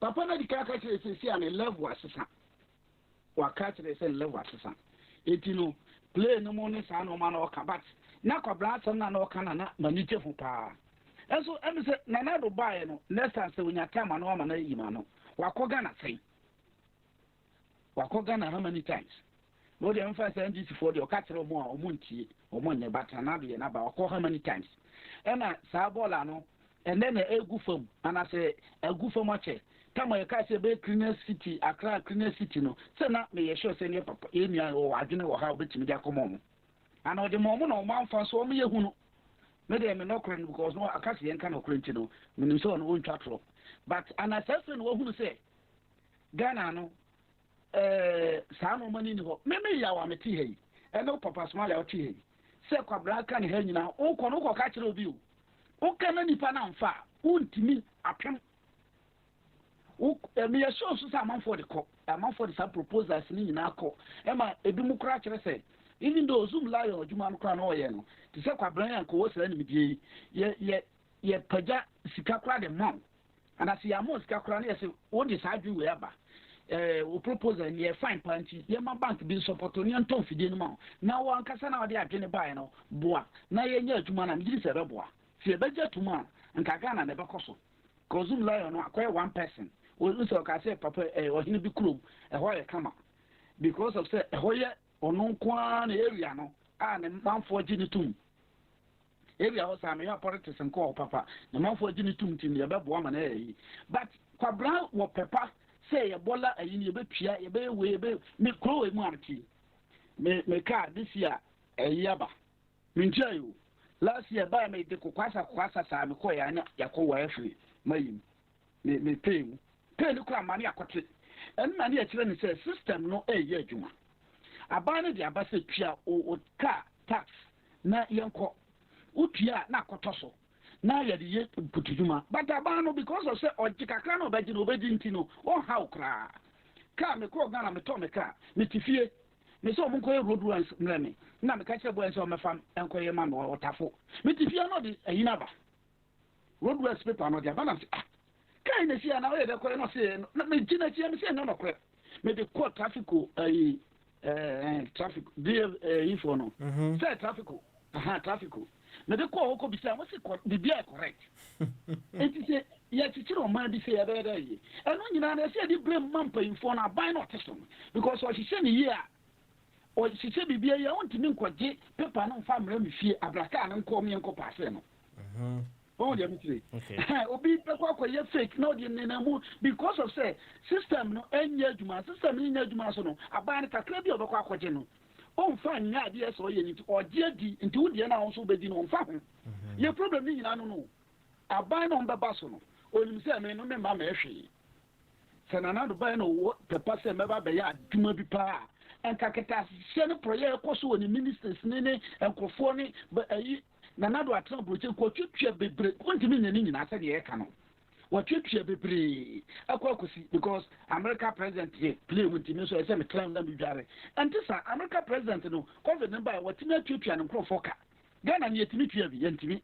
papa na di kaka say an level assistant wa catch say level assistant etino play no mo ni sa no ma na o kan but na kwabra asem na o kan na manite fu pa eso em say na do buy no next time say unya time na o ma na yima no wakoga na say wakoga na how many times no dey emphasize NDC for the okatero mo a omuntie omonye bata na do ye na ba wakoga how many times ena sa bola no and then egu fam ana say egu fam ache kama ye ka say be Clean City Accra Clean City no say na me ye sure say ne papa ye nua o adwene wo ha obetimi dia komo ana o de mo na o man fa so o me ye hu no me dey me no kren because no akase ye nka no kren ti no me so no won twatro but ana say no hu no say Ghana no Samo money ni ho me ya wa meti he e no papa small ya oti he se kwabra ka ne ha nyina o ko no ko ka kire obi o ka na nipa na mfa untimi apem o me ya show so sa man for the some proposals ni nyina ko e ma ebi mu kra kire se even though zoom lion ojuma no kra no ye no ti se kwabra yan ko wo sra ni medie ye paja sika kra de mam ana si ya mo sika kra na ye se wo de sa dwi we aba o proposal near fine panty ye ma bank bi support oni anton fidie no ma na wo ankasa na ode adwene bae no boa na ye nya adwuma na mjiri se beboa se beje tuma nka Ghana na bekoso kozum lion no akoy one person o so ka say papa o hini bi krom ho ye kama because of say ho ye ono kwa na area no a ne manfo gini tum area ho sa me ya politics nko papa na manfo gini tum tin ye beboa ma na yi but kwabra wo pepa say Ebola ayini ebetwa ebewe ebe me kro emu arti me ka this year eyaba mintia last year ba me de kwasa sa me ko ya nya yakọ wa afri mayim me pay mu pay no kura mani akote and mani a chire ni say system no ye adwuma aban no de abase tua o car tax na yenko utua na akoto so na ye de ye putuduma but aban no because of say ojikakra no obeji no obeji ntino on how kra car me ko Ghana me to me car me tifie me so mun ko road runs mreme na me ka kire boy so me fam enko ye ma no otafo me tifie no de ayinaba road runs paper no de balance kai na sia na we de ko no se na me gina tia me se no no kre me de ko traffic traffic info no say traffic traffic me de ko ko bisa mo se ko bibia correct enti se ya chichiro man bi se ya be da yi eno nyina na se di blame man pa info na buy not test because o hihye ni here o hihye bibia ya wonti mi nkoje paper no fa mra mi fie abraka na nko mi nko pass no oh yeah, okay. Obi pekwa ye fake no di nenamu because of say system no enye adwuma system ni nya adwuma so no aban kakra bi obekwa akwaje no on fa nya ade so ye ni oje di nti wudi na won so be di no fa ho ye problem ni nyina no aban no mbeba so no onim say me no me ma ma ehwe senana do ban no pepa say meba be ya adwuma bi pa enka keta se no project ko so woni ministers ne enkofo ni ayi na nado atena broche ko twetwe bebre kontimi nyani nyina ase de e ka no wa twetwe bebre akwakosi because America president here play with him so I say me claim them bidware and this America president no covid number wa timi twetwe no crofo ka Ghana ni etimi twa bi yentimi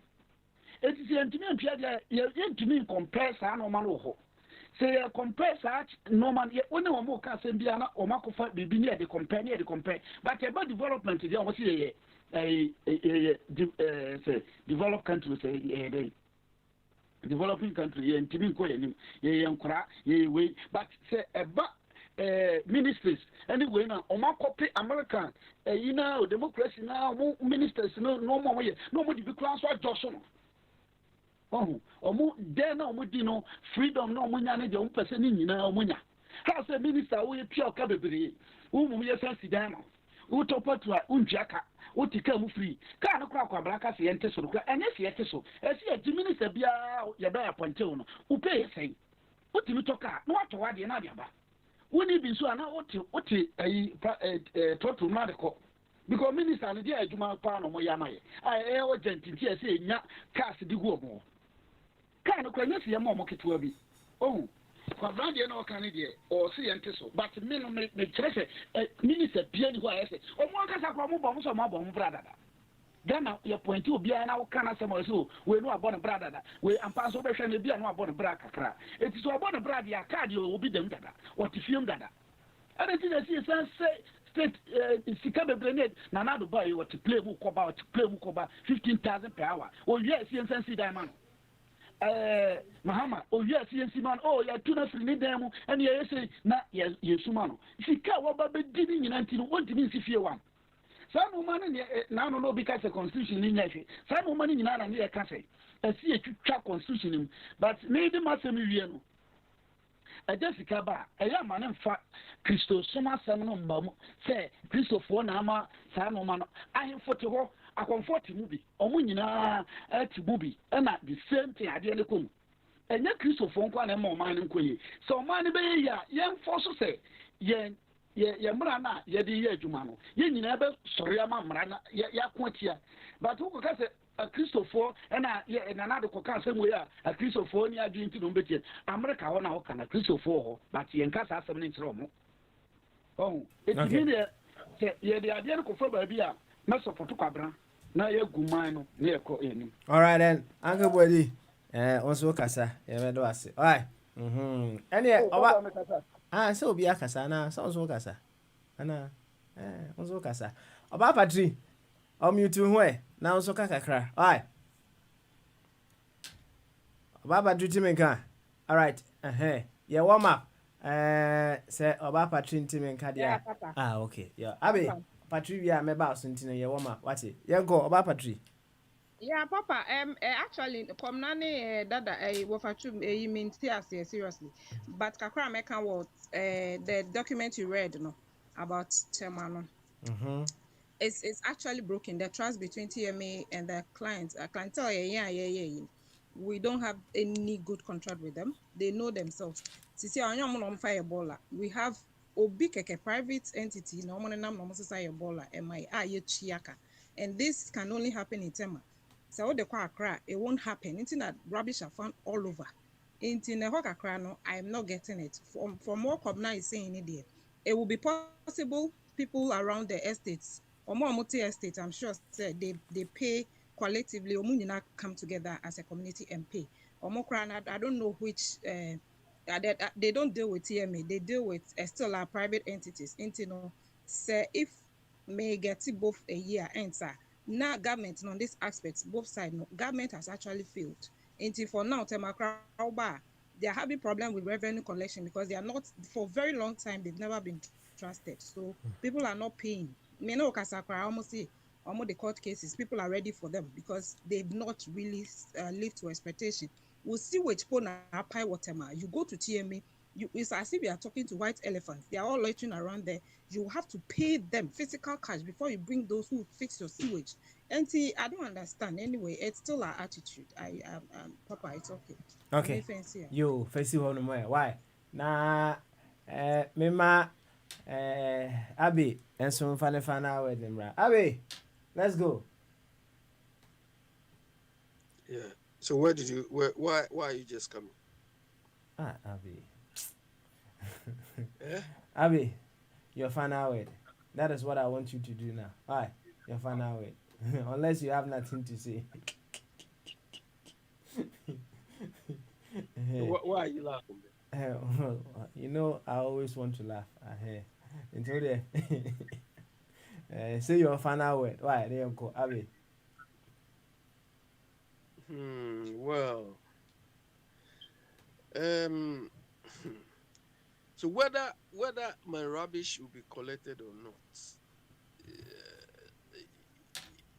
etisi yentimi ntwa de yentimi compare sa no ma no ho say compare sa normal woni wo mo ka se bia na o makofa bibi ni e de compare but about development dey o say developed countries developing country and ntimi ko yanim ye nkura ye we but say ministers anyway na o makope American na democracy na ministers no mo ye no mo di bi kran so ajoso no omu de na omu di no freedom na omu nya ne de omu pese ni nyina omu nya ha say minister wo ye pia ka bebere wo mu ye fancy dan no wo topatwa unjaka utika mu free ka no kwa braka se yente so kwa enye se yete so esi ati minister bia ya ba appointe no upe yesai utimi toka no wato wade na bia ba woni bi so ana uti ayi total na de ko because minister no dia adwuma pa no mo ya maye ai urgent ti esi enya cars di go mo ka no kwa nya se ya mo ketewa bi kwa brande na okane de o se yente so but me no me trese minister bia ni ho ayese o mo kasa kwa mo bo mo so mo bo mo brada da Ghana ya pointi obi na wo kana se mo so we no abon brada da we ampa so be hwe na bia no abon bra kakra eti so abon brada ya card yo obi dem dada o ti film dada ana ti na si state sika bebrene na na do buy what play mu koba 15,000 per hour o yes yensensi diamond Mahama o yes yensi man ya tuna free ni dem and ye say na yesu man sika wo ba be dini nyina ntino wonti mi si fie wan sa no man na no bi ka se constitution ni nyafe sa no man nyina na ne ka se asi etwitwa constitution nim but me de masem wie no Jessica ba eya ma ne mfa Kristo soma sam no mbam se Kristofo na ama sa no man ahemfo te ho akomfort mu bi omu nyina ati mu bi na the same thing ade ne kom enya Kristofo nko na ma oman nkoye so oman ne be ya yemfo so se ye mra na ye de ye adwuma no ye nyina be sori ama mra na ya koatia but wo ka se Kristofo na na de koka asem we a Kristofo ni adwin ti no betie America ho na ho kana Kristofo ho but ye nka sa asem ne nkyere omo eti ne ye de ade ko fa ba bi a na support kwabra na ye guman no na ye ko enim. All right then Uncle Body also kasa ye me do ase all right any oba so obi akasa na so kasa ana also kasa oba patri mute ho na also kakakra all right oba patri timenka all right ye warm up say oba patri timenka dia okay yeah abi patri bia me ba so ntino ye warm up what ye go oba patri. Yeah, Papa. Actually, come nani dada wo fachu mean seriously. But kakra meka what the document you read no about Temano. It's actually broken. The trust between TMA and the clients. Clientele we don't have any good contract with them. They know themselves. Sisi anyam no mfa Ebola. We have obi keke private entity no mo nam no say Ebola MI aye chiaka. And this can only happen in Tema. So the kwa Accra, it won't happen. It's that rubbish are found all over. In Accra, no, I am not getting it. From what Kobna is saying it there, it will be possible people around the estates or more multi estates, I'm sure they pay collectively or not come together as a community and pay. Or more I don't know which they don't deal with TMA, they deal with still our private entities. Say if may get both a year answer. Now government on this aspect, both sides, no, government has actually failed. Until for now, they are having problem with revenue collection because they are not, for a very long time, they've never been trusted. So people are not paying. Me know Kasakra almost say, almost the court cases, people are ready for them because they've not really lived to expectation. We'll see which pona pie waterma. You go to TMA, it's as if you are talking to white elephants. They are all loitering around there. You have to pay them physical cash before you bring those who fix your sewage. And see, I don't understand. Anyway, it's still our attitude. Papa, it's okay. Okay. You face you on my why? Nah, Mima, Abby, and some funny fan out with them, right? Abby, let's go. Yeah. So why are you just coming? Abby. Yeah? Abby, you're fan out with. That is what I want you to do now. Why? You're fan out with. Unless you have nothing to say. Why are you laughing? You know, I always want to laugh. Until there. Say you're fan out with. Why? There you go, Abby. Well, so whether my rubbish will be collected or not,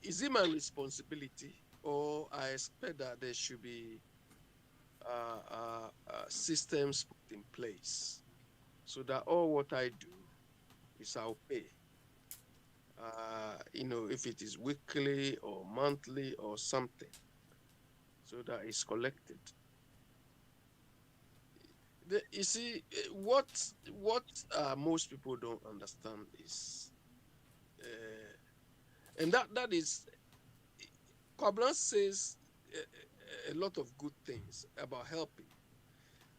is it my responsibility, or I expect that there should be systems put in place so that all what I do is I'll pay. If it is weekly or monthly or something, so that it's collected. You see, what most people don't understand is, and that is, Koblan says a lot of good things about helping,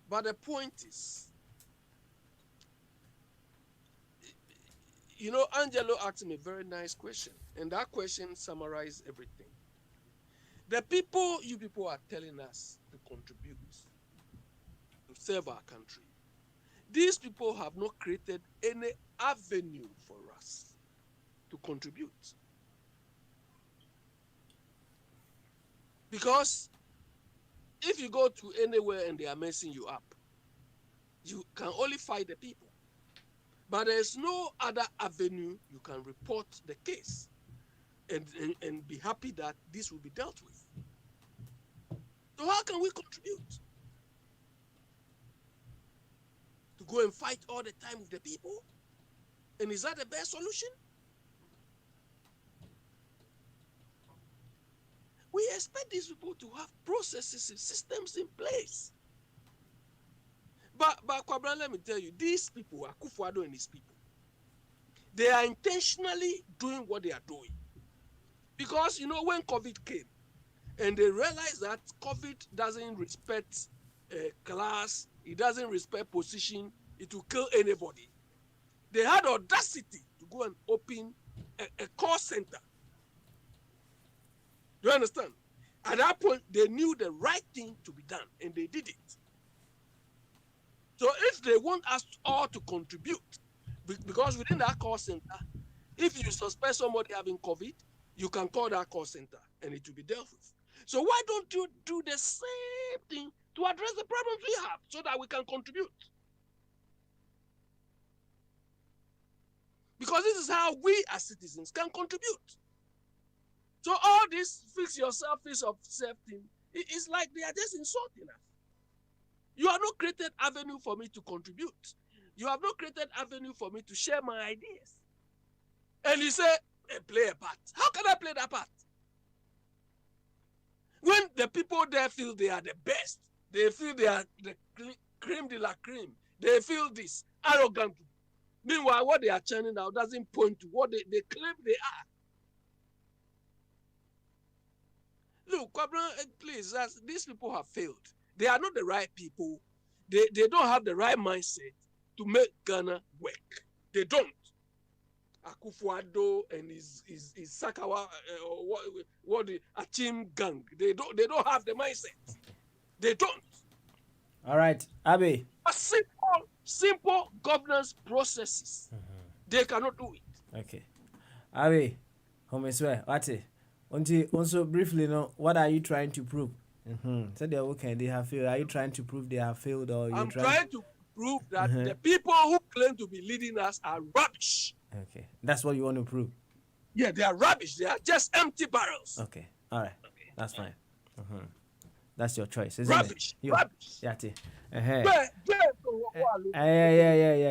but the point is, Angelo asked me a very nice question, and that question summarized everything. The people you people are telling us to contribute to serve our country, these people have not created any avenue for us to contribute. Because if you go to anywhere and they are messing you up, you can only fight the people. But there's no other avenue you can report the case and be happy that this will be dealt with. So how can we contribute? To go and fight all the time with the people? And is that the best solution? We expect these people to have processes and systems in place. But Kwabran, let me tell you, these people, Akufo-Addo and his people, they are intentionally doing what they are doing. Because, when COVID came, and they realized that COVID doesn't respect class, it doesn't respect position, it will kill anybody. They had audacity to go and open a call center. Do you understand? At that point, they knew the right thing to be done, and they did it. So if they want us all to contribute, because within that call center, if you suspect somebody having COVID, you can call that call center, and it will be dealt with. So why don't you do the same thing to address the problems we have so that we can contribute? Because this is how we as citizens can contribute. So all this fix yourself, fix yourself thing, it's like they are just insulting us. You have not created avenue for me to contribute. You have not created avenue for me to share my ideas. And you say, play a part. How can I play that part? When the people there feel they are the best, they feel they are the cream de la cream, they feel this arrogant. Meanwhile, what they are churning out doesn't point to what they claim they are. Look, please, these people have failed. They are not the right people. They don't have the right mindset to make Ghana work. They don't. Akufo-Addo and his Sakawa what the Achim gang. They don't have the mindset. They don't. All right, Abe. A simple governance processes. They cannot do it. Okay. Abe, Homeswe, Wate. Also briefly, what are you trying to prove? So they have failed. Are you trying to prove they have failed, or I'm trying to prove that the people who claim to be leading us are rubbish. Okay, that's what you want to prove. Yeah, they are rubbish. They are just empty barrels. Okay, all right, that's fine. That's your choice, isn't rubbish. it? Rubbish. Yeah.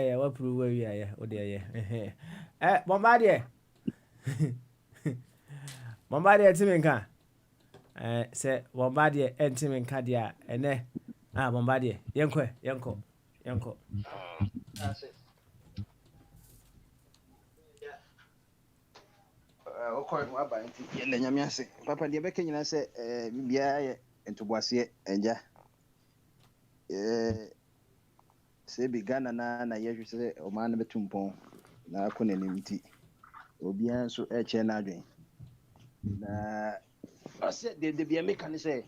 Yeah. What prove where we are? Yeah. Oh dear. Yeah. Bombardier. Bombardier Timinka. Say Bombardier and Timinka dia. Ene. Bombardier. Yanko. That's it. Okay, what about it? Nyamiase. Papa, the back in say, Bibia, and to Boisier, and ja. Say, began na yesu say, O man betumpon, na kunenimiti. Obian so a chenadwin. Na, I said, the be a mechanic say,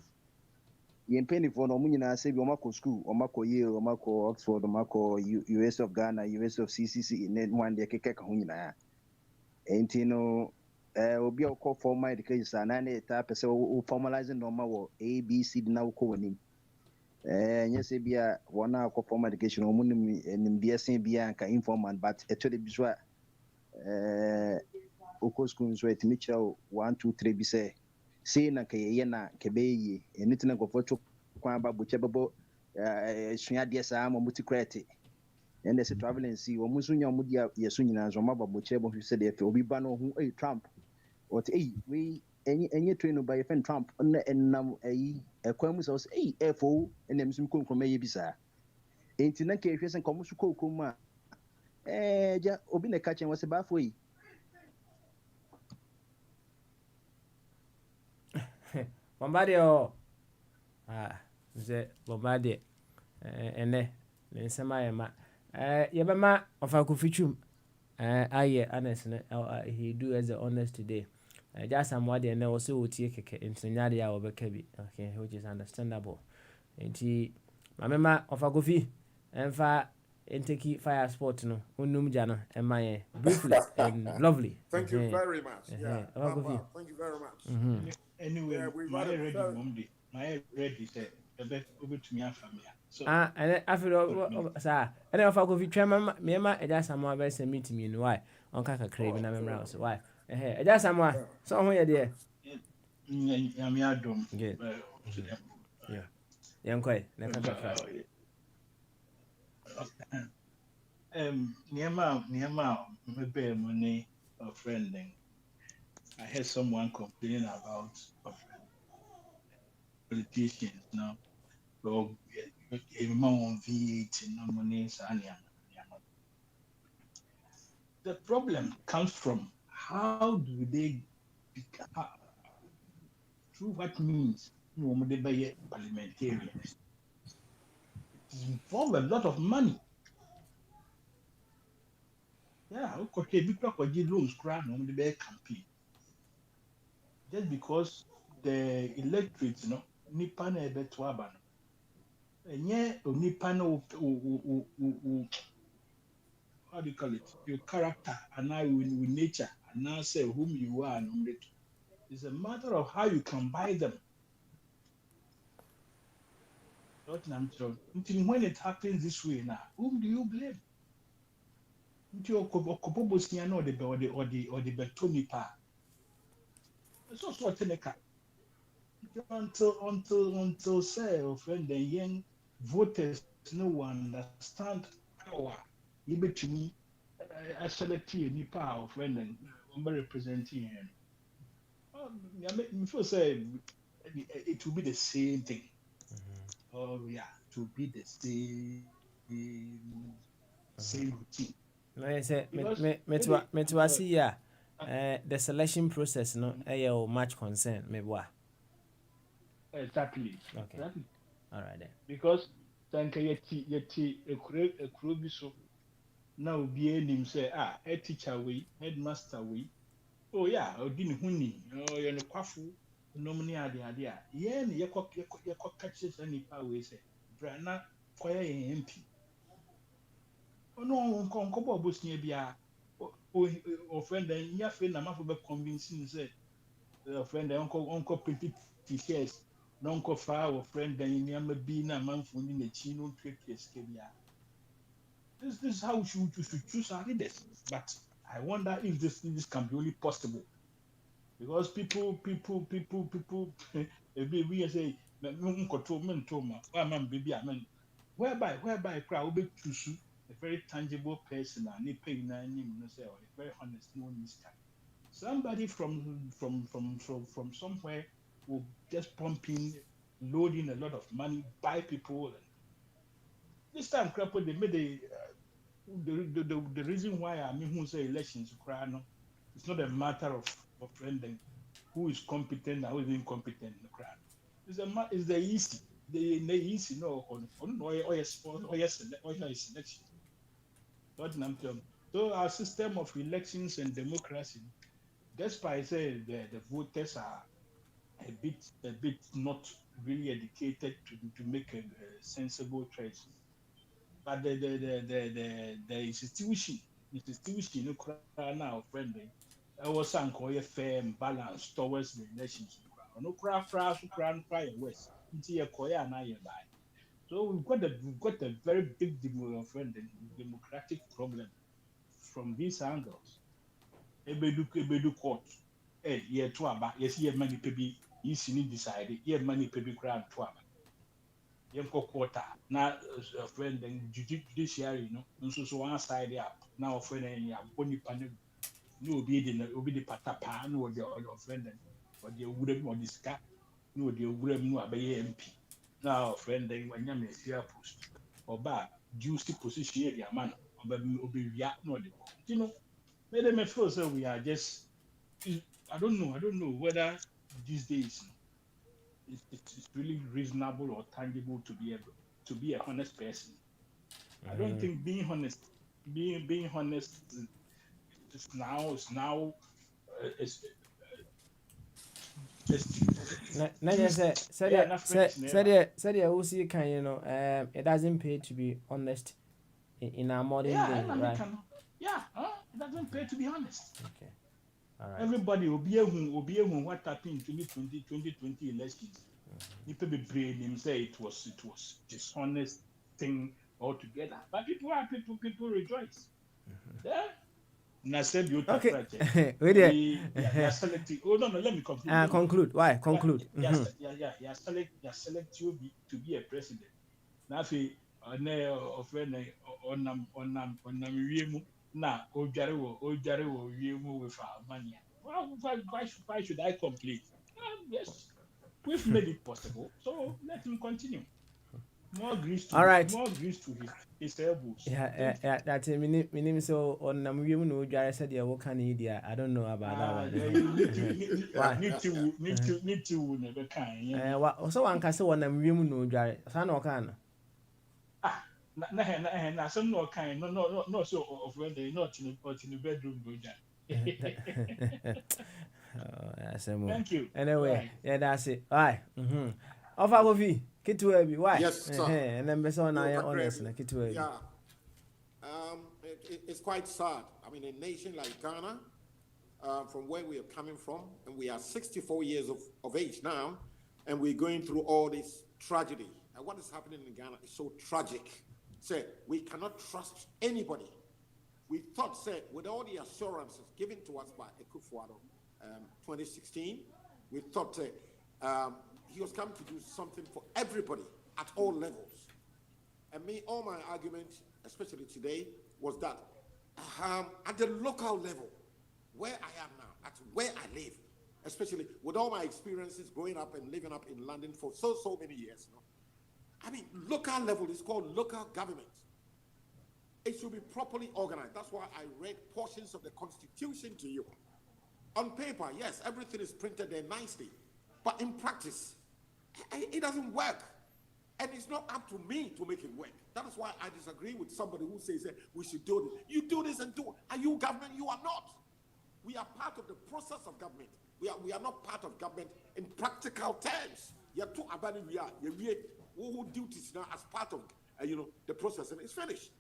Yen penny for no munina say, Omako school, Omako Yale, Omako Oxford, Omako US of Ghana, US of CCC, in one day, Kekahuna. Ain't you know. Obi a call for my education and any type of formalizing normal A, B, C now calling him. Yes, be a 1 hour for my education or money and BSC Bianca informant, but a total biswa Oko schools wait Mitchell 1, 2, 3 be say. Saying a Kayana, Kebe, and anything of what you quamba, whichever Shinadias arm or multicratic. And there's a traveling see or Musunya Mudia Yasunia, Zomaba, whichever who said if you'll be bano who a Trump. What we any train by a friend Trump and now a quamus was a FO and then some come from a bizarre. Ain't in a case and come to Kokuma. Ja, Obina catching was a halfway. Bombardier. The Bombardier. And then some Yabama of Akufichum. Aye, honest, he do as the honest today. Just somewhat and also will take in Senadia or Becabi, okay, which is understandable. And he, Mamma of Agofi, and fire and take fire sport, no, Unum Jana, and my briefly and lovely. Thank you very much. Yeah, thank you very much. Anyway, my ready Monday. My ready said, over to me after me. And I feel, sir, and if I go with Chairman, Mema, and just some more best meeting me in why on Kaka Craving, I'm around. So why? Just somewhere, somewhere there. Yamiadum. Yeah. Young quite, never Niema, maybe money or friending. I heard someone complaining about politicians now. So, on V8 no money. The problem comes from how do they become, through what means they buy parliamentarians. It involves a lot of money. Yeah, okay, because loans grant on the bear campaign. Just because the electorate, Nipan ebe tuaba. And yeah, Nipan how do you call it? Your character and now with nature and now say whom you are. It's a matter of how you can buy them. Until when it happens this way now, whom do you blame? Until Okobobosnia or the Betonipa. It's also a teneca. Until say, friend, the young voters no one understand power. You bet me, I select you, any power, friend, and I'm representing him. I feel say it will be the same thing. Oh yeah, it will be the same routine. No, I say Because me to see ya. The selection process no much concern maybe what. exactly. Okay. Exactly. All right then. Because tanka yeti ekuro bi so na obi enim say head teacher we, headmaster we. Oh yeah, odi ne huni. Oh ye no kwafo nom ne ade a. Ye ne yekọ catch say nipa we say. Bra na koya ye MP. Ono nko bo bosia bia o friend then ya friend na mafo be convince me say friend uncle petit t-shirts non ko fa o friend then ya ma bi na manfo ni na chi no twetwe ske bia. This is how we should choose our leaders. But I wonder if this can be only possible. Because people we say whereby crowd will choose a very tangible person and they pay say or a very honest no minister. Somebody from somewhere will just pump in, load in a lot of money, buy people. This time, crap, they made the reason why I mean who say elections it's not a matter of friending who is competent and who is incompetent in the crowd. It's the easy. The easy no selection. So our system of elections and democracy, despite say the voters are a bit not really educated to make a sensible choice. But the institution now friendly. I was saying fair and balanced towards the elections. No craft west. So we've got a very big democratic problem from these angles. Ebedu court. Year to about yes, many people easily decided, many people grant to about. Yemko quarter now a friend and judiciary, so one side up now a friend and bony panel no be the patapa no the friend or the wooden or the scat no the wooden no obey MP now friend then when you may see a post or bad juicy position area man or be react no made them feel so we are just I don't know whether these days it's really reasonable or tangible to be a honest person. I don't think being honest is now it doesn't pay to be honest in our modern day, right? It doesn't pay to be honest. Okay. All right. Everybody will be able what happened in 2020 elections. People be brave him say it was dishonest thing altogether. But people rejoice. Yeah. Okay. Wait there. Oh no, let me conclude. Conclude. Why? Conclude. Yeah. Select you to be a president. Now fi friend on na ojare wo with our money. Why should I complain? Yes, we've made it possible, so let him continue. More grease to his elbows. Yeah. That's a minimum. So on Namu no ojare said you can idea. I don't know about that one. Need to never can. So one can say on Namu no ojare. San okana. Na some no kind no so of when they not in the bedroom go down. Thank you. Anyway, right. Yeah, that's it. Why? Off our fee. Kitwebi. Why? Yes, sir. And then be so now honest. Kitwebi. Yeah. It's quite sad. I mean, a nation like Ghana, from where we are coming from, and we are 64 years of age now, and we're going through all this tragedy. And what is happening in Ghana is so tragic. Say, we cannot trust anybody. We thought, say, with all the assurances given to us by Akufo-Addo, 2016, we thought he was coming to do something for everybody at all levels. And all my argument, especially today, was that at the local level, where I am now, at where I live, especially with all my experiences growing up and living up in London for so many years. You know? I mean, local level is called local government. It should be properly organized. That's why I read portions of the Constitution to you. On paper, yes, everything is printed there nicely. But in practice, it doesn't work. And it's not up to me to make it work. That is why I disagree with somebody who says that we should do this. You do this and do. Are you government? You are not. We are part of the process of government. We are not part of government in practical terms. You have to abandon who duties now as part of the process, and it's finished.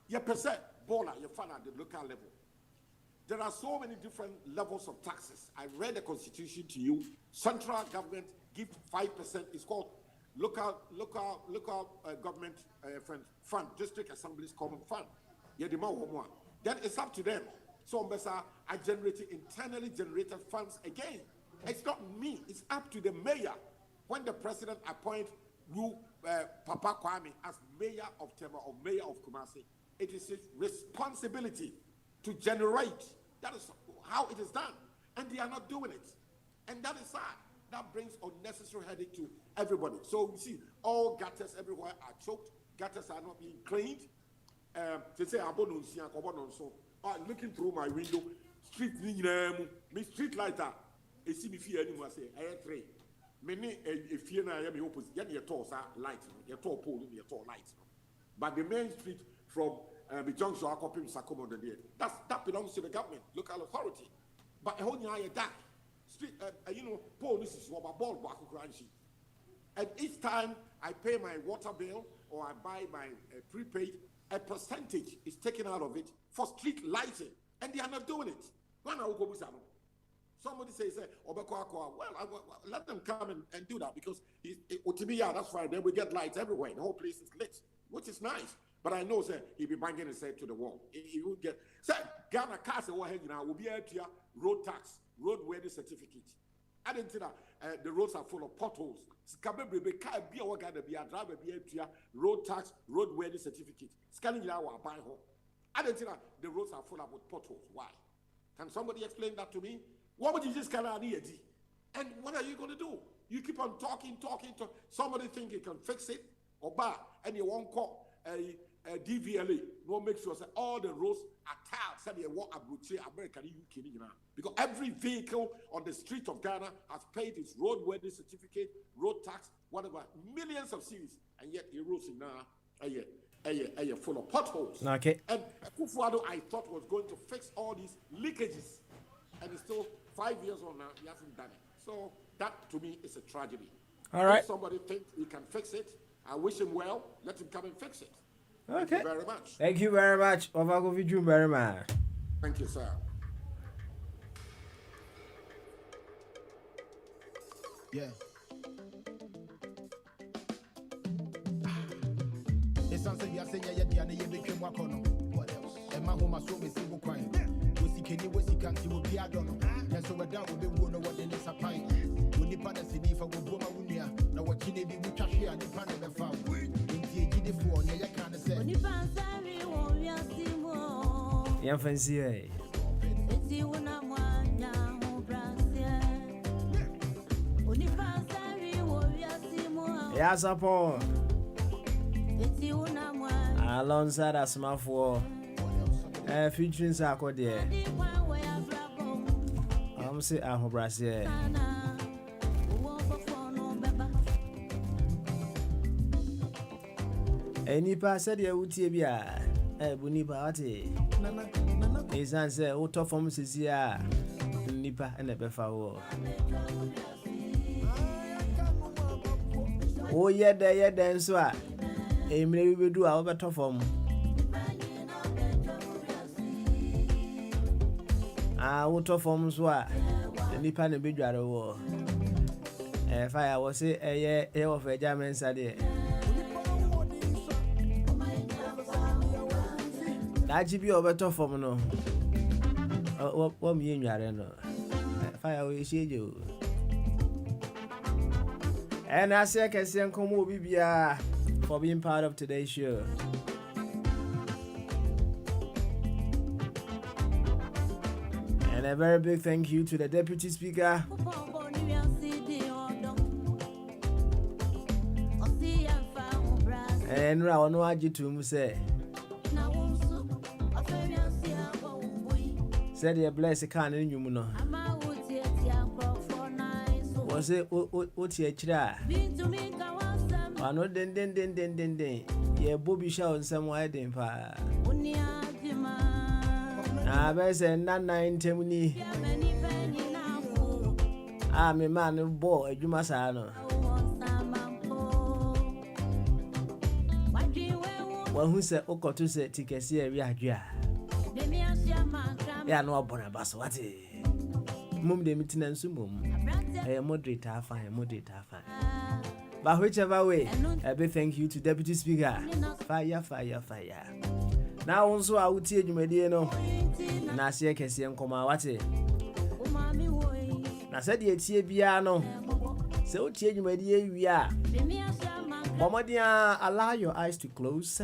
You percent baller, you find at the local level. There are so many different levels of taxes. I read the Constitution to you. Central government give 5%. It's called local government fund, district assemblies common fund. Then it's up to them. So I generated internally generated funds again. It's not me. It's up to the mayor. When the president appoints Papa Kwame as mayor of Tema or mayor of Kumasi, it is his responsibility to generate. That is how it is done. And they are not doing it. And that is sad. That brings unnecessary headache to everybody. So you see, all gutters everywhere are choked. Gutters are not being cleaned. They say, looking through my window, street lighter. I see me fear anymore. I say, I have three. Many if you know, I am opposite. You tall light, you tall pole, you tall light. But the main street from the junction that belongs to the government, local authority. But that street, police is what ball. And each time I pay my water bill or I buy my prepaid, a percentage is taken out of it for street lighting, and they are not doing it. Somebody says, well, let them come and do that because that's fine. Then we get lights everywhere. The whole place is lit, which is nice. But I know, sir, he'll be banging his head to the wall. He will get, sir, Ghana cars will be able to road tax, road worthy certificate. I didn't say that the roads are full of potholes. Road tax, road worthy certificate. Scanning our buy home. I didn't say that the roads are full of potholes. Why? Can somebody explain that to me? What would you just kind of need? And what are you going to do? You keep on talking. Somebody think you can fix it, or and you won't call a DVLA. No, make sure that all the roads are tiled. Say you want American UK, because every vehicle on the street of Ghana has paid its roadworthy certificate, road tax, whatever, millions of cedis, and yet the roads in now full of potholes. Okay. And Kufuado, I thought, was going to fix all these leakages, and it's still 5 years on now, he hasn't done it. So that to me is a tragedy. All right. If somebody thinks he can fix it, I wish him well. Let him come and fix it. Okay. Thank you very much. Thank you very much. Ovagoviju very much. Thank you, sir. Yeah. It's something you are saying, you became work on. What else? And my home, I saw me single crying. Was he can't see what we are done. And so we're down with the one what then is a pine. When the partner see if I will go my unia, now what you need to touch here and the partner the found. In the phone, you can't say. When you fancy, we are seeing more. Yeah, fancy. It's you and I'm one young Brazil. When you fancy, we are seeing more. Yes, upon. It's you and I'm one. Alongside a small for. Featuring Sako there. I'm say Brazil. Nipa said ya utie bia bunipa ate izan say uto form sisia nipa na befa wo o yeda nso a emre bi bedu a obeto form uto form so a nipa na bedware wo fire wo say eye of eja mensa de Daji bi obeto form no. What me nware no. Fire we sheje. And I say kese nkomo obi bia for being part of today's show. And a very big thank you to the Deputy Speaker. And I want to add you to say, said you bless a can in you. Was it what's your chira? I know den. Yeah, Bobby show in some way, then pa. I bet say 9 I'm a man of boy, you must know. Well, who said Oko to say tickets here? We are here. Yeah, no, Bonabas, what is Mum de maintenance mum? A moderator, fine. But whichever way, a big thank you to Deputy Speaker. Fire. Now, also, I would tell you, my dear, no. Nasia can see and come out. What it? I said, it's here, piano. So, tell you, my dear, we are. Mama, dear, allow your eyes to close.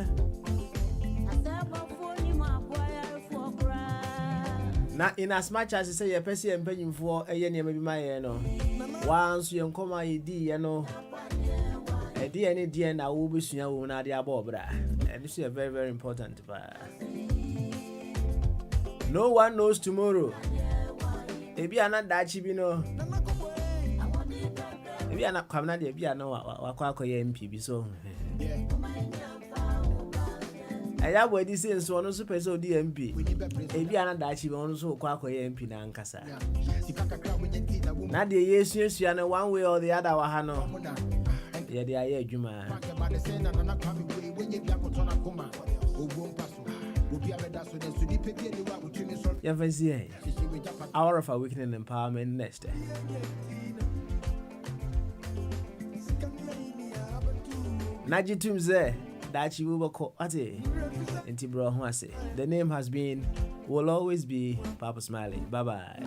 Now, in as much as you say a person and paying for a year, maybe my no. Once you come my idea, no. A dear, any dear, and I will be soon. I will not dear Bobra. And this is a very, very important part. No one knows tomorrow. Maybe I'm not that cheap, you know. Maybe I'm not coming. Maybe I know what MP so. I have what this is one of super so DMP. Maybe I'm not that cheap, also MP na Ankasa. Now the yes, you know one way or the other. Wahano. Yeah, they are here, Juma. Hour of Awakening Empowerment next. Naji Tumze, that you will call Ate, and Tibro Huase. The name has been, will always be Papa Smiley. Bye bye.